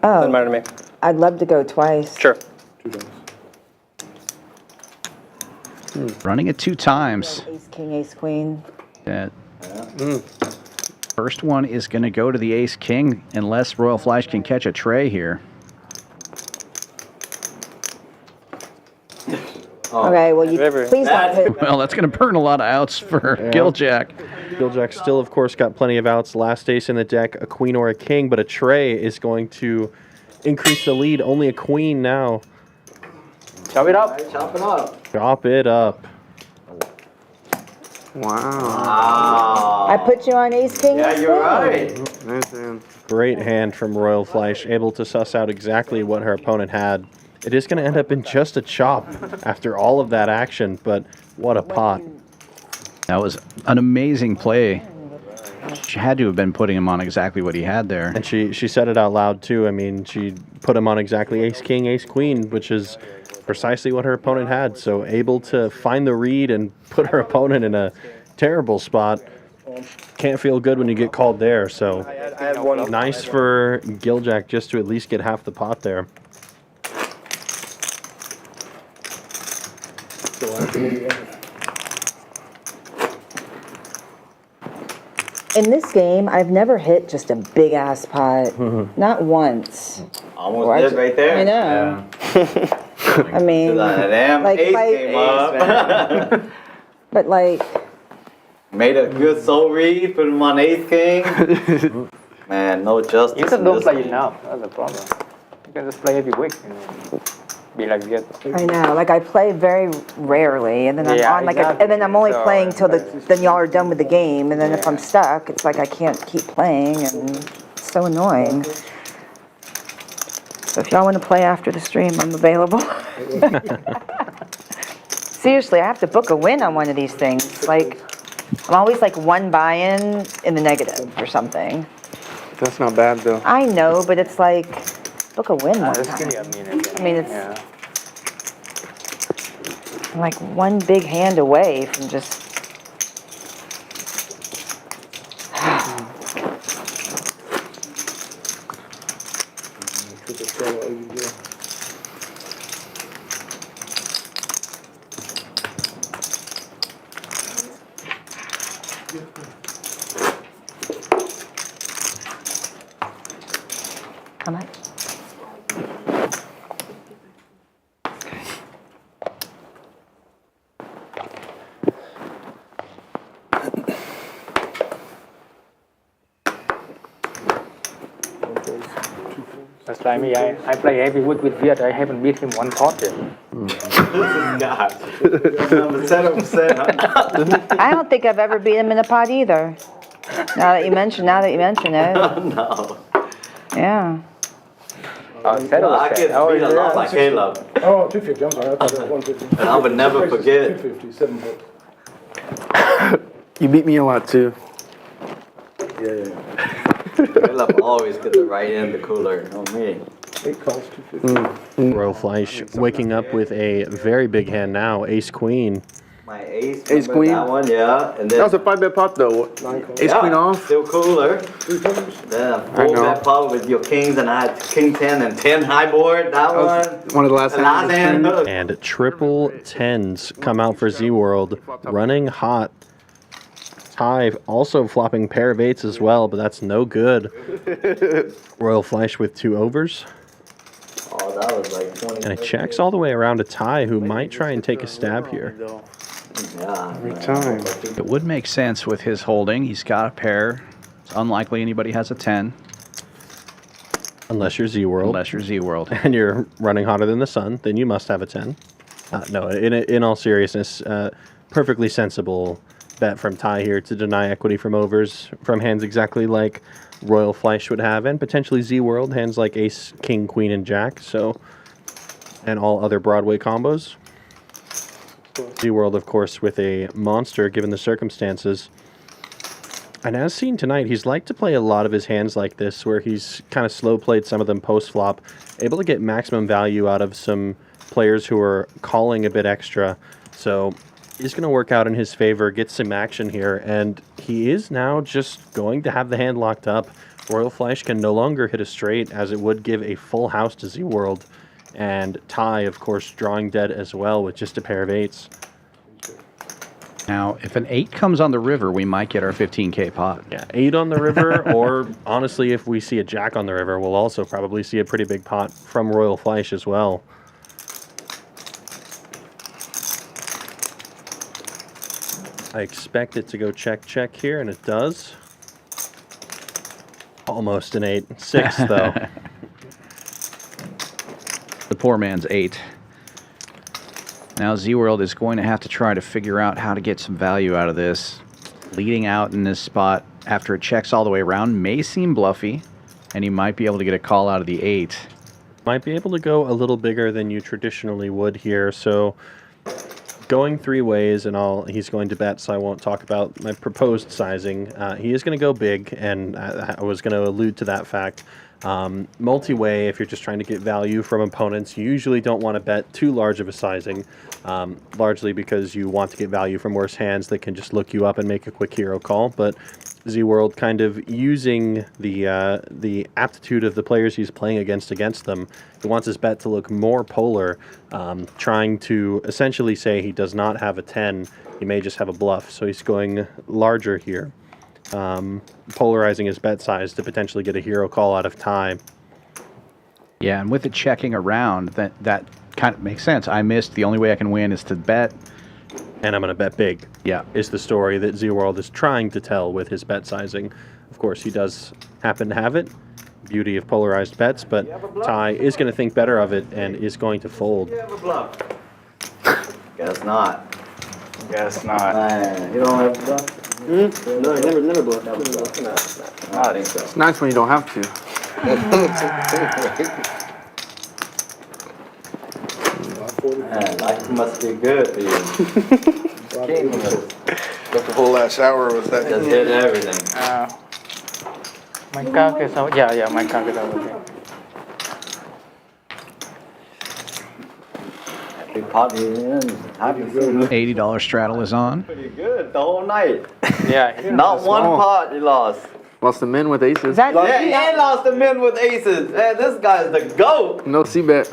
Doesn't matter to me. I'd love to go twice. Sure. Running it 2 times. Ace, king, ace, queen. That first one is going to go to the ace king unless Royal Fleish can catch a tray here. Okay, well, you please don't hit. Well, that's going to burn a lot of outs for Gil Jack. Gil Jack still, of course, got plenty of outs. Last ace in the deck, a queen or a king, but a tray is going to increase the lead. Only a queen now. Chop it up. Chop it up. Chop it up. Wow. I put you on ace, king, ace, queen. Right. Great hand from Royal Fleish, able to suss out exactly what her opponent had. It is going to end up in just a chop after all of that action, but what a pot. That was an amazing play. She had to have been putting him on exactly what he had there. And she said it out loud, too. I mean, she put him on exactly ace-king, ace-queen, which is precisely what her opponent had. So able to find the read and put her opponent in a terrible spot. Can't feel good when you get called there. So nice for Gil Jack just to at least get half the pot there. In this game, I've never hit just a big ass pot. Not once. Almost did right there. I know. I mean, Damn like, ace if I- came up. but like, Made a good soul read, put him on ace king. Man, no justice. You just in don't this play one. enough. That's the problem. You can just play every week. You know. Be like Viet. I know, like I play very rarely, and then I'm Yeah, on like, exactly. and then I'm only So, playing till then y'all are done with the game, and then if I'm stuck, it's like I can't keep playing, and it's so annoying. So if y'all want to play after the stream, I'm available. Seriously, I have to book a win on one of these things. Like, I'm always like one buy-in in the negative or something. That's not bad though. I know, but it's like, book a win one That's time. really I mean, it's I'm like one big hand away from just. How much? That's like me. I play every week with Viet. I haven't beat him one pot yet. I don't think I've ever beat him in a pot either. Now that you mention it. No. Yeah. I get beat a lot like Caleb. Oh, 250. I'm sorry. I thought it was 150. And I would never forget. 250, 7 bucks. You beat me a lot too. Yeah. Caleb always get the right end, the cooler. No me. 8 calls, 250. Royal Fleish waking up with a very big hand now, ace-queen. My ace. Ace remember queen. That one, yeah. And then That was a 5-bet pot though. Ace queen off. Still cooler. Then a 4-bet pot with your kings, and I had king 10 and 10 high board. That One of the last hand. And triple tens come out for ZWorld, running hot. Ty also flopping pair of 8s as well, but that's no good. Royal Fleish with 2 overs. Oh, that was like 20. And it checks all the way around to Ty, who might try and take a stab here. Yeah. Every time. It would make sense with his holding. He's got a pair. It's unlikely anybody has a 10. Unless you're ZWorld. Unless you're ZWorld. And you're running hotter than the sun, then you must have a 10. No, in all seriousness, perfectly sensible bet from Ty here to deny equity from overs from hands exactly like Royal Fleish would have, and potentially ZWorld, hands like Ace, King, Queen, and Jack, so, and all other Broadway combos. ZWorld, of course, with a monster given the circumstances. And as seen tonight, he's liked to play a lot of his hands like this, where he's kind of slow played some of them post-flop, able to get maximum value out of some players who are calling a bit extra. So he's going to work out in his favor, get some action here, and he is now just going to have the hand locked up. Royal Fleish can no longer hit a straight, as it would give a full house to ZWorld. And Ty, of course, drawing dead as well with just a pair of 8s. Now, if an 8 comes on the river, we might get our 15K pot. Yeah, 8 on the river, or honestly, if we see a Jack on the river, we'll also probably see a pretty big pot from Royal Fleish as well. I expect it to go check, check here, and it does. Almost an 8. 6, though. The poor man's 8. Now ZWorld is going to have to try to figure out how to get some value out of this. Leading out in this spot after it checks all the way around may seem bluffy, and he might be able to get a call out of the 8. Might be able to go a little bigger than you traditionally would here, so going 3 ways, and he's going to bet, so I won't talk about my proposed sizing. He is going to go big, and I was going to allude to that fact. Multi-way, if you're just trying to get value from opponents, you usually don't want to bet too large of a sizing, largely because you want to get value from worse hands that can just look you up and make a quick hero call. But ZWorld, kind of using the aptitude of the players he's playing against them, he wants his bet to look more polar, trying to essentially say he does not have a 10, he may just have a bluff, so he's going larger here. Polarizing his bet size to potentially get a hero call out of Ty. Yeah, and with it checking around, that kind of makes sense. I missed. The only way I can win is to bet. And I'm going to bet big. Yeah. Is the story that ZWorld is trying to tell with his bet sizing. Of course, he does happen to have it. Beauty of polarized bets, but Ty is going to think better of it and is going to fold. Guess not. Guess not. You don't have a bluff? No, never bluff. I think so. It's nice when you don't have to. Man, life must be good for you. Got the whole last hour with that. Just hit everything. My cock is out. Yeah, my cock is out. Okay. Happy party in. Happy food. $80 straddle is on. Pretty good the whole night. Yeah. Not one pot he lost. Lost the men with aces. Yeah, he lost the men with aces. Man, this guy's the GOAT. No C-bet.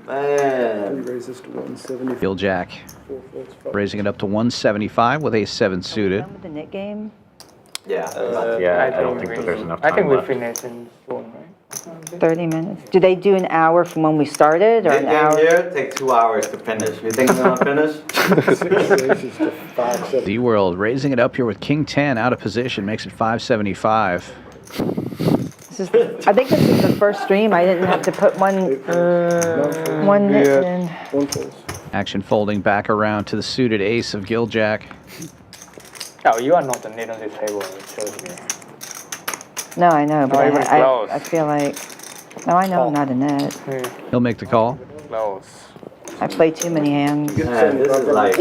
Man. Raises to 170. Gil Jack raising it up to 175 with ace-7 suited. Done with the knit game? Yeah. I don't think that there's enough time I think we left. finish in soon, right? 30 minutes. Do they do an hour from when we started, or This an game hour? here take 2 hours to finish. You think we're gonna finish? ZWorld raising it up here with king 10 out of position, makes it 575. I think this is the first stream. I didn't have to put one knit in. Action folding back around to the suited ace of Gil Jack. Oh, you are not the knit on this table. It shows me. No, I know, but Not even close. I feel like, no, I know I'm not a net. He'll make the call. Close. I play too many hands. Man, this is like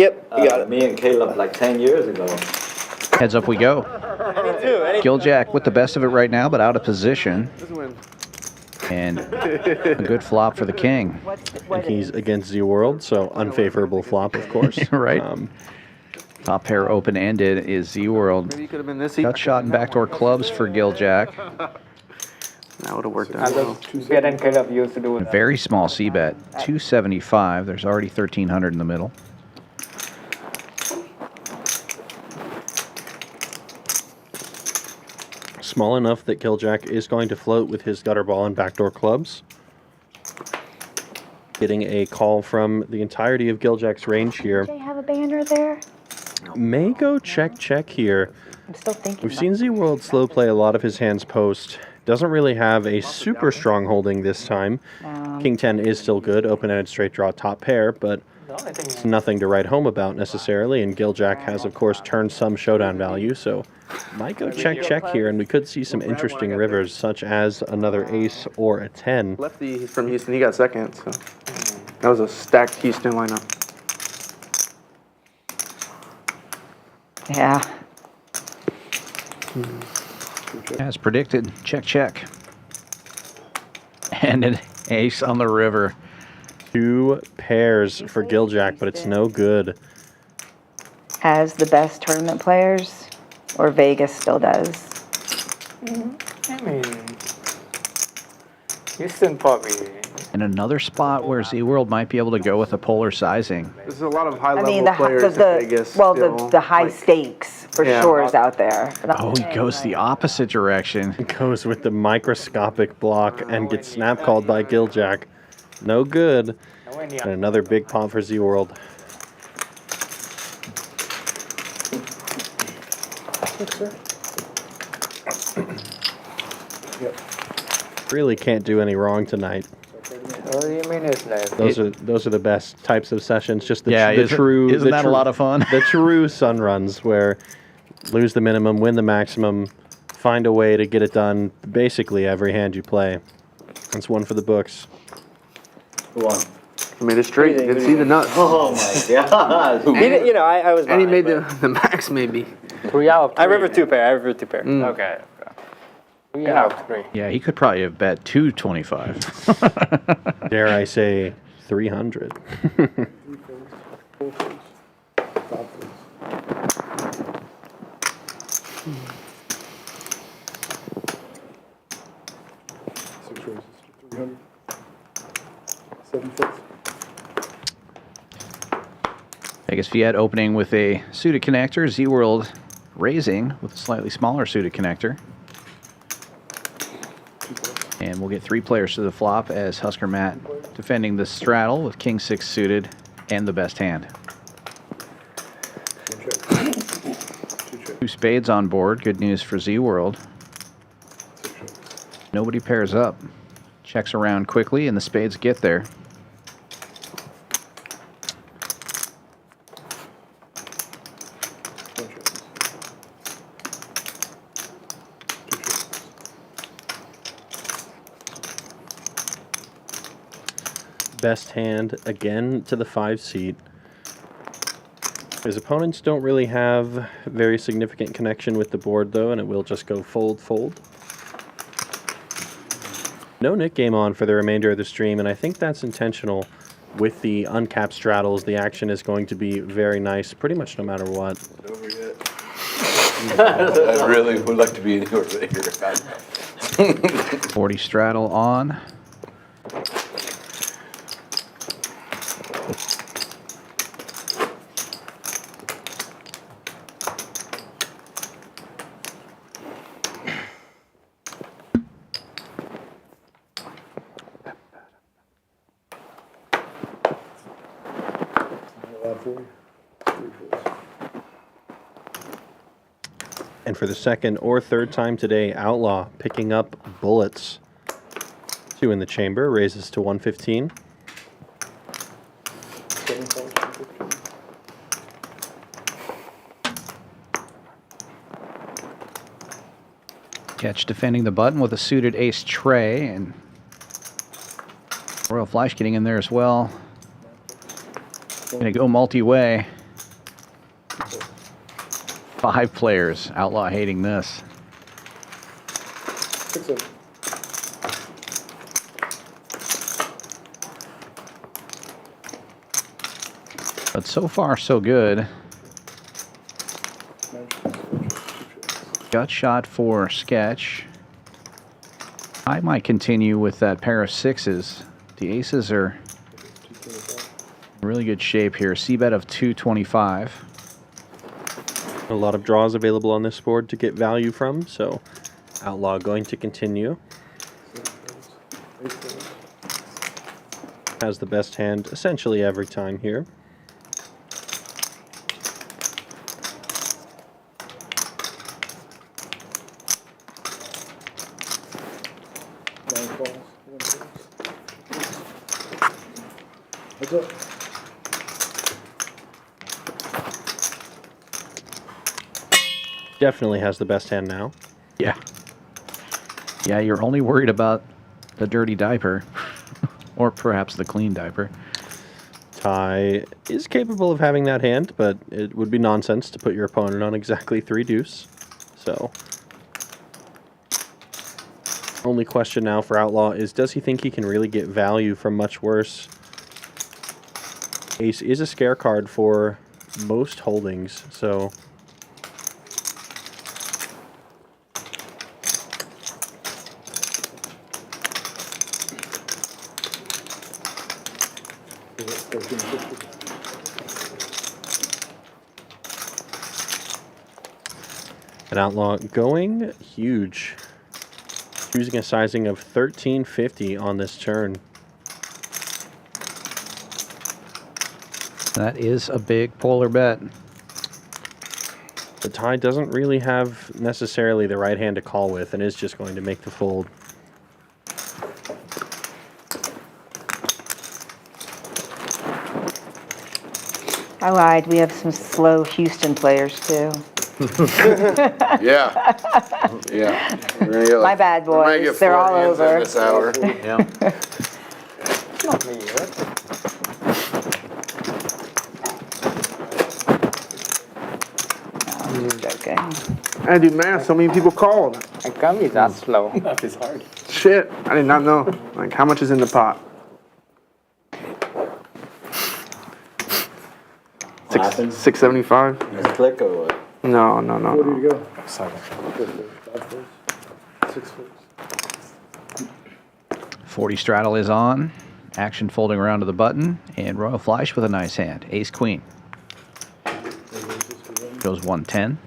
me and Caleb like 10 years ago. Heads up we go. Gil Jack with the best of it right now, but out of position. And a good flop for the king. And he's against ZWorld, so unfavorable flop, of course. Right. Top pair open-ended is ZWorld. Maybe you could have been this Cut shot and backdoor clubs for Gil Jack. That would have worked out well. Viet and Caleb used to do A that. very small c-bet, 275. There's already 1,300 in the middle. Small enough that Gil Jack is going to float with his gutter ball and backdoor clubs. Getting a call from the entirety of Gil Jack's range here. Do you have a banner there? May go check here. I'm still thinking. We've seen ZWorld slow play a lot of his hands post. Doesn't really have a super strong holding this time. King 10 is still good, open-ended straight draw top pair, but it's nothing to write home about necessarily, and Gil Jack has, of course, turned some showdown value, so might go check here, and we could see some interesting rivers, such as another ace or a 10. Lefty, he's from Houston. He got second, so that was a stacked Houston lineup. Yeah. As predicted, check. And an ace on the river. 2 pairs for Gil Jack, but it's no good. As the best tournament players, or Vegas still does. I mean, Houston probably. And another spot where ZWorld might be able to go with a polar sizing. There's a lot of I high-level mean, players in Vegas. well, still, the high like- stakes for Yeah. sure is out there. Oh, he goes the opposite direction. He goes with the microscopic block and gets snap called by Gil Jack. No good. And another big pot for ZWorld. Really can't do any wrong tonight. 30 minutes left. Those are the best types of sessions. Just the, Yeah, the isn't- true. isn't the that a true- lot of fun? The true sun runs where lose the minimum, win the maximum, find a way to get it done. Basically every hand you play. That's one for the books. Who won? He made it straight. You can see the nuts. Oh my god. He did, you know, I was. And he behind, made but the max maybe. 3 out of 3. I river 2 pair. I river 2 pair. Okay. 3 out of 3. Yeah, he could probably have bet 225. Dare I say 300. Vegas Viet opening with a suited connector. ZWorld raising with a slightly smaller suited connector. And we'll get 3 players to the flop as Husker Matt defending the straddle with King 6 suited and the best hand. 2 spades on board. Good news for ZWorld. Nobody pairs up. Checks around quickly and the spades get there. Best hand again to the 5 seat. His opponents don't really have very significant connection with the board though, and it will just go fold, fold. No Nick game on for the remainder of the stream, and I think that's intentional. With the uncapped straddles, the action is going to be very nice, pretty much no matter what. Over yet. I really would like to be in your here. 40 straddle on. And for the second or third time today, Outlaw picking up bullets. 2 in the chamber, raises to 115. Catch defending the button with a suited ace tray, and Royal Fleish getting in there as well. Gonna go multi-way. 5 players. Outlaw hating this. But so far, so good. Gut shot for sketch. I might continue with that pair of sixes. The aces are in really good shape here. C-bet of 225. A lot of draws available on this board to get value from, so Outlaw going to continue. Has the best hand essentially every time here. Definitely has the best hand now. Yeah. Yeah, you're only worried about the dirty diaper. Or perhaps the clean diaper. Ty is capable of having that hand, but it would be nonsense to put your opponent on exactly 3 deuce. So, only question now for Outlaw is, does he think he can really get value from much worse? Ace is a scare card for most holdings, so... An Outlaw going huge, choosing a sizing of 1350 on this turn. That is a big polar bet. The Ty doesn't really have necessarily the right hand to call with and is just going to make the fold. I lied. We have some slow Houston players too. Yeah. Yeah. We're gonna get My bad, boys. They're all over. This hour. Yeah. Not me, Joking. I do math. So many people called. I can't be that slow. Math is hard. Shit, I did not know. Like, how much is in the pot? What happened? 675. Just click or what? No. Where do you go? 7. 6 first. 40 straddle is on. Action folding around to the button. And Royal Fleish with a nice hand. Ace Queen. Goes 110.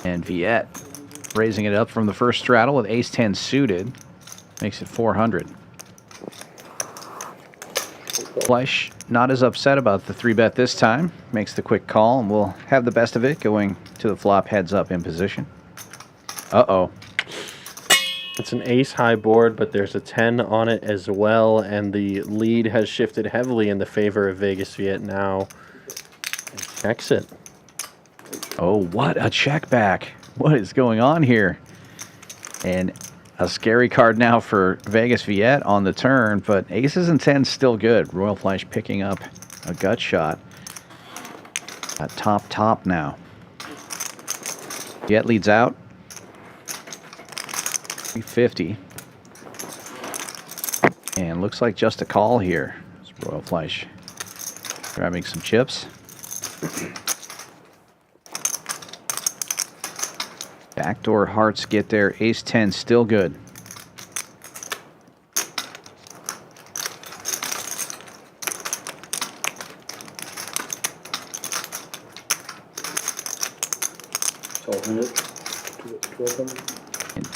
And Viet raising it up from the first straddle with Ace 10 suited. Makes it 400. Fleish not as upset about the 3-bet this time. Makes the quick call, and we'll have the best of it going to the flop heads up in position. Uh-oh. It's an ace-high board, but there's a 10 on it as well, and the lead has shifted heavily in the favor of Vegas Viet now. And checks it. Oh, what a check back. What is going on here? And a scary card now for Vegas Viet on the turn, but aces and 10s still good. Royal Fleish picking up a gut shot. At top now. Viet leads out. 350. And looks like just a call here. It's Royal Fleish grabbing some chips. Backdoor hearts get there. Ace 10 still good. And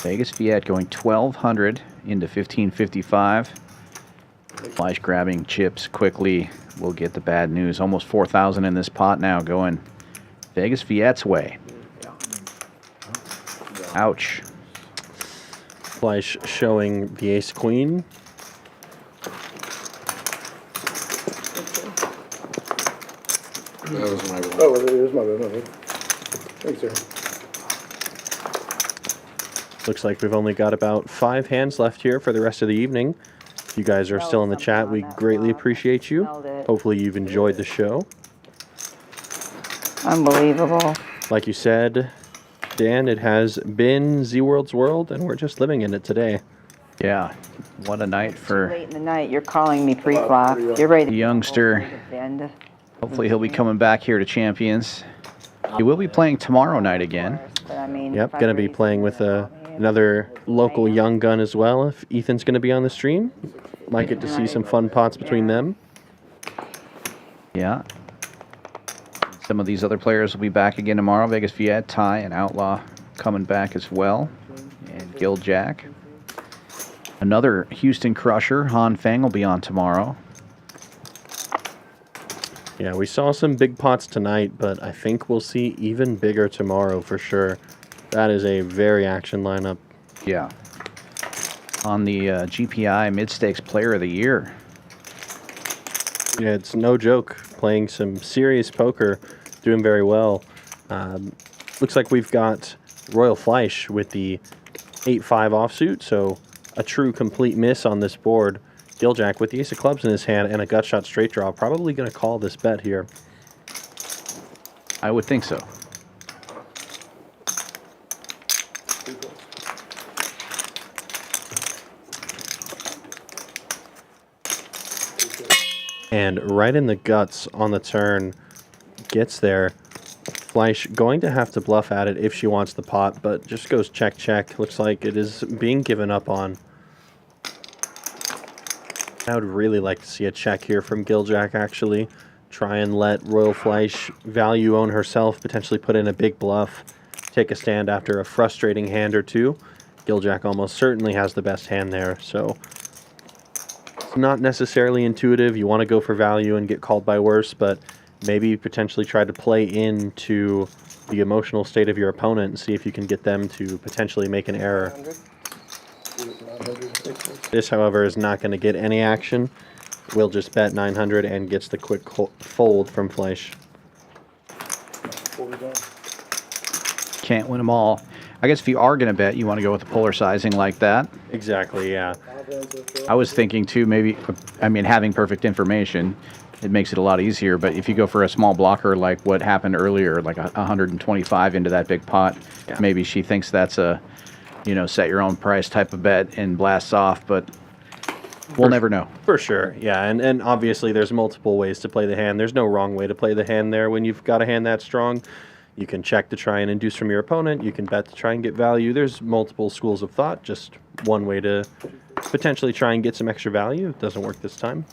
Vegas Viet going 1,200 into 1555. Fleish grabbing chips quickly. We'll get the bad news. Almost 4,000 in this pot now going Vegas Viet's way. Ouch. Fleish showing the ace queen. That was my roll. Oh, here's my bad. Thanks, sir. Looks like we've only got about 5 hands left here for the rest of the evening. If you guys are still in the chat, we greatly appreciate you. Hopefully you've enjoyed the show. Unbelievable. Like you said, Dan, it has been ZWorld's world, and we're just living in it today. Yeah, what a night for Late in the night, you're calling me pre-flop. You're ready. the youngster. Bend. Hopefully he'll be coming back here to Champions. He will be playing tomorrow night again. But I mean, Yep, going to be playing with another local young gun as well. If Ethan's going to be on the stream, might get to see some fun pots between them. Yeah. Some of these other players will be back again tomorrow. Vegas Viet, Ty, and Outlaw coming back as well. And Gil Jack. Another Houston crusher, Han Feng, will be on tomorrow. Yeah, we saw some big pots tonight, but I think we'll see even bigger tomorrow for sure. That is a very action lineup. Yeah. On the GPI Mid-Stakes Player of the Year. Yeah, it's no joke. Playing some serious poker, doing very well. Looks like we've got Royal Fleish with the 8-5 offsuit, so a true complete miss on this board. Gil Jack with the ace of clubs in his hand and a gut shot straight draw. Probably going to call this bet here. I would think so. And right in the guts on the turn, gets there. Fleish going to have to bluff at it if she wants the pot, but just goes check, check. Looks like it is being given up on. I would really like to see a check here from Gil Jack, actually. Try and let Royal Fleish value own herself, potentially put in a big bluff, take a stand after a frustrating hand or two. Gil Jack almost certainly has the best hand there, so it's not necessarily intuitive. You want to go for value and get called by worse, but maybe potentially try to play into the emotional state of your opponent and see if you can get them to potentially make an error. This, however, is not going to get any action. We'll just bet 900 and gets the quick fold from Fleish. Can't win them all. I guess if you are going to bet, you want to go with the polar sizing like that. Exactly, yeah. I was thinking, too, maybe, I mean, having perfect information, it makes it a lot easier. But if you go for a small blocker like what happened earlier, like 125 into that big pot, yeah. Maybe she thinks that's a, you know, set your own price type of bet and blasts off. But we'll never know. For sure, yeah. And obviously there's multiple ways to play the hand. There's no wrong way to play the hand there when you've got a hand that strong. You can check to try and induce from your opponent. You can bet to try and get value. There's multiple schools of thought. Just one way to potentially try and get some extra value. It doesn't work this time.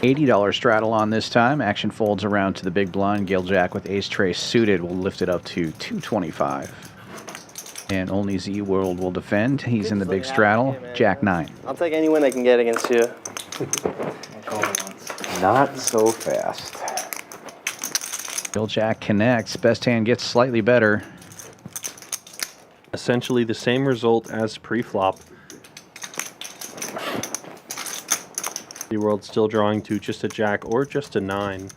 $80 straddle on this time. Action folds around to the big blind. Gil Jack with ace trace suited will lift it up to 225. And only ZWorld will defend. He's in the big straddle. Jack 9. I'll take any win I can get against you. Not so fast. Gil Jack connects. Best hand gets slightly better. Essentially the same result as pre-flop. ZWorld still drawing to just a jack or just a 9.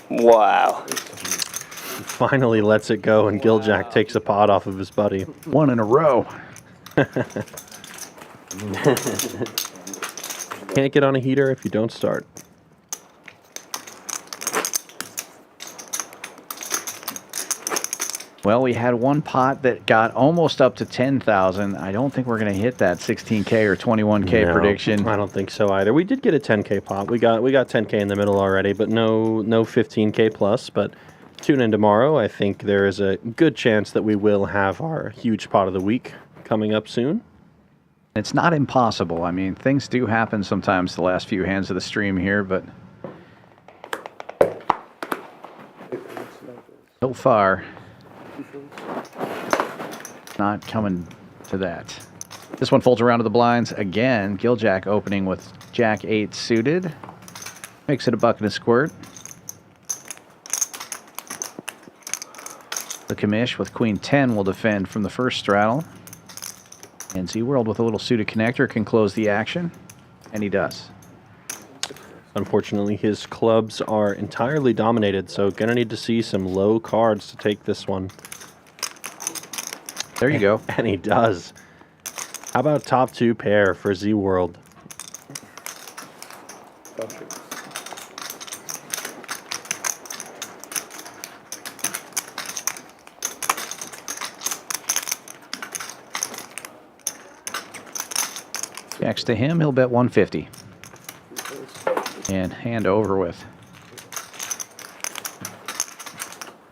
Wow. Finally lets it go, and Gil Jack takes a pot off of his buddy. One in a row. Can't get on a heater if you don't start. Well, we had one pot that got almost up to 10,000. I don't think we're going to hit that 16K or 21K prediction. I don't think so either. We did get a 10K pot. We got 10K in the middle already, but no 15K plus. But tune in tomorrow. I think there is a good chance that we will have our huge pot of the week coming up soon. It's not impossible. I mean, things do happen sometimes the last few hands of the stream here, but so far, not coming to that. This one folds around to the blinds again. Gil Jack opening with Jack 8 suited. Makes it a buck and a squirt. The Commish with Queen 10 will defend from the first straddle. And ZWorld with a little suited connector can close the action. And he does. Unfortunately, his clubs are entirely dominated, so gonna need to see some low cards to take this one. There you go. And he does. How about top 2 pair for ZWorld? Next to him, he'll bet 150. And hand over with.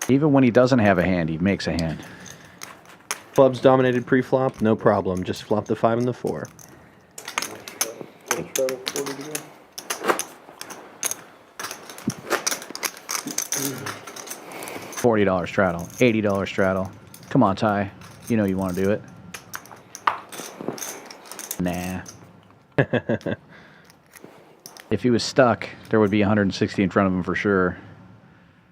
Even when he doesn't have a hand, he makes a hand. Clubs dominated pre-flop, no problem. Just flop the 5 and the 4. $40 straddle, $80 straddle. Come on, Ty. You know you want to do it. Nah. If he was stuck, there would be 160 in front of him for sure.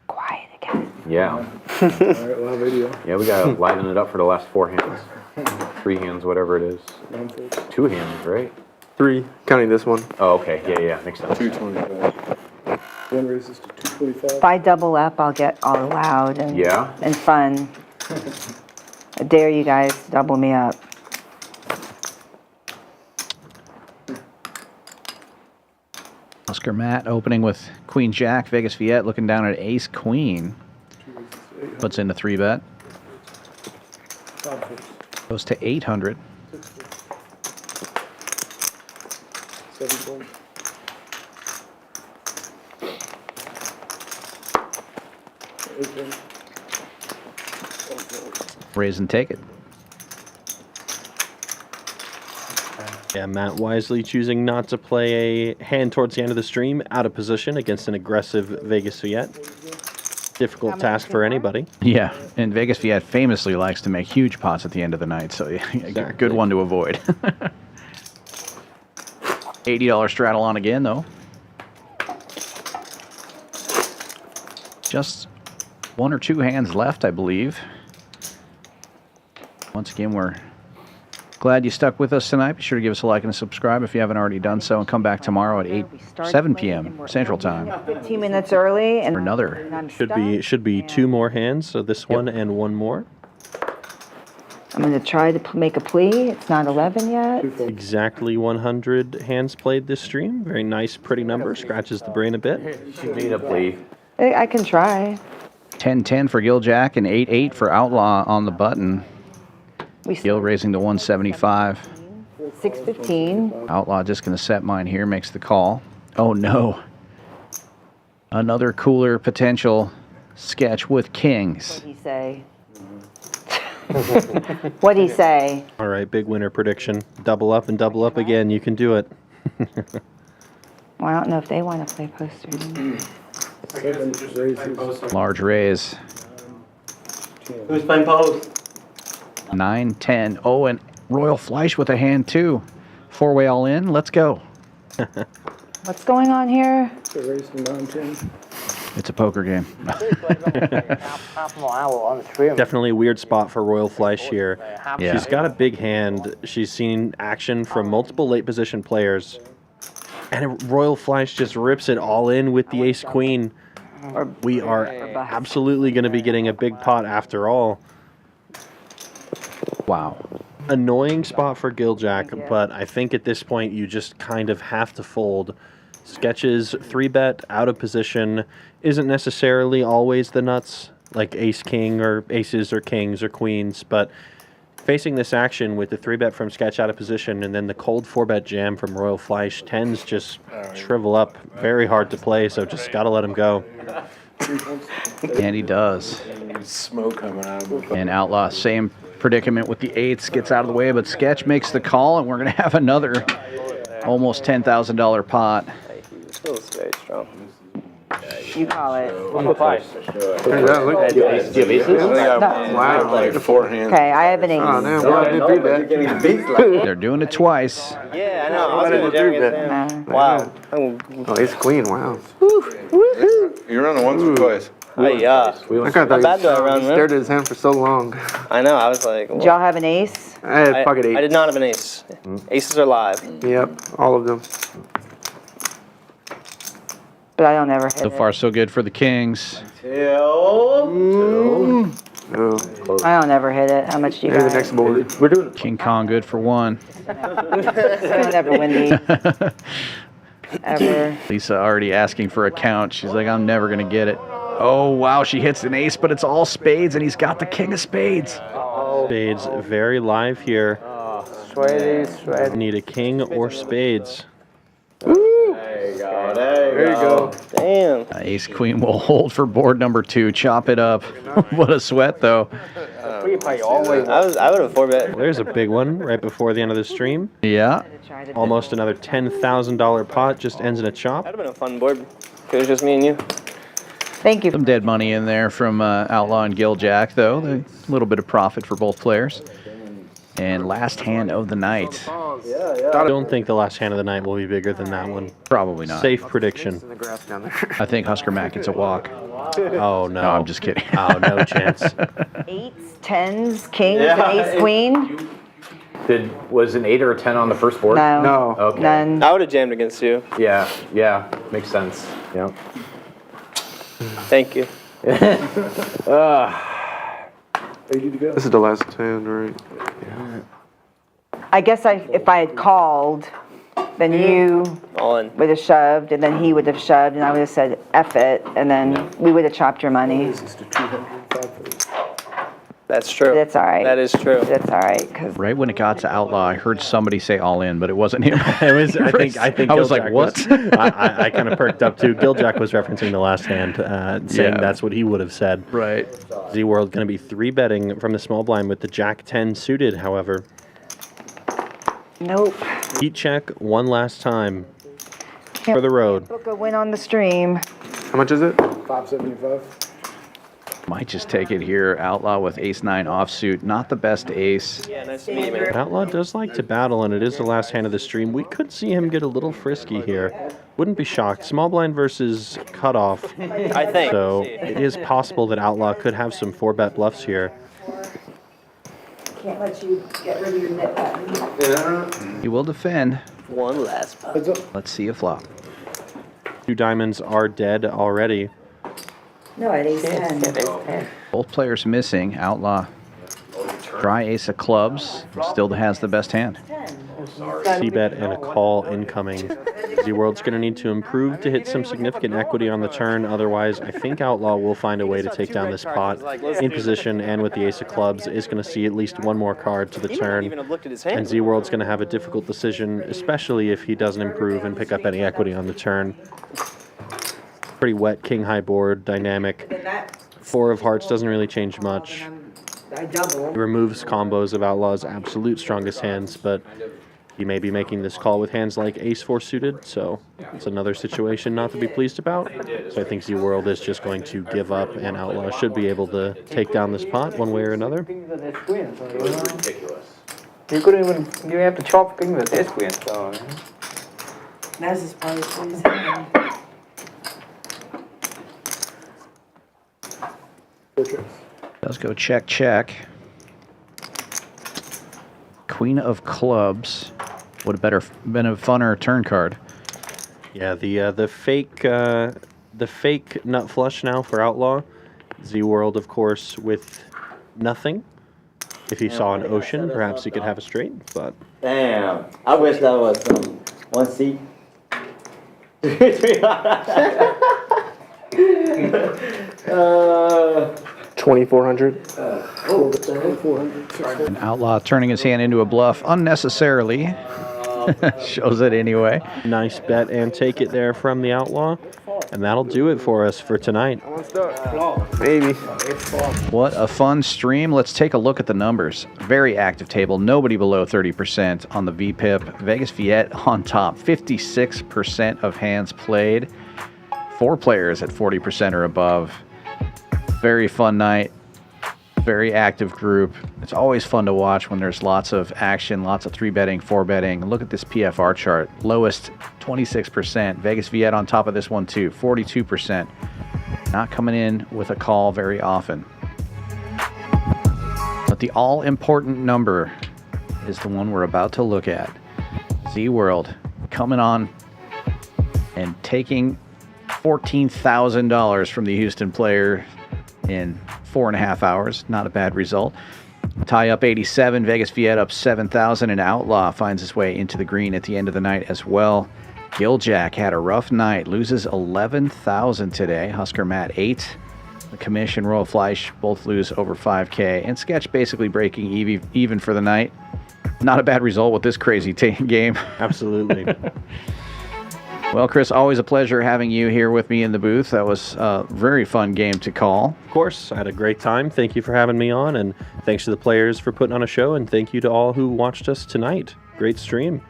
Quiet again. Yeah. All right, live video. Yeah, we gotta liven it up for the last 4 hands. 3 hands, whatever it is. 2 hands, right? 3, counting this one. Oh, okay. Yeah, makes sense. 225. One raises to 225. If I double up, I'll get all loud and and fun. I dare you guys to double me up. Husker Matt opening with Queen Jack, Vegas Viet looking down at Ace Queen. Puts in the 3-bet. Goes to 800. Raise and take it. Yeah, Matt wisely choosing not to play a hand towards the end of the stream, out of position against an aggressive Vegas Viet. Difficult task for anybody. Yeah, and Vegas Viet famously likes to make huge pots at the end of the night, so yeah, Exactly. good one to avoid. $80 straddle on again, though. Just 1 or 2 hands left, I believe. Once again, we're glad you stuck with us tonight. Be sure to give us a like and a subscribe if you haven't already done so, and come back tomorrow at 7 p.m. Central Time. 15 minutes early and For another. Should be 2 more hands, so this one and 1 more. I'm going to try to make a plea. It's not 11 yet. Exactly 100 hands played this stream. Very nice, pretty number. Scratches the brain a bit. She made a plea. I can try. 10-10 for Gil Jack and 8-8 for Outlaw on the button. Gil raising to 175. 615. Outlaw just going to set mine here, makes the call. Oh no. Another cooler potential sketch with kings. What'd he say? What'd he say? All right, big winner prediction. Double up and double up again. You can do it. Well, I don't know if they want to play poster. Large raise. Who's playing post? 9-10. Oh, and Royal Fleish with a hand too. 4-way all in. Let's go. What's going on here? It's a poker game. Definitely a weird spot for Royal Fleish here. Yeah. She's got a big hand. She's seen action from multiple late position players. And Royal Fleish just rips it all in with the ace queen. We are absolutely going to be getting a big pot after all. Wow. Annoying spot for Gil Jack, but I think at this point you just kind of have to fold. Sketches 3-bet out of position isn't necessarily always the nuts, like ace king or aces or kings or queens, but facing this action with the 3-bet from sketch out of position and then the cold 4-bet jam from Royal Fleish tends just shrivel up. Very hard to play, so just gotta let him go. And he does. Smoke coming out of him. And Outlaw, same predicament with the 8s, gets out of the way, but Sketch makes the call, and we're going to have another almost $10,000 pot. Still very strong. You call it. Wow. Like 4 hands. Okay, I have an 8. Oh, damn, why did you do that? They're doing it twice. Yeah, I know. I was going to do that. Wow. Oh, ace queen, wow. You run the once or twice? Yeah. I kind of bad do I run, stared at his hand for so long. I know. I was like, Did y'all have an ace? I had pocket 8. I did not have an ace. Aces are live. Yep, all of them. But I don't ever hit So far, so good for the Kings. Oh. I don't ever hit it. How much do you Maybe got? the next board. We're doing King Kong good for 1. I don't ever win these. Ever. Lisa already asking for a count. She's like, I'm never going to get it. Oh, wow, she hits an ace, but it's all spades, and he's got the king of spades. Spades very live here. Need a king or spades. There you go. There you go. Damn. Ace Queen will hold for board number 2. Chop it up. What a sweat, though. I would have 4-bet. There's a big one right before the end of the stream. Yeah. Almost another $10,000 pot. Just ends in a chop. That'd have been a fun board if it was just me and you. Thank you. Some dead money in there from Outlaw and Gil Jack, though. A little bit of profit for both players. And last hand of the night. I don't think the last hand of the night will be bigger than that one. Probably not. Safe prediction. I think Husker Mac gets a walk. Oh, no. No, I'm just kidding. Oh, no chance. 8s, 10s, kings, and ace queen. Was an 8 or a 10 on the first board? No. Okay. None. I would have jammed against you. Yeah, makes sense. Yeah. Thank you. This is the last hand, right? I guess if I had called, then you would have shoved, and then he would have shoved, and I would have said, F it, and then we would have chopped your money. That's true. That's all right. That is true. That's all right. Cause Right when it got to Outlaw, I heard somebody say all in, but it wasn't him. It was. I think. I Gil was like, Jack what? I kind of perked up too. Gil Jack was referencing the last hand, saying Yeah. that's what he would have said. Right. ZWorld going to be 3-betting from the small blind with the Jack 10 suited. However, nope. heat check one last time for the road. Book a win on the stream. How much is it? 575. Might just take it here. Outlaw with ace-9 offsuit. Not the best ace. Yeah, nice to meet you, man. Outlaw does like to battle, and it is the last hand of the stream. We could see him get a little frisky here. Wouldn't be shocked. Small blind versus cutoff. I think. So it is possible that Outlaw could have some 4-bet bluffs here. Can't let you get rid of your net button. He will defend. One last pot. Let's see a flop. 2 diamonds are dead already. No, at ace 10. Both players missing. Outlaw, dry ace of clubs. Still has the best hand. C-bet and a call incoming. ZWorld's going to need to improve to hit some significant equity on the turn. Otherwise, I think Outlaw will find a way to take down this pot in position, and with the ace of clubs is going to see at least one more card to the turn. And ZWorld's going to have a difficult decision, especially if he doesn't improve and pick up any equity on the turn. Pretty wet king-high board, dynamic. 4 of hearts doesn't really change much. He removes combos of Outlaw's absolute strongest hands, but he may be making this call with hands like ace-4 suited, so it's another situation not to be pleased about. So I think ZWorld is just going to give up, and Outlaw should be able to take down this pot one way or another. Ridiculous. You couldn't even, you have to chop king with ace queen, so. That's his hand. Does go check, check. Queen of clubs. Would have been a funner turn card. Yeah, the fake nut flush now for Outlaw. ZWorld, of course, with nothing. If he saw an ocean, perhaps he could have a straight, but... Damn. I wish that was 1 seat. 2,400. An Outlaw turning his hand into a bluff unnecessarily. Shows it anyway. Nice bet and take it there from the Outlaw. And that'll do it for us for tonight. Maybe. What a fun stream. Let's take a look at the numbers. Very active table. Nobody below 30% on the VPIP. Vegas Viet on top. 56% of hands played. 4 players at 40% or above. Very fun night. Very active group. It's always fun to watch when there's lots of action, lots of 3-betting, 4-betting. Look at this PFR chart. Lowest, 26%. Vegas Viet on top of this one too, 42%. Not coming in with a call very often. But the all-important number is the one we're about to look at. ZWorld coming on and taking $14,000 from the Houston player in 4.5 hours. Not a bad result. Tie up 87, Vegas Viet up 7,000, and Outlaw finds his way into the green at the end of the night as well. Gil Jack had a rough night, loses 11,000 today. Husker Matt 8. The Commish and Fleish both lose over 5K, and Sketch basically breaking even for the night. Not a bad result with this crazy game. Absolutely. Well, Chris, always a pleasure having you here with me in the booth. That was a very fun game to call. Of course, I had a great time. Thank you for having me on, and thanks to the players for putting on a show, and thank you to all who watched us tonight. Great stream.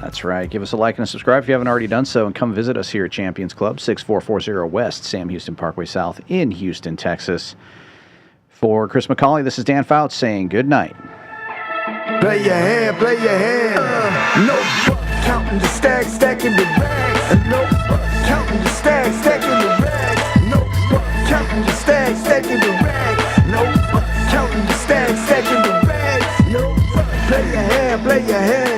That's right. Give us a like and a subscribe if you haven't already done so, and come visit us here at Champions Club, 6440 West Sam Houston Parkway South in Houston, Texas. For Chris McCauley, this is Dan Fouts saying good night. Play your hand, play your hand. No fuck counting the stacks, stacking the rags. And no fuck counting the stacks, stacking the rags. No fuck counting the stacks, stacking the rags. No fuck counting the stacks, stacking the rags. No fuck, play your hand, play your hand.